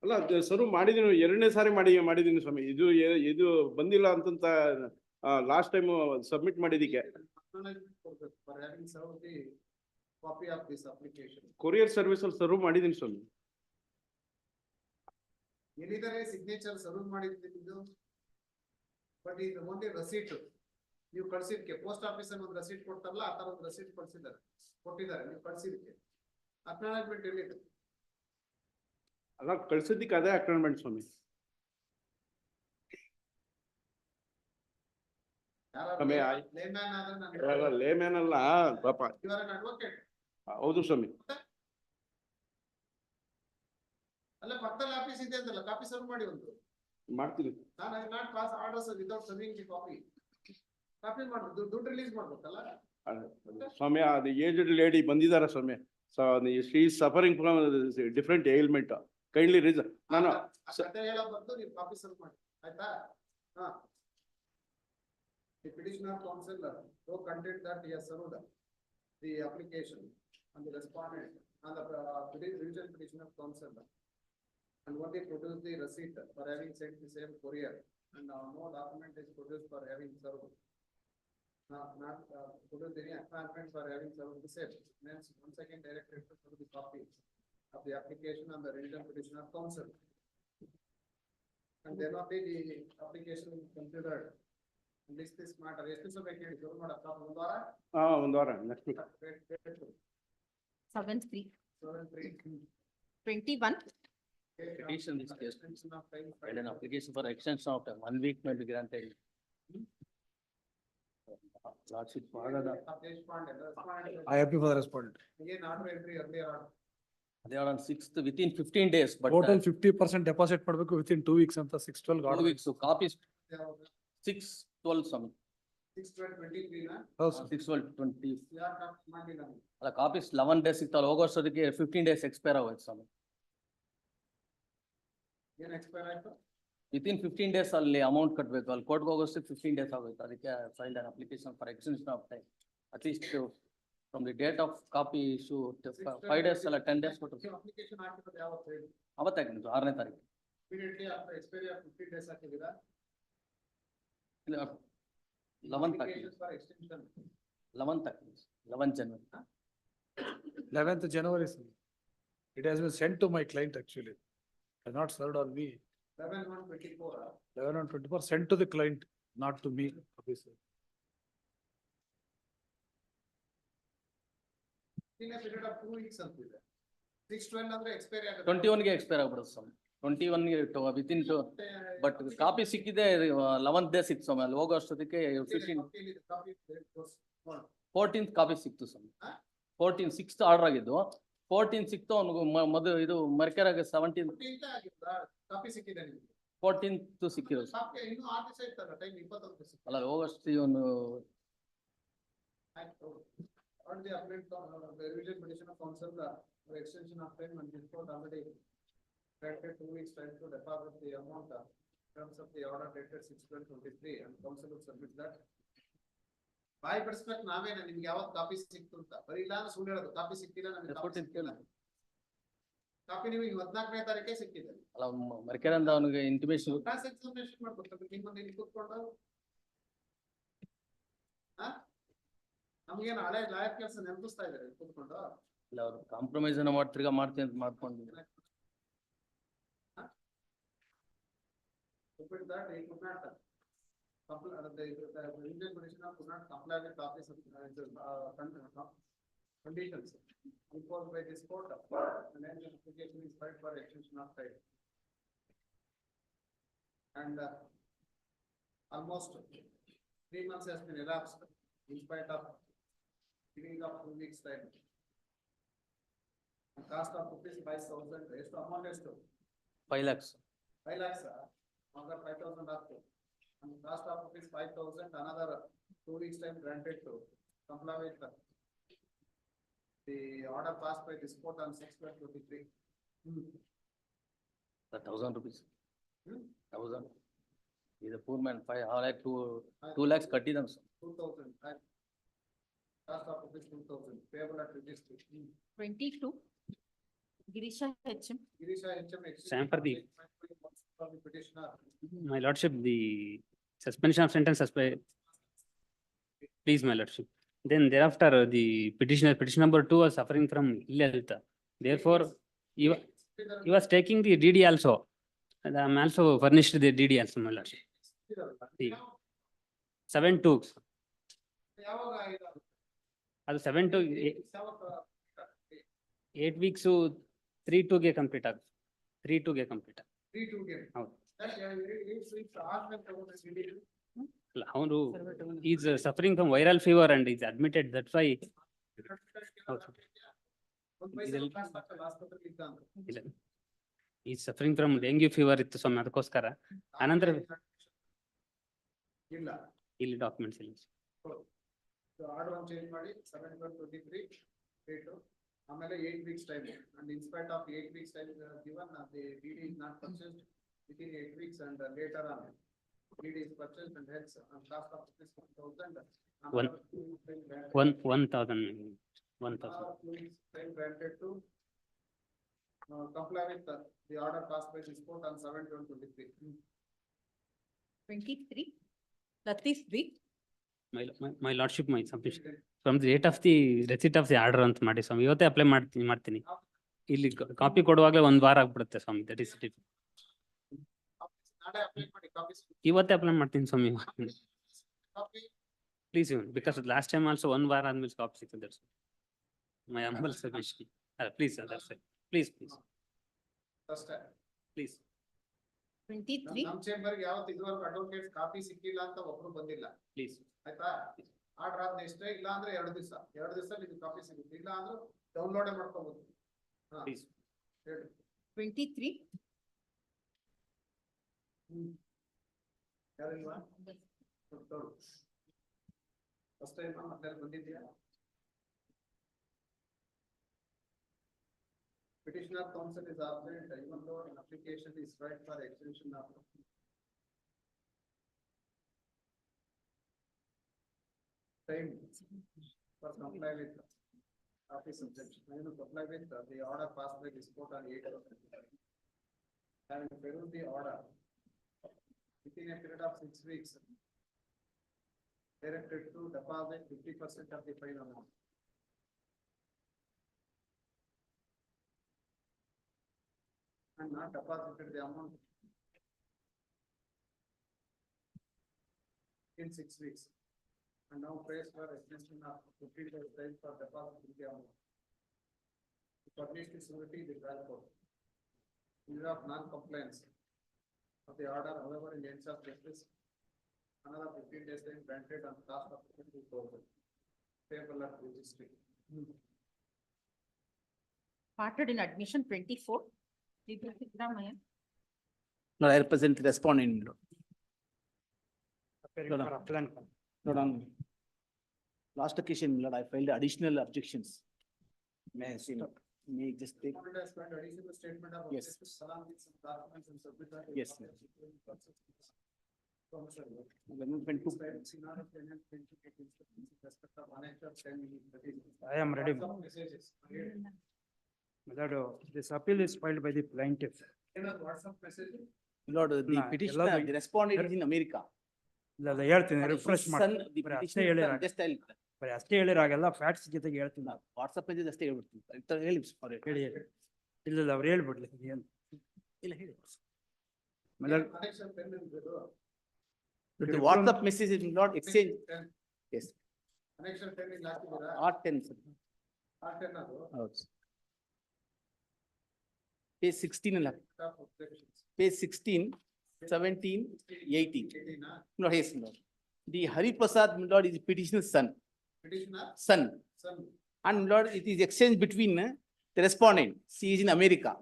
ಅಲ್ಲ ಸರ್ವ್ ಮಾಡಿದೀನಿ, 2ನೇ ಸಾರಿ ಮಾಡಿದೀನಿ ಸ್ವಾಮಿ. ಇದು ಬಂದಿಲ್ಲ ಅಂತಂತ ಲಾಸ್ಟ್ ಟೈಮ್ ಸಬ್ಮಿಟ್ ಮಾಡಿದಕ್ಕೆ for having served the copy of this application. Courier service ಅಲ್ಲಿ ಸರ್ವ್ ಮಾಡಿದೀನಿ ಸ್ವಾಮಿ. ಎಲ್ಲಿದ್ದಾರೆ ಸಿಗ್ನೇಚರ್ ಸರ್ವ್ ಮಾಡಿದ್ದು? ಬಟ್ ಇದು ಓನ್ಲಿ ರಸೀಟ್ ನೀವು ಕಳ್ಸಿದ್ಕೆ ಪೋಸ್ಟ್ ಆಫೀಸ್ ಅಲ್ಲಿ ಒಂದು ರಸೀಟ್ ಕೊಡ್ತಾರಲ್ಲ ಆ ತರ ಒಂದು ರಸೀಟ್ ಕೊಟ್ಟಿದ್ದಾರೆ ನೀವು ಕಳ್ಸಿದ್ಕೆ. ಅಕ್ನಾಲೆಜ್ಮೆಂಟ್ ಎಲ್ಲಿದೆ? ಅಲ್ಲ ಕಳ್ಸಿದ್ದಕ್ಕೆ ಅದೇ ಅಕ್ನಾಲೆಜ್ಮೆಂಟ್ ಸ್ವಾಮಿ. ಲೇಮ್ಯಾನ್ ಅಲ್ಲ ಪಾಪ. ಅಡ್ವೊಕೇಟ್. ಹೌದು ಸ್ವಾಮಿ. ಅಲ್ಲ ಪಕ್ಕದಲ್ಲಿ ಆಫೀಸ್ ಇದೆ ಅಂತಲ್ಲ, ಕಾಪಿ ಸರ್ವ್ ಮಾಡಿ ಒಂದು. ಮಾಡ್ತೀನಿ. ನಾನು I not pass orders without serving the copy. Copy ಮಾಡ್ಬೇಕು, ದುಡ್ಡು ರಿಲೀಸ್ ಮಾಡ್ಬೇಕಲ್ಲ ಸ್ವಾಮಿ. ಅದು ಏಜ್ಡ್ ಲೇಡಿ ಬಂದಿದ್ದಾರೆ ಸ್ವಾಮಿ. She is suffering from different ailment. Kindly reason ನಾನು ಕತೆ ಹೇಳೋ ಬಂದು ನೀವು ಕಾಪಿ ಸರ್ವ್ ಮಾಡಿ ಆಯ್ತಾ? ಹಾ. The petitioner counsel so content that he has served the application on the respondent on the revision petition of counsel and only produce the receipt for having sent the same courier and no document is produced for having served. Not produce any acknowledgement for having served the same. Hence, once again directed to serve the copy of the application on the revision petition of counsel. And then only the application is considered. List this matter. ಎಷ್ಟು ಸಭೆ ಕೇಳಿ ಶುರು ಮಾಡಕ್ಕ ಒಂದು ವಾರ? ಒಂದು ವಾರ next week. 7/3. 7/3. 21. Petition this case. And an application for extension of time, 1 week may be granted. Lordship, I happy for the respondent. Again, order entry earlier order. They are on 6th within 15 days, but Total 50% deposit ಮಾಡಬೇಕು within 2 weeks ಅಂತ 6/12 2 weeks. So copies 6/12 some. 6/12/23 na? 6/12/20. ಯಾರ್ copy ಮಾಡಿಲ್ಲ ನೀವು? ಅಲ್ಲ copies 11 days ಸಿಗ್ತಾವಲ್ಲ, ಹೋಗೋಷ್ಟೊತ್ತಿಗೆ 15 days expire ಆಗೋಯ್ತು ಸ್ವಾಮಿ. ಏನ್ expire ಆಯ್ತು? Within 15 days ಅಲ್ಲಿ ಅಮೌಂಟ್ ಕಟ್ಟಬೇಕು. ಅಲ್ಲಿ ಕೋರ್ಟ್ಗೆ ಹೋಗೋಷ್ಟಕ್ಕೆ 15 days ಆಗೋಯ್ತು. ಅದಕ್ಕೆ filed an application for extension of time. At least From the date of copy issue, 5 days ಅಲ್ಲ 10 days ಕೊಟ್ಟು ಅಪ್ಲಿಕೇಶನ್ ಹಾಕಿರೋದು ಯಾವತ್ತು ಹೇಳಿ? ಅವತ್ತು ಹಾಕಿದ್ದು 6ನೇ ತಾರೀಕು. Immediately after expiry of 15 days ಹಾಕಿದ್ದೀರಾ? ಇಲ್ಲ 11th ಹಾಕಿದ್ದು. Applications for extension. 11th ಹಾಕಿದ್ದು. 11th January. 11th January. It has been sent to my client actually. Has not served on me. 11/1/24. 11/24 sent to the client, not to me, obviously. In a period of 2 weeks ಅಂತಿದೆ. 6/12 ಅಂದ್ರೆ expiry ಆಗುತ್ತೆ. 21 ಗೆ expire ಆಗ್ಬಿಡುತ್ತೆ ಸ್ವಾಮಿ. 21 ಗೆ within but copy ಸಿಕ್ಕಿದೆ 11th day ಸಿಕ್ತು ಸ್ವಾಮಿ. ಅಲ್ಲಿ ಹೋಗೋ ಅಷ್ಟೊತ್ತಿಗೆ 14th ಕಾಪಿ ಸಿಕ್ತು ಸ್ವಾಮಿ. 14th 6th ಆರ್ಡರ್ ಆಗಿದ್ದು 14th ಸಿಕ್ತು. ಅವನಿಗೆ ಮೊದಲು ಇದು ಮರ್ಕೆರಾಗ 17th ಕಾಪಿ ಸಿಕ್ಕಿದೆ ನಿಮಗೆ. 14th ಸಿಕ್ಕಿರೋದು ಕಾಪಿ ಇನ್ನೂ 6 ದಿವಸ ಇತ್ತಲ್ಲ ಟೈಮ್ 21 ದಿವಸ. ಅಲ್ಲ ಹೋಗೋಷ್ಟು ಇವನು On the update the revision petition of council for extension of time and this court already granted 2 weeks time to deposit the amount in terms of the order dated 6/12/23 and council will submit that. By perspective ನಾವೇನ ನಿಮ್ಗೆ ಯಾವತ್ತು copy ಸಿಕ್ತು ಅಂತ ಬರೀ ಇಲ್ಲ ಅಂದ್ರೆ ಸುಳ್ಳು ಹೇಳೋದು. Copy ಸಿಕ್ಕಿಲ್ಲ ನನಗೆ ಕಾಪಿ ನಿಮಗೆ 14ನೇ ತಾರೀಕೆ ಸಿಕ್ಕಿದೆ. ಅಲ್ಲ ಮರ್ಕೆರಂದ ಅವನಿಗೆ ಇಂಟಿಮೇಷನ್ ಕ್ಲಾಸ್ ಎಕ್ಸಾಮಿನೇಷನ್ ಮಾಡ್ಕೊಡ್ತಾರೆ ನಿಮ್ಮ ಮುಂದೆ ಇಲ್ಲಿ ಕೂತ್ಕೊಂಡು. ನಮಗೇನು ಹಳೆ ಲಾಯರ್ ಕೆಲಸ ನೆನಪಿಸ್ತಾ ಇದ್ದಾರೆ ಕೂತ್ಕೊಂಡು. ಇಲ್ಲ ಅವ್ರು ಕಾಂಪ್ರಮೈಸ್ ಅನ್ನ ಮಾಡಿ ತಿರ್ಗಾ ಮಾಡ್ತೀನಿ ಅಂತ ಮಾಡ್ಕೊಂಡು that he could not comply the Indian petitioner could not comply with office conditions imposed by this court, and then the application is filed for extension of time. And almost 3 months has been elapsed in spite of giving of 2 weeks time. And cost of rupees 5,000 is to amount is to 5 lakhs. 5 lakhs, another 5,000 up to. And cost of rupees 5,000, another 2 weeks time granted to comply with the order passed by this court on 6/23. 1,000 rupees. 1,000. He's a poor man. 2 lakhs ಕಟ್ಟಿದಂ sir. 2,000. Cost of rupees 2,000 payable at registry. 22. Girisha HM. Girisha HM. Sam for the petitioner. My lordship, the suspension of sentence please, my lordship. Then thereafter, the petition number 2 was suffering from ill health. Therefore, he was taking the DD also. And I am also furnished the DD also, my lordship. 7/2. ಅದು 7/2 8 weeks 3/2 ಗೆ complete ಆಗುತ್ತೆ. 3/2 ಗೆ complete. 3/2 ಗೆ. ಹೌದು. ಅಲ್ಲ ಅವನು is suffering from viral fever and is admitted, that's why. ಇಲ್ಲ, is suffering from dengue fever ಇತ್ತು ಸ್ವಾಮಿ, ಅದಕ್ಕೋಸ್ಕರ. ಅನಂತರ ಇಲ್ಲ ಇಲ್ಲಿ ಡಾಕ್ಯುಮೆಂಟ್ಸ್ ಇಲ್ಲ. ಆರ್ಡರ್ ಒಂದು ಚೇಂಜ್ ಮಾಡಿ 7/23 ಡೇಟ್, ಆಮೇಲೆ 8 weeks time, and in spite of 8 weeks time given, the DD is not purchased within 8 weeks, and later on DD is purchased, and hence cost of this 1,000. 1,000. 2 weeks time granted to comply with the order passed by this court on 7/23. 23. Latif B. My lordship, my submission from the date of the receipt of the order ಅಂತ ಮಾಡಿ ಸ್ವಾಮಿ. ಇವತ್ತೇ apply ಮಾಡ್ತೀನಿ. ಇಲ್ಲಿ copy ಕೊಡುವಾಗಲೇ 1 ವಾರ ಆಗ್ಬಿಡುತ್ತೆ ಸ್ವಾಮಿ. That is it. ನಾಳೆ apply ಮಾಡಿ ಕಾಪೀಸ್. ಇವತ್ತೇ ಅಪ್ಲೈ ಮಾಡ್ತೀನಿ ಸ್ವಾಮಿ. Copy please, because last time also 1 ವಾರ ಆದ್ಮೇಲೆ ಕಾಪಿ ಸಿಕ್ತು. That's my humble submission. Please, that's it. Please. ಅಷ್ಟೇ. Please. 23. ನಮ್ಮ ಚೇಂಬರ್ ಯಾವತ್ತು ಇದುವರೆಗೂ ಅಡ್ವೊಕೇಟ್ ಕಾಪಿ ಸಿಕ್ಕಿಲ್ಲ ಅಂತ ಒಬ್ರು ಬಂದಿಲ್ಲ. Please. ಆಯ್ತಾ? ಆರ್ಡರ್ ಆದ ನೆಕ್ಸ್ಟ್ ಡೇ, ಇಲ್ಲ ಅಂದ್ರೆ 2 ದಿವಸ. 2 ದಿವಸ ನಿಮ್ಗೆ ಕಾಪಿ ಸಿಗುತ್ತೆ, ಇಲ್ಲ ಅಂದ್ರೆ ಡೌನ್ಲೋಡ್ ಮಾಡ್ಕೋಬಹುದು. Please. ಹೇಳಿ. 23. ಯಾರಿಲ್ವಾ? ಫಸ್ಟ್ ಟೈಮ್ ಮತ್ತೆ ಬಂದಿದ್ಯಾ? Petitioner counsel is absent, even though an application is filed for extension of time for comply with Office objection. I will comply with the order passed by this court on 8th of February. Having perused the order within a period of 6 weeks, directed to deposit 50% of the fine amount. And not deposited the amount in 6 weeks. And now prays for extension of 15 days time for depositing the amount. To furnish the surety in the trial court. In view of non-compliance of the order, however, in the ends of justice, another 15 days time granted on cost of 2,000. Payable at registry. Parted in admission 24. Siddaramaiah. No, I represent the respondent. Appearing No, no. for appellant. Not on. Last occasion, Lord, I filed additional objections. May I see, may I just take? Court has filed additional statement of Yes. objections along with some documents and submitted. Yes, sir. Amendment two. In order to enhance the in respect of annexure 10 petitions. I am ready. WhatsApp messages. My lord, this appeal is filed by the plaintiff. WhatsApp message. Lord, the No, petitioner, ಎಲ್ಲದು- the respondent is in America. ಇಲ್ಲ ಇಲ್ಲ ಹೇಳ್ತೀನಿ But refresh his ಮಾಡಿ son, the ಬರೀ ಅಷ್ಟೇ petitioner ಹೇಳಿರ son, just I'll, ಬರೀ ಅಷ್ಟೇ ಹೇಳಿರಾಗೆಲ್ಲ facts ಜೊತೆಗೆ ಹೇಳ್ತೀನಿ ನಾನು. WhatsApp message ಅಷ್ಟೇ ಹೇಳ್ಬಿಡ್ತೀನಿ. ಹೇಳಿ sorry. ಹೇಳಿ ಹೇಳಿ. ಇಲ್ಲ ಇಲ್ಲ ಅವ್ರು ಹೇಳ್ಬಿಡ್ಲಿ ಏನು ಇಲ್ಲ ಹೇಳಿ. My lord, Connection 10 is The WhatsApp message is not exchange. 10. Yes, Connection 10 is last year. R10. sir. 10 ಅದು. ಹೌದು. Page 16 ಅಲ್ಲ. Stop objections. Page 16, 17, 18. 18 ಆ? No, yes, Lord. The Hari Prasad, my lord, is petitioner's son, Petitioner, son. son. And my lord, it is exchange between the respondent, she is in America.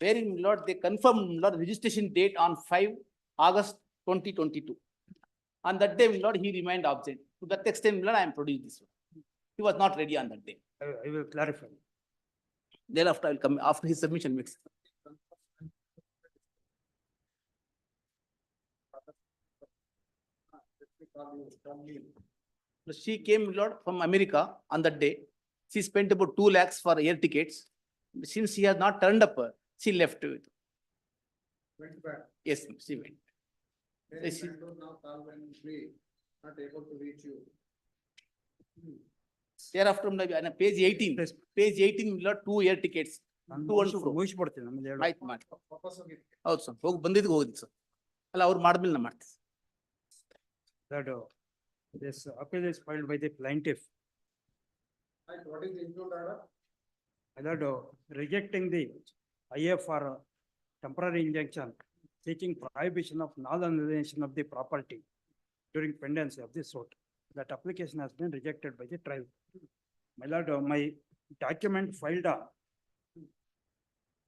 Wherein, my lord, they confirm, my lord, registration date on 5 August 2022. On that day, my lord, he remained absent. To that extent, my lord, I am producing this one. He was not ready on that day. I will clarify. Thereafter, I will come after his submission makes. So she came, my lord, from America on that day. She spent about 2 lakhs for air tickets. Since she has not turned up, she left. Went back. Yes, she went. Very Yes, she- Bangalore now call when free, not able to reach you. Thereafter, my lord, on page 18, Yes. page 18, my lord, 2 air tickets. ನಾನು Two and fro. ಮುಗಿಸ್ಬಿಡ್ತೀನಿ ಆಮೇಲೆ ಹೇಳು. ಆಯ್ತು ಮಾಡಿ. ವಾಪಸ್ ಹೋಗಿದ್ದೆ. ಹೌದು sir, ಹೋಗಿ ಬಂದಿದ್ದು ಹೋಗಿದ್ದು ಸರ್. ಅಲ್ಲ ಅವ್ರು ಮಾಡಿದ್ಮೇಲೆ ನಾ ಮಾಡ್ತೀನಿ. That this appeal is filed by the plaintiff. Right, what is the include order? That rejecting the IFR temporary injunction seeking prohibition of non-annulation of the property during pendency of the suit. That application has been rejected by the trial. My lord, my document filed on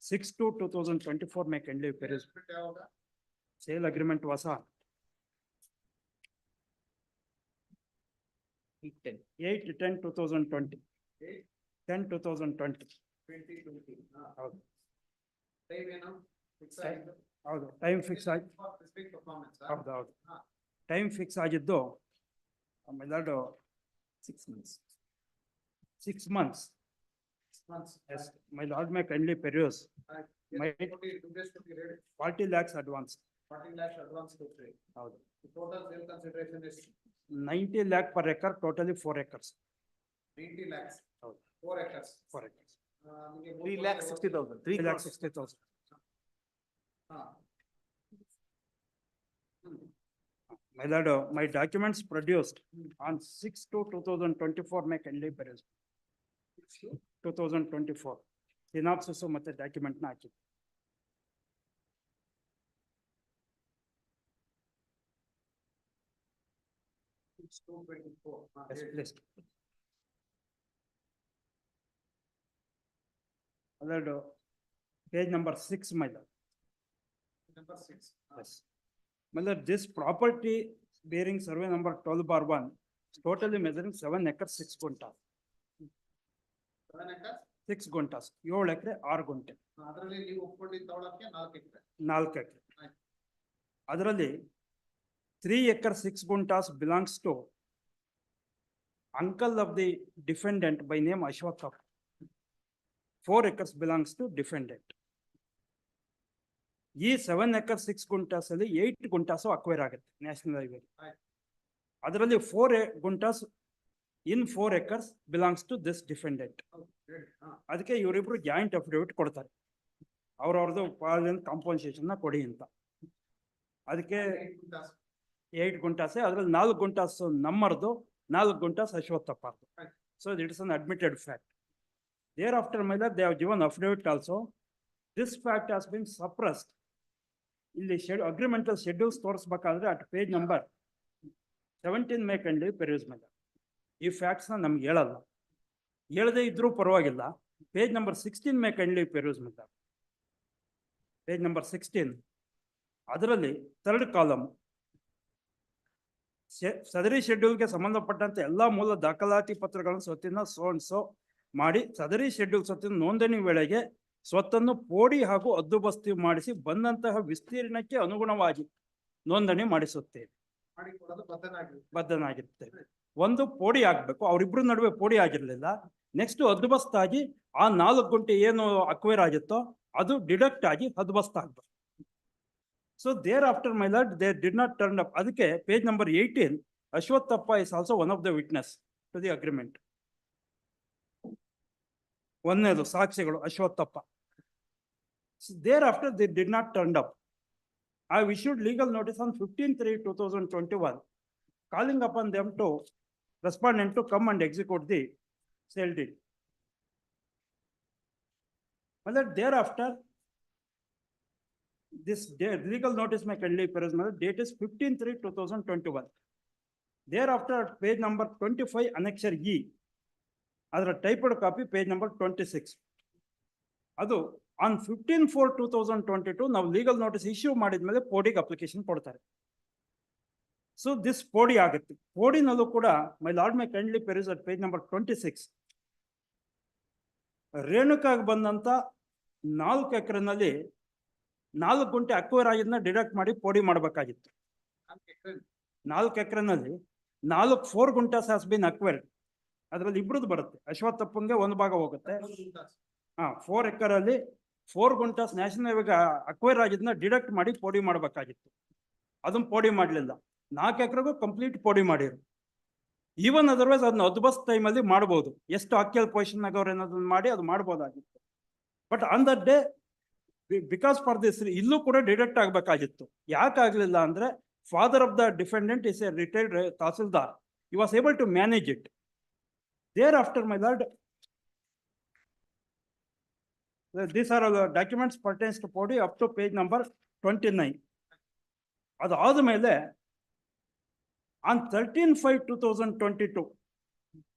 6/2/2024 may kindly peruse. ಯಾವಾಗ? Sale agreement was on 8/10/2020. 8, 10/2020. 2020. ಹೌದು. Time ಏನು? Fix Time. ಆಗಿದ್ದು? ಹೌದು, time fix ಆಗಿ For specific performance, ಆ? ಹೌದು ಹೌದು. ಹಾ. ಟೈಮ್ ಫಿಕ್ಸ್ ಆಗಿದ್ದು ಆಮೇಲೆ 6 months. 6 months. 6 months. Yes, my lord may kindly peruse. Right. My- 2 days to be ready, 40 lakhs advance. 40 lakhs advance to pay. ಹೌದು. The total sale consideration is 90 lakh per acre, totally 4 acres. 90 lakhs. ಹೌದು. 4 acres. 4 acres. ನಿಮಗೆ 3,60,000. 3 lakh 60,000. ಹಾ. My lord, my documents produced on 6/2/2024 may kindly peruse. 2024. Synopsis ಮತ್ತೆ document ನ ಹಾಕಿ. It's 224. Yes, please. My lord, page number 6, my lord. Number 6. Yes. My lord, this property bearing survey number 12/1 is totally measuring 7 acres 6 guntas. 7 acres. 6 guntas, 7 ಎಕರೆ 6 ಗುಂಟೆ, ಅದರಲ್ಲಿ ನೀವು ಒಪ್ಕೊಂಡಿದ್ದ ತಗೊಳಕ್ಕೆ 4 ಎಕರೆ. 4 ಎಕರೆ. ಆಯ್ತು. ಅದರಲ್ಲಿ 3 acres 6 guntas belongs to uncle of the defendant by name Ashwatthappa. 4 acres belongs to defendant. ಈ 7 acres 6 guntas ಅಲ್ಲಿ 8 guntas acquire ಆಗುತ್ತೆ national highway. ಅದರಲ್ಲಿ 4 guntas in 4 acres belongs to this defendant. ಅದಕ್ಕೆ ಇವರಿಬ್ರು ಜಾಯಿಂಟ್ ಅಫಿಡವಿಟ್ ಕೊಡ್ತಾರೆ, ಅವ್ರವ್ರದ್ದು ಪಾಲಿನ ಕಾಂಪನ್ಸೇಷನ್ ಕೊಡಿ ಅಂತ. ಅದಕ್ಕೆ 8 ಗುಂಟಾಸೆ, ಅದ್ರಲ್ಲಿ 4 guntas ನಮ್ಮರ್ದು, 4 guntas ಅಶ್ವತ್ಥಪ್ಪರ್ದು. So it is an admitted fact. Thereafter, my lord, they have given affidavit also. This fact has been suppressed. ಇಲ್ಲಿ agreemental schedules ತೋರಿಸ್ಬೇಕಾದ್ರೆ at page number 17 ಮೇಕಂಡು ಪೆರಿಯೂಸ್ ಮೇಲೆ ಈ ಫ್ಯಾಕ್ಟ್ಸ್ ನಮ್ಗೆ ಹೇಳಲ್ಲ, ಹೇಳದೇ ಇದ್ರೂ ಪರವಾಗಿಲ್ಲ. ಪೇಜ್ ನಂಬರ್ 16 ಮೇಕಂಡು ಪೆರಿಯೂಸ್ ಮೇಲೆ, ಪೇಜ್ ನಂಬರ್ 16 ಅದರಲ್ಲಿ 3rd ಕಾಲಮ್ ಸದರಿ ಶೆಡ್ಯೂಲ್ಗೆ ಸಂಬಂಧಪಟ್ಟಂತೆ ಎಲ್ಲಾ ಮೂಲ ದಾಖಲಾತಿ ಪತ್ರಗಳನ್ನು ಸ್ವತ್ತಿನ ಸೋ ಮಾಡಿ ಸದರಿ ಶೆಡ್ಯೂಲ್ ಸ್ವತ್ತಿನ ನೋಂದಣಿ ವೇಳೆಗೆ ಸ್ವತ್ತನ್ನು ಪೋಡಿ ಹಾಗೂ ಹದ್ದುಬಸ್ತಿ ಮಾಡಿಸಿ ಬಂದಂತಹ ವಿಸ್ತೀರ್ಣಕ್ಕೆ ಅನುಗುಣವಾಗಿ ನೋಂದಣಿ ಮಾಡಿಸುತ್ತೇವೆ. ಬದ್ಧನಾಗಿರ್ತೇವೆ. ಒಂದು ಪೋಡಿ ಆಗ್ಬೇಕು, ಅವರಿಬ್ರು ನಡುವೆ ಪೋಡಿ ಆಗಿರ್ಲಿಲ್ಲ. ನೆಕ್ಸ್ಟ್ ಹದ್ದುಬಸ್ತಾಗಿ ಆ 4 ಗುಂಟೆ ಏನು ಅಕ್ವೈರ್ ಆಗಿತ್ತೋ ಅದು ಡಿಡಕ್ಟ್ ಆಗಿ ಹದ್ದುಬಸ್ತ್ ಆಗ್ಬೇಕು. So thereafter, my lord, they did not turn up. ಅದಕ್ಕೆ page number 18, Ashwathappa is also one of the witness to the agreement. ಒಂದನೇದು ಸಾಕ್ಷಿಗಳು Ashwathappa. Thereafter, they did not turn up. I have issued legal notice on 15/3/2021, calling upon them to respondent to come and execute the sale deed. My lord, thereafter, this legal notice may kindly peruse, date is 15/3/2021. Thereafter, at page number 25, annexure E, ಅದರ typed copy page number 26. ಅದು on 15/4/2022 ನಾವು legal notice issue ಮಾಡಿದ್ಮೇಲೆ ಪೋಡಿಗೆ application ಕೊಡ್ತಾರೆ. So this ಪೋಡಿ ಆಗುತ್ತೆ. ಪೋಡಿನಲ್ಲೂ ಕೂಡ my lord my kindly peruse at page number 26. ರೇಣುಕಾಗ್ ಬಂದಂತ 4 ಎಕರೆನಲ್ಲಿ 4 ಗುಂಟೆ ಅಕ್ವೈರ್ ಆಗಿದ್ನ ಡಿಡಕ್ಟ್ ಮಾಡಿ ಪೋಡಿ ಮಾಡಬೇಕಾಗಿತ್ತು. 4 ಎಕರೆನಲ್ಲಿ 4 ಗುಂಟಾಸ್ ಹ್ಯಾಸ್ ಬಿನ್ ಅಕ್ವೈರ್ಡ್. ಅದರಲ್ಲಿ ಇಬ್ರದ್ದು ಬರುತ್ತೆ, ಅಶ್ವತ್ಥಪ್ಪಂಗೆ ಒಂದು ಭಾಗ ಹೋಗುತ್ತೆ. 4 ಎಕರಲ್ಲಿ 4 ಗುಂಟಾಸ್ ನ್ಯಾಷನಲ್ ಹೈವೇಗೆ ಅಕ್ವೈರ್ ಆಗಿದ್ನ ಡಿಡಕ್ಟ್ ಮಾಡಿ ಪೋಡಿ ಮಾಡಬೇಕಾಗಿತ್ತು. ಅದನ್ನ ಪೋಡಿ ಮಾಡಲಿಲ್ಲ. 4 ಎಕರೆಗೂ ಕಂಪ್ಲೀಟ್ ಪೋಡಿ ಮಾಡಿರು. ಈವನ್ ಅದರ್ವೈಸ್ ಅದನ್ನ ಹದ್ಬಸ್ ಟೈಮಲ್ಲಿ ಮಾಡ್ಬೋದು, ಎಷ್ಟು ಆಕ್ಯುಯಲ್ ಪೊಸಿಷನ್ ಆಗವ್ರು ಏನಾದ್ರು ಮಾಡಿ ಅದು ಮಾಡ್ಬೋದಾಗಿತ್ತು. But on that day because for this ಇಲ್ಲೂ ಕೂಡ ಡಿಡಕ್ಟ್ ಆಗಬೇಕಾಗಿತ್ತು. ಯಾಕಾಗಲಿಲ್ಲ ಅಂದ್ರೆ father of the defendant is a retired tahsildar. He was able to manage it. Thereafter, my lord, these are all the documents pertains to podi up to page number 29. ಅದಾದ ಮೇಲೆ on 13/5/2022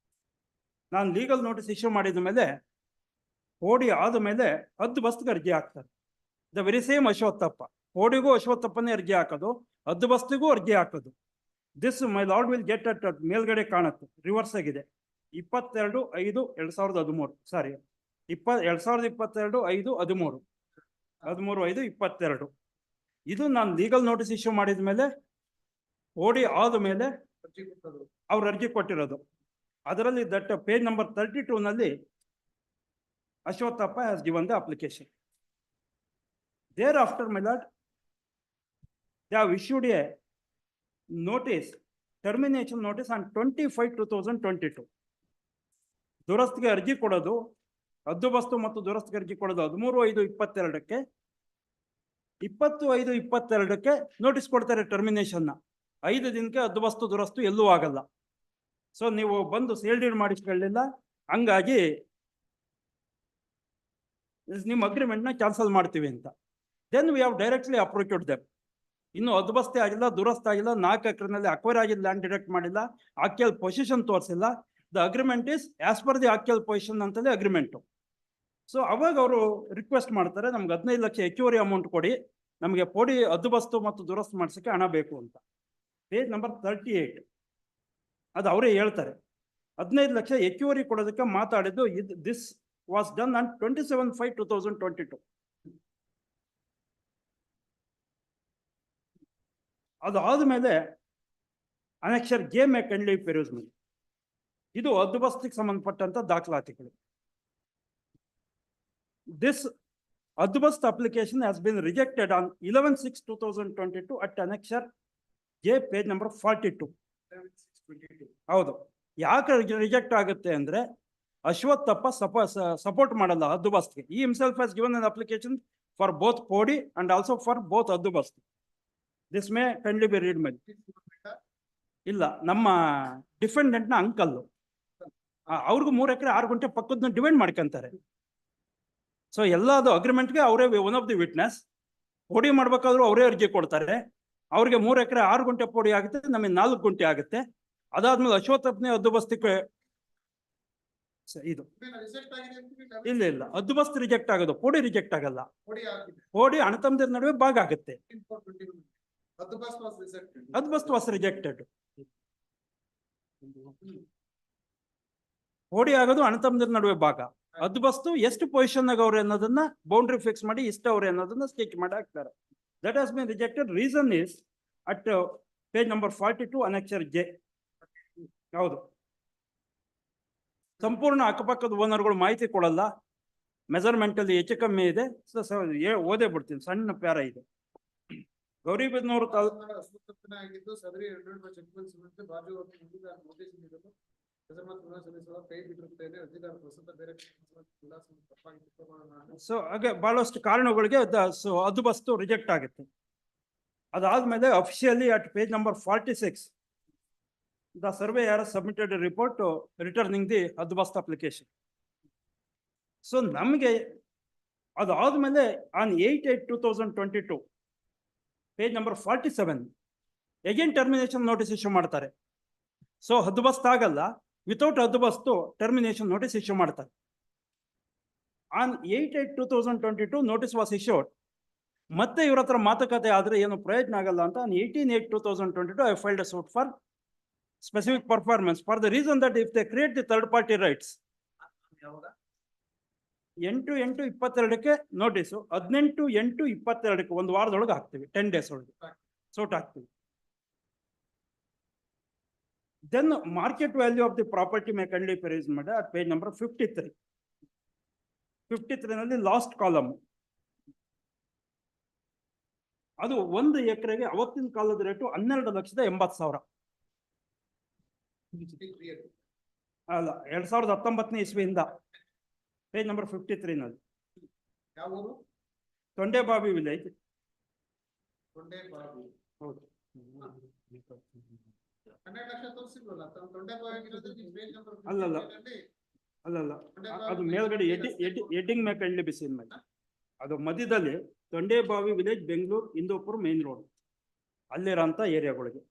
ನಾನು legal notice issue ಮಾಡಿದ ಮೇಲೆ ಪೋಡಿ ಆದ ಮೇಲೆ 10 ಬಸ್ಗೆ ಅರ್ಜಿ ಹಾಕ್ತಾರೆ. ದ ವೆರಿ ಸೇಮ್ ಅಶ್ವತ್ಥಪ್ಪ, ಪೋಡಿಗೂ ಅಶ್ವತ್ಥಪ್ಪನೇ ಅರ್ಜಿ ಹಾಕೋದು, 10 ಬಸ್ತಿಗೂ ಅರ್ಜಿ ಹಾಕೋದು. This my lord will get at ಮೇಲ್ಗಡೆ ಕಾಣುತ್ತೆ, ರಿವರ್ಸ್ ಆಗಿದೆ. 22/5/2013 ಸಾರಿ 2022/5/13 13/5/22. ಇದು ನಾನು ಲೀಗಲ್ ನೋಟಿಸ್ ಇಶ್ಯೂ ಮಾಡಿದ ಮೇಲೆ ಓಡಿ ಆದ ಮೇಲೆ ಅವ್ರು ಅರ್ಜಿ ಕೊಟ್ಟಿರೋದು. ಅದರಲ್ಲಿ ದಟ್ ಪೇಜ್ ನಂಬರ್ 32 ನಲ್ಲಿ Ashwathappa has given the application. There after my lord, they have issued a notice, termination notice on 20/5/2022. ದುರಸ್ತಿಗೆ ಅರ್ಜಿ ಕೊಡೋದು, ಹದ್ದುಬಸ್ತು ಮತ್ತು ದುರಸ್ತಿಗೆ ಅರ್ಜಿ ಕೊಡೋದು 13/5/22ಕ್ಕೆ, 20/5/22ಕ್ಕೆ ನೋಟಿಸ್ ಕೊಡ್ತಾರೆ ಟರ್ಮಿನೇಷನ್ನ. 5 ದಿನಕ್ಕೆ ಹದ್ದುಬಸ್ತು ದುರಸ್ತು ಎಲ್ಲೂ ಆಗಲ್ಲ. ಸೊ ನೀವು ಬಂದು ಸೇಲ್ ಡೀಡ್ ಮಾಡಿಸ್ಕೊಳ್ಳಿಲ್ಲ, ಹಂಗಾಗಿ ನಿಮ್ಮ ಅಗ್ರಿಮೆಂಟ್ನ ಕ್ಯಾನ್ಸಲ್ ಮಾಡ್ತೀವಿ ಅಂತ. Then we have directly approached them. ಇನ್ನು ಹದ್ದುಬಸ್ತಿ ಆಗಿಲ್ಲ, ದುರಸ್ತ ಆಗಿಲ್ಲ, 4 ಎಕರೆನಲ್ಲಿ ಅಕ್ವೈರ್ ಆಗಿಲ್ಲ, ಲ್ಯಾಂಡ್ ಡಿಡಕ್ಟ್ ಮಾಡಿಲ್ಲ, ಆಕ್ಯುಯಲ್ ಪೊಸಿಷನ್ ತೋರಿಸಿಲ್ಲ. The agreement is as per the actual position ಅಂತಲೇ ಅಗ್ರಿಮೆಂಟು. ಸೊ ಅವಾಗ ಅವರು ರಿಕ್ವೆಸ್ಟ್ ಮಾಡ್ತಾರೆ, ನಮ್ಗೆ 15 ಲಕ್ಷ ಹೆಚ್ಚುವರಿ ಅಮೌಂಟ್ ಕೊಡಿ, ನಮಗೆ ಪೋಡಿ ಹದ್ದುಬಸ್ತು ಮತ್ತು ದುರಸ್ತು ಮಾಡಿಸೋಕ್ಕೆ ಹಣ ಬೇಕು ಅಂತ. ಪೇಜ್ ನಂಬರ್ 38 ಅದು ಅವರೇ ಹೇಳ್ತಾರೆ. 15 ಲಕ್ಷ ಹೆಚ್ಚುವರಿ ಕೊಡೋದಕ್ಕೆ ಮಾತಾಡಿದ್ದು. This was done on 27/5/2022. ಅದು ಆದ್ಮೇಲೆ ಅನೆಕ್ಷರ್ ಜೆ ಮೇ ಕೈಂಡ್ಲಿ ಪೆರಿಯೂಸ್ ಮೇಲೆ, ಇದು ಹದ್ದುಬಸ್ತಿಗೆ ಸಂಬಂಧಪಟ್ಟಂತ ದಾಖಲಾತಿಗಳು. this Advast application has been rejected on 11/6/2022 at annexure J, page number 42. ಹೌದು, ಯಾಕೆ ರಿಜೆಕ್ಟ್ ಆಗುತ್ತೆ ಅಂದ್ರೆ ಅಶ್ವತ್ಥಪ್ಪ ಸಪೋರ್ಟ್ ಮಾಡಲ್ಲ ಹದ್ದುಬಸ್ತ್ಗೆ. He himself has given an application for both Podi and also for both ಹದ್ದುಬಸ್ತ್. This may kindly be read ಮಾಡಿ. ಇಲ್ಲ, ನಮ್ಮ defendant ನ uncle, ಅವ್ರಿಗೂ 3 ಎಕರೆ 6 ಗುಂಟೆ ಪಕ್ಕದ ಡಿವೈಡ್ ಮಾಡ್ಕೊಂತಾರೆ. ಸೊ ಎಲ್ಲದು ಅಗ್ರಿಮೆಂಟ್ಗೆ ಅವರೇ ಒನ್ ಆಫ್ ದಿ ವಿಟ್ನೆಸ್. ಪೋಡಿ ಮಾಡ್ಬೇಕಾದ್ರೂ ಅವರೇ ಅರ್ಜಿ ಕೊಡ್ತಾರೆ. ಅವ್ರಿಗೆ 3 ಎಕರೆ 6 ಗುಂಟೆ ಪೋಡಿ ಆಗುತ್ತೆ, ನಮಗೆ 4 ಗುಂಟೆ ಆಗುತ್ತೆ. ಅದಾದ್ಮೇಲೆ ಅಶ್ವತ್ಥಪ್ಪನೇ ಹದ್ದುಬಸ್ತಿಗೆ ಇದು ಇಲ್ಲ ಇಲ್ಲ, ಹದ್ದುಬಸ್ತ್ ರಿಜೆಕ್ಟ್ ಆಗೋದು, ಪೋಡಿ ರಿಜೆಕ್ಟ್ ಆಗಲ್ಲ. ಪೋಡಿ ಅಣ್ಣತಮ್ಮಂದಿರ ನಡುವೆ ಭಾಗ ಆಗುತ್ತೆ. ಹದ್ದುಬಸ್ತ್ ವಾಸ್ ರಿಜೆಕ್ಟೆಡ್. ಪೋಡಿ ಆಗೋದು ಅಣ್ಣತಮ್ಮಂದಿರ ನಡುವೆ ಭಾಗ. ಹದ್ದುಬಸ್ತು ಎಷ್ಟು ಪೊಸಿಷನ್ ಆಗ ಅವ್ರೆ ಅನ್ನೋದನ್ನ ಬೌಂಡ್ರಿ ಫಿಕ್ಸ್ ಮಾಡಿ ಇಷ್ಟ ಅವ್ರೆ ಅನ್ನೋದನ್ನ ಸ್ಕೆಚ್ ಮಾಡಿ ಹಾಕ್ತಾರೆ. That has been rejected. Reason is at page number 42 annexure J. ಹೌದು, ಸಂಪೂರ್ಣ ಅಕ್ಕಪಕ್ಕದ ಓನರ್ಗಳು ಮಾಹಿತಿ ಕೊಡಲ್ಲ. ಮೆಜರ್ಮೆಂಟ್ ಅಲ್ಲಿ ಹೆಚ್ಚು ಕಮ್ಮಿ ಇದೆ. ಓದೇ ಬಿಡ್ತೀನಿ, ಸಣ್ಣ ಪ್ಯಾರ ಇದೆ. ಗೌರಿಬಿದನೂರು ಸೊ ಹಾಗೆ ಬಹಳಷ್ಟು ಕಾರಣಗಳಿಗೆ ಹದ್ದುಬಸ್ತು ರಿಜೆಕ್ಟ್ ಆಗುತ್ತೆ. ಅದಾದ್ಮೇಲೆ officially at page number 46 the surveyor has submitted a report returning the ಹದ್ದುಬಸ್ತ್ application. ಸೊ ನಮಗೆ ಅದಾದ್ಮೇಲೆ on 8/8/2022 page number 47 again termination notice issue ಮಾಡ್ತಾರೆ. ಸೊ ಹದ್ದುಬಸ್ತ್ ಆಗಲ್ಲ, ವಿತೌಟ್ ಹದ್ದುಬಸ್ತು ಟರ್ಮಿನೇಷನ್ ನೋಟಿಸ್ ಇಶ್ಯೂ ಮಾಡ್ತಾರೆ. On 8/8/2022 notice was issued. ಮತ್ತೆ ಇವ್ರ ಹತ್ರ ಮಾತುಕತೆ ಆದ್ರೆ ಏನು ಪ್ರಯೋಜನ ಆಗಲ್ಲ ಅಂತ on 18/8/2022 I filed a suit for specific performance for the reason that if they create the third party rights 8/8/22 notice 18/8/22 ಒಂದು ವಾರದೊಳಗೆ ಹಾಕ್ತೀವಿ, 10 days ಒಳಗೆ ಸೂಟ್ ಹಾಕ್ತೀವಿ. Then market value of the property may kindly peruse ಮಾಡಿ at page number 53. 53 ನಲ್ಲಿ last column. ಅದು 1 ಎಕರೆಗೆ ಅವತ್ತಿನ ಕಾಲದ ರೇಟು 12,80,000. ಅಲ್ಲ, 2019 ಇಸ್ವಿಯಿಂದ. ಪೇಜ್ ನಂಬರ್ 53 ನಲ್ಲಿ ತೊಂಡೆಬಾವಿ ವಿಲೇಜ್. ಹೌದು, ಅಲ್ಲಲ್ಲ ಅಲ್ಲಲ್ಲ, ಅದು ಮೇಲ್ಗಡೆ ಎಡ್ಡಿಂಗ್ ಮೇಲೆ ಕಂಡ್ಲಿ ಬಿಸಿ ಮೇಲೆ ಅದು ಮಧ್ಯದಲ್ಲಿ Thondebhavi village, Bengaluru ಇಂದೋಪುರ main road ಅಲ್ಲಿರೋಂಥ ಏರಿಯಾಗಳಿಗೆ.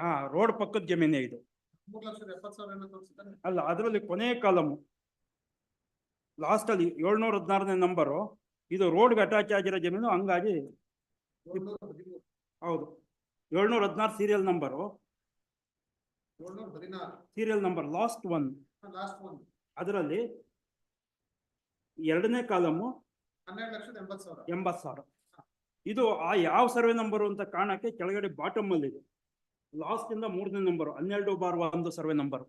ಹಾ, ರೋಡ್ ಪಕ್ಕದ ಜಮೀನೇ ಇದು. ಅಲ್ಲ, ಅದರಲ್ಲಿ ಕೊನೆಯ ಕಾಲಮು ಲಾಸ್ಟ್ ಅಲ್ಲಿ 716ನೇ ನಂಬರು. ಇದು ರೋಡ್ಗೆ ಅಟ್ಯಾಚ್ ಆಗಿರೋ ಜಮೀನು, ಹಂಗಾಗಿ ಹೌದು 716 serial number. Serial number last one. ಅದರಲ್ಲಿ 2ನೇ ಕಾಲಮು 12,80,000. ಇದು ಆ ಯಾವ ಸರ್ವೆ ನಂಬರು ಅಂತ ಕಾರಣಕ್ಕೆ ಕೆಳಗಡೆ ಬಾಟಮ್ ಅಲ್ಲಿ ಇದೆ. ಲಾಸ್ಟ್ ಇಂದ 3ನೇ ನಂಬರು 12/1 ಸರ್ವೆ ನಂಬರು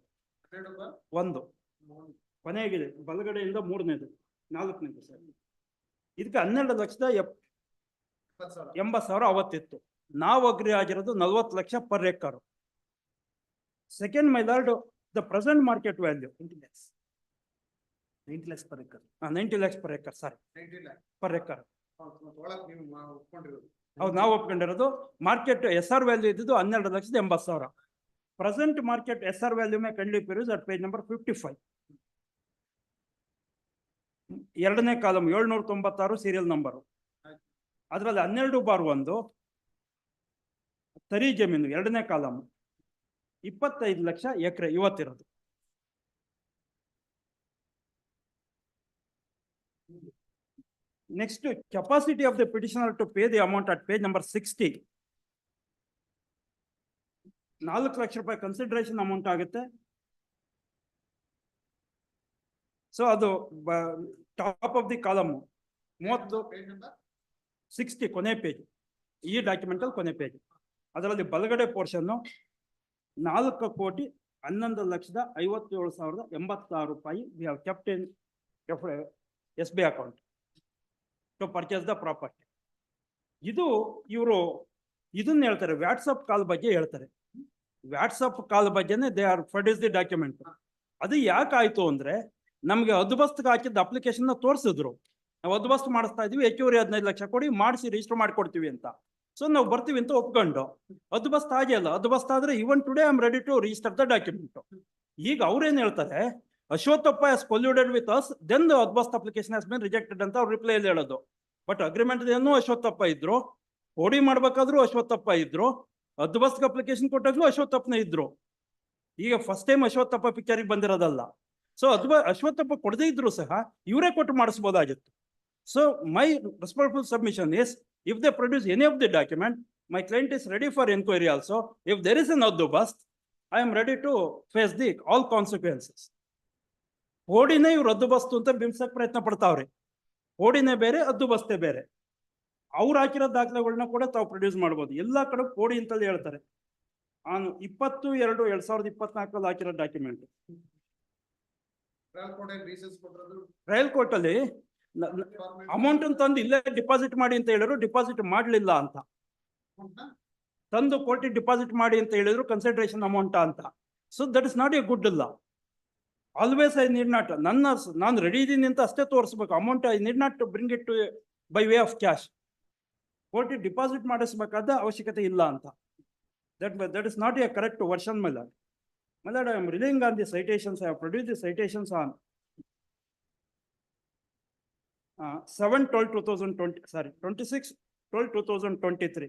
1 ಕೊನೆಗಿದೆ. ಬಲಗಡೆಯಿಂದ 3ನೇದು 4ನೇದು ಸರ್. ಇದಕ್ಕೆ 12,80,000 ಅವತ್ತಿತ್ತು. ನಾವು ಅಗ್ರಿ ಆಗಿರೋದು 40 ಲಕ್ಷ per acre. Second my lord, the present market value 90 lakhs per acre. 90 lakhs per acre, sorry, per acre. ಹೌದು, ನಾವು ಒಪ್ಕೊಂಡಿರೋದು. ಮಾರ್ಕೆಟ್ SR ವ್ಯಾಲ್ಯೂ ಇದ್ದು 12,80,000. Present market SR value may kindly peruse at page number 55. 2ನೇ column 796 serial number. ಅದರಲ್ಲಿ 12/1 ತರಿ ಜಮೀನು 2ನೇ column 25 ಲಕ್ಷ ಎಕರೆ ಇವತ್ತಿರೋದು. Next, capacity of the petitioner to pay the amount at page number 60. 4 lakh ರೂಪಾಯಿ ಕನ್ಸಿಡರೇಷನ್ ಅಮೌಂಟ್ ಆಗುತ್ತೆ. ಸೊ ಅದು ಟಾಪ್ ಆಫ್ ದಿ ಕಾಲಮ್ 60 ಕೊನೆ ಪೇಜ್, ಈ ಡಾಕ್ಯುಮೆಂಟ್ ಅಲ್ಲಿ ಕೊನೆ ಪೇಜ್. ಅದರಲ್ಲಿ ಬಲಗಡೆ portion 4,80,00,000 ₹11,57,86 we have kept in SB account to purchase the property. ಇದು ಇವರು ಇದನ್ನ ಹೇಳ್ತಾರೆ, ವಾಟ್ಸಪ್ ಕಾಲ್ ಬಗ್ಗೆ ಹೇಳ್ತಾರೆ. ವಾಟ್ಸಪ್ ಕಾಲ್ ಬಗ್ಗೆನೇ they are produce the document. ಅದು ಯಾಕಾಯ್ತು ಅಂದ್ರೆ ನಮ್ಗೆ ಹದ್ದುಬಸ್ತ್ಗೆ ಹಾಕಿದ್ದ ಅಪ್ಲಿಕೇಶನ್ ತೋರಿಸಿದ್ರು, ನಾವು ಹದ್ದುಬಸ್ತ್ ಮಾಡಿಸ್ತಾ ಇದೀವಿ, ಹೆಚ್ಚುವರಿ 15 ಲಕ್ಷ ಕೊಡಿ ಮಾಡಿಸಿ ರಿಜಿಸ್ಟರ್ ಮಾಡ್ಕೊಡ್ತೀವಿ ಅಂತ. ಸೊ ನಾವು ಬರ್ತೀವಿ ಅಂತ ಒಪ್ಕೊಂಡು ಹದ್ದುಬಸ್ತ್ ಆಗಿಲ್ಲ. ಹದ್ದುಬಸ್ತ್ ಆದ್ರೆ even today I am ready to register the document. ಈಗ ಅವ್ರೇನ್ ಹೇಳ್ತಾರೆ, Ashwathappa has colluded with us, then the ಹದ್ದುಬಸ್ತ್ application has been rejected ಅಂತ ಅವ್ರು ರಿಪ್ಲೈ ಅಲ್ಲಿ ಹೇಳೋದು. ಬಟ್ ಅಗ್ರಿಮೆಂಟ್ ಏನೋ ಅಶ್ವತ್ಥಪ್ಪ ಇದ್ರು, ಓಡಿ ಮಾಡ್ಬೇಕಾದ್ರೂ ಅಶ್ವತ್ಥಪ್ಪ ಇದ್ರು, ಹದ್ದುಬಸ್ತ್ ಅಪ್ಲಿಕೇಶನ್ ಕೊಟ್ಟಾಗ್ಲೂ ಅಶ್ವತ್ಥಪ್ಪನೇ ಇದ್ರು. ಈಗ ಫಸ್ಟ್ ಟೈಮ್ ಅಶ್ವತ್ಥಪ್ಪ ಪಿಕ್ಚರಿಗೆ ಬಂದಿರೋದಲ್ಲ. ಸೊ ಅಶ್ವತ್ಥಪ್ಪ ಕೊಡದೇ ಇದ್ರು ಸಹ ಇವರೇ ಕೊಟ್ಟು ಮಾಡಿಸ್ಬೋದಾಗಿತ್ತು. So my responsible submission is, if they produce any of the document, my client is ready for inquiry also. If there is an ಹದ್ದುಬಸ್ತ್, I am ready to face the all consequences. ಓಡಿನೇ ಇವ್ರು ಹದ್ದುಬಸ್ತು ಅಂತ ಬಿಂಬಿಸಕ್ ಪ್ರಯತ್ನ ಪಡ್ತಾವ್ರೆ. ಓಡಿನೇ ಬೇರೆ, ಹದ್ದುಬಸ್ತೆ ಬೇರೆ. ಅವ್ರು ಹಾಕಿರೋ ದಾಖಲೆಗಳನ್ನ ಕೂಡ ತಾವು ಪ್ರೊಡ್ಯೂಸ್ ಮಾಡ್ಬೋದು. ಎಲ್ಲಾ ಕಡೆ ಕೋಡಿ ಅಂತಲ್ಲಿ ಹೇಳ್ತಾರೆ. 20/2/2024 ಹಾಕಿರೋ ಡಾಕ್ಯುಮೆಂಟ್ ಟ್ರಯಲ್ ಕೋರ್ಟ್ ಅಲ್ಲಿ ಅಮೌಂಟ್ ತಂದು ಇಲ್ಲೇ ಡಿಪಾಸಿಟ್ ಮಾಡಿ ಅಂತ ಹೇಳಿದ್ರು, ಡಿಪಾಸಿಟ್ ಮಾಡ್ಲಿಲ್ಲ ಅಂತ. ತಂದು ಕೋರ್ಟಿಗೆ ಡಿಪಾಸಿಟ್ ಮಾಡಿ ಅಂತ ಹೇಳಿದ್ರು, ಕನ್ಸಿಡರೇಷನ್ ಅಮೌಂಟ್ ಅಂತ. So that is not A good ಇಲ್ಲ. ಆಲ್ವೇಸ್ ಐ ನೀಡ್ ನಾಟ್, ನಾನು ರೆಡಿ ಇದ್ದೀನಿ ಅಂತ ಅಷ್ಟೇ ತೋರಿಸ್ಬೇಕು. Amount I need not bring it by way of cash. ಕೋರ್ಟಿಗೆ ಡಿಪಾಸಿಟ್ ಮಾಡಿಸಬೇಕಾದ ಅವಶ್ಯಕತೆ ಇಲ್ಲ ಅಂತ. That is not a correct version, my lord. My lord, I am relying on the citations. I have produced the citations on 7/12/2020, sorry, 26/12/2023.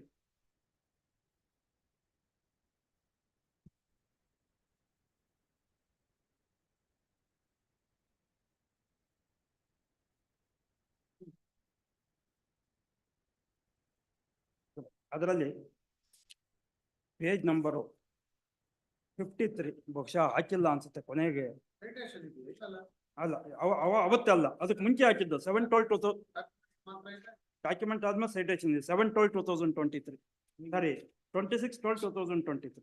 ಅದರಲ್ಲಿ page number 53 ಬಹುಶಃ ಹಾಕಿಲ್ಲ ಅನ್ಸುತ್ತೆ ಕೊನೆಗೆ. ಅಲ್ಲ, ಅವತ್ತಲ್ಲ, ಅದಕ್ಕೆ ಮುಂಚೆ ಹಾಕಿದ್ದು 7/12/2000 ಡಾಕ್ಯುಮೆಂಟ್ ಆದ್ಮೇಲೆ ಸೈಟೇಷನ್ ಇದೆ. 7/12/2023, ಸಾರಿ 26/12/2023,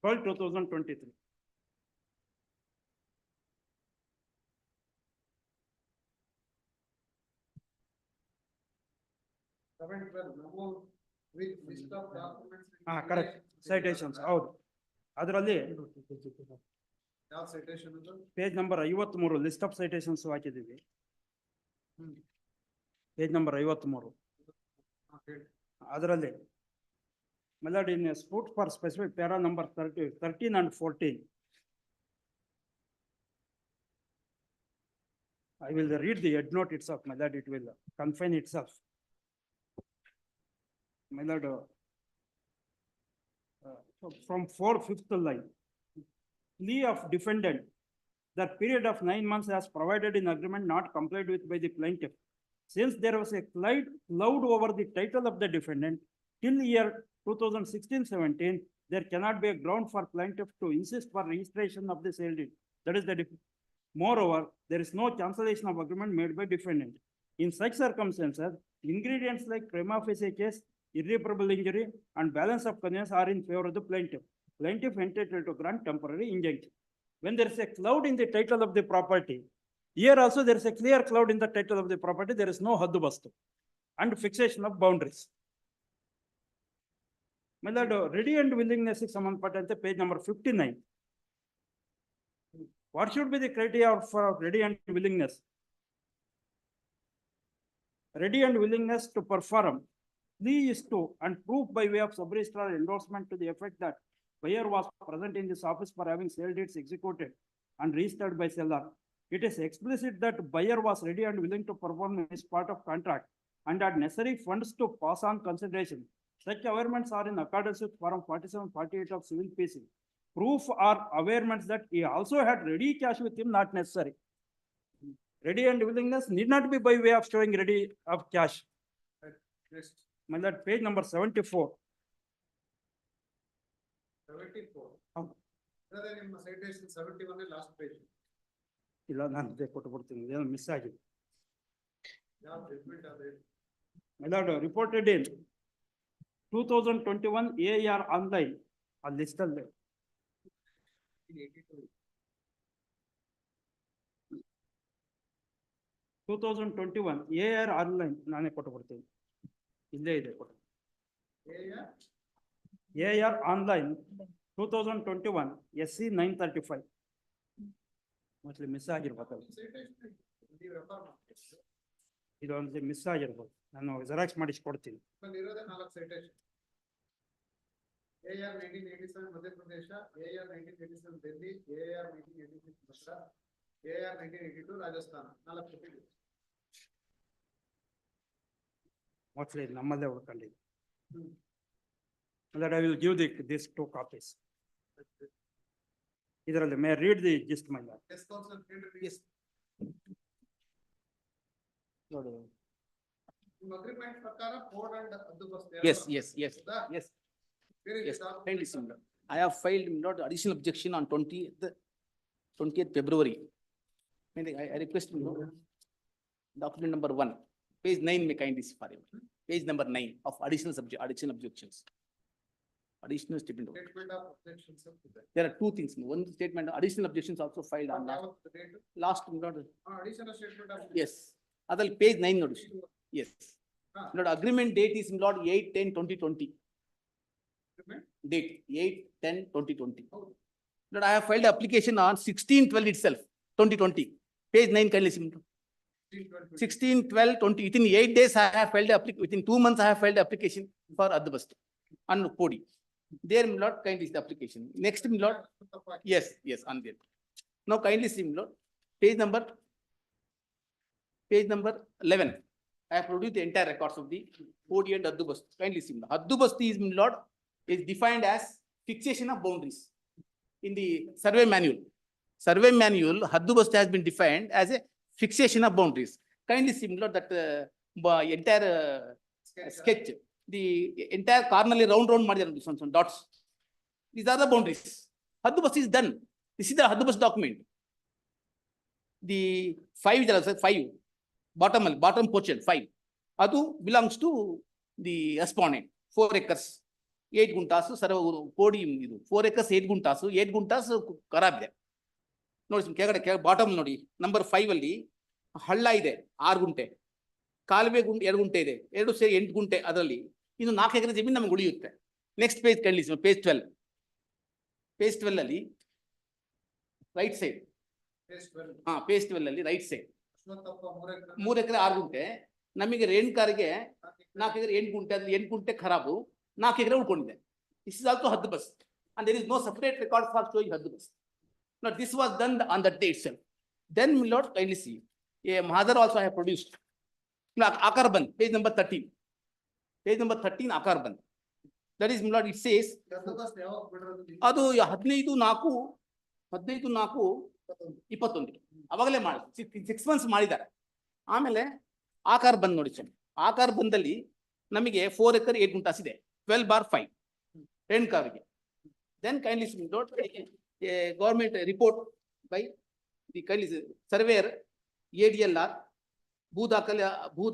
12/2023. ಕರೆಕ್ಟ್ ಸೈಟೇಷನ್ಸ್ ಹೌದು. ಅದರಲ್ಲಿ page number 53 list of citations ಹಾಕಿದ್ದೀವಿ. ಪೇಜ್ ನಂಬರ್ 53 ಅದರಲ್ಲಿ ಮೆಲಡಿ ಇನ್ ಸ್ಪೂಟ್ for specific para number 13 and 14. I will read the head note itself, my lord, it will confine itself. My lord, from 4/5 line, plea of defendant, the period of 9 months as provided in agreement not complied with by the plaintiff. Since there was a cloud over the title of the defendant till year 2016-17, there cannot be a ground for plaintiff to insist for registration of the sale deed. That is the moreover, there is no cancellation of agreement made by defendant. In such circumstances, ingredients like prima facie case, irreparable injury, and balance of convenience are in favor of the plaintiff. Plaintiff entitled to grant temporary injunction. When there is a cloud in the title of the property, here also there is a clear cloud in the title of the property, there is no haddubastu and fixation of boundaries. My lord, ready and willingness is sambandhapattante page number 59. What should be the criteria for ready and willingness? Ready and willingness to perform. Plea is to and proof by way of sub-registrar endorsement to the effect that buyer was present in this office for having sale deeds executed and registered by seller. It is explicit that buyer was ready and willing to perform his part of contract and had necessary funds to pass on consideration. Such averments are in accordance with Form 47-48 of Civil PC. Proof or averments that he also had ready cash with him not necessary. Ready and willingness need not be by way of showing ready of cash. My lord, page number 74. 74. ನಿಮ್ಮ citation 71 last page. ಇಲ್ಲ, ನಾನು ಕೊಟ್ಟು ಬಿಡ್ತೀನಿ, ಏನೋ miss ಆಗಿದೆ. ಯಾವ judgment ಅದೇ? My lord, reported in 2021 AR online ಆ ಲಿಸ್ಟ್ ಅಲ್ಲಿ 2021 AR ಆನ್ಲೈನ್ ನಾನೇ ಕೊಟ್ಟು ಬರ್ತೀನಿ, ಇಲ್ಲೇ ಇದೆ ಕೊಟ್ಟು. AR online 2021 SC 935 mostly miss ಆಗಿರ್ಬೋದು, ಇದೊಂದು ಮಿಸ್ ಆಗಿರ್ಬೋದು, ನಾನು ಜೆರಾಕ್ಸ್ ಮಾಡಿಸ್ಕೊಡ್ತೀನಿ. AR 1987 Madhya Pradesh, AR 1987 Delhi, AR 1986 Gujarat, AR 1982 Rajasthan. 4 ಕೊಟ್ಟಿದ್ದೀವಿ. ಮೋಸ್ಟ್ಲಿ ನಮ್ಮಲ್ಲೇ ಉಳ್ಕೊಂಡಿದೆ. That I will give these 2 copies. ಇದರಲ್ಲಿ may I read the gist my lord? Yes, council. Yes. ನೋಡಿ. ನಿಮ್ಮ agreement ಪ್ರಕಾರ board and ಹದ್ದುಬಸ್ತು Yes, ಎರಡು yes, yes, ಹೌದಾ? yes, Where is yes. the document? Kindly similar. I have filed not additional objection on 20th February. I request document number 1, page 9 may kindly see for you. Page number 9 of additional objections. Additional statement. Statement of objections of the- There are 2 things. One statement, additional objections also filed on ಯಾವತ್ತು date? last, Additional statement of. yes. Adal page 9 notice. Yes. ಹಾ. Lord, agreement date is Lord 8/10/2020. Agreement? Date 8/10/2020. ಹೌದು. Lord, I have filed application on 16/12 itself, 2020. Page 9 kindly see. 16/12/20. Within 8 days I have filed within 2 months I have filed application for Adhabastu on Podi. There, my lord, kindly see the application. Next, my lord, yes, yes, on there. Now kindly see, my lord, page number 11. I have produced the entire records of the Podi and Adhabastu. Kindly see, my lord. Adhabastu is, my lord, is defined as fixation of boundaries in the survey manual. Survey manual, Haddubastu has been defined as a fixation of boundaries. Kindly see, my lord, that entire sketch, the entire corner round ಮಾಡಿದ್ದಾರೆ some dots. These are the boundaries. Haddubastu is done. This is the Haddubastu document. The 5 is also 5 bottom portion 5. Adu belongs to the respondent. 4 acres 8 ಗುಂಟಾಸು ಸರ್ವ ಕೋಡಿ ಇದು 4 acres 8 ಗುಂಟಾಸು 8 ಗುಂಟಾಸು ಖರಾಬ್ ಇದೆ. ನೋಡಿ ಕೆಳಗಡೆ bottom ನೋಡಿ number 5 ಅಲ್ಲಿ ಹಳ್ಳ ಇದೆ 6 ಗುಂಟೆ, ಕಾಲುವೆ 2 ಗುಂಟೆ ಇದೆ, 2 ಸೇರಿ 8 ಗುಂಟೆ. ಅದರಲ್ಲಿ ಇನ್ನು 4 ಎಕರೆ ಜಮೀನು ನಮಗೆ ಉಳಿಯುತ್ತೆ. ನೆಕ್ಸ್ಟ್ ಪೇಜ್ ಕಳ್ಳಿ, ಪೇಜ್ 12. ಪೇಜ್ 12 ಅಲ್ಲಿ ರೈಟ್ ಸೈಡ್, ಪೇಜ್ 12 ಅಲ್ಲಿ ರೈಟ್ ಸೈಡ್ 3 ಎಕರೆ 6 ಗುಂಟೆ ನಮಗೆ ರೇಣುಕಾರಿಗೆ 4 ಎಕರೆ 8 ಗುಂಟೆ, ಅದ್ರಲ್ಲಿ 8 ಗುಂಟೆ ಖರಾಬು, 4 ಎಕರೆ ಉಳ್ಕೊಂಡಿದೆ. This is also Haddubastu and there is no separate record for showing Haddubastu. Now this was done on that day itself. Then, my lord, kindly see, a Mahadar also I have produced. Akarband, page number 13. Page number 13, Akarband. That is, my lord, it says, ಹದ್ದುಬಸ್ತು ಯಾವಾಗ ಬಿಡೋದು? ಅದು 15/4/21 ಅವಾಗಲೇ ಮಾಡಿ 6 months ಮಾಡಿದ್ದಾರೆ. ಆಮೇಲೆ ಆಕಾರ ಬಂದ್ ನೋಡಿ ಸರ್, ಆಕಾರ ಬಂದಲ್ಲಿ ನಮಗೆ 4 ಎಕರೆ 8 ಗುಂಟಾಸ್ ಇದೆ, 12/5 ರೇಣುಕಾರಿಗೆ. Then kindly see, my lord, a government report by the kindly surveyor ADLR, ಭೂ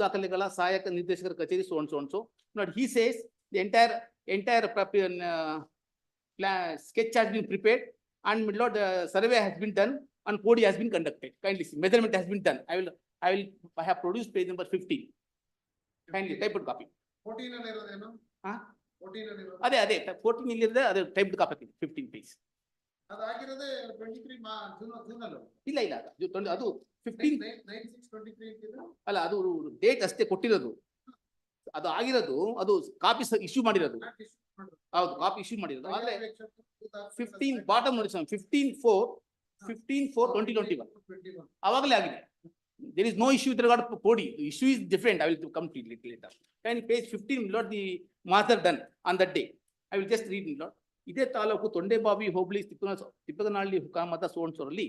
ದಾಖಲೆಗಳ ಸಹಾಯಕ ನಿರ್ದೇಶಕರ ಕಚೇರಿ so and so. Not he says the entire sketch has been prepared and, my lord, the survey has been done and Podi has been conducted. Kindly see, measurement has been done. I have produced page number 15. Kindly typed copy. 14 ಅಲ್ಲಿ ಇರೋದೇನು? ಹಾ 14 ಅಲ್ಲಿ ಇರೋದು? ಅದೇ 14 ಇಲ್ಲಿ ಇದೆ, ಅದೇ typed copy 15 page. ಅದಾಗಿರೋದೇ 23 June ಅಲ್ಲ? ಇಲ್ಲ ಅದು 15 9/6/23 ಅಂತಿದೆ. ಅಲ್ಲ, ಅದು ಡೇಟ್ ಅಷ್ಟೇ ಕೊಟ್ಟಿರೋದು. ಅದು ಆಗಿರೋದು, ಅದು ಕಾಪಿ ಇಶ್ಯೂ ಮಾಡಿರೋದು. ಹೌದು, ಕಾಪಿ ಇಶ್ಯೂ ಮಾಡಿರೋದು. ಆದ್ರೆ 15 ಬಾಟಮ್ ನೋಡಿ ಸರ್, 15/4/2021 ಅವಾಗಲೇ ಆಗಿದೆ. There is no issue with regard to Podi. The issue is different. I will come to it later. And page 15, Lord, the master done on that day. I will just read, Lord. ಇದೇ ತಾಲೂಕು ತೊಂಡೆಬಾವಿ ಹೋಬಳಿ ತಿಪ್ಪಗನಹಳ್ಳಿ ಹುಕಾಮತ ಸೋಣಸೋರಲ್ಲಿ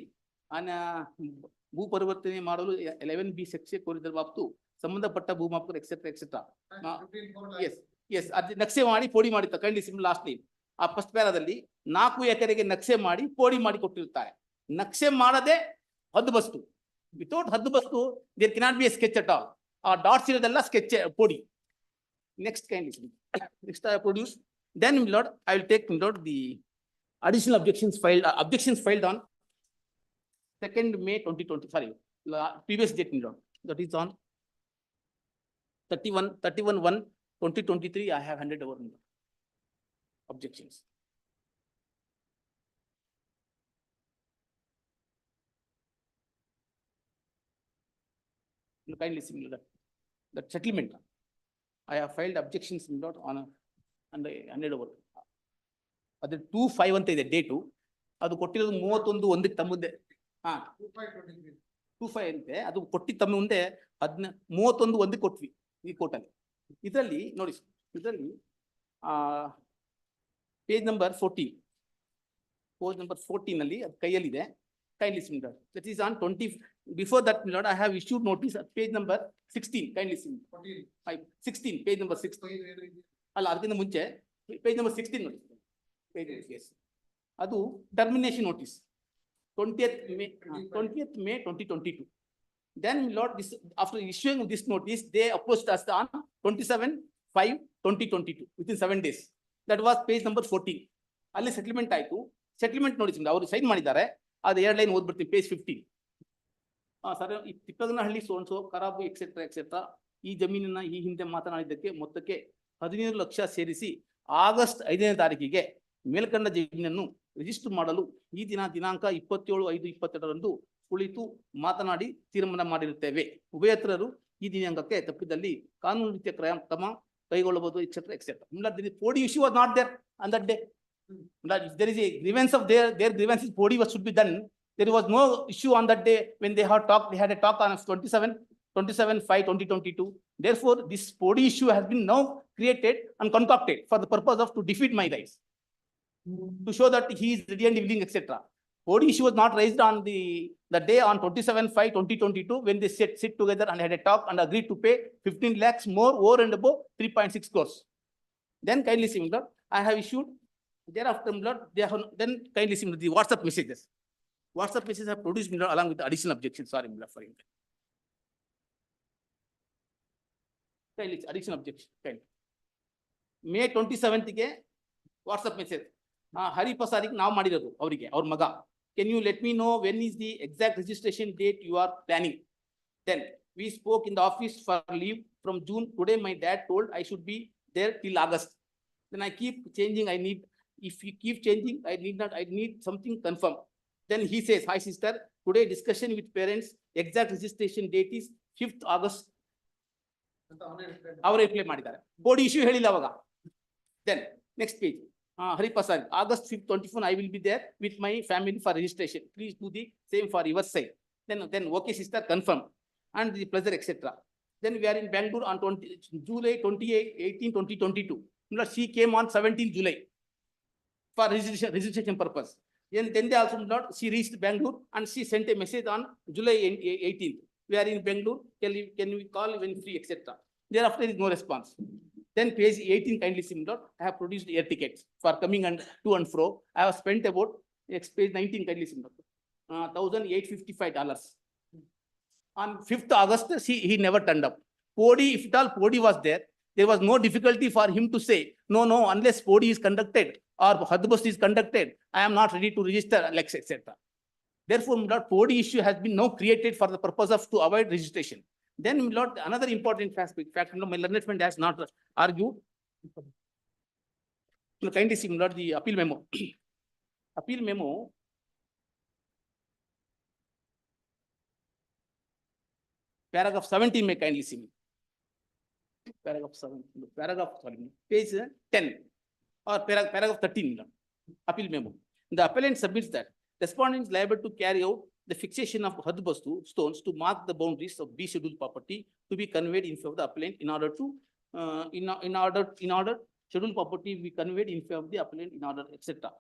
ಭೂ ಪರಿವರ್ತನೆ ಮಾಡಲು 11B section ಕೋರಿದ ಬಾಬ್ತು ಸಂಬಂಧಪಟ್ಟ ಭೂಮಾಪಕರು etcetera. S ಅದು ನಕ್ಷೆ ಮಾಡಿ ಪೋಡಿ ಮಾಡಿ ತಗೊಂಡು ಸಿಮ್ ಲಾಸ್ಟ್ ಲೈನ್ ಆ ಫಸ್ಟ್ ಪ್ಯಾರಾದಲ್ಲಿ 4 ಎಕರೆಗೆ ನಕ್ಷೆ ಮಾಡಿ ಪೋಡಿ ಮಾಡಿ ಕೊಟ್ಟಿರ್ತಾರೆ. ನಕ್ಷೆ ಮಾಡದೆ ಹದ್ದುಬಸ್ತು, ವಿತೌಟ್ ಹದ್ದುಬಸ್ತು there cannot be a sketch at all. ಆ ಡಾಟ್ಸ್ ಇರೋದೆಲ್ಲ ಸ್ಕೆಚ್ ಪೋಡಿ. Next kindly, next produce Then, my lord, I will take, my lord, the additional objections filed on 2nd May 2020, sorry, previous date, my lord, that is on 31/1/2023, I have handed over, my lord, objections. Kindly see, my lord, that settlement, I have filed objections, my lord, on and I handed over. ಅದು 2/5 ಅಂತ ಇದೆ date, ಅದು ಕೊಟ್ಟಿರೋದು 31/1 ತಮ್ಮ ಮುಂದೆ. 2/5 ಅಂತೆ, ಅದು ಕೊಟ್ಟಿದ್ದು ತಮ್ಮ ಮುಂದೆ 31/1 ಕೊಟ್ವಿ ಈ ಕೋರ್ಟಲ್ಲಿ. ಇದರಲ್ಲಿ ನೋಡಿ, ಇದರಲ್ಲಿ ಪೇಜ್ ನಂಬರ್ 14, ಪೇಜ್ ನಂಬರ್ 14 ಅಲ್ಲಿ ಅದು ಕೈಯಲ್ಲಿದೆ. Kindly see, that is on 20. Before that, my lord, I have issued notice at page number 16. Kindly see, 16, page number 16. ಅಲ್ಲ, ಅದಕ್ಕಿಂತ ಮುಂಚೆ page number 16 ನೋಡಿ. Yes. ಅದು termination notice 20th May 2022. Then, my lord, this, after issuing this notice, they approached us on 27/5/2022, within 7 days. That was page number 14. ಅಲ್ಲಿ settlement ಆಯ್ತು. Settlement notice ಅವರು sign ಮಾಡಿದ್ದಾರೆ. ಅದು 2 ಲೈನ್ ಓದ್ಬಿಡ್ತೀನಿ, ಪೇಜ್ 15. ಸರ್, ಈ ತಿಪ್ಪಗನಹಳ್ಳಿ ಸೋನ್ಸೋ ಖರಾಬು etcetera ಈ ಜಮೀನನ್ನ ಈ ಹಿಂದೆ ಮಾತನಾಡಿದ್ದಕ್ಕೆ ಮೊತ್ತಕ್ಕೆ 15 ಲಕ್ಷ ಸೇರಿಸಿ ಆಗಸ್ಟ್ 5ನೇ ತಾರೀಕಿಗೆ ಮೇಲ್ಕಂಡ ಜಮೀನನ್ನು ರಿಜಿಸ್ಟರ್ ಮಾಡಲು ಈ ದಿನಾಂಕ 27/5/22ರಂದು ಕುಳಿತು ಮಾತನಾಡಿ ತೀರ್ಮಾನ ಮಾಡಿರುತ್ತೇವೆ. ಉಭಯತ್ರರು ಈ ದಿನಾಂಕಕ್ಕೆ ತಪ್ಪಿದಲ್ಲಿ ಕಾನೂನು ರೀತಿಯ ಕ್ರಮ ಕೈಗೊಳ್ಳಬಹುದು, etcetera. Podi issue was not there on that day. If there is a grievance of their grievances, Podi should be done. There was no issue on that day when they had talked. They had a talk on 27/5/2022. Therefore, this Podi issue has been now created and concocted for the purpose of to defeat my rights, to show that he is ready and willing, etc. Podi issue was not raised on the day on 27/5/2022 when they sit together and had a talk and agreed to pay 15 lakhs more over and above 3.6 crores. Then kindly see, I have issued. Thereafter, then kindly see the WhatsApp messages. WhatsApp messages have produced along with the additional objections. Sorry, for him. Kindly additional objection. Kindly. May 27th ಗೆ WhatsApp message. Hari Pasarik now ಮಾಡಿರೋದು ಅವರಿಗೆ, ಅವ್ರ ಮಗ. Can you let me know when is the exact registration date you are planning? Then we spoke in the office for leave from June. Today my dad told I should be there till August. Then I keep changing. If you keep changing, I need something confirmed. Then he says, hi sister, today discussion with parents, exact registration date is 5th August. Our reply ಮಾಡಿದ್ದಾರೆ. Podi issue ಹೇಳಿಲ್ಲ ಅವಾಗ. Then next page. Hari Prasad, August 5th, 24, I will be there with my family for registration. Please do the same for your side. Then okay sister, confirm. And the pleasure, etc. Then we are in Bangalore on July 28, 18, 2022. She came on 17th July for registration purpose. Then they also she reached Bangalore and she sent a message on July 18th. We are in Bangalore. Can we call when free, etc. Thereafter there is no response. Then page 18, kindly see, I have produced air tickets for coming and to and fro. I have spent about page 19, kindly see, $1,855. On 5th August, he never turned up. Podi, if at all Podi was there was no difficulty for him to say, no, unless Podi is conducted or Hadbus is conducted, I am not ready to register, etc. Therefore, Podi issue has been now created for the purpose of to avoid registration. Then, Lord, another important fact, my learned friend has not argued. Kindly see, Lord, the appeal memo. Appeal memo. Paragraph 17 may kindly see me. Paragraph 17, page 10 or paragraph 13, appeal memo. The appellant submits that respondent is liable to carry out the fixation of Hadbastu stones to mark the boundaries of B scheduled property to be conveyed in favor of the appellant in order to in order scheduled property be conveyed in favor of the appellant in order, etc.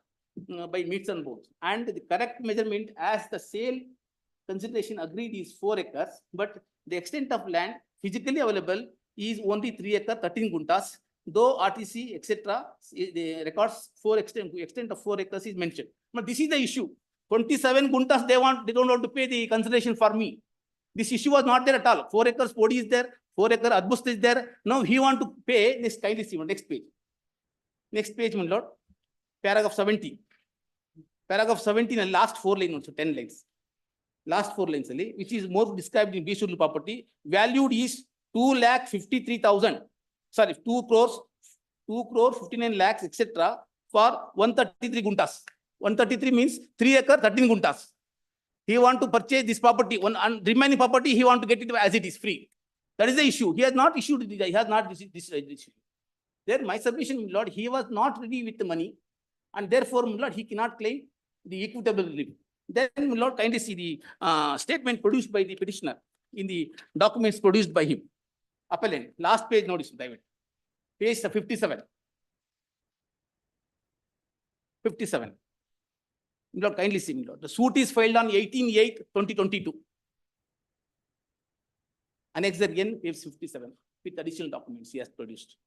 By meets and bounds. And the correct measurement as the sale consideration agreed is 4 acres, but the extent of land physically available is only 3 acres 13 guntas, though RTC, etc. the records extent of 4 acres is mentioned. But this is the issue. 27 guntas they don't want to pay the consideration for me. This issue was not there at all. 4 acres Podi is there, 4 acre Adbust is there. Now he want to pay this, kindly see next page. Next page, my lord, paragraph 17. Paragraph 17 and last 4 lines also, 10 lines. Last 4 lines, which is more described in Beeshul property, valued is 2,53,000. Sorry, 2 crore 59 lakhs, etc. for 133 guntas. 133 means 3 acre, 13 guntas. He want to purchase this property, one and remaining property, he want to get it as it is free. That is the issue. He has not issued, he has not this issue. There, my submission, my lord, he was not ready with the money, and therefore, my lord, he cannot claim the equitable relief. Then, my lord, kindly see the statement produced by the petitioner in the documents produced by him. Appellant, last page notice, David. Page 57. 57. My lord, kindly see, my lord. The suit is filed on 18/8/2022. Annex again, page 57, with additional documents he has produced.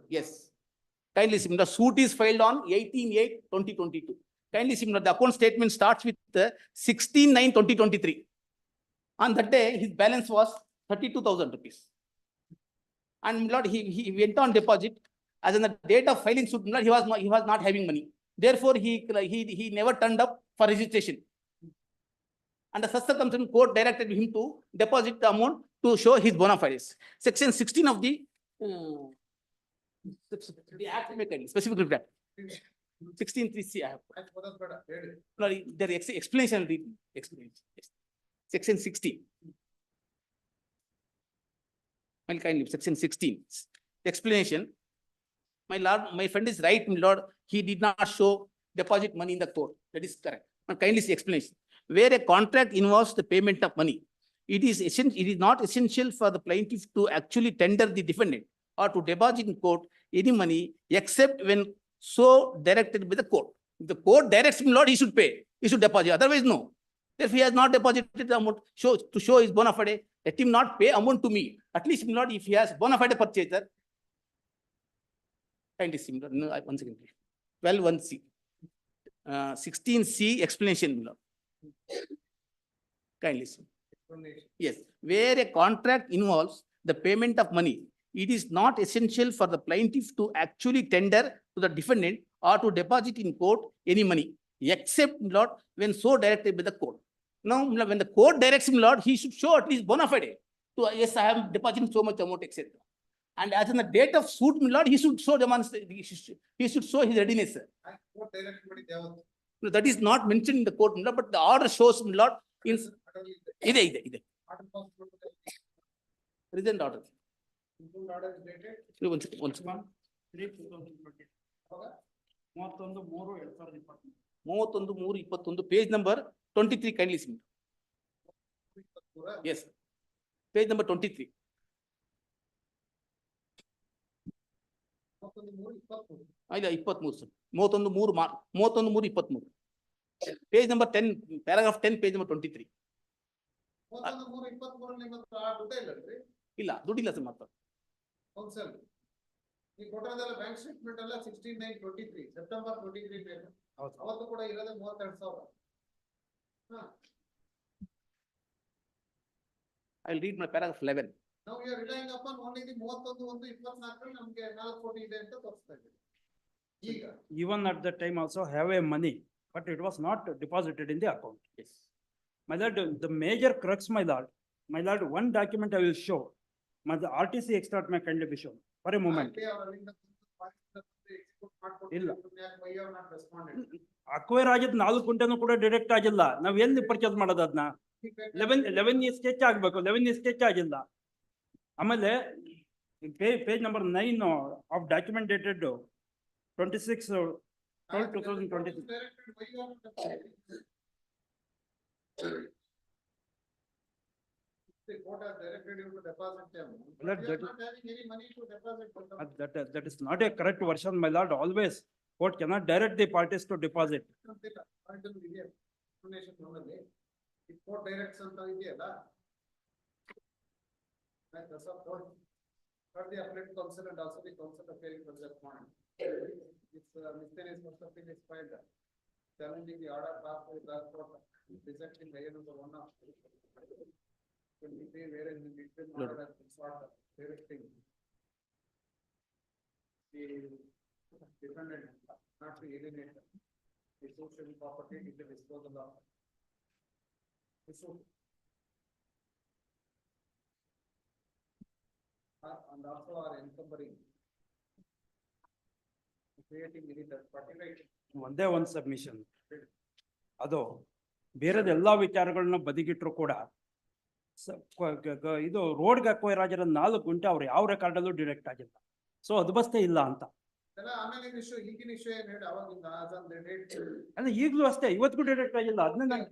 Yes. Kindly see, the suit is filed on 18/8/2022. Kindly see, the account statement starts with 16/9/2023. On that day, his balance was 32,000 rupees. And Lord, he went on deposit. As on the date of filing suit, he was not having money. Therefore, he never turned up for registration. And the such circumstance, court directed him to deposit the amount to show his bona fides. Section 16 of the act specifically that. 16(3)(c) I have. No, there is explanation. Section 16. Well, kindly, section 16. Explanation. My lord, my friend is right, my lord. He did not show deposit money in the court. That is correct. But kindly see explanation. Where a contract involves the payment of money, it is not essential for the plaintiff to actually tender the defendant or to deposit in court any money except when so directed by the court. If the court directs him, Lord, he should pay. He should deposit. Otherwise, no. If he has not deposited the amount to show his bona fide, let him not pay amount to me. At least, Lord, if he has bona fide purchaser. Kindly see, no, once again, 12(1)(c). 16(c) explanation, Lord. Kindly see. Yes, where a contract involves the payment of money, it is not essential for the plaintiff to actually tender to the defendant or to deposit in court any money, except, Lord, when so directed by the court. Now, when the court directs him, Lord, he should show at least bona fide. So, yes, I am depositing so much amount, etc. And as in the date of suit, Lord, he should show demonstrate. He should show his readiness. No, that is not mentioned in the court, but the order shows, Lord, in present order. One second. 31/3/2021. Page number 23, kindly see. Yes. Page number 23. Page number 10, paragraph 10, page number 23. ಇಲ್ಲ ದುಡ್ಡಿಲ್ಲ sir ಮಾತ್ರ. ಹೌದು sir. ಈ ಕೊಟ್ಟರದೆಲ್ಲ bank statement ಎಲ್ಲ 16/9/23 September 23 date. ಅವತ್ತು ಕೂಡ ಇರೋದೇ 32,000. I will read my paragraph 11. Now we are relying upon only the 31/1/24 ನಮಗೆ 4 ಕೋಟಿ ಇದೆ ಅಂತ ತೋರಿಸ್ತಾ ಇದ್ದೀವಿ. ಈಗ even at that time also have a money, but it was not deposited in the account. Yes. My lord, the major crux, my lord, one document I will show. My RTC extract may kindly be shown for a moment. ಇಲ್ಲ acquire ಆಗಿದ್ 4 ಗುಂಟೆನೂ ಕೂಡ direct ಆಗಿಲ್ಲ. ನಾವ್ ಎಲ್ಲಿ purchase ಮಾಡೋದು ಅದನ್ನ? 11 sketch ಆಗ್ಬೇಕು. 11 sketch ಆಗಿಲ್ಲ. ಆಮೇಲೆ page number 9 of document dated 26/12/2023. The court has directed you to deposit them. That- You are not having any money to deposit. That is not a correct version, my lord. Always court cannot direct the parties to deposit. Court directs ಅಂತ ಇದೆಯಲ್ಲ. For the appellate counsel and also the counsel appearing for that point. This miscellaneous must have been expired. Challenging the order passed by the court, presenting the one of 23, wherein it will not have sort of directing the defendant not to alienate the social property in the disposal of the suit. And also are encumbering creating any that particular ಒಂದೇ ಒಂದು submission ಅದು ಬೇರೆದೆಲ್ಲಾ ವಿಚಾರಗಳನ್ನ ಬದಿಗಿಟ್ರು ಕೂಡ ಇದು ರೋಡ್ಗೆ ಹಾಕುವ ರಾಜರ 4 ಗುಂಟೆ ಅವ್ರು ಯಾವ ರೆಕಾರ್ಡ್ ಅಲ್ಲೂ ಡಿರೆಕ್ಟ್ ಆಗಿಲ್ಲ. ಸೊ ಅದು ಬಸ್ತೆ ಇಲ್ಲ ಅಂತ. ಆಮೇಲೆ ಈಗಿನ ವಿಷಯ ಏನ್ ಹೇಳಿ ಅವಾಗಿಂದ ಅಂದ್ರೆ ಈಗಲೂ ಅಷ್ಟೇ ಇವತ್ತಿಗೂ ಡಿರೆಕ್ಟ್ ಆಗಿಲ್ಲ. ಅದನ್ನ ನಾನು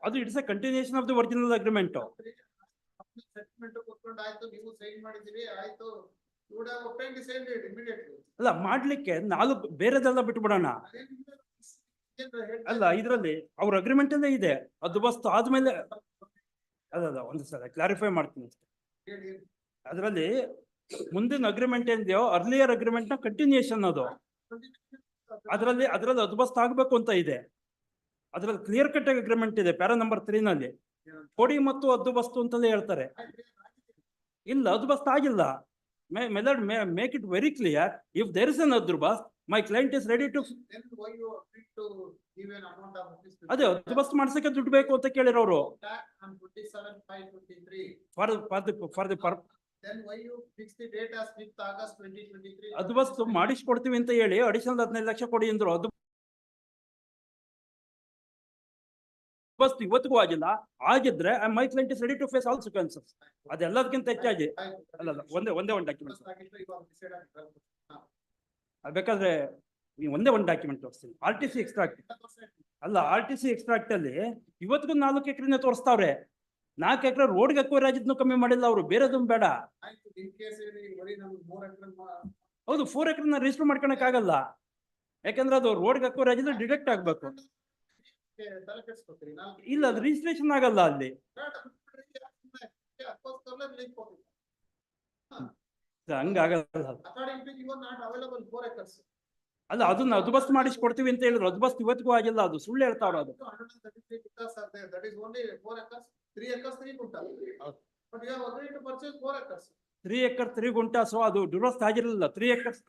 ಅದು it's A continuation of the original agreement. ಅಲ್ಲ ಮಾಡ್ಲಿಕ್ಕೆ 4 ಬೇರೆದೆಲ್ಲ ಬಿಟ್ಬಿಡೋಣ. ಅಲ್ಲ ಇದ್ರಲ್ಲಿ ಅವ್ರ ಅಗ್ರಿಮೆಂಟ್ ಅಲ್ಲೇ ಇದೆ. ಅದು ಬಸ್ತು ಆದ್ಮೇಲೆ ಅಲ್ಲ ಒಂದು ಸಲ ಕ್ಲಾರಿಫೈ ಮಾಡ್ತೀನಿ. ಅದರಲ್ಲಿ ಮುಂದಿನ ಅಗ್ರಿಮೆಂಟ್ ಏನಿದೆಯೋ ಅರ್ಲಿಯರ್ ಅಗ್ರಿಮೆಂಟ್ ನ ಕಂಟಿನ್ಯೂಷನ್ ಅದು. ಅದರಲ್ಲಿ ಅದು ಬಸ್ತು ಆಗ್ಬೇಕು ಅಂತ ಇದೆ. ಅದ್ರಲ್ಲಿ ಕ್ಲಿಯರ್ ಕಟ್ ಅಗ್ರಿಮೆಂಟ್ ಇದೆ ಪ್ಯಾರಾ ನಂಬರ್ 3 ನಲ್ಲಿ. ಕೊಡಿ ಮತ್ತು ಅದು ಬಸ್ತು ಅಂತಲೇ ಹೇಳ್ತಾರೆ. ಇಲ್ಲ ಅದು ಬಸ್ತು ಆಗಿಲ್ಲ. Method make it very clear. If there is ಅನ್ ಅದ್ರ ಬಸ್ my client is ready to ಅದೇ ಅದು ಬಸ್ ಮಾಡ್ಸಕ್ಕೆ ದುಡ್ಡು ಬೇಕು ಅಂತ ಕೇಳಿರೋರು. ಅದು ಬಸ್ ಮಾಡಿಸ್ಕೊಡ್ತೀವಿ ಅಂತ ಹೇಳಿ ಅಡಿಷನಲ್ 15 ಲಕ್ಷ ಕೊಡಿ ಅಂದ್ರು. ಅದು ಬಸ್ ಇವತ್ತಿಗೂ ಆಗಿಲ್ಲ. ಆಗಿದ್ರೆ my client is ready to face all consequences. ಅದೆಲ್ಲದಕ್ಕಿಂತ ಹೆಚ್ಚಾಗಿ ಅಲ್ಲ ಒಂದೇ ಒಂದು ಡಾಕ್ಯುಮೆಂಟ್ ಬೇಕಾದ್ರೆ ಒಂದೇ ಒಂದು ಡಾಕ್ಯುಮೆಂಟ್ ತೋರಿಸ್ತೀನಿ. RTC ಎಕ್ಸ್ಟ್ರಾಕ್ಟ್ ಅಲ್ಲ RTC ಎಕ್ಸ್ಟ್ರಾಕ್ಟ್ ಅಲ್ಲಿ ಇವತ್ತಿಗೂ 4 ಎಕರೆನ ತೋರಿಸ್ತಾವ್ರೆ. 4 ಎಕರೆ ರೋಡ್ಗೆ ಹಾಕುವ ರಾಜ್ಯದನ್ನು ಕಮ್ಮಿ ಮಾಡಿಲ್ಲ ಅವರು. ಬೇರೆದು ಬೇಡ. ಹೌದು 4 ಎಕರೆನ ರಿಜಿಸ್ಟರ್ ಮಾಡ್ಕೊಳಕ್ ಆಗಲ್ಲ. ಯಾಕಂದ್ರೆ ಅದು ರೋಡ್ಗೆ ಹಾಕುವ ರಾಜ್ಯದ ಡಿಡಕ್ಟ್ ಆಗ್ಬೇಕು. ಇಲ್ಲ ಅದು ರಿಜಿಸ್ಟ್ರೇಷನ್ ಆಗಲ್ಲ ಅಲ್ಲಿ. ಹಂಗಾಗಲ್ಲ. ಅಲ್ಲ ಅದನ್ನ ಅದು ಬಸ್ ಮಾಡಿಸ್ಕೊಡ್ತೀವಿ ಅಂತ ಹೇಳಿದ್ರು. ಅದು ಬಸ್ ಇವತ್ತಿಗೂ ಆಗಿಲ್ಲ. ಅದು ಸುಳ್ಳು ಹೇಳ್ತಾವ್ರ. ಅದು 3 ಎಕರ್ 3 ಗುಂಟಾ. ಸೊ ಅದು ದುರಸ್ತ್ ಆಗಿರಲಿಲ್ಲ. 3 acres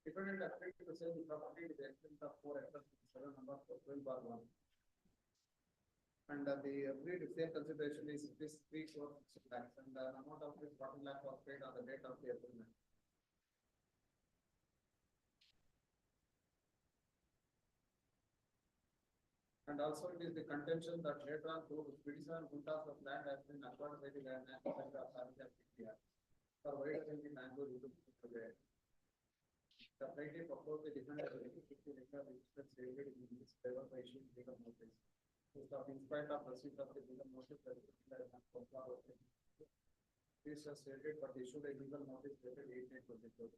Defendant agreed to sell the property to the extent of 4 acres to seller number 12/1. And the agreed sale consideration is rupees 3 crore 6 lakhs, and the amount of this 40 lakh was paid on the date of the agreement. And also it is the contention that later on 27 guntas of land has been acquired by the land for widening the mangrove into the the plaintiff opposed the defendant to stated in his favor by issuing legal notice. In spite of receipt of the legal notice, the defendant has complied. This was stated, but issued a legal notice dated 8/8/24.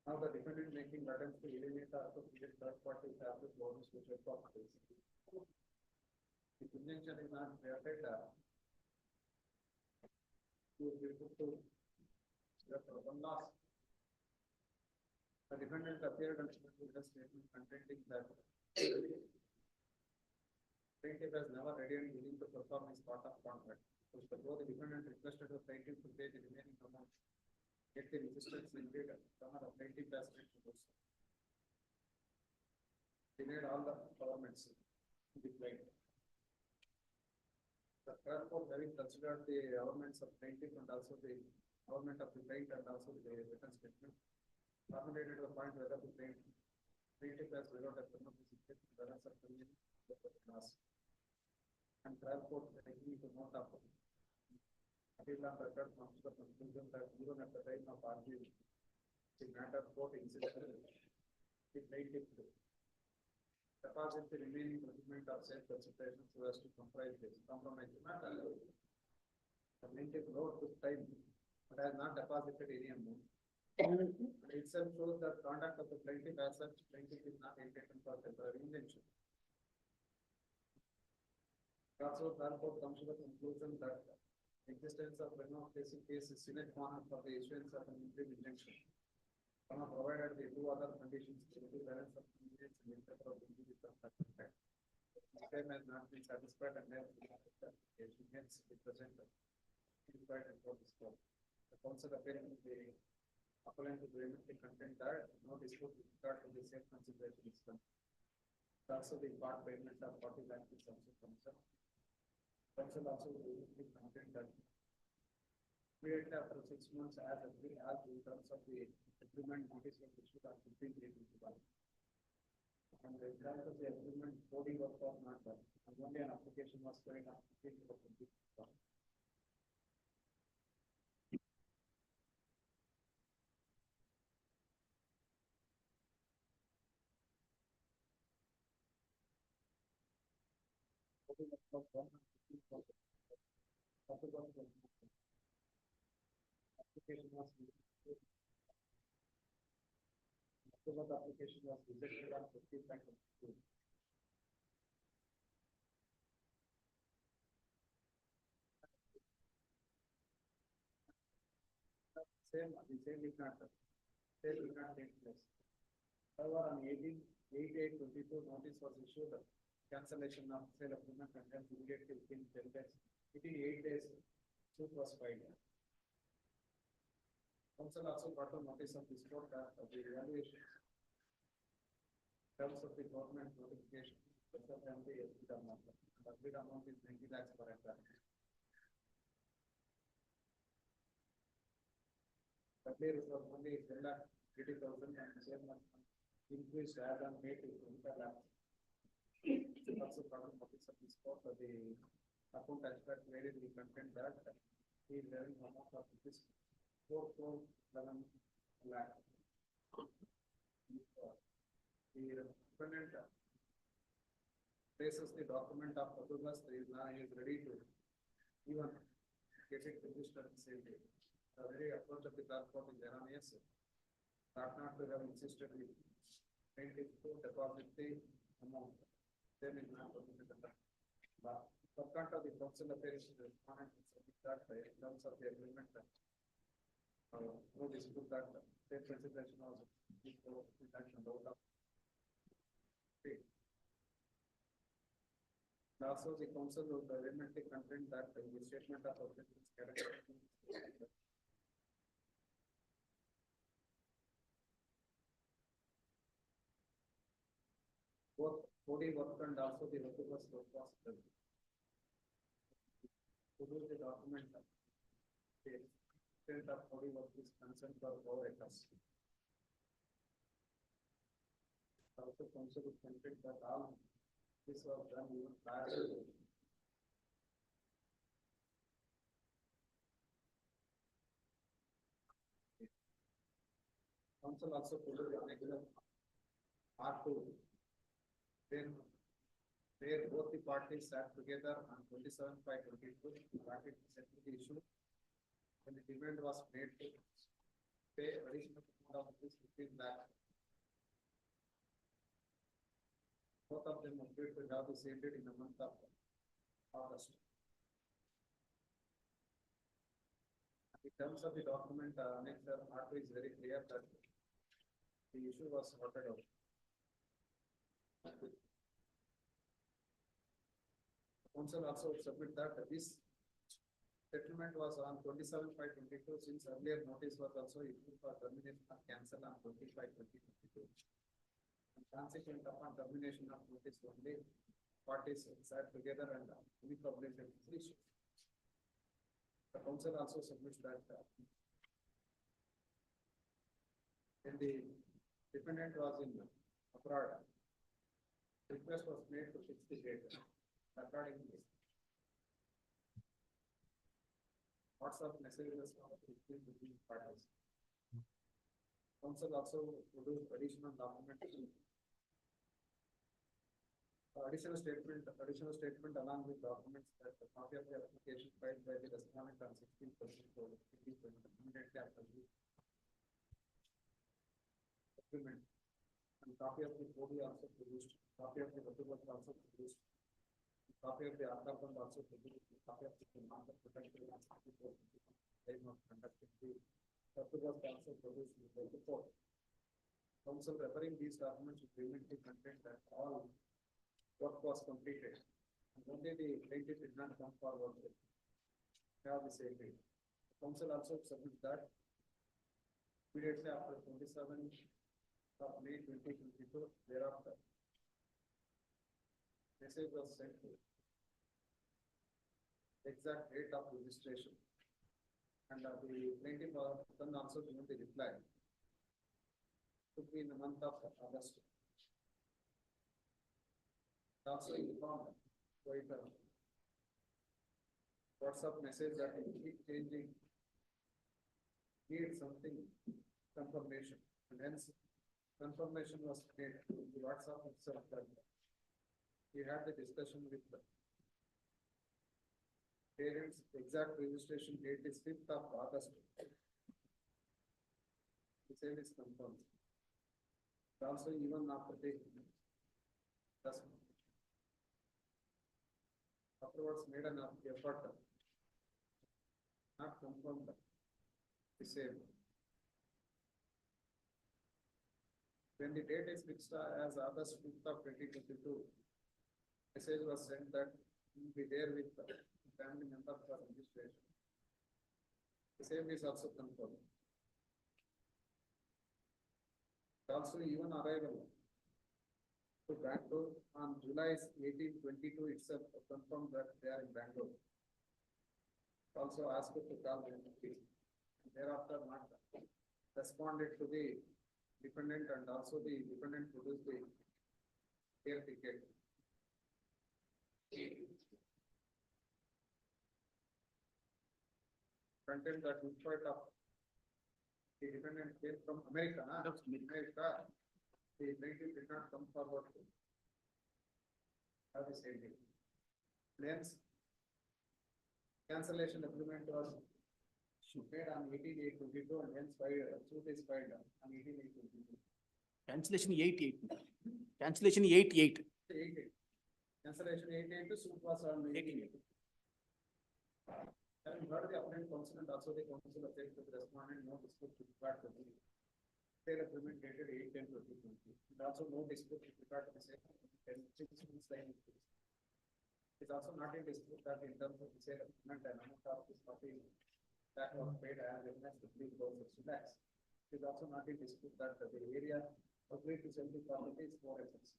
Now the defendant making attempts to eliminate the associated third party established warrants to check properties. The injunction is not granted. One loss. The defendant appeared and with a statement contending that plaintiff has never ready and willing to perform his part of contract. So the defendant requested the plaintiff to pay the remaining amount. Yet the resistance limited, the plaintiff has denied all the governments declined. The third court having considered the governments of plaintiff and also the government of the plaintiff and also the written statement, formulated the point whether the plaintiff has without a criminal situation, balance of class. And trial court taking to note of appeal on record comes to the conclusion that even at the time of argument, the matter court insisted the plaintiff deposit the remaining document of said consideration so as to compromise the matter. The plaintiff wrote this time but has not deposited any amount. Itself shows that conduct of the plaintiff as such, plaintiff is not entitled for temporary injunction. Also, therefore, comes to the conclusion that existence of prima facie case is sine qua non for the issuance of an interim injunction. Provided the two other conditions to the balance of convenience and interest of the contract. The claim has not been satisfied and therefore hence it presented. Before this court. The counsel appearing to the appellant to the content that no dispute with regard to the same consideration is done. Also, the part payment of 40 lakhs is also concerned. Counsel also will be content that period after 6 months as agreed as in terms of the agreement notice of issued on 15th April. And the terms of the agreement, body work was not done, and only an application was going on 15th of the application was application was rejected on 15th of June. The same did not take place. However, on 18/8/22 notice was issued, cancellation of sale agreement and then immediately within 10 days. Within 8 days, suit was filed. Counsel also got a notice of this court of the evaluation. Terms of the government notification, better than the agreed amount. The agreed amount is 90 lakhs per hectare. Earlier it was only 10,80,000 and the same increased as on May to 25 lakhs. Also got a notice of this court of the account expert made in the content that he is having amount of this 4.11 lakh. The defendant places the document of August is now he is ready to even get it registered the same day. The very approach of the court is erroneous. Not to have insisted with plaintiff to deposit the amount. Then is not permitted. The subcontract of the counsel appears to respond that in terms of the agreement. No dispute that state consideration was out of. Also, the council will vehemently contend that the statement of objections character. Both body work and also the regular work was done. To do the document, the extent of body work is concerned for 4 acres. Also, council is content that all this was done even prior to. Council also put a regular R2. Then where both the parties sat together on 27/5/22, granted the issue. When the demand was made to pay additional amount of this 15 lakh. Both of them agreed to have the same date in the month of August. In terms of the document, annexure R2 is very clear that the issue was sorted out. Council also submit that this settlement was on 27/5/22 since earlier notice was also issued for termination of cancel on 25/20/22. Consequent upon termination of notice only, parties sat together and republished the issue. The council also submits that when the defendant was in abroad, request was made to fix the date. Accordingly, WhatsApp messages between parties. Council also produced additional documentation. Additional statement along with documents that the copy of the application filed by the respondent on 16% immediately after the agreement. And copy of the body also produced, copy of the document also produced. Copy of the Aadhaar card also produced, copy of the mark of protection and time of conducting the document also produced in the report. Council referring these documents to remit the content that all work was completed. And only the plaintiff did not come forward with. Have the same date. Council also submit that immediately after 27th of May 2022, thereafter. Message was sent to exact date of registration. And the plaintiff then also given the reply. Could be in the month of August. Also informed quite a WhatsApp message that it keep changing. Need something confirmation, and hence confirmation was made in the WhatsApp itself that we had the discussion with the parents. Exact registration date is 5th of August. The same is confirmed. Also, even after taking afterwards made an effort not confirmed the same. When the date is fixed as August 5th of 2022, message was sent that he will be there with the family member for registration. The same is also confirmed. Also, even arrival to Bangalore on July 18, 22 itself confirmed that they are in Bangalore. Also asked to call them. Thereafter not responded to the dependent, and also the dependent produced the air ticket. Content that in spite of the dependent came from America, America, the plaintiff did not come forward to have the same thing. Hence, cancellation agreement was made on 18/8/22 and hence suit is filed on 18/8/22. Cancellation 8/8. Cancellation 8/8. 8/8. Cancellation 8/8 to suit was on 18/8. Having heard the appellant counsel and also the counsel appeared to the respondent, no dispute with regard to the sale agreement dated 8/10/2020. And also no dispute with regard to the sale. It's also not in dispute that in terms of the sale agreement and amount of this party that was paid as witness to 3 crores 60 lakhs. It is also not in dispute that the area agreed to sell the property is 4 acres.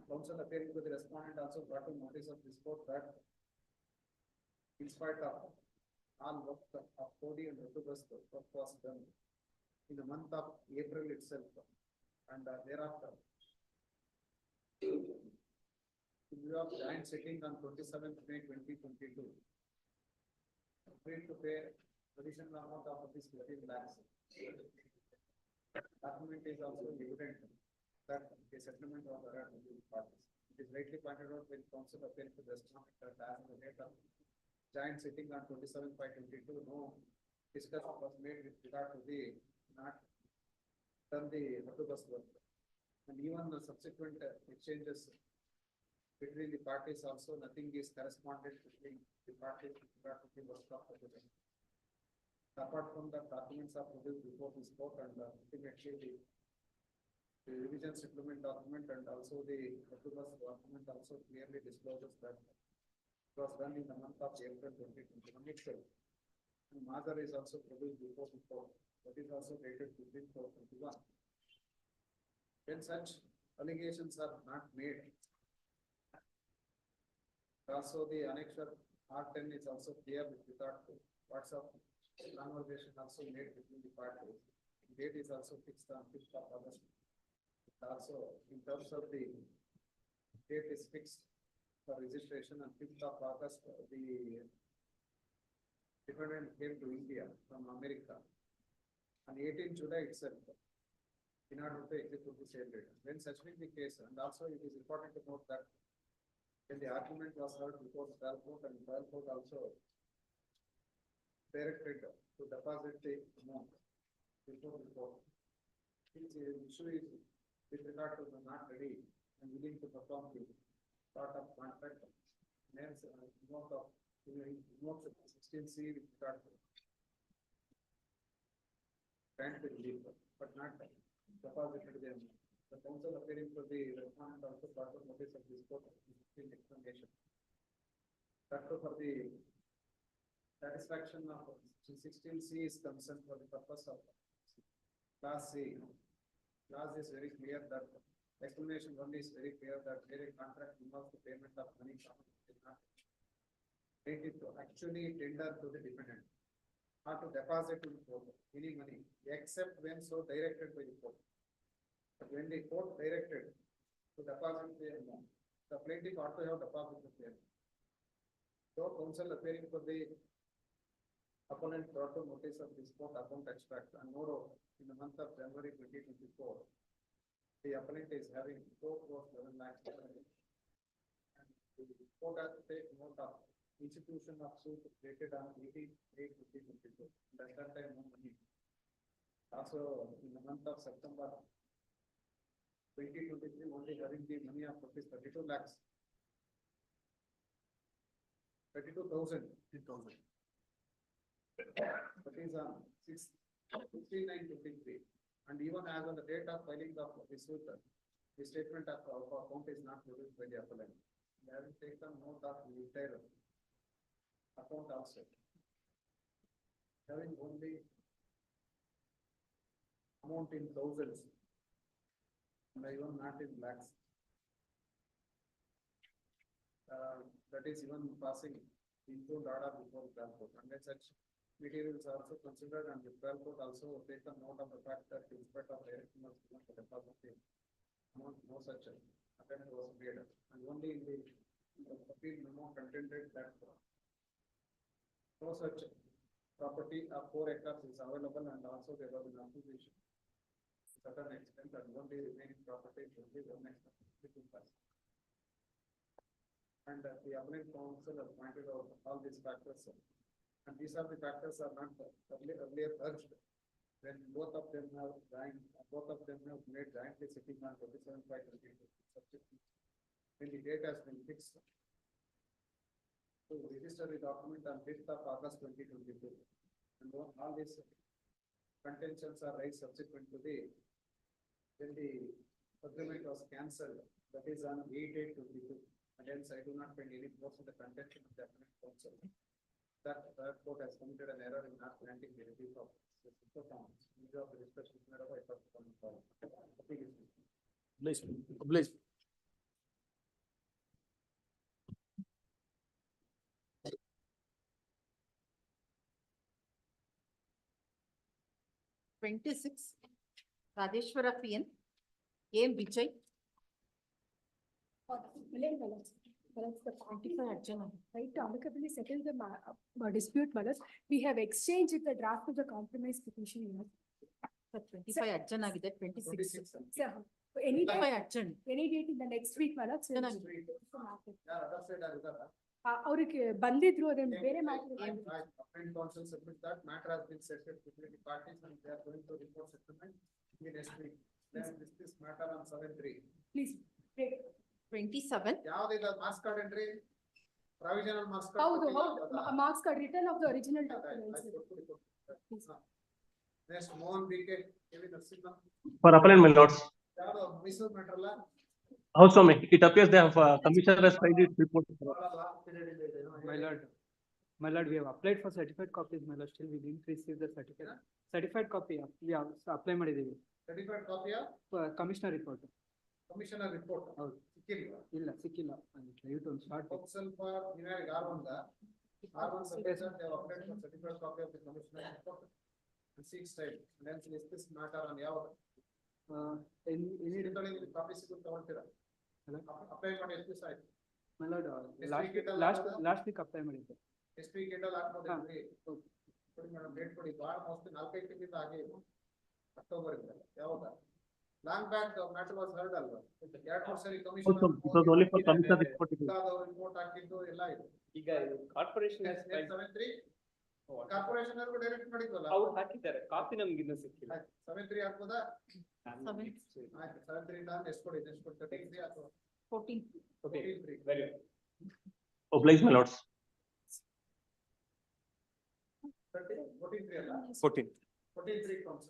Counsel appearing to the respondent also brought in notice of this court that in spite of all work of Cody and Rotubus, work was done in the month of April itself, and thereafter, in view of joint sitting on 27th May 2022, agreed to pay additional amount of this 15 lakhs. Document is also evident that the settlement was arrived at the parties. It is rightly pointed out when counsel appeared to the respondent that as the date of joint sitting on 27/5/22, no discussion was made with regard to the not done the Rotubus work. And even the subsequent exchanges between the parties also, nothing is corresponded between the parties with regard to the work of the building. Apart from the documents are produced before this court, and ultimately the revision settlement document and also the Rotubus document also clearly discloses that it was done in the month of April 2021 itself. And Mother is also produced before the court. That is also dated 15/4/21. When such allegations are not made, also the annexure R10 is also clear with regard to WhatsApp conversation also made between the parties. Date is also fixed on 5th of August. Also, in terms of the date is fixed for registration on 5th of August, the defendant came to India from America on 18th July itself in order to execute the sale date. When such being the case, and also it is important to note that when the argument was heard before the trial court, and trial court also directed to deposit the amount before the court. issue is with regard to the not ready and willing to perform the sort of contract. Names, note of, note 16C with regard to grant the relief, but not deposited them. The council appearing to the respondent also brought a notice of this court in explanation. That for the satisfaction of 16C is concerned for the purpose of class C. Clause is very clear that explanation one is very clear that a contract involves the payment of money from is not related to actually tender to the dependent or to deposit to the court any money except when so directed by the court. But when the court directed to deposit the amount, the plaintiff ought to have deposited the amount. So counsel appearing for the opponent brought to notice of this court account extract and moreover, in the month of January 2024, the appellant is having 4 crores 11 lakhs. And the court has to take note of institution of suit dated on 18/8/2024. At that time, no money. Also, in the month of September 2023, only having the money of rupees 32 lakhs. 32,000. That is on 6/59/23. And even as on the date of filing of the suit, the statement of account is not produced by the appellant. They have taken note of the entire account also. Having only amount in thousands, and even not in lakhs. That is even passing into order before trial court. And as such materials are also considered, and the trial court also taken note of the fact that in spite of direction of the deposit amount, no such attempt was made. And only in the appeal memo contended that no such property of 4 acres is available, and also there was an accusation to certain extent that only remaining property should be 1 acre. And the appellate counsel has pointed out all these factors, and these are the factors are not earlier urged. When both of them have made jointly sitting on 27/5/2022. When the date has been fixed to register the document on 5th of August 2022. And all these contentions are raised subsequent to the when the agreement was cancelled, that is on 8/8/22. And hence I do not find any force in the contention of the appellate counsel that the court has committed an error in not granting the relief of the performance. Of the discussion Please. 26, Rajeshwara PN, A. Vijay. The 25 adjourned. right to amicably settle the dispute, Malas. We have exchanged the draft of the compromise petition. 25 adjourned ಆಗಿದೆ 26. Sir, any 25 day, adjourned. any date in the next week, Malas. Yeah, ಅವ್ರಿಗೆ ಬಂದಿದ್ರು ಅದನ್ನ ಬೇರೆ ಮಾತು. appellate counsel submit that matter has been settled between the parties and they are going to report settlement in next week. Then this matter on 7/3. Please. 27. ಯಾವ್ದಿಲ್ಲ marks card ಏನ್ರಿ provisional marks ಹೌದು marks card return of the original documents. Next Mohan BK KV Narasimha For appellant, my lords. ಯಾವ್ದು Mysuru matter ಅಲ್ಲ. How so, it appears they have commissioner has filed this report. My lord, we have applied for certified copies, my lord, still we didn't receive the certificate. Certified copy, we have apply ಮಾಡಿದೀವಿ. Certified ಕಾಪಿಯಾ Commissioner report. Commissioner report ಹೌದು. ಸಿಕ್ಕಿಲ್ಲ ಸಿಕ್ಕಿಲ್ಲ. ದಯವಿಟ್ಟು ಒಂದು start. ಸ್ವಲ್ಪ ನಿಮಗೆ R1 submission they have applied for certified copy of the commissioner report and seek style. Then list this matter on ಯಾವ any copy ಸಿಗುತ್ತೆ ತಗೊಳ್ತೀರಾ? ಅಪ್ಲೈ ಮಾಡಿ ಎಷ್ಟು ದಿವಸ ಆಯ್ತು? My lord, last week apply ಮಾಡಿದ್ದೆ. ಎಷ್ಟು ವೀಕ್ ಎಂಡಲ್ಲಿ ಆಗ್ಬೋದ್ರಿ? ಕೊಡಿ ಮೇಡಮ್ ಡೇಟ್ ಕೊಡಿ. ಭಾಳ ಮೋಸ್ಟ್ಲಿ 4-5 ತಿಂಗಳಿಂದ ಹಾಗೆ ಅಕ್ಟೋಬರ್ ಇಂದ ಯಾವಾಗ long back matter was heard ಅಲ್ವಾ? 2-3 ಸರಿ ಕಮಿಷನ್ ರಿಪೋರ್ಟ್ ಹಾಕಿದ್ದು ಎಲ್ಲ ಇದೆ. ಈಗ ಕಾರ್ಪೊರೇಷನ್ ಕಾರ್ಪೊರೇಷನ್ ಅವ್ರಿಗೂ ಡೈರೆಕ್ಟ್ ಮಾಡಿದ್ವಲ್ಲ ಅವ್ರು ಹಾಕಿದ್ದಾರೆ ಕಾಪಿ ನಮ್ಗೆ ಇನ್ನೂ ಸಿಕ್ಕಿಲ್ಲ. 7/3 ಹಾಕ್ಬೋದಾ? 7-3 done, next code, 33 ಅಥವಾ 14. 14-3. Very good. Oblige, my lords. 14-3 ಅಲ್ಲ? 14. 14-3 comes.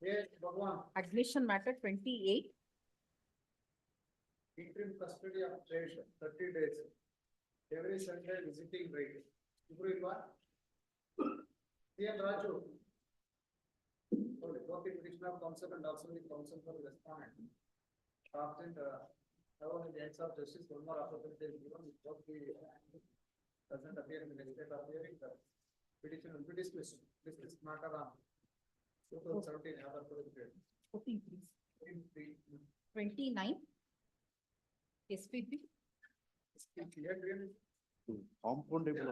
Yes, Bhagwan, Admission matter 28. interim custody of child, 30 days. Every Sunday visiting rate. ಇಬ್ರು ಇಲ್ವಾ? CM Raju. Both the petitioner counsel and also the counsel for the respondent. Absent, however, in the hands of justice, one more opportunity is given, which both the doesn't appear in the next state of hearing, the petition will be dismissed. This matter on 2017, other period. 14 please. 29. SPP. Compoundable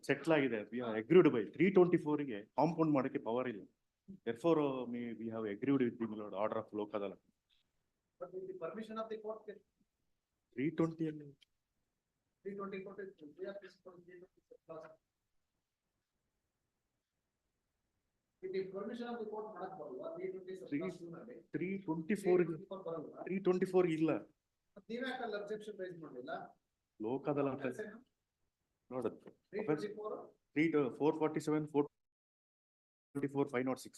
settle ಆಗಿದೆ agreed by 324 ಗೆ compound ಮಾಡಕ್ಕೆ power ಇಲ್ಲ therefore we have agreed with the order of Lok Adalat. But with the permission of the court, 320 ಅಲ್ಲಿ 320 court is, we are principal, 320. With the permission of the court, ಮಾಡಕ್ ಬರಲ್ವಾ? 324 ಗೆ 324 ಇಲ್ಲ. ನೀವ್ ಯಾಕಲ್ಲ objection rice ಮಾಡಲಿಲ್ಲ? Lok Adalat ನೋಡುತ್ತೆ 324 447 424 506.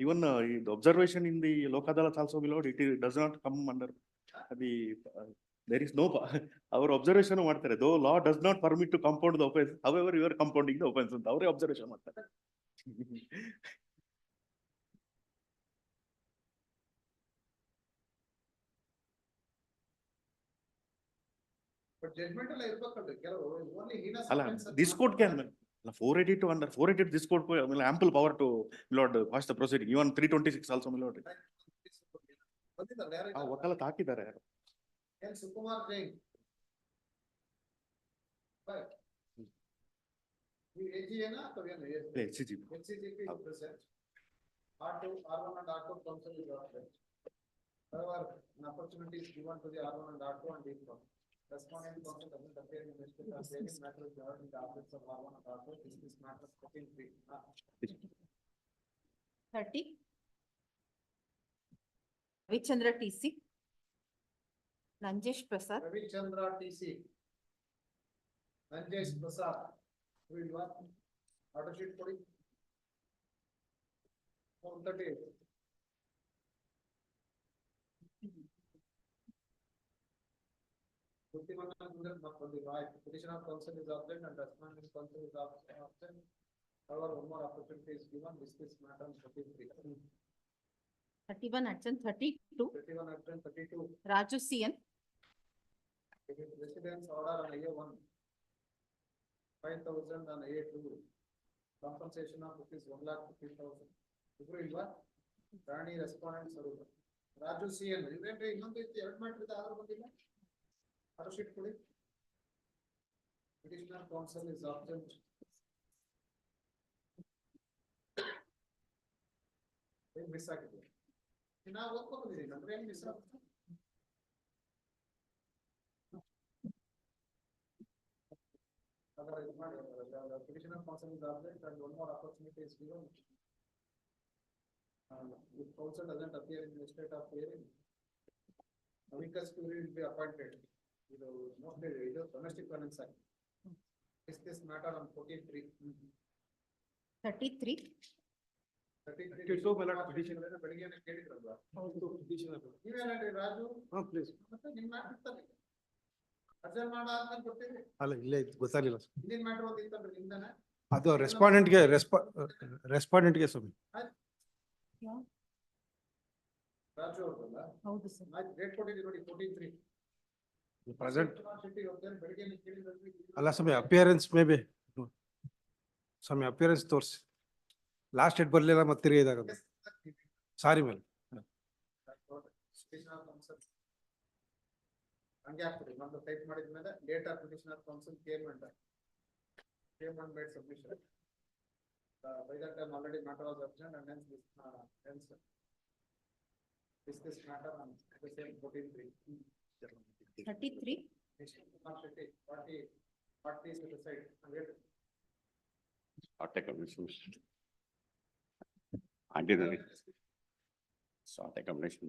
Even the observation in the Lok Adalat also below it does not come under the there is no our observation ಮಾಡ್ತಾರೆ though law does not permit to compound the offense, however you are compounding the offense ಅಂತ ಅವರೇ observation ಮಾಡ್ತಾರೆ. But judgment ಎಲ್ಲ ಇರ್ಬೇಕಲ್ರಿ ಕೆಲವು only heinous ಅಲ್ಲ offense this court can 482 under 488 this court ample power to lord watch the proceeding, even 326 also lord ಬಂದಿದ್ದಾರೆ ಯಾರು ಆ ವಕಾಲತ್ ಹಾಕಿದ್ದಾರೆ ಯಾರು ಎನ್ ಸುಕುಮಾರ್ ಜೈನ್ ನೀವು ಎಜಿ ಏನಾ ಅಥವಾ ಏನು HCG HCGP is present. R2, R1 and R2 counsel is absent. However, an opportunity is given to the R1 and R2 and if respondent counsel doesn't appear in the state of hearing, matter is heard in the absence of R1 and R2, this matter 14-3. 30. Ravichandra TC. Nanjesh Prasad. Ravichandra TC. Nanjesh Prasad. Who is what? Order sheet ಕೊಡಿ. 38. Petition of counsel is absent and respondent counsel is absent. However, one more opportunity is given, discuss matter on 33. 31 absent. 32. 31 absent, 32. Raju CN. Residence order on IA1. 5,000 on IA2. Compensation of ₹1,50,000. ಇಬ್ರು ಇಲ್ವಾ? ರಾಣಿ respondent ಸ್ವರೂಪ. Raju CN. ಇವೇನ್ರಿ ಇನ್ನೊಂದು ಐತಿ ಎರಡು ಮಾಡಿದ್ರೆ ಆದ್ರೂ ಬಂದಿಲ್ಲ. ಆರು ಶೀಟ್ ಕೊಡಿ. Petitioner counsel is absent. ಏನ್ ಮಿಸ್ ಆಗಿದೆ? ನಾವು ಓದ್ಕೊಂಡಿದ್ದೀರಿ ನಮ್ಗೆ ಏನ್ ಮಿಸ್ ಆಗುತ್ತೆ? Petitioner counsel is absent and one more opportunity is given. If counsel doesn't appear in the state of hearing, amicus curiae will be appointed. Mostly domestic violence act. This matter on 14-3. 33. 32 petition ಬೆಳಿಗ್ಗೆ ಕೇಳಿದ್ರಲ್ವಾ? ನೀವೇನ್ರಿ Raju? Please ಮತ್ತೆ ನಿಮ್ಮ matter Arjan ಮಾಡಾದ್ಮೇಲೆ ಕೊಡ್ತೀವಿ. ಅಲ್ಲ ಇಲ್ಲೇ ಗೊತ್ತಾಗಲಿಲ್ಲ ಹಿಂದಿನ matter ಒಂದು ಇತ್ತಲ್ರಿ ನಿಮ್ದನ? ಅದು ರೆಸ್ಪಾಂಡೆಂಟ್ಗೆ ಸ್ವಾಮಿ. ರಾಜು ಅವ್ರಲ್ಲ? ಹೌದು ಸರ್. ಆಯ್ತು ಡೇಟ್ ಕೊಟ್ಟಿದ್ದೀವಿ ನೋಡಿ 14-3. ಪ್ರೆಸೆಂಟ್ ಬೆಳಿಗ್ಗೆ ಕೇಳಿದ್ರಿ. ಅಲ್ಲ ಸ್ವಾಮಿ ಅಪಿಯರೆನ್ಸ್ ಮೇ ಬಿ ಸ್ವಾಮಿ ಅಪಿಯರೆನ್ಸ್ ತೋರಿಸಿ ಲಾಸ್ಟ್ ಡೇಟ್ ಬರಲಿಲ್ಲ ಮತ್ತೆ ತಿರುಗಿ ಇದಾಗದು ಸಾರಿ ಮೇಲೆ ಹಂಗೆ ಆಗ್ತದೆ ನಮ್ದು ಟೈಪ್ ಮಾಡಿದ್ಮೇಲೆ date of petitioner counsel came and made submission. By that time already matter was absent and hence this matter on the same 14-3. 33. Party is to decide. ಆಗಿದ್ದಾರೆ ಶಾರ್ಟ್ ಅಕಾಮಿಡೇಷನ್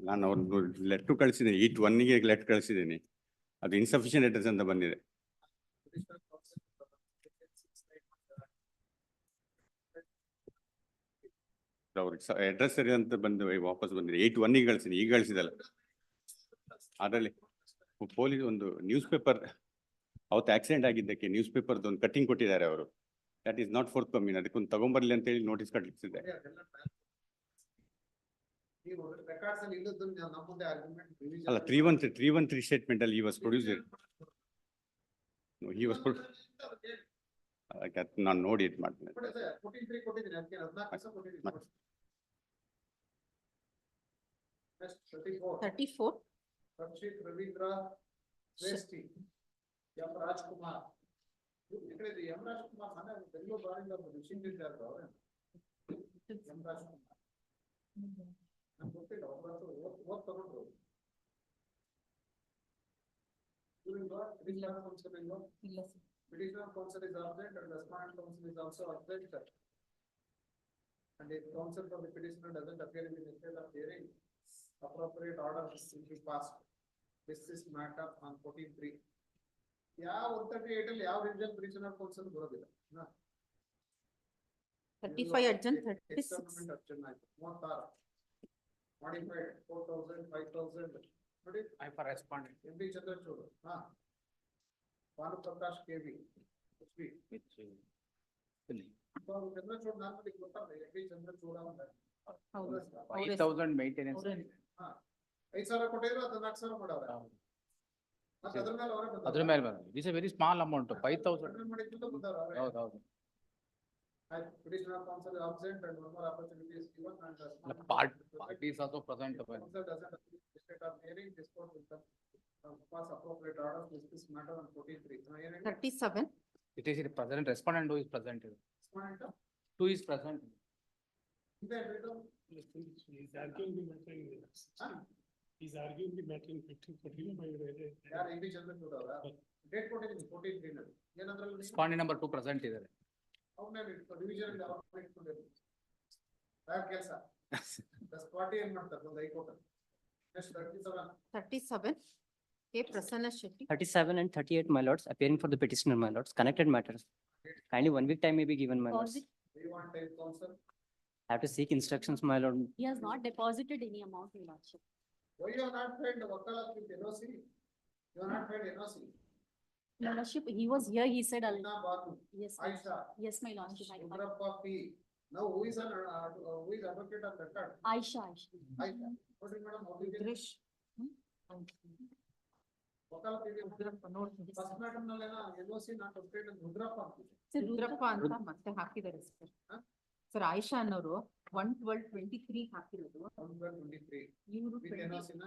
ನಾನು ಅವ್ರದ್ದು ಲೆಟ್ರು ಕಳಿಸಿದ್ದೀನಿ 8-1 ಲೆಟರ್ ಕಳಿಸಿದ್ದೀನಿ, ಅದು insufficient address ಅಂತ ಬಂದಿದೆ. ಅವ್ರಿಗೆ address ಸರಿ ಅಂತ ಬಂದು ವಾಪಸ್ ಬಂದಿದೆ. 8-1 ಕಳಿಸಿದ್ದೀನಿ, ಈಗ ಕಳಿಸಿದಲ್ಲ. ಅದರಲ್ಲಿ ಪೊಲೀಸ್ ಒಂದು ನ್ಯೂಸ್ ಪೇಪರ್ ಅವತ್ತು ಆಕ್ಸಿಡೆಂಟ್ ಆಗಿದ್ದಕ್ಕೆ ನ್ಯೂಸ್ ಪೇಪರ್ದು ಒಂದು ಕಟ್ಟಿಂಗ್ ಕೊಟ್ಟಿದ್ದಾರೆ ಅವರು. That is not fourth coming, ಅದಕ್ಕೊಂದು ತಗೊಂಬರ್ಲಿ ಅಂತ ಹೇಳಿ ನೋಟಿಸ್ ಕಟ್ಲಿಕ್ಕಿದೆ. ಅಲ್ಲ 313 ಸ್ಟೇಟ್ಮೆಂಟ್ ಅಲ್ಲಿ he was produced. He was ನಾನು ನೋಡಿ ಇದು ಮಾಡ್ತೀನಿ. 34. ರವೀಂದ್ರ ಶ್ರೇಷ್ಠಿ ಎಂ ರಾಜ್ಕುಮಾರ್ ಎಂ ರಾಜ್ಕುಮಾರ್ ಮನೆ ಬೆಂಗಳೂರು ಬಾರಿಂದ ಮಿಷಿನ್ ಇದ್ದಾರೆ ಅವ್ರೆ ಎಂ ರಾಜ್ಕುಮಾರ್ ನಂಗೆ ಗೊತ್ತಿಲ್ಲ ಓದ್ ತಗೊಂಡ್ರು Petitioner counsel is absent and respondent counsel is also absent. And if counsel for the petitioner doesn't appear in the state of hearing, appropriate order will be passed. This is matter on 14-3. ಯಾವ 138 ಅಲ್ಲಿ ಯಾವ revision petitioner counsel ಬರೋದಿಲ್ಲ. 35 urgent, 36. Urgent ಆಯ್ತು 36. Modified 4,000, 5,000. ನೋಡಿ I for respondent. MD Chandrachud Bhanu Prakash KV Chandrachud ನಾನು ಗೊತ್ತಾಗ MD Chandrachud ಅಂತ 5,000 maintenance. 5,000 ಕೊಟ್ಟಿದ್ರು ಅದು 4,000 ಮಾಡವ್ರೆ. ಮತ್ತೆ ಅದ್ರ ಮೇಲೆ ಅವರೇ ಬಂದ ಅದ್ರ ಮೇಲೆ ಬಂದ. This is a very small amount. 5,000. ಮಾಡಿದ್ದು ಬಂದವರು. ಹೌದು ಹೌದು. Petitioner counsel is absent and one more opportunity is given and Party is also present. counsel doesn't appear in the state of hearing, this court will pass appropriate orders with this matter on 14-3. 37. It is the present respondent who is present. Respondent? Who is present? Is that right? He's arguing the matter in minutes. He's arguing the matter in 15-14. ಯಾರು MD Chandrachud ಅವರ date ಕೊಟ್ಟಿದ್ದೀನಿ 14-3 ನಲ್ಲಿ ಏನಂದ್ರಲ್ಲ Respondent number 2 present ಇದ್ದಾರೆ. ಅವನೇ revision ಇಂದ ಅವ್ರು ಇಟ್ಕೊಂಡಿದ್ರು ಯಾಕೆ ಕೆಲಸ ದಸ್ ಪಾರ್ಟಿ ಏನ್ ಮಾಡ್ತಾರೆ ಒಂದು high court next 37. A. Prasanna Shetty. 37 and 38, my lords, appearing for the petitioner, my lords, connected matters. Kindly 1 week time may be given, my lords. Do you want time counsel? I have to seek instructions, my lord. He has not deposited any amount in lordship. Why you are not paid the wakalat with NOC? You are not paid NOC. Your lordship, he was here, he said, Anna Banu, yes, Aisha, yes, my lordship. Ugrappa P. Now who is advocate of record? Aisha. Aisha. What is madam? Grish. Vakalat ಇದೆ first matter ನಲ್ಲೇನ NOC not update ಅಂತ Rudrappa sir Rudrappa ಅಂತ ಮತ್ತೆ ಹಾಕಿದ್ದಾರೆ sir. Sir Ayesha ಅನ್ನೋರು 112-23 ಹಾಕಿರೋದು 112-23 ಇವರು with NOC ನ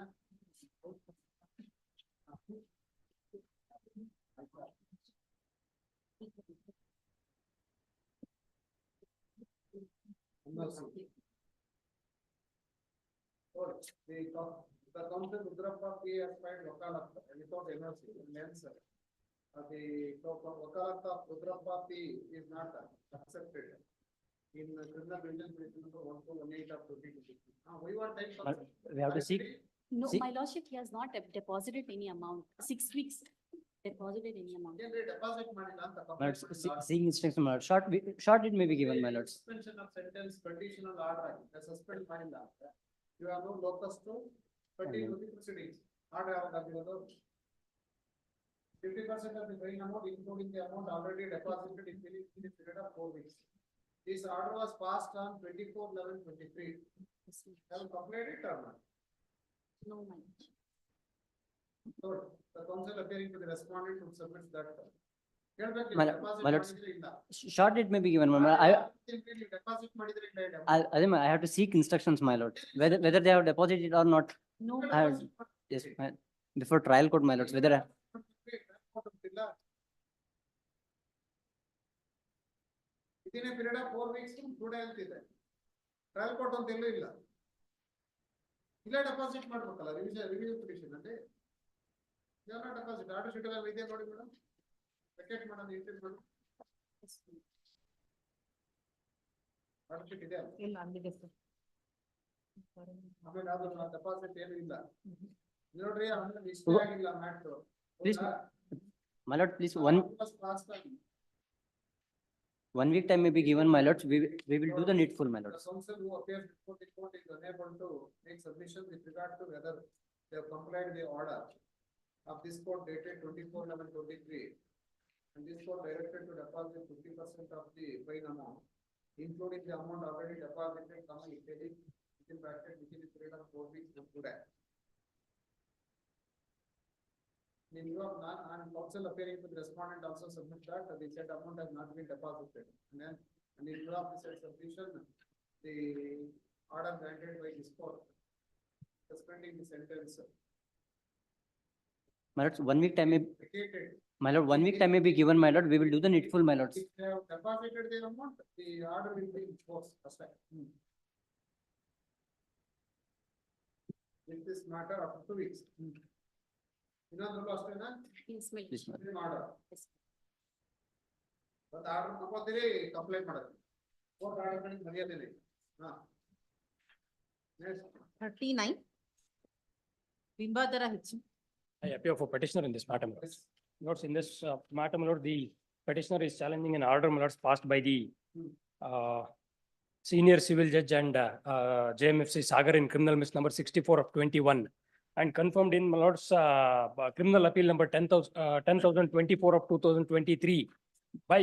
The counsel Rudrappa P has filed wakalat without NOC and hence the wakalat of Rudrappa P is not accepted in criminal division number 1218 of 2023. We want time. We have to seek. No, my lordship, he has not deposited any amount. 6 weeks deposited any amount. Deposit ಮಾಡಿಲ್ಲ ಅಂತ My lords, seeing instructions, my lord. Short it may be given, my lords. Suspension of sentence conditional order ಆಗಿದೆ suspend ಮಾಡಿಲ್ಲ ಅಂತ you have no locus to continue the proceedings. Order ಯಾವಾಗಾಗಿರೋದು 50% of the fine amount including the amount already deposited in the period of 4 weeks. This order was passed on 24/11/23. Have you completed it or not? No, my lordship. So the counsel appearing to the respondent who submits that. My lords, short it may be given, my lord. Deposit ಮಾಡಿದ್ರೆ ಇಲ್ಲ I have to seek instructions, my lord, whether they have deposited or not. No. Yes, before trial court, my lords, whether within a period of 4 weeks today ಅಂತಿದೆ trial court ಅಂತ ಎಲ್ಲೂ ಇಲ್ಲ ಇಲ್ಲ deposit ಮಾಡ್ಬೇಕಲ್ಲ review petition ಅಲ್ಲಿ ಎಲ್ಲ deposit order sheet ಎಲ್ಲ ಇದೆ ನೋಡಿ ಮೇಡಮ್ ವೆಕೇಟ್ ಮಾಡೋದು ಇಂಟೆಂಟ್ ಮಾಡಿ Hardship ಇದೆ. ಇಲ್ಲ ಅಲ್ಲಿದೆ ಸರ್. ಆಮೇಲೆ ಅದು ಡೆಪಾಸಿಟ್ ಏನು ಇಲ್ಲ. ನೋಡ್ರಿ ಅವನ ಹಿಸ್ಟ್ರಿ ಆಗಿಲ್ಲ matter. Please, my lord, please, one week time may be given, my lords, we will do the needful, my The lords. counsel who appears before the court is unable to make submission with regard to whether they have complied with the order of this court dated 24/11/23. And this court directed to deposit 50% of the fine amount, including the amount already deposited, within bracket within the period of 4 weeks from today. In view of and counsel appearing to the respondent also submit that the said amount has not been deposited. And then, and in view of the said submission, the order granted by this court suspending the sentence My lords, 1 week time may, vacated. my lord, 1 week time may be given, my lord, we will do the needful, my lords. If they have deposited the amount, the order will be enforced first time. In this matter after 2 weeks. ಇನ್ನೊಂದು ಅಷ್ಟೇನಾ? Yes, my lord. Order. ಒಂದು order ತಗೋತೀರಿ complaint ಮಾಡೋದು. Court order ಗಳಿಗೆ ಮರ್ಯಾದೆ. ಹಾ. Next. 39. ಬಿಂಬಾದರ ಹೆಚ್ಚು. I appear for petitioner in this matter, my lords. Lords, in this matter, my lord, the petitioner is challenging an order, my lords, passed by the senior civil judge and JMFC Sagar in criminal miss number 64 of 21 and confirmed in, my lords, criminal appeal number 10,024 of 2023 by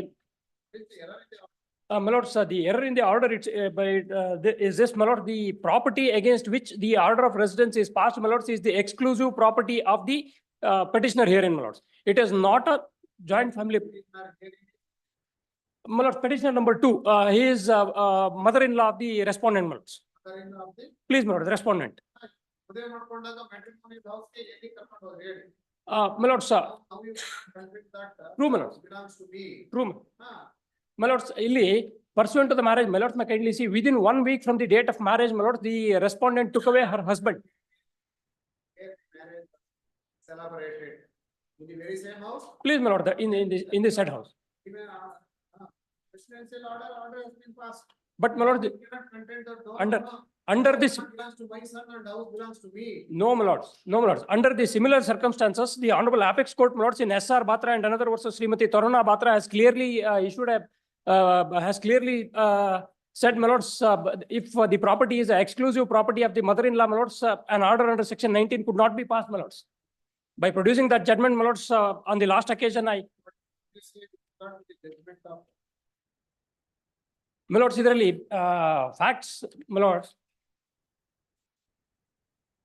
my lords, the error in the order, it's is this, my lord, the property against which the order of residence is passed, my lords, is the exclusive property of the petitioner herein, my lords. It is not a joint family. My lords, petitioner number 2, he is mother-in-law of the respondent, my lords. Please, my lord, the respondent. ಮದುವೆ ಮಾಡ್ಕೊಂಡಾಗ matrimonial ಹೌಸ್ಗೆ ಎಲ್ಲಿ ಕರ್ಕೊಂಡು ಹೋಗಿ ಹೇಳಿ. My lords, How you convict that True, my lords. belongs to me. True. ಹಾ. My lords, illi pursuant to the marriage, my lords, may kindly see within 1 week from the date of marriage, my lords, the respondent took away her husband. Marriage celebrated in the very same house. Please, my lord, in the said house. Even presidential order has been passed. But my lord, You cannot contend that door, under this, belongs to my son and house belongs to me. no, my lords, no, my lords, under the similar circumstances, the honorable apex court, my lords, in SR Batra and another versus Srimati Taruna Batra has clearly issued a has clearly said, my lords, if the property is an exclusive property of the mother-in-law, my lords, an order under section 19 could not be passed, my lords. By producing that judgment, my lords, on the last occasion, This is not the judgment of my lords, idರಲ್ಲಿ facts, my lords,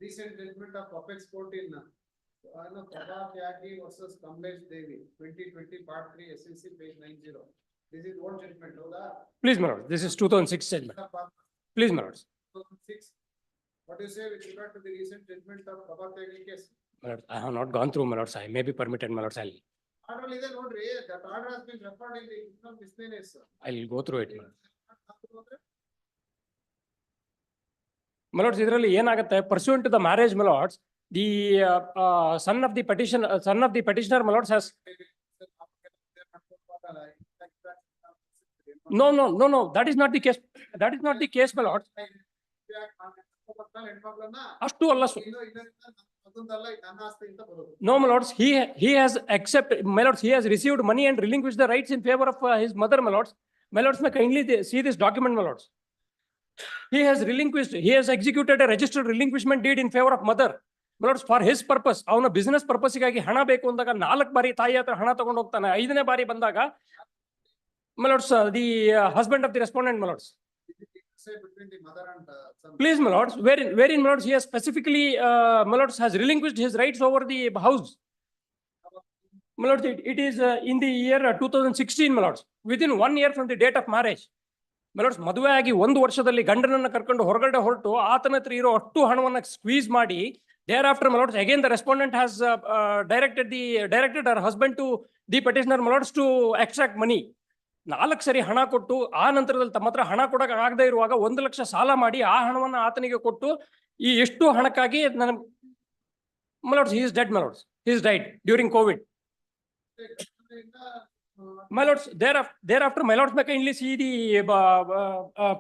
recent judgment of apex court in Prabha Tyagi versus Kamlesh Devi, 2020 part 3 SEC page 90. This is old judgment, howda? please, my lords, this is 2006 judgment. Please, my lords. 2006. What do you say with regard to the recent judgment of Prabha Tyagi case? My lords, I have not gone through, my lords, I may be permitted, my lords, Order ಇದೆ ನೋಡ್ರಿ, that order has been referred in the miscellaneous. I'll go through it, my lords. My lords, idರಲ್ಲಿ ಏನಾಗುತ್ತೆ, pursuant to the marriage, my lords, the son of the petitioner, my lords, has no, that is not the case. That is not the case, my lords. ಅಷ್ಟು ಅಲ್ಲ sir. No, my lords, he has accepted, my lords, he has received money and relinquished the rights in favor of his mother, my lords. My lords, may kindly see this document, my lords. He has executed a registered relinquishment deed in favor of mother. My lords, for his purpose, ಅವನ business purpose ಗಾಗಿ ಹಣ ಬೇಕು ಅಂದಾಗ 4 ಬಾರಿ ತಾಯಿ ಹತ್ರ ಹಣ ತಗೊಂಡು ಹೋಗ್ತಾನೆ. 5ನೇ ಬಾರಿ ಬಂದಾಗ, my lords, the husband of the respondent, my lords. Between the mother and son. Please, my lords, wherein, my lords, he has specifically, my lords, has relinquished his rights over the house. My lords, it is in the year 2016, my lords, within 1 year from the date of marriage. My lords, ಮದುವೆ ಆಗಿ 1 ವರ್ಷದಲ್ಲಿ ಗಂಡನನ್ನ ಕರ್ಕೊಂಡು ಹೊರಗಡೆ ಹೊರಟು ಆತನ ಹತ್ರ ಇರೋ ಅಷ್ಟು ಹಣವನ್ನ ಸ್ಕ್ವೀಸ್ ಮಾಡಿ, thereafter, my lords, again the respondent has directed her husband to the petitioner, my lords, to extract money. 4 ಸರಿ ಹಣ ಕೊಟ್ಟು ಆ ನಂತರದಲ್ಲಿ ತಮ್ಮ ಹತ್ರ ಹಣ ಕೊಡಕ್ ಆಗದೆ ಇರುವಾಗ 1 ಲಕ್ಷ ಸಾಲ ಮಾಡಿ ಆ ಹಣವನ್ನ ಆತನಿಗೆ ಕೊಟ್ಟು ಈ ಎಷ್ಟು ಹಣಕ್ಕಾಗಿ my lords, he is dead, my lords. He is died during COVID. My lords, thereafter, my lords may kindly see the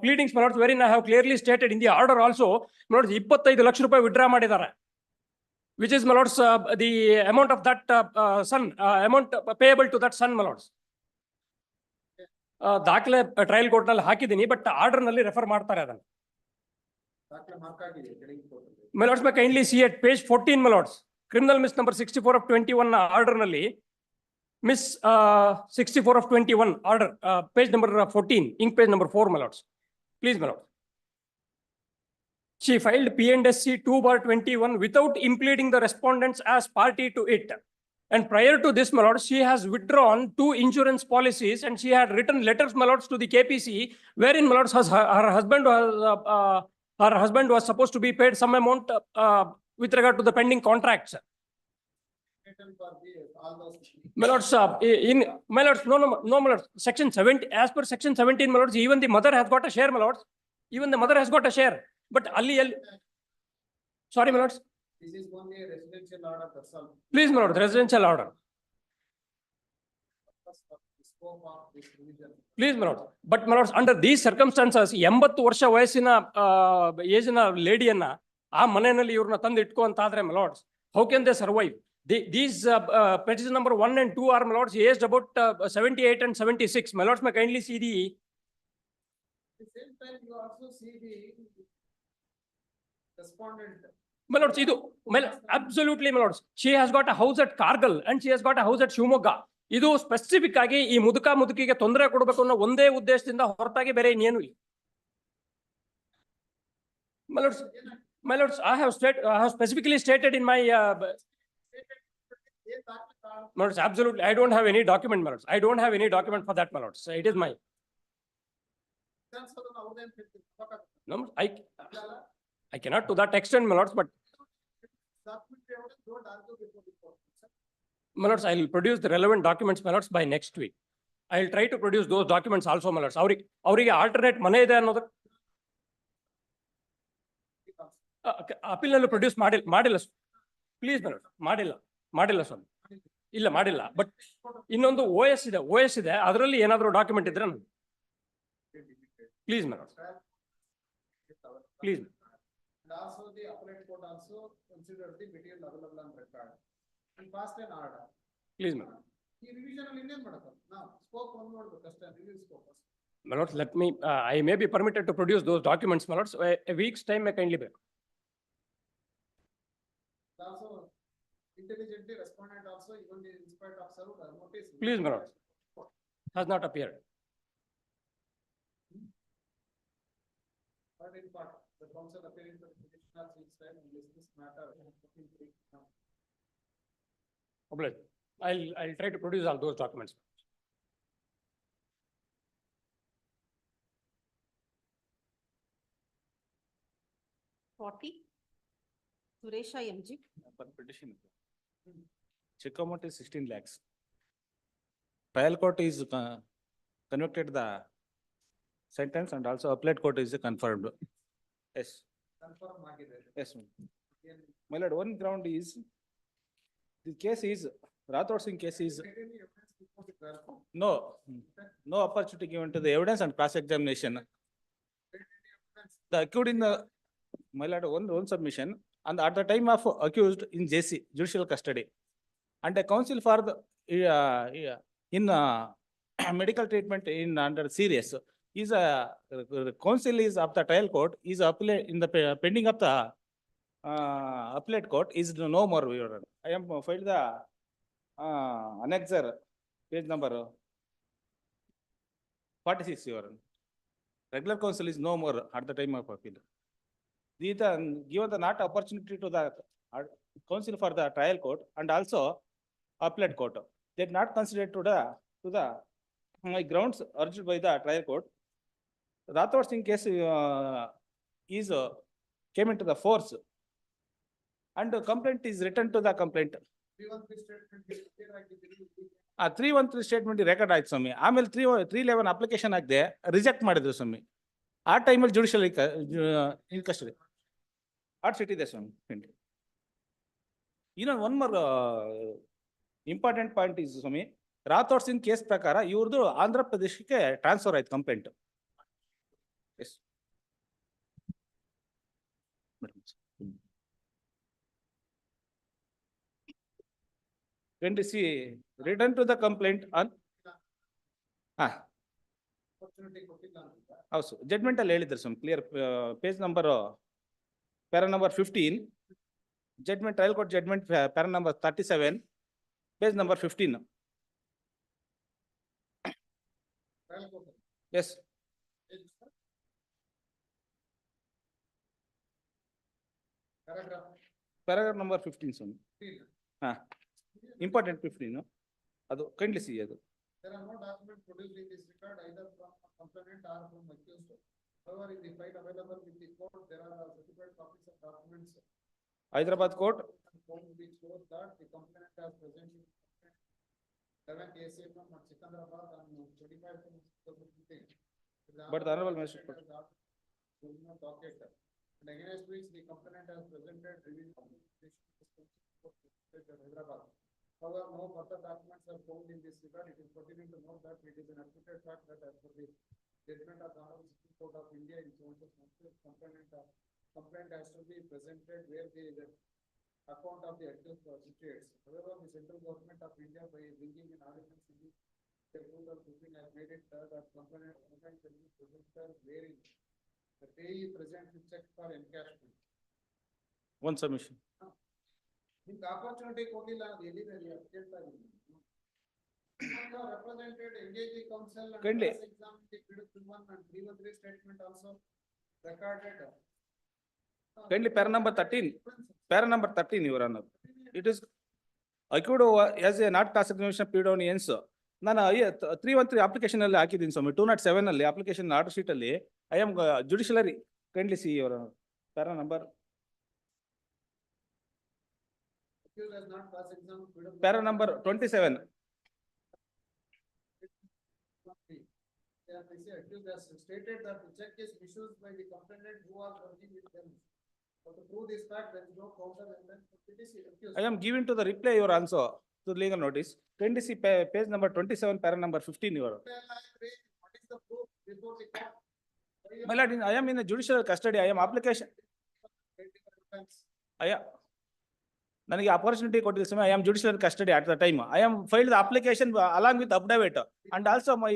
pleadings, my lords, wherein I have clearly stated in the order also, my lords, 25 lakhs rupayi withdraw ಮಾಡಿದ್ದಾರೆ. Which is, my lords, the amount of that son, amount payable to that son, my lords. ದಾಖಲೆ trial court ನಲ್ಲಿ ಹಾಕಿದ್ದೀನಿ, but order ನಲ್ಲಿ refer ಮಾಡ್ತಾರೆ ಅದನ್ನ. My lords may kindly see at page 14, my lords, criminal miss number 64 of 21 order ನಲ್ಲಿ miss 64 of 21 order, page number 14, ink page number 4, my lords. Please, my lord. She filed P&SC 2/21 without impleading the respondents as party to it. And prior to this, my lord, she has withdrawn 2 insurance policies and she had written letters, my lords, to the KPC, wherein, my lords, her husband was supposed to be paid some amount with regard to the pending contracts. My lords, my lords, no, my lords, section 70, as per section 17, my lords, even the mother has got a share, my lords. Even the mother has got a share. But sorry, my lords. This is only a residential order, that's all. Please, my lord, residential order. Please, my lord. But, my lords, under these circumstances, 80 ವರ್ಷ ವಯಸ್ಸಿನ ಏಜಿನ ಲೇಡಿಯನ್ನ ಆ ಮನೆಯಲ್ಲಿ ಇವ್ರನ್ನ ತಂದು ಇಟ್ಕೋ ಅಂತ ಆದ್ರೆ, my lords, how can they survive? These petition number 1 and 2 are, my lords, aged about 78 and 76. My lords may kindly see the. At the same time, you also see the respondent. My lords, absolutely, my lords. She has got a house at Kargal and she has got a house at Shivamogga. ಇದು specific ಆಗಿ ಈ ಮುದುಕಿಗೆ ತೊಂದರೆ ಕೊಡಬೇಕು ಅನ್ನೋ ಒಂದೇ ಉದ್ದೇಶದಿಂದ ಹೊರತಾಗಿ ಬೇರೆ ಇನ್ನೇನು ಇಲ್ಲ. My lords, I have specifically stated in my my lords, absolutely, I don't have any document, my lords. I don't have any document for that, my lords. It is my. No, I cannot to that extent, my lords, but. My lords, I will produce the relevant documents, my lords, by next week. I will try to produce those documents also, my lords. Avrige alternate mane ide annodu appeal nallu produce madilla. Please, my lord, madilla swami. Illa madilla, but innondu OS ide adralli enadru document idre please, my lord. Please. And also the appellate court also consider the material available on record. And passed an order. Please, ma'am. The revision will end now. Spoke one word, the custom review spoke. My lords, let me, I may be permitted to produce those documents, my lords. A week's time may kindly be. Also, intelligently responded also, even the inspector officer would notice. Please, my lords. Has not appeared. But in part, the council appearing to the petitioner each time in this matter. I'll try to produce all those documents. Suresha MG. For petition. Check amount is 16 lakhs. Trial court is convicted the sentence and also appellate court is confirmed. Yes. Confirm agide. Yes, ma'am. My lord, one ground is the case is Rathod Singh case is no opportunity given to the evidence and cross examination. The accused in the, my lord, one submission and at the time of accused in JC judicial custody and a counsel for the in medical treatment in under serious is a counsel is of the trial court is appellate in the pending of the appellate court is no more. I am filed the annexer page number 46. Your regular counsel is no more at the time of appeal. Given the not opportunity to the counsel for the trial court and also appellate court, they not considered to the my grounds urged by the trial court. Rathod Singh case is came into the force and the complaint is written to the complaint. 313 statement record ಆಯ್ತು ಸ್ವಾಮಿ. ಆಮೇಲೆ 311 application ಆಗದೆ reject ಮಾಡಿದ್ರು ಸ್ವಾಮಿ. ಆ ಟೈಮಲ್ಲಿ judicial in custody ಆರ್ಟ್ ಸಿಟ್ ಇದೆ ಸ್ವಾಮಿ. ಇನ್ನೊಂದು one more important point is ಸ್ವಾಮಿ, ರಾಥೋಡ್ಸ್ ಇನ್ ಕೇಸ್ ಪ್ರಕಾರ ಇವ್ರದ್ದು ಆಂಧ್ರ ಪ್ರದೇಶಕ್ಕೆ ಟ್ರಾನ್ಸ್ಫರ್ ಆಯ್ತು complaint. Yes when see return to the complaint on ಹೌದು ಜಡ್ಮೆಂಟ್ ಅಲ್ಲಿ ಹೇಳಿದ್ರು some clear page number para number 15 judgment trial court judgment para number 37 page number 15. Yes paragraph number 15 some important 15 ಅದು kindly see ಅದು. There are no documents produced in this record either from complainant or from accused. However, in the file available with the court, there are certified copies of documents. Hyderabad court. Which shows that the complainant has presented 11 ASA from Secunderabad on 25/2015. But the honorable magistrate docket and against which the complainant has presented revision Hyderabad. However, no further documents are found in this regard. It is pertinent to note that it is an admitted fact that as per the judgment of the Honorable Supreme Court of India in complaint has to be presented where the account of the accused situates. However, the central government of India by bringing in arguments in the rule of briefing has made it that complaint can be presented wherein the payee presents the check for encashment. One submission. ನಿಮ್ಗೆ opportunity ಕೊಡ್ಲಿಲ್ಲ ಅದು ಎಲ್ಲಿದೆ ಕೇಳ್ತಾ ಇದ್ದೀನಿ. Represented engaging counsel and Kindly. exam the one and 313 statement also recorded. Kindly para number 13, Your Honor. It is accused as a not cross examination period on answer. ನಾನು 313 application ಅಲ್ಲಿ ಹಾಕಿದ್ದೀನಿ ಸ್ವಾಮಿ. 207 ಅಲ್ಲಿ ಅಪ್ಲಿಕೇಶನ್ ಆರ್ಡರ್ ಶೀಟ್ ಅಲ್ಲಿ I am judiciary. kindly see Your Honor. Para number Para number 27. Accused has stated that the check is issued by the complainant who was working with them. But to prove this fact, there is no counter evidence. I am giving to the reply your answer to the legal notice. Kindly see page number 27, para number 15, Your Honor. What is the proof before the court? My lord, I am in the judicial custody. I am application. ನನಗೆ opportunity ಕೊಟ್ಟಿದ್ದ ಸಮಯ I am judicial custody at the time. I am filed the application along with affidavit and also my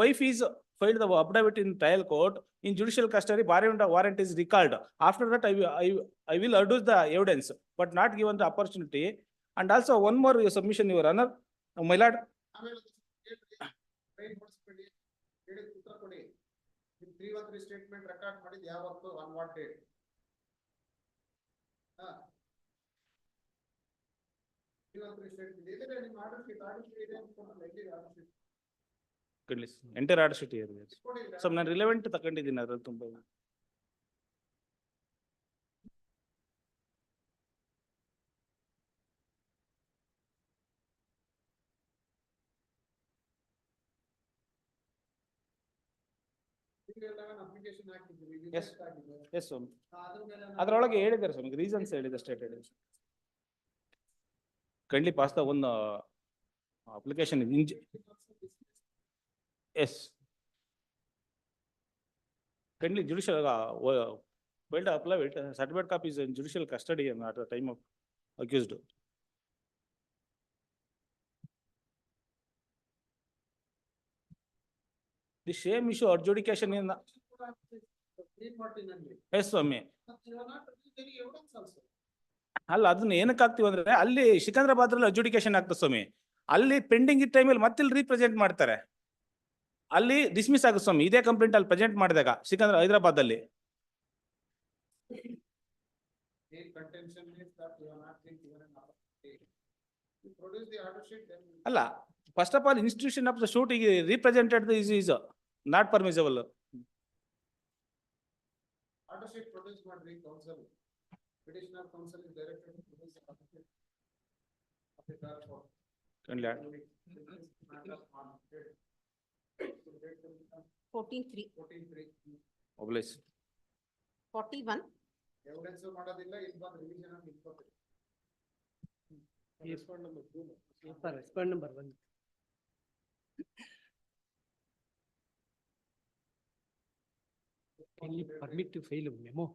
wife is filed the affidavit in trial court in judicial custody. Warrant is recalled. After that I will adduce the evidence but not given the opportunity. And also one more submission, Your Honor. My lord, 313 statement record ಮಾಡಿದ ಯಾವತ್ತು on what date? Enter order sheet ಇದೆ. So ನಾನು relevant ತಗೊಂಡಿದ್ದೀನಿ ಅದ್ರಲ್ಲಿ ತುಂಬಾ. S ಸ್ವಾಮಿ ಅದರೊಳಗೆ ಹೇಳಿದ್ದಾರೆ ಸ್ವಾಮಿ reasons ಹೇಳಿದೆ stated. kindly pass the one application in yes, kindly judicial filed apply it certificate copy is in judicial custody and at the time of accused. The same issue adjudication in yes Swami. ಅಲ್ಲ ಅದನ್ನ ಏನಕ್ಕೆ ಹಾಕ್ತಿವಿ ಅಂದ್ರೆ ಅಲ್ಲಿ ಸಿಕಂದ್ರಾಬಾದ್ ಅಲ್ಲಿ ಅಡ್ಜುಡಿಕೇಶನ್ ಆಗ್ತದೆ ಸ್ವಾಮಿ. ಅಲ್ಲಿ pending ಇದ್ದ ಟೈಮಲ್ಲಿ ಮತ್ತೆ ಇಲ್ಲಿ ರೀಪ್ರೆಸೆಂಟ್ ಮಾಡ್ತಾರೆ. ಅಲ್ಲಿ ಡಿಸ್ಮಿಸ್ ಆಗುತ್ತೆ ಸ್ವಾಮಿ. ಇದೇ ಕಂಪ್ಲೇಂಟ್ ಅಲ್ಲಿ ಪ್ರೆಸೆಂಟ್ ಮಾಡಿದಾಗ ಹೈದರಾಬಾದ್ ಅಲ್ಲಿ. ಅಲ್ಲ first of all institution of the shoot represented is not permissible. Order sheet produced by the counsel. Petitioner counsel is directed to produce a copy of the trial court. Kindly add. 14-3. Oblige. 41. Evidence ಮಾಡೋದಿಲ್ಲ ಇಲ್ಲಿ ಬಂದು revision ಆಗಿ ಇಟ್ಕೊತೀವಿ. Respond number 1. Kindly permit to file a memo.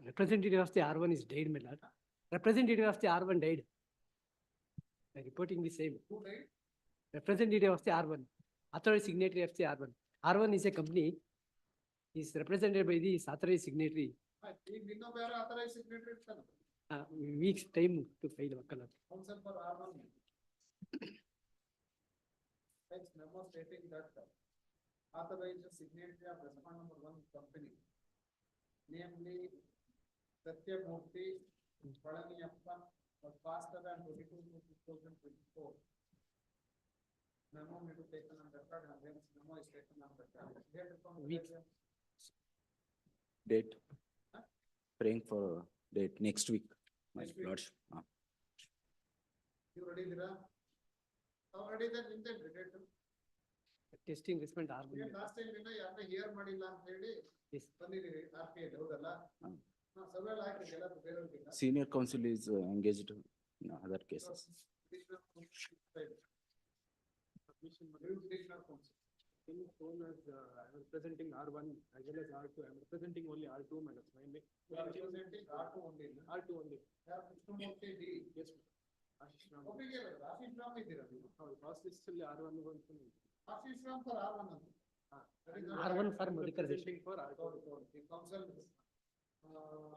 Representative of the R1 is died, my lord. Representative of the R1 died. By reporting the same. Who died? Representative of the R1, authorized signatory of the R1. R1 is a company. Is represented by the authorized signatory. Authorized signatory ಇರ್ತಾನೆ. Weeks time to file ವಕಾಲತ್. Counsel for R1. Next memo stating that authorized signatory of respondent number 1 company, namely Satyamurthy Palaniyappa, was faster than 22/2024. Memo may be taken on record and then memo is taken on record. Date. Praying for date next week. My Next week. lordship. You ready, Dira? Already then in the date. Testing response R1. Last time ಯಾರನ್ನ here ಮಾಡಿಲ್ಲ ಅಂತ ಹೇಳಿ ಬಂದಿದ್ದೀರಿ RPA ಹೌದಲ್ಲ? ಸವಾಲ್ ಹಾಕಿದೆಲ್ಲ ಬೇರೆಯವರಿಗೆ. Senior counsel is engaged in other cases. In phone as I am representing R1 as well as R2. I am representing only R2, madam. You are representing R2 only. R2 only. Krishnamurthy D. Yes, Ashish Ram ಇದ್ದೀರಾ ನೀವು? process ಅಲ್ಲಿ R1 ಬಂತು. Ashish Ram for R1 ಅಂತ. R1 for representing for R2. The council,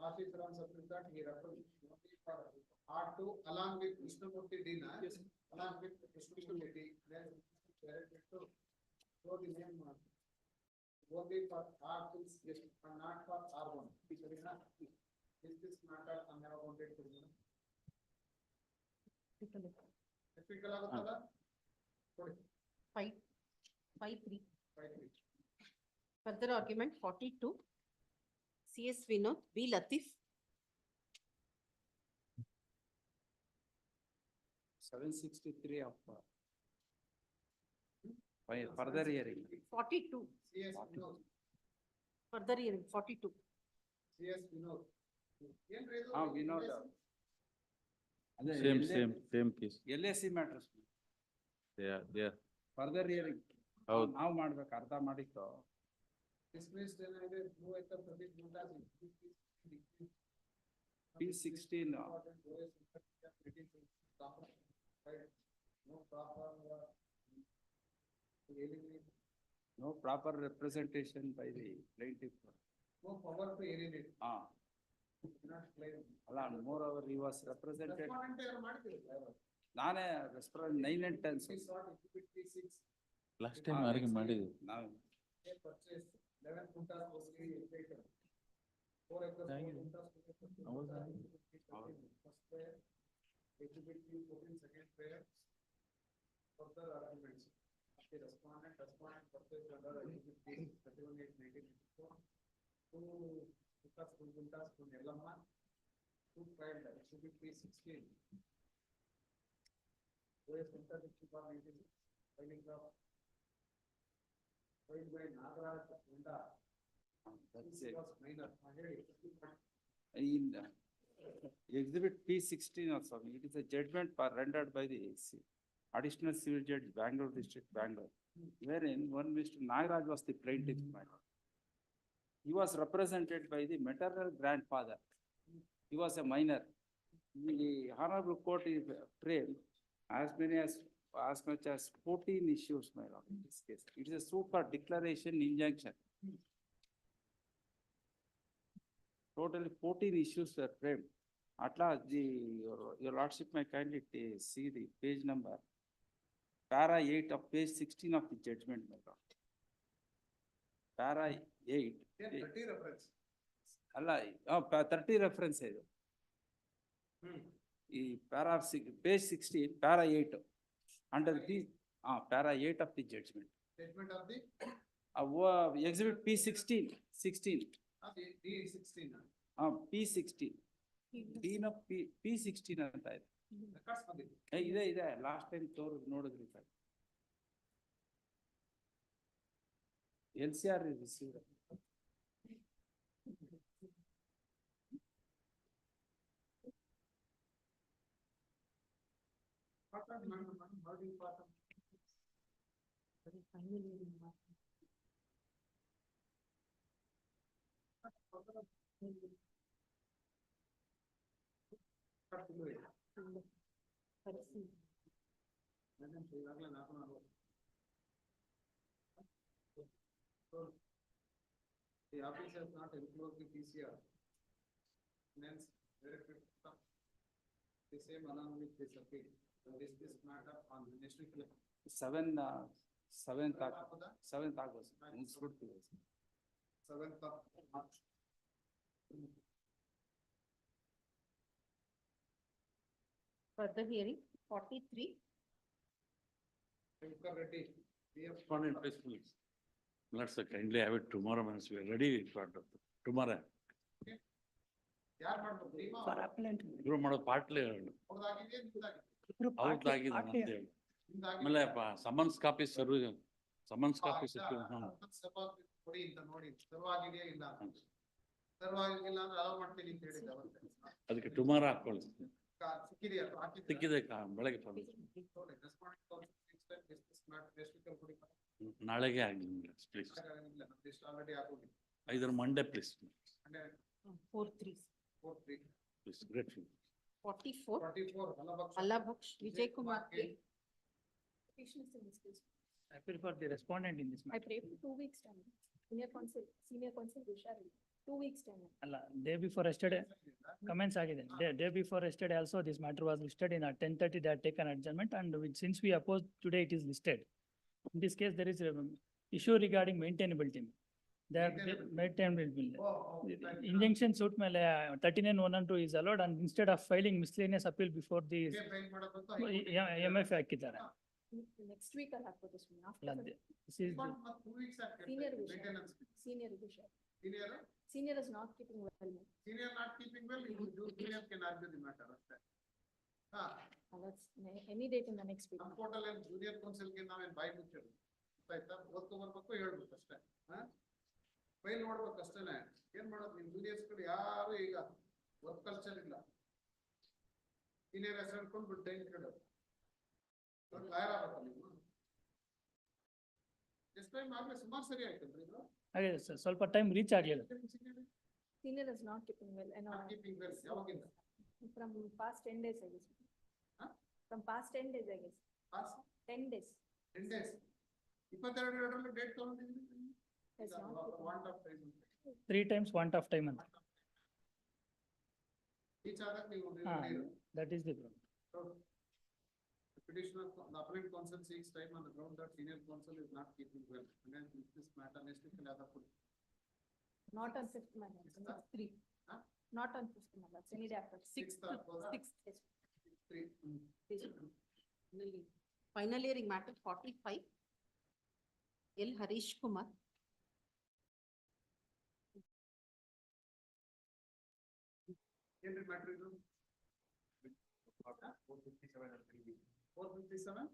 Ashish Ram submitted that he represents only for R2 along with Krishnamurthy D. Yes. Along with Krishnamurthy D. Then directed to show the name only for R2 yes, and not for R1. Is this matter unaccounted to me? Technical ಆಗುತ್ತಲ್ಲ? ಕೊಡಿ. 5-3. 5-3. Further argument 42. CS Vinod, B Latif. 763 of further hearing. 42. CS Vinod. Further hearing 42. CS Vinod. ಏನ್ರಿ ಇದು? Vinod. Same case. LAC matters. They are. Further hearing. ಹೌದು. ನಾವು ಮಾಡ್ಬೇಕು ಅರ್ಥ ಮಾಡಿತ್ತು. Dismissed ಏನಾಗಿದೆ? Who at the Pradeep Mundas? P16. No proper representation by the plaintiff. No power to alienate. Not claim. Alla, moreover, he was represented. Respondent ಯಾರು ಮಾಡಿದ್ರು? ನಾನೇ restaurant 9 and 10. He sought exhibit P6. Last time argue ಮಾಡಿದ್ವಿ. ನಾವು Purchase 11 quintas mostly later. 4 acres 4 quintas. First pair, exhibit P 14 second pair. Further arguments. The respondent purchased under exhibit P 31/8/1994. 2 quintas 2 quintas from Yellamma. 2 filed exhibit P 16. OS quintas 1996. Filing of filed by Nagaraj Honda. That's It it. was minor. In exhibit P16 also, it is a judgment rendered by the additional civil judge, Bangalore district, Bangalore, wherein one Mr. Nagaraj was the plaintiff. He was represented by the maternal grandfather. He was a minor. The honorable court is framed as much as 14 issues, my lord, in this case. It is a suit for declaration injunction. Totally 14 issues were framed. At last, your lordship may kindly see the page number, para 8 of page 16 of the judgment, my lord. Para 8. 30 reference. Alla, 30 reference ಇದು. ಈ para page 16, para 8. Under the para 8 of the judgment. Statement of the Exhibit P16. D16. P16. Dean of P16 ಅಂತ ಇದೆ. Records ಬಂದಿದೆ. ಇದೆ last time ನೋಡಿದ್ರಿ sir. LCR is received. The office has not enclosed the PCR. Hence, the same along with this appeal, this matter on the next week. Seventh August. Seventh of March. Further hearing, 43. Ready. Respondent, please. Let's kindly have it tomorrow, once we are ready for tomorrow. For appellant. ಇವ್ರು ಮಾಡೋದು ಪಾಟ್ಲಿ ಅವ್ರದ್ದಾಗಿದೆ ಮತ್ತೆ ಆಮೇಲೆ summons copy summons copy ಕೊಡಿ ಅಂತ ನೋಡಿ ಸರ್ವಾಗಿದೆಯಾ ಇಲ್ಲ ಸರ್ವಾಗಿಲ್ಲ ಅಂದ್ರೆ hello ಮಾಡ್ತೀನಿ ಅಂತ ಹೇಳಿದ್ದೆ ಅವತ್ತೆ. ಅದಕ್ಕೆ ಟುಮಾರೋ ಹಾಕೊಳ್ಳಿ ಸಿಕ್ಕಿದೆಯಾ ಸಿಕ್ಕಿದೆ ಬೆಳಗ್ಗೆ ನಾಳೆಗೆ ಆಗಲಿ ಪ್ಲೀಸ್ ಆಲ್ರೆಡಿ ಹಾಕೊಂಡಿದ್ದೆ. ಐದರ Monday please 43. Please grateful 44. Alabaksh Vijay Kumar K. Petition is in this case. I appeal for the respondent in this I matter. pray for 2 weeks time. Senior counsel Vishal, 2 weeks time. ಅಲ್ಲ, day before yesterday, comments ಆಗಿದೆ. Day before yesterday also, this matter was listed in 10:30, they had taken adjournment, and since we opposed today, it is listed. In this case, there is a issue regarding maintainability. They have maintainability. Injunction suit ಮೇಲೆ 39(1) is allowed, and instead of filing miscellaneous appeal before the MF ಹಾಕಿದ್ದಾರೆ. Next week I'll have to this one. ಅಲ್ಲ, After this is the- senior is not keeping well. Senior not keeping well, junior can argue the matter. That's any date in the next week. ನಮ್ಮ ಕೋರ್ಟಲ್ ಏನು junior ಕೌನ್ಸಿಲ್ಗೆ ನಾವೇನು ಬಾಯಿ ಮುಚ್ಚೋದು ಆಯ್ತಾ, ಓದ್ಕೊಂಡ್ಬರ್ಬೇಕು ಹೇಳ್ಬೇಕು ಅಷ್ಟೇ. File ನೋಡ್ಬೇಕು ಅಷ್ಟೇನೆ. ಏನ್ ಮಾಡೋದು, ನಿಮ್ ಜೂನಿಯರ್ಸ್ ಕಡೆ ಯಾರು ಈಗ ವರ್ಕ್ ಕಲ್ಚರ್ ಇಲ್ಲ. ಸೀನಿಯರ್ ಹೆಸರು ಹೇಳ್ಕೊಂಡು ಬಿಟ್ಟು ಟೈಮ್ ಕೇಳೋದು ಲಾಯರ್ ಆಗ್ಬೇಕಲ್ಲ ನೀವು. ಎಷ್ಟು ಟೈಮ್ ಆಗ್ಲೇ ಸುಮಾರು ಸರಿ ಆಯ್ತಲ್ರಿ ಇದು. ಹಾಗೆ ಸರ್, ಸ್ವಲ್ಪ ಟೈಮ್ ರೀಚ್ ಆಗಲಿಲ್ಲ. Senior is not keeping well. And keeping well ಯಾವಾಗಿಂದ? from past 10 days, I guess. From past 10 days, I guess. Past 10 days. 10 days. 22 date ತಗೊಂಡಿದ್ದೀನಿ. Has not keeping want of time 3 times want of time ಅಂತ. Each ಆದಾಗ ನೀವು That is the problem. Petitioner, the appellate counsel seeks time on the ground that senior counsel is not keeping well. And then this matter next week will have a Not on 5th May, it's 3. Not on 5th May, any day after. 6th. 6th. 3. Final hearing matter 45. L. Harish Kumar. Every matter is 457 and 380. 457?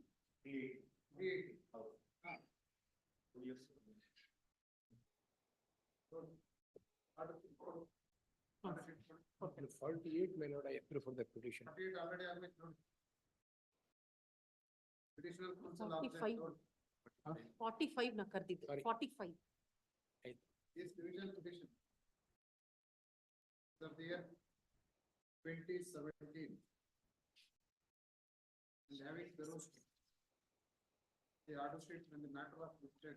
380. 2 years. Okay, 48 may not I approve for the petition. 48 already I make note. Petitioner counsel 45. 45 na kardidde. 45. This division petition. Of the year 2017. And having the roast. The order sheet when the matter was listed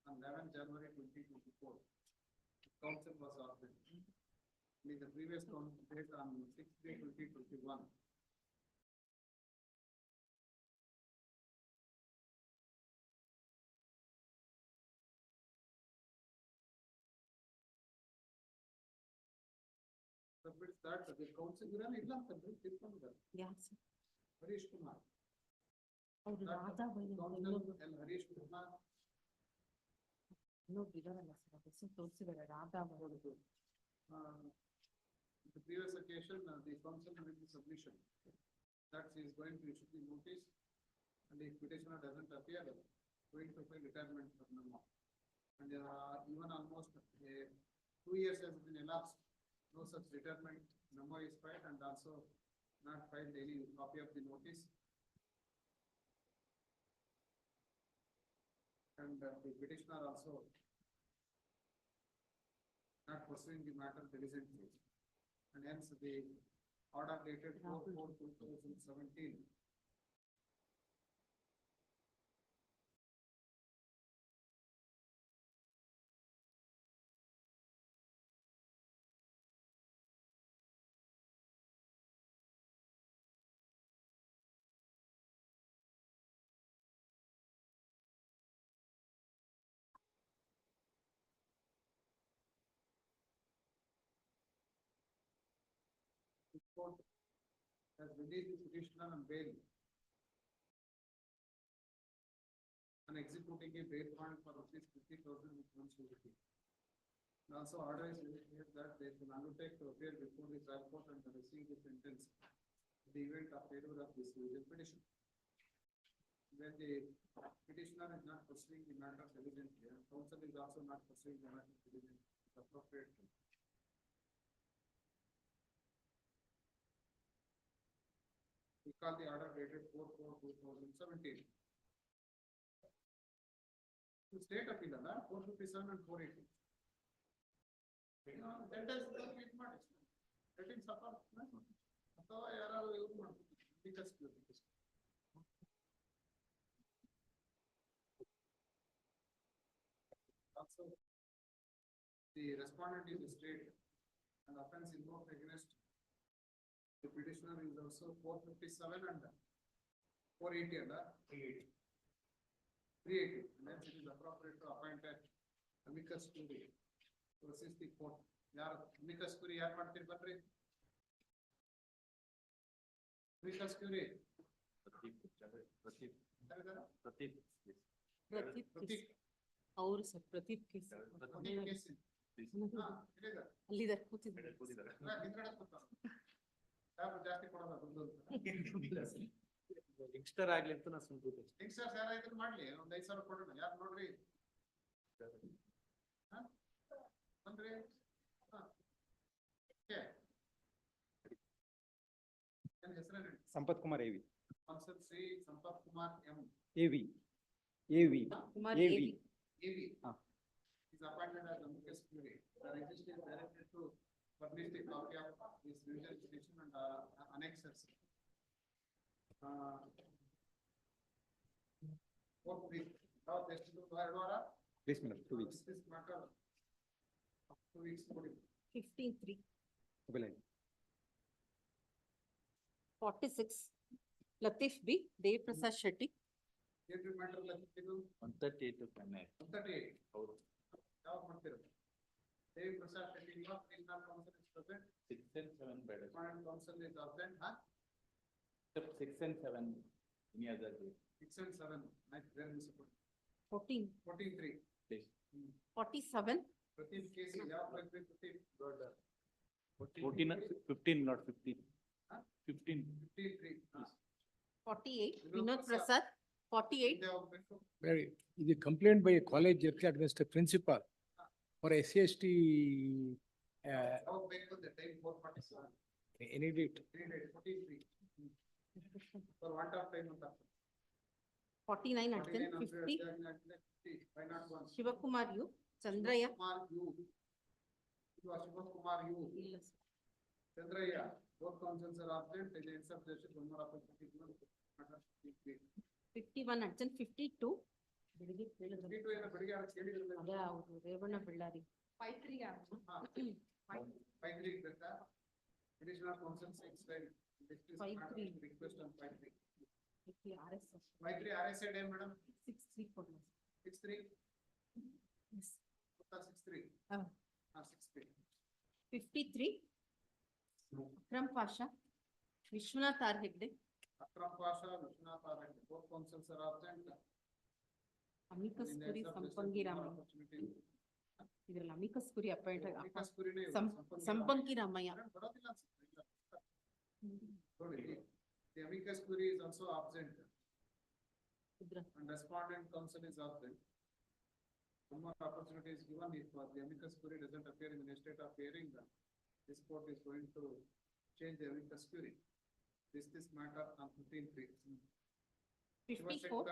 on 11 January 2024. Council was ordered. In the previous council date on 6/3/2021. Submits that the council ಇಲ್ಲ ಅಂತಂದ್ರೆ ತಿಳ್ಕೊಂಡಿದ್ದಾರೆ. Yes. Harish Kumar. ಅವ್ರು Radha L. Harish Kumar. ಇನ್ನೂ ಬಿಡೋಲ್ಲ sir, ಹೆಸರು ತೋರಿಸಿದ್ದಾರೆ Radha The previous occasion, the council made the submission that he is going to issue the notice, and if petitioner doesn't appear, going to file retirement for memo. And even almost 2 years has been elapsed, no such retirement memo is filed, and also not filed any copy of the notice. And the petitioner also not pursuing the matter diligently. And hence the order dated 4/4/2017. Court has released the petitioner on bail and executing a bail bond for rupees 50,000 with one surety. And also order is here that they will undertake to appear before the trial court and receive the sentence in the event of failure of this petition. When the petitioner is not pursuing the matter diligently, and counsel is also not pursuing the matter diligently, it's appropriate. We call the order dated 4/4/2017. The state appeal ಅಲ್ಲ 457 and 480. Sentence quick ಮಾಡಿ. Setting support ಅಥವಾ ಯಾರಾದರೂ use ಮಾಡ್ತಾರೆ. Also, the respondent is the state and offense invoked against the petitioner is also 457 and 480 and 380. And hence it is appropriate to appoint a amicus curiae to assist the court. Yar amicus curiae yaar ಮಾಡ್ತೀರಿ ಬರ್ರಿ. Amicus curiae. Prateek. ಅವರು sir Prateek case ಅಲ್ಲಿದ್ದಾರೆ ಕೂತಿದ್ದಾರೆ. ಜಾಸ್ತಿ ಕೊಡೋದ ದುಡ್ಡು youngster ಆಗ್ಲಿ ಅಂತ ನಾ ಸುಮ್ಮನೆ ಯಂಗ್ಸ್ಟರ್ಸ್ ಯಾರಾದ್ರೂ ಮಾಡ್ಲಿ ಒಂದ್ 5,000 ಕೊಡೋಣ. ಯಾರು ನೋಡ್ರಿ ಬಂದ್ರಿ ಹೆಸರೇನು? Sampath Kumar A V. Counsel Shri Sampath Kumar M A V Kumar A V AV is appointed as amicus curiae. The registry is directed to furnish the copy of this usual petition and annexes. What week? Now this to Ardwara. Please, madam, 2 weeks. This matter 2 weeks. 15/3. 46 Latif B. Dev Prasad Shetty. Every matter like ಇದು 138 138. ಹೌದು. ಯಾವ ಮಾಡ್ತೀರಾ? Dev Prasad Shetty your criminal counsel is present. 6 and 7 better. Criminal counsel is absent. 6 and 7 any other day. 6 and 7. Nice, very useful. 14. 14/3. Please. 47 Pratik case ಯಾವ ಪ್ರಕರಣ Pratik? 14 15 not 15. 15. 15/3. 48 Vinod Prasad. 48 Very, the complaint by a college against a principal for a SCST ಯಾವ ಬೇಕು the time 447. any date. 43. For want of time ಅಂತ 49 Arjun 50 501. Shivakumar U. Chandraya. Kumar U. Shivakumar U. ಇಲ್ಲ sir. Chandraya. Both counsels are absent. In the except justice one more opportunity. 51 Arjun 52 ಬೆಳಿಗ್ಗೆ ಕೇಳಿದ್ರು. 52 ಏನೋ ಬೆಳಿಗ್ಗೆ ಯಾರು ಕೇಳಿದ್ರಲ್ಲ? ಅದೇ ಅವರು ರೇವಣ್ಣ ಬೆಳ್ಳಾರಿ 53 53 ಬೇಕಾ? Additional counsel 6 53. request on 53. RS 53 RS said ಏನ್ ಮೇಡಮ್? 63 ಕೊಡ್ಲಿ 63 Yes. 63 63 53 Akram Pasha Vishwanath R. Hegde Akram Pasha Vishwanath R. Hegde. Both counsels are absent. Amicus Curiae Sampangi Ramaiah. ಇದರಲ್ಲಿ amicus Curiae appoint Amicus Curiae Sampangi Ramaiah. ಬರೋದಿಲ್ಲ ಅನ್ಸುತ್ತೆ. ನೋಡಿ, the amicus curiae is also absent. And respondent counsel is absent. One more opportunity is given if the amicus curiae doesn't appear in the state of hearing, this court is going to change the amicus curiae. This matter on 15/3. 54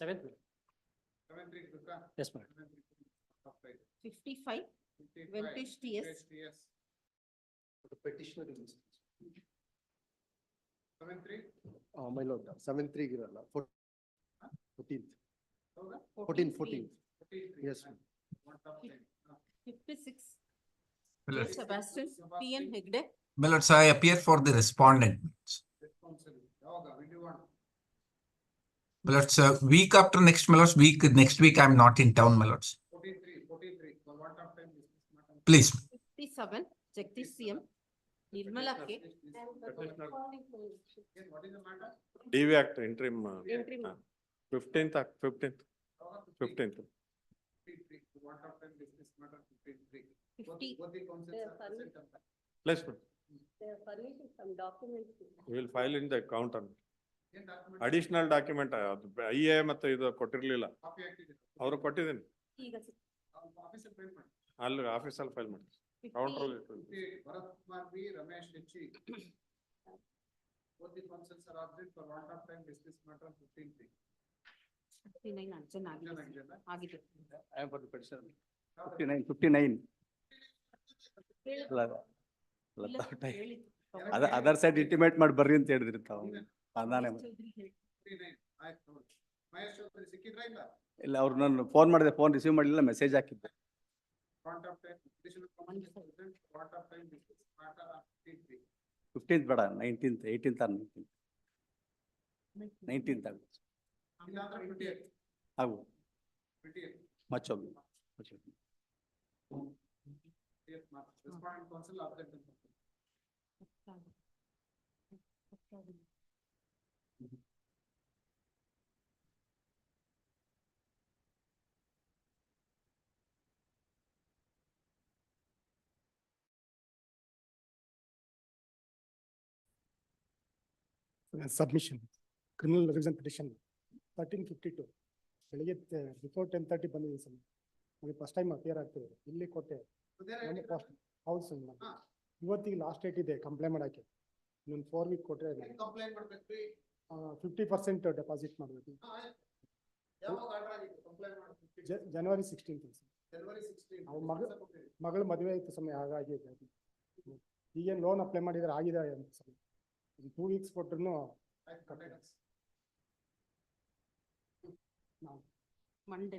Seventh. 7-3 Durga. Yes, madam. 55, Venkatesh TS. The petitioner is. 7-3. My lord, 7-3 ಗಿರಲ್ಲ, 14th. 14. Yes. 56, J. Sebastian, PN Hegde. My lords, I appear for the respondent. My lords, week after next, my lords, next week I'm not in town, my lords. 43. For what of time this matter? Please. 57, Jagdish CM. Nirmala K. What is the matter? DV Act interim. Interim. 15th. 43. 15th. For what of time this matter? 53. 50. Both the councils are present on that. Please, ma'am. They are furnished some documents. We will file in the account on. ಏನ್ document? Additional document IA ಮತ್ತೆ ಇದು ಕೊಟ್ಟಿರ್ಲಿಲ್ಲ. Copy ಹಾಕಿದ್ದೀರಾ? ಅವ್ರು ಕೊಟ್ಟಿದ್ದೀನಿ. ಈಗ ಆಫೀಸಲ್ಲಿ file ಮಾಡಿ. ಅಲ್ಲಿ ಆಫೀಸಲ್ಲಿ ಫೈಲ್ ಮಾಡಿ. Counter ಅಲ್ಲಿ ಭರತ್ ಕುಮಾರ್ ಬಿ, ರಮೇಶ್ ಹೆಚ್ಚಿ. Both the councils are absent for want of time discuss matter on 15th. 59 Arjan ಆಗಿದೆ. I am for the petition. 59. Other side intimate ಮಾಡಿ ಬರ್ರಿ ಅಂತ ಹೇಳಿದ್ರಿ ತಾವು. ನಾನೇ ಆಯ್ತು. ಮಹೇಶ್ ಚೌಧರಿ ಸಿಕ್ಕಿದ್ರಾ ಇಲ್ಲ? ಇಲ್ಲ, ಅವ್ರು ನಾನು ಫೋನ್ ಮಾಡಿದೆ, ಫೋನ್ ರಿಸೀವ್ ಮಾಡಲಿಲ್ಲ, ಮೆಸೇಜ್ ಹಾಕಿದ್ದೆ. Want of time, petition of council present, want of time discuss matter on 15th. 15th ಬೇಡ, 19th, 18th or 19th. 19th ಆಗುತ್ತೆ. ಇಲ್ಲಾಂದ್ರೆ 28th. ಆಗು 28th. ಮಚ್ಚೊಮ್ಮೆ. Respondent council absent. Submission, criminal revision petition, 1352. ಬೆಳಿಗ್ಗೆ before 10:30 ಬಂದಿದೆ sir. ನನಗೆ first time appear ಆಗ್ತದೆ. ಇಲ್ಲಿ ಕೊಟ್ಟೆ. ಹೌದು ಸರ್. ಇವತ್ತಿಗೆ ಲಾಸ್ಟ್ ಡೇಟ್ ಇದೆ ಕಂಪ್ಲೇಂಟ್ ಮಾಡಕ್ಕೆ. ಇನ್ನೊಂದು 4 ವೀಕ್ ಕೊಟ್ಟರೆ ಕಂಪ್ಲೇಂಟ್ ಮಾಡ್ಬೇಕ್ರಿ. 50% ಡೆಪಾಸಿಟ್ ಮಾಡಬೇಕು. ಯಾವಾಗ ಆರ್ಡರ್ ಆಗಿತ್ತು ಕಂಪ್ಲೇಂಟ್ ಮಾಡೋದು? ಜನವರಿ 16th ಸರ್. ಜನವರಿ 16. ಅವ್ರ ಮಗಳ ಮದುವೆ ಆಯ್ತು ಸಮಯ ಹಾಗಾಗಿ ಈಗೇನು ಲೋನ್ ಅಪ್ಲೈ ಮಾಡಿದ್ರೆ ಆಗಿದೆ ಅಂತ ಸರ್. 2 ವೀಕ್ಸ್ ಕೊಟ್ಟರು ಮಂಡೇ.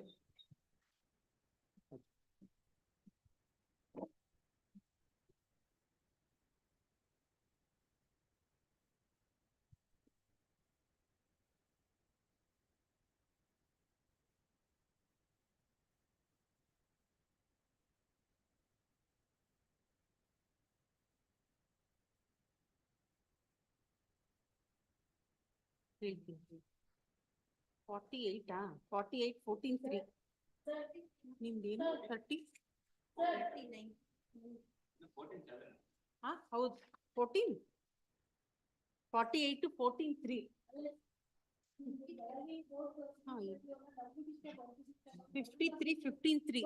ಹೇಳ್ತೀನಿ. 48 48 14 3. ನಿಮ್ದೇನು 30? 39. ಹೌದು 14. 48 to 14 3. 53 15 3.